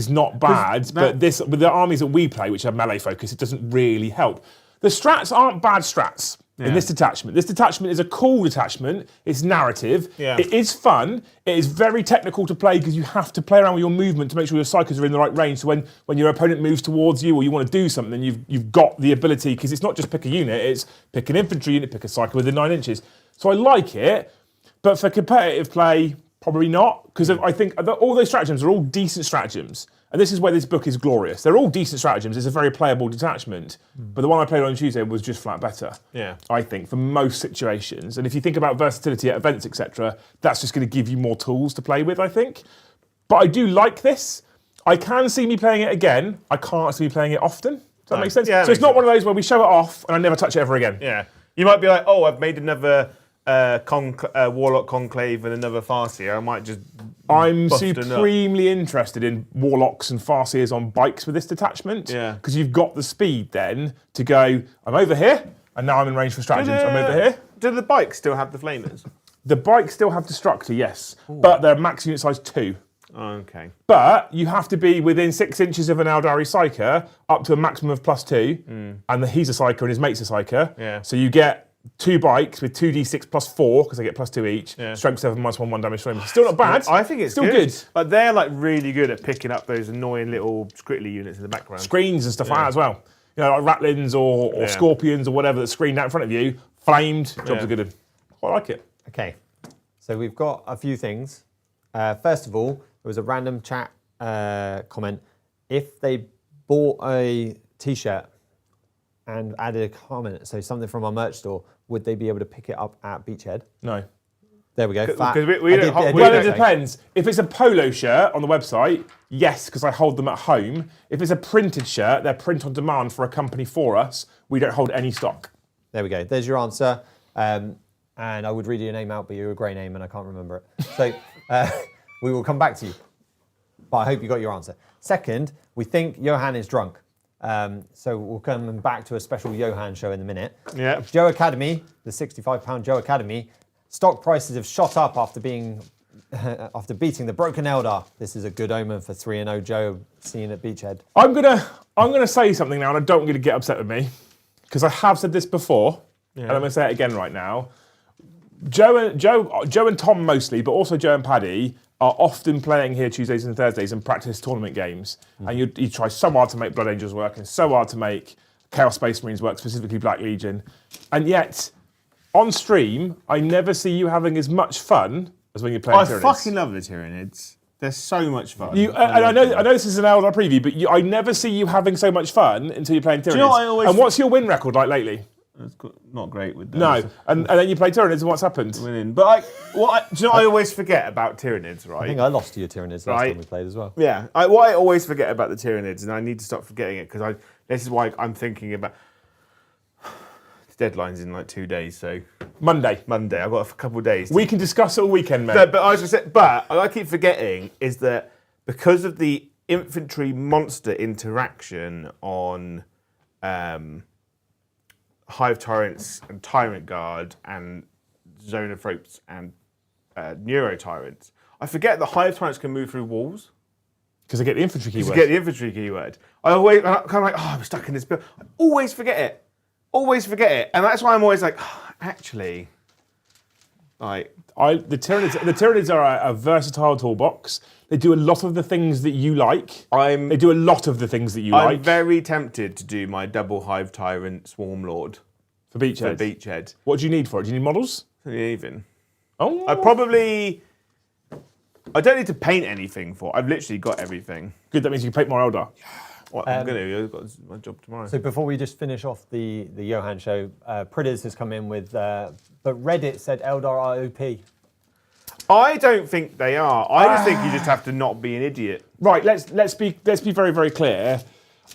not bad, but this with the armies that we play, which have melee focus, it doesn't really help. The strats aren't bad strats. In this detachment. This detachment is a cool detachment. It's narrative. Yeah. It is fun. It is very technical to play because you have to play around with your movement to make sure your psychers are in the right range. So when your opponent moves towards you or you want to do something, you've got the ability, because it's not just pick a unit, it's pick an infantry unit, pick a psyker within 9 inches. So I like it, but for competitive play, probably not, because I think all those stratagems are all decent stratagems. And this is where this book is glorious. They're all decent stratagems. It's a very playable detachment. But the one I played on Tuesday was just flat better. Yeah. I think, for most situations. And if you think about versatility at events, etc., that's just going to give you more tools to play with, I think. But I do like this. I can see me playing it again. I can't see me playing it often. Does that make sense? Yeah, so it's not one of those where we show it off and I never touch it ever again. Yeah. You might be like, oh, I've made another Warlock Conclave and another Farseer. I might just. I'm supremely interested in Warlocks and Farseers on bikes with this detachment. Yeah. Because you've got the speed then to go, I'm over here, and now I'm in range for stratagems. I'm over here. Do the bikes still have the flamers? The bikes still have Destructor, yes. Ooh. But they're max unit size 2. Oh, okay. But you have to be within 6 inches of an Aeldari Psyker up to a maximum of +2. And he's a Psyker and his mate's a Psyker. Yeah. So you get 2 bikes with 2d6 +4 because they get +2 each. Yeah. Strength 7 -1 damage flame. Still not bad. I think it's still good. But they're like really good at picking up those annoying little scrittly units in the background. Screens and stuff like that as well. You know, like Ratlins or Scorpions or whatever that screen out in front of you. Flamed. Jobs are good. I like it. Okay. So we've got a few things. First of all, there was a random chat comment. If they bought a t-shirt and added a comment, so something from our merch store, would they be able to pick it up at Beachhead? No. There we go. Well, it depends. If it's a polo shirt on the website, yes, because I hold them at home. If it's a printed shirt, they're print on demand for a company for us. We don't hold any stock. There we go. There's your answer. And I would read your name out, but you're a grey name and I can't remember it. So we will come back to you. But I hope you got your answer. Second, we think Johan is drunk. So we'll come back to a special Johan show in a minute. Yeah. Joe Academy, the £65 Joe Academy, stock prices have shot up after beating the Broken Eldar. This is a good omen for 3-0 Joe seen at Beachhead. I'm gonna say something now, and I don't want you to get upset with me, because I have said this before, and I'm gonna say it again right now. Joe and Tom mostly, but also Joe and Paddy, are often playing here Tuesdays and Thursdays and practice tournament games. And you try so hard to make Blood Angels work and so hard to make Chaos Space Marines work, specifically Black Legion. And yet, on stream, I never see you having as much fun as when you're playing Tyranids. I fucking love the Tyranids. They're so much fun. I know this is an Eldar preview, but I never see you having so much fun until you're playing Tyranids. Do you know what I always what's your win record like lately? It's not great with those. No, and then you play Tyranids, and what's happened? Winning. But do you know what I always forget about Tyranids, right? I think I lost to your Tyranids last time we played as well. Yeah, what I always forget about the Tyranids, and I need to stop forgetting it, because this is why I'm thinking about... Deadline's in like 2 days, so... Monday. I've got a couple of days. We can discuss it all weekend, mate. No, but what I keep forgetting is that because of the infantry monster interaction on... Hive Tyrants and Tyrant Guard and Zone of Ropes and Neuro Tyrants, I forget that Hive Tyrants can move through walls. Because they get the infantry keyword. To get the infantry keyword. I'm kind of like, I'm stuck in this build. I always forget it. And that's why I'm always like, actually, like... The Tyranids are a versatile toolbox. They do a lot of the things that you like. I'm very tempted to do my double Hive Tyrant Swarm Lord. For Beachhead? For Beachhead. What do you need for it? Do you need models? Even. Oh. I don't need to paint anything for it. I've literally got everything. Good, that means you can paint more Eldar. Well, I'm going to. I've got my job tomorrow. So before we just finish off the Johan show, Pridders has come in with, but Reddit said Eldar are OP. I don't think they are. I just think you just have to not be an idiot. Right, let's be very, very clear.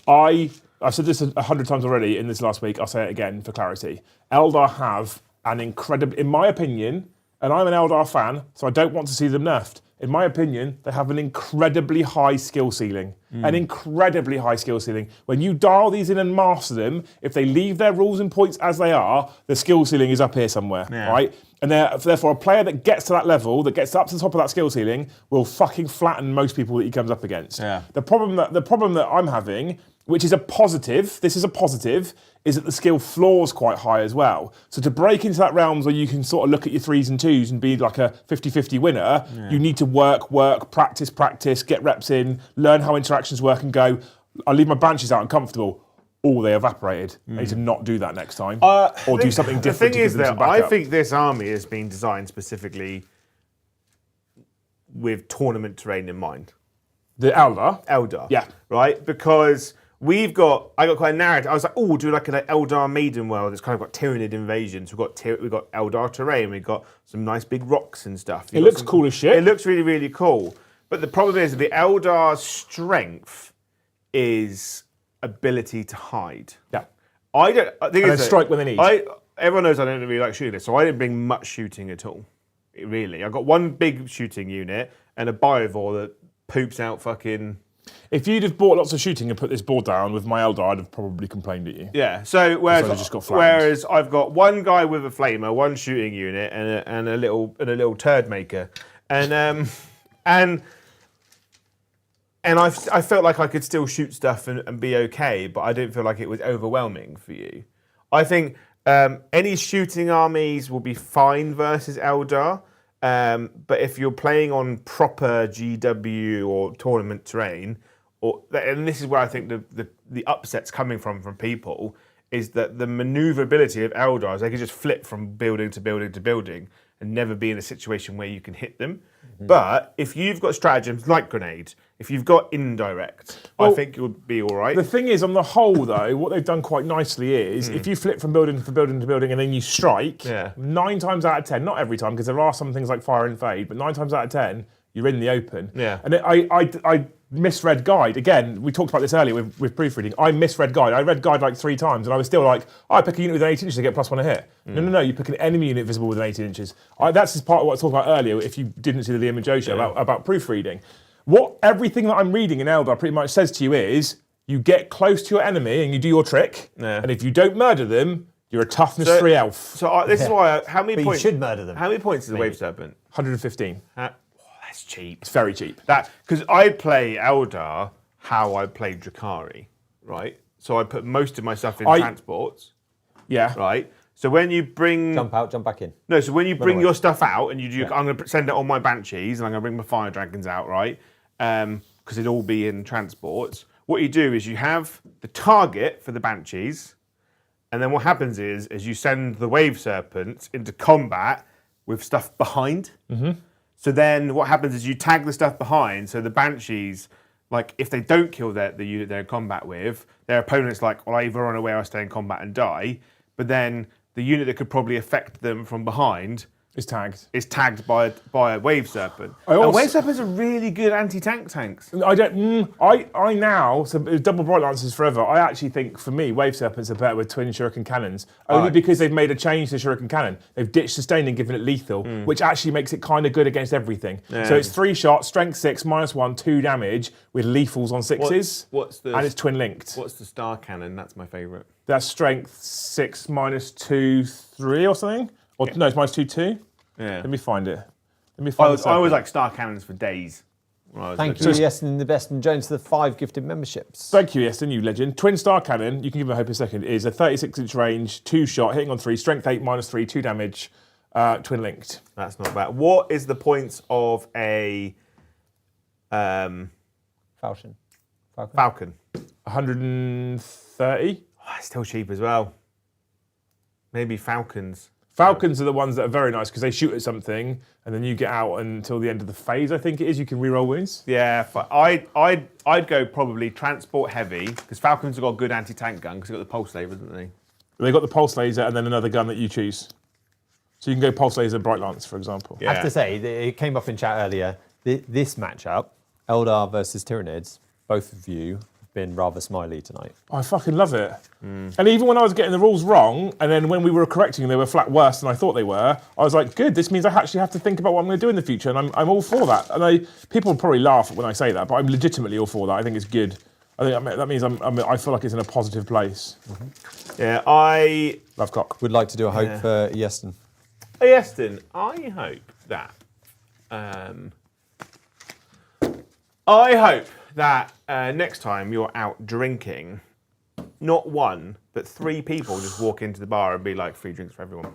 I've said this 100 times already in this last week. I'll say it again for clarity. Eldar have an incredible, in my opinion, and I'm an Eldar fan, so I don't want to see them nerfed. In my opinion, they have an incredibly high skill ceiling. An incredibly high skill ceiling. When you dial these in and master them, if they leave their rules and points as they are, the skill ceiling is up here somewhere, right? And therefore, a player that gets to that level, that gets up to the top of that skill ceiling, will fucking flatten most people that he comes up against. Yeah. The problem that I'm having, which is a positive, is that the skill floor is quite high as well. So to break into that realms where you can sort of look at your 3s and 2s and be like a 50-50 winner, you need to work, practice, get reps in, learn how interactions work and go, I leave my branches out uncomfortable. Oh, they evaporated. I need to not do that next time. Or do something different. The thing is that I think this army has been designed specifically with tournament terrain in mind. The Eldar? Eldar. Yeah. Right? Because I got quite a narrative. I was like, do like an Eldar Maiden world that's kind of got Tyranid invasions. We've got Eldar terrain. We've got some nice big rocks and stuff. It looks cool as shit. It looks really, really cool. But the problem is that the Eldar's strength is ability to hide. Yeah. I think it's strike when they need. Everyone knows I don't really like shooting this, so I didn't bring much shooting at all. Really. I got one big shooting unit and a Biovore that poops out fucking... If you'd have bought lots of shooting and put this board down with my Eldar, I'd have probably complained at you. Yeah, so whereas I've got one guy with a flamer, one shooting unit, and a little turd maker, and I felt like I could still shoot stuff and be okay, but I didn't feel like it was overwhelming for you. I think any shooting armies will be fine versus Eldar. But if you're playing on proper GW or tournament terrain, and this is where I think the upset's coming from people, is that the maneuverability of Eldar is they can just flip from building to building to building and never be in a situation where you can hit them. Mm-hmm. But if you've got stratagems like grenade, if you've got indirect, I think you'll be all right. The thing is, on the whole, though, what they've done quite nicely is if you flip from building to building to building and then you strike, 9 times out of 10, not every time, because there are some things like fire and fade, but 9 times out of 10, you're in the open. Yeah. And I misread guide. Again, we talked about this earlier with proofreading. I misread guide. I read guide like 3 times and I was still like, I pick a unit with an 18 inches to get +1 a hit. No, you pick an enemy unit visible with an 18 inches. That's just part of what I talked about earlier, if you didn't see the Liam and Joe show about proofreading. What everything that I'm reading in Eldar pretty much says to you is, you get close to your enemy and you do your trick, and if you don't murder them, you're a toughness 3 elf. So this is why, how many points? You should murder them. How many points is the Wave Serpent? 115. That's cheap. It's very cheap. Because I play Eldar how I played Drakari, right? So I put most of my stuff in transports. Yeah. Right? So when you bring... Jump out, jump back in. No, so when you bring your stuff out and you do... I'm going to send it on my Banshees and I'm going to bring my Fire Dragons out, right? Because it'll all be in transports. What you do is you have the target for the Banshees, and then what happens is you send the Wave Serpents into combat with stuff behind. Mm-hmm. So then what happens is you tag the stuff behind, so the Banshees, like, if they don't kill the unit they're in combat with, their opponent's like, well, I either run away or I stay in combat and die. But then the unit that could probably affect them from behind is tagged by a Wave Serpent. And Wave Serpents are really good anti-tanks. I now, so double Bright Lancers forever, I actually think, for me, Wave Serpents are better with twin Shuriken Cannons, only because they've made a change to Shuriken Cannon. They've ditched sustain and given it lethal, which actually makes it kind of good against everything. Yeah. So it's 3 shots, strength 6, -1, 2 damage, with lethals on 6s, and it's twin linked. What's the Star Cannon? That's my favourite. That's strength 6, -2, 3 or something? No, it's -2, 2. Yeah. Let me find it. Let me I find was like star cannons for days. when I was Thank looking. you, Yeston the Best, and Jones for the 5 gifted memberships. Thank you, Yeston, you legend. Twin Star Cannon, you can give it a hope in a second, is a 36-inch range, 2-shot, hitting on 3, strength 8, -3, 2 damage, twin linked. That's not bad. What is the points of a Falcon. Falcon? 130. Oh, it's still cheap as well. Maybe Falcons. Falcons are the ones that are very nice because they shoot at something and then you get out until the end of the phase, I think it is. You can reroll wounds. Yeah, I'd go probably transport heavy because Falcons have got a good anti-tank gun because they've got the pulse laser, haven't they? They've got the pulse laser and then another gun that you choose. So you can go pulse laser, bright lance, for example. Yeah. I have to say, it came up in chat earlier, this matchup, Eldar versus Tyranids, both of you have been rather smiley tonight. I fucking love it. And even when I was getting the rules wrong, and then when we were correcting they were flat worse than I thought they were, I was like, good, this means I actually have to think about what I'm going to do in the future, and I'm all for that. And people probably laugh when I say that, but I'm legitimately all for that. I think it's good. I think that means I feel like it's in a positive place. Yeah, I Love cock. Would like to do a hope for Yeston. Yeston, I hope that next time you're out drinking, not one, but 3 people just walk into the bar and be like, free drinks for everyone.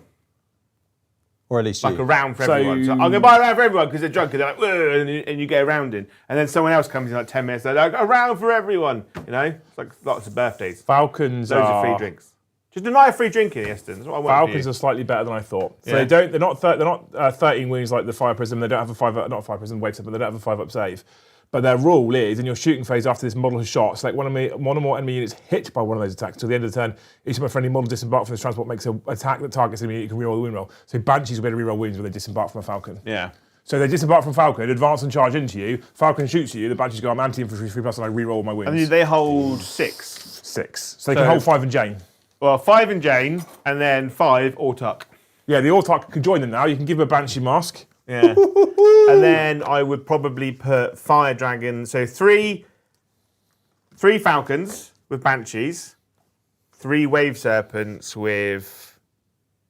Or at least Like you. a round for So everyone. So I'm going to buy a round for everyone because they're drunk and they're like, "Whoa," and you get a round in. And then someone else comes in like 10 minutes, they're like, a round for everyone. You know? It's like lots of birthdays. Falcons Loads are of free drinks. Just a night of free drinking, Yeston. That's what I want Falcons for are slightly better than I thought. So Yeah. they're not 13 wounds like the Fire Prism. They don't have a 5 not a Fire Prism wave save, but they don't have a 5-up save. But their rule is, in your shooting phase after this model has shot, select one or more enemy units hit by one of those attacks. Till the end of the turn, each of my friendly model disembarked from this transport makes an attack that targets enemy. You can reroll the wound roll. So Banshees will be able to reroll wounds when they disembark from a Falcon. Yeah. So they disembark from Falcon, advance and charge into you. Falcon shoots at you. The Banshees go, I'm anti-infantry 3+, and I reroll my wounds. And they hold 6. 6. So they can hold 5 and Jane. Well, 5 in Jane, and then 5 Autark. Yeah, the Autark can join them now. You can give them a Banshee mask. Yeah. And then I would probably put Fire Dragon. So 3 Falcons with Banshees, 3 Wave Serpents with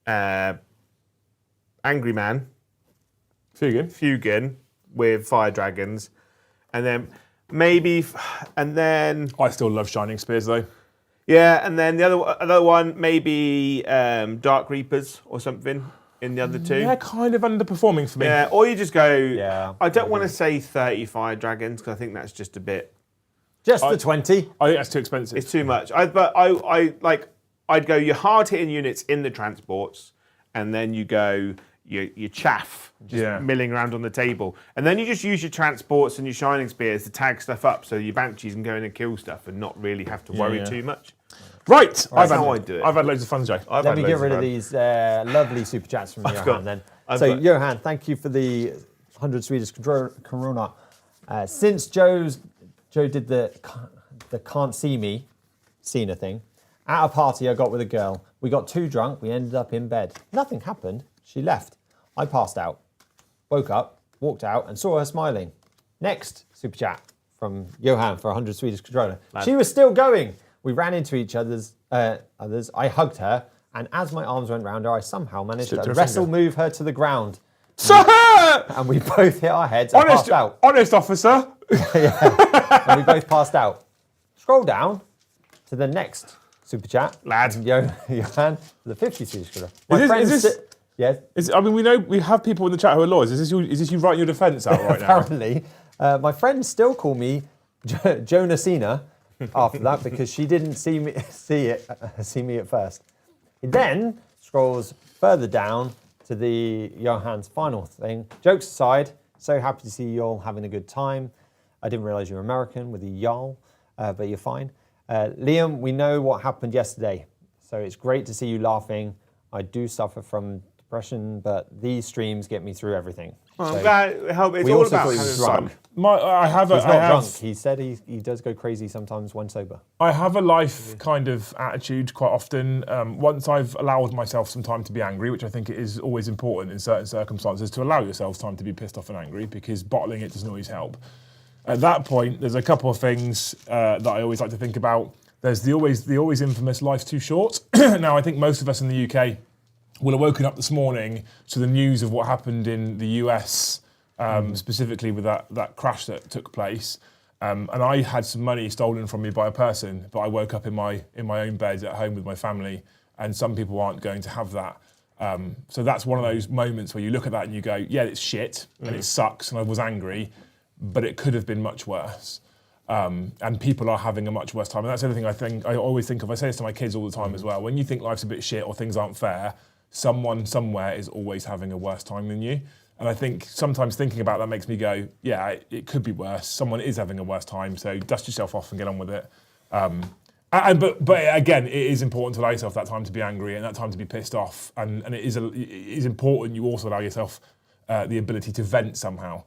Angry Man, Fugin with Fire Dragons, and then I still love Shining Spears though. yeah, and then the other one maybe Dark Reapers or something in the other 2. They're kind of underperforming for me. Yeah, or you just go. Yeah, I don't want to say 30 Fire Dragons because I think that's just a bit. Just the 20. I think that's too expensive. It's too much. I'd go your hard hitting units in the transports, and then you go your chaff just milling around on the table, and then you just use your transports and your shining spears to tag stuff up, so your banshees can go in and kill stuff and not really have to worry too much. Right, That's how I do it. I've had loads of fun, Jay. Let me get rid of these lovely super chats from Johan then. Johan, thank you for the 100 Swedish Corona. Since Joe did the can't see me Cena thing, at a party I got with a girl, we got too drunk, we ended up in bed. Nothing happened, she left. I passed out, woke up, walked out and saw her smiling. Next super chat from Johan for 100 Swedish Corona. She was still going. We ran into each others. I hugged her, and as my arms went round her, I somehow managed to wrestle move her to the ground. And we both hit our heads and passed out. Honest officer. And we both passed out. Scroll down to the next super chat. Lad. Johan, for the 50 Swedish Corona. Yes. I mean, we have people in the chat who are lawyers. Is this you writing your defence out right now? Apparently. My friends still call me Jonasina after that because she didn't see me at first. It then scrolls further down to the Johan's final thing. Jokes aside, so happy to see you all having a good time. I didn't realise you were American with a y'all, but you're fine. Liam, we know what happened yesterday, so it's great to see you laughing. I do suffer from depression, but these streams get me through everything. Well, I'm glad it helped. It's We all also about thought he having was fun. drunk. He's He's not drunk. He said he does go crazy sometimes when sober. I have a life kind of attitude quite often. Once I've allowed myself some time to be angry, which I think is always important in certain circumstances, to allow yourself time to be pissed off and angry, because bottling it doesn't always help. At that point, there's a couple of things that I always like to think about. There's the always infamous life's too short. Now, I think most of us in the UK will have woken up this morning to the news of what happened in the US, specifically with that crash that took place. And I had some money stolen from me by a person, but I woke up in my own bed at home with my family, and some people aren't going to have that. So that's one of those moments where you look at that and you go, yeah, it's shit, and it sucks, and I was angry, but it could have been much worse. And people are having a much worse time. And that's everything I always think of. I say this to my kids all the time as well. When you think life's a bit shit or things aren't fair, someone somewhere is always having a worse time than you. And I think sometimes thinking about that makes me go, yeah, it could be worse. Someone is having a worse time, so dust yourself off and get on with it. But again, it is important to allow yourself that time to be angry and that time to be pissed off. And it is important you also allow yourself the ability to vent somehow.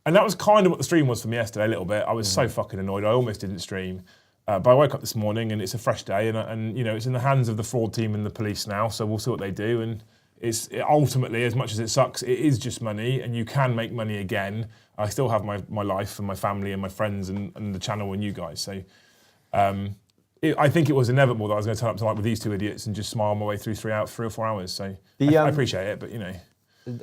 And that was kind of what the stream was for me yesterday a little bit. I was so fucking annoyed. I almost didn't stream. But I woke up this morning and it's a fresh day, and you know, it's in the hands of the fraud team and the police now, so we'll see what they do. And ultimately, as much as it sucks, it is just money, and you can make money again. I still have my life and my family and my friends and the channel and you guys. So I think it was inevitable that I was going to turn up tonight with these two idiots and just smile my way through 3 or 4 hours. So I appreciate it, but you know.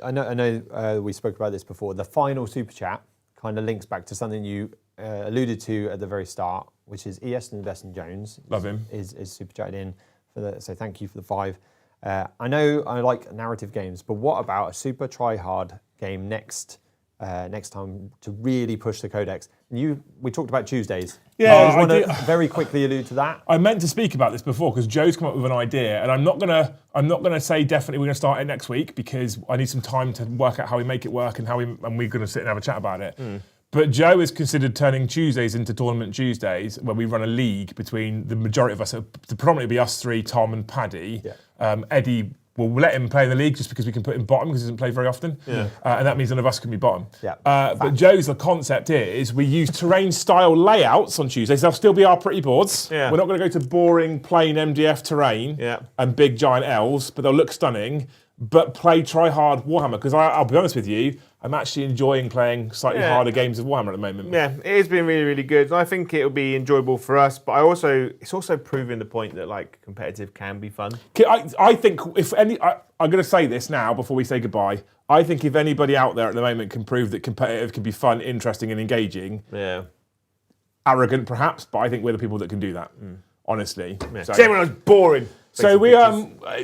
I know we spoke about this before. The final super chat kind of links back to something you alluded to at the very start, which is Easton Besson Jones. Love him. Is super chatted in so thank you for the 5. I know I like narrative games, but what about a super try hard game next time to really push the codex? We talked about Tuesdays. Yeah, I just want to very quickly allude to that. I meant to speak about this before because Joe's come up with an idea, and I'm not gonna say definitely we're gonna start it next week because I need some time to work out how we make it work and we're gonna sit and have a chat about it. But Joe has considered turning Tuesdays into Tournament Tuesdays, where we run a league between the majority of us. To predominantly be us 3, Tom and Paddy. Yeah. Eddie, we'll let him play in the league just because we can put him bottom because he doesn't play very often. Yeah. And that means none of us can be bottom. Yeah. But Joe's concept is we use terrain-style layouts on Tuesdays. They'll still be our pretty boards. Yeah. We're not going to go to boring, plain MDF terrain and big giant elves, but they'll look stunning. But try hard Warhammer, because I'll be honest with you, I'm actually enjoying playing slightly harder games of Warhammer at the moment. Yeah, it has been really, really good. And I think it'll be enjoyable for us, but it's also proving the point that like competitive can be fun. I think I'm going to say this now before we say goodbye. I think if anybody out there at the moment can prove that competitive can be fun, interesting, and engaging, arrogant perhaps, but I think we're the people that can do that. Honestly, so everyone was boring. So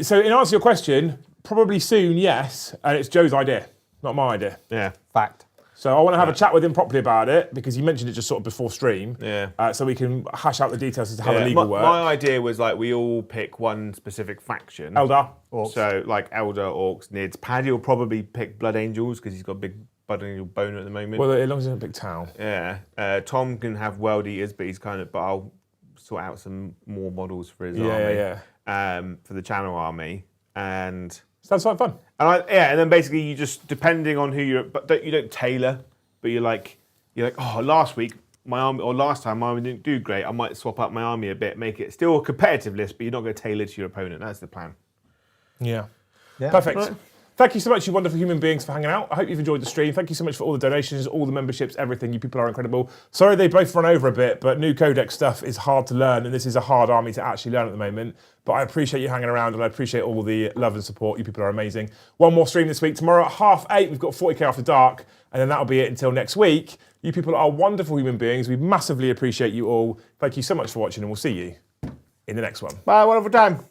so in answer to your question, probably soon, yes, and it's Joe's idea, not my idea. Yeah, fact. So I want to have a chat with him properly about it because you mentioned it just sort of before stream. Yeah. So we can hash out the details as to how the legal works. My idea was like we all pick one specific faction. Eldar. Orcs. So like Eldar, Orcs, Nids. Paddy will probably pick Blood Angels because he's got a big Blood Angel boner at the moment. Well, as long as he's in a big town. Yeah. Tom can have World Eaters, but I'll sort out some more models for his army. For the Channel army. And sounds like fun. And then basically you just, depending on who you don't tailor, but you're like, oh, last week my army, or last time my army didn't do great. I might swap up my army a bit, make it still a competitive list, but you're not going to tailor to your opponent. That's the plan. Yeah. Perfect. Right. Thank you so much, you wonderful human beings, for hanging out. I hope you've enjoyed the stream. Thank you so much for all the donations, all the memberships, everything. You people are incredible. Sorry they both run over a bit, but new Codex stuff is hard to learn, and this is a hard army to actually learn at the moment. But I appreciate you hanging around, and I appreciate all the love and support. You people are amazing. One more stream this week. Tomorrow at 8:30, we've got 40k After Dark, and then that'll be it until next week. You people are wonderful human beings. We massively appreciate you all. Thank you so much for watching, and we'll see you in the next one. Bye, wonderful time.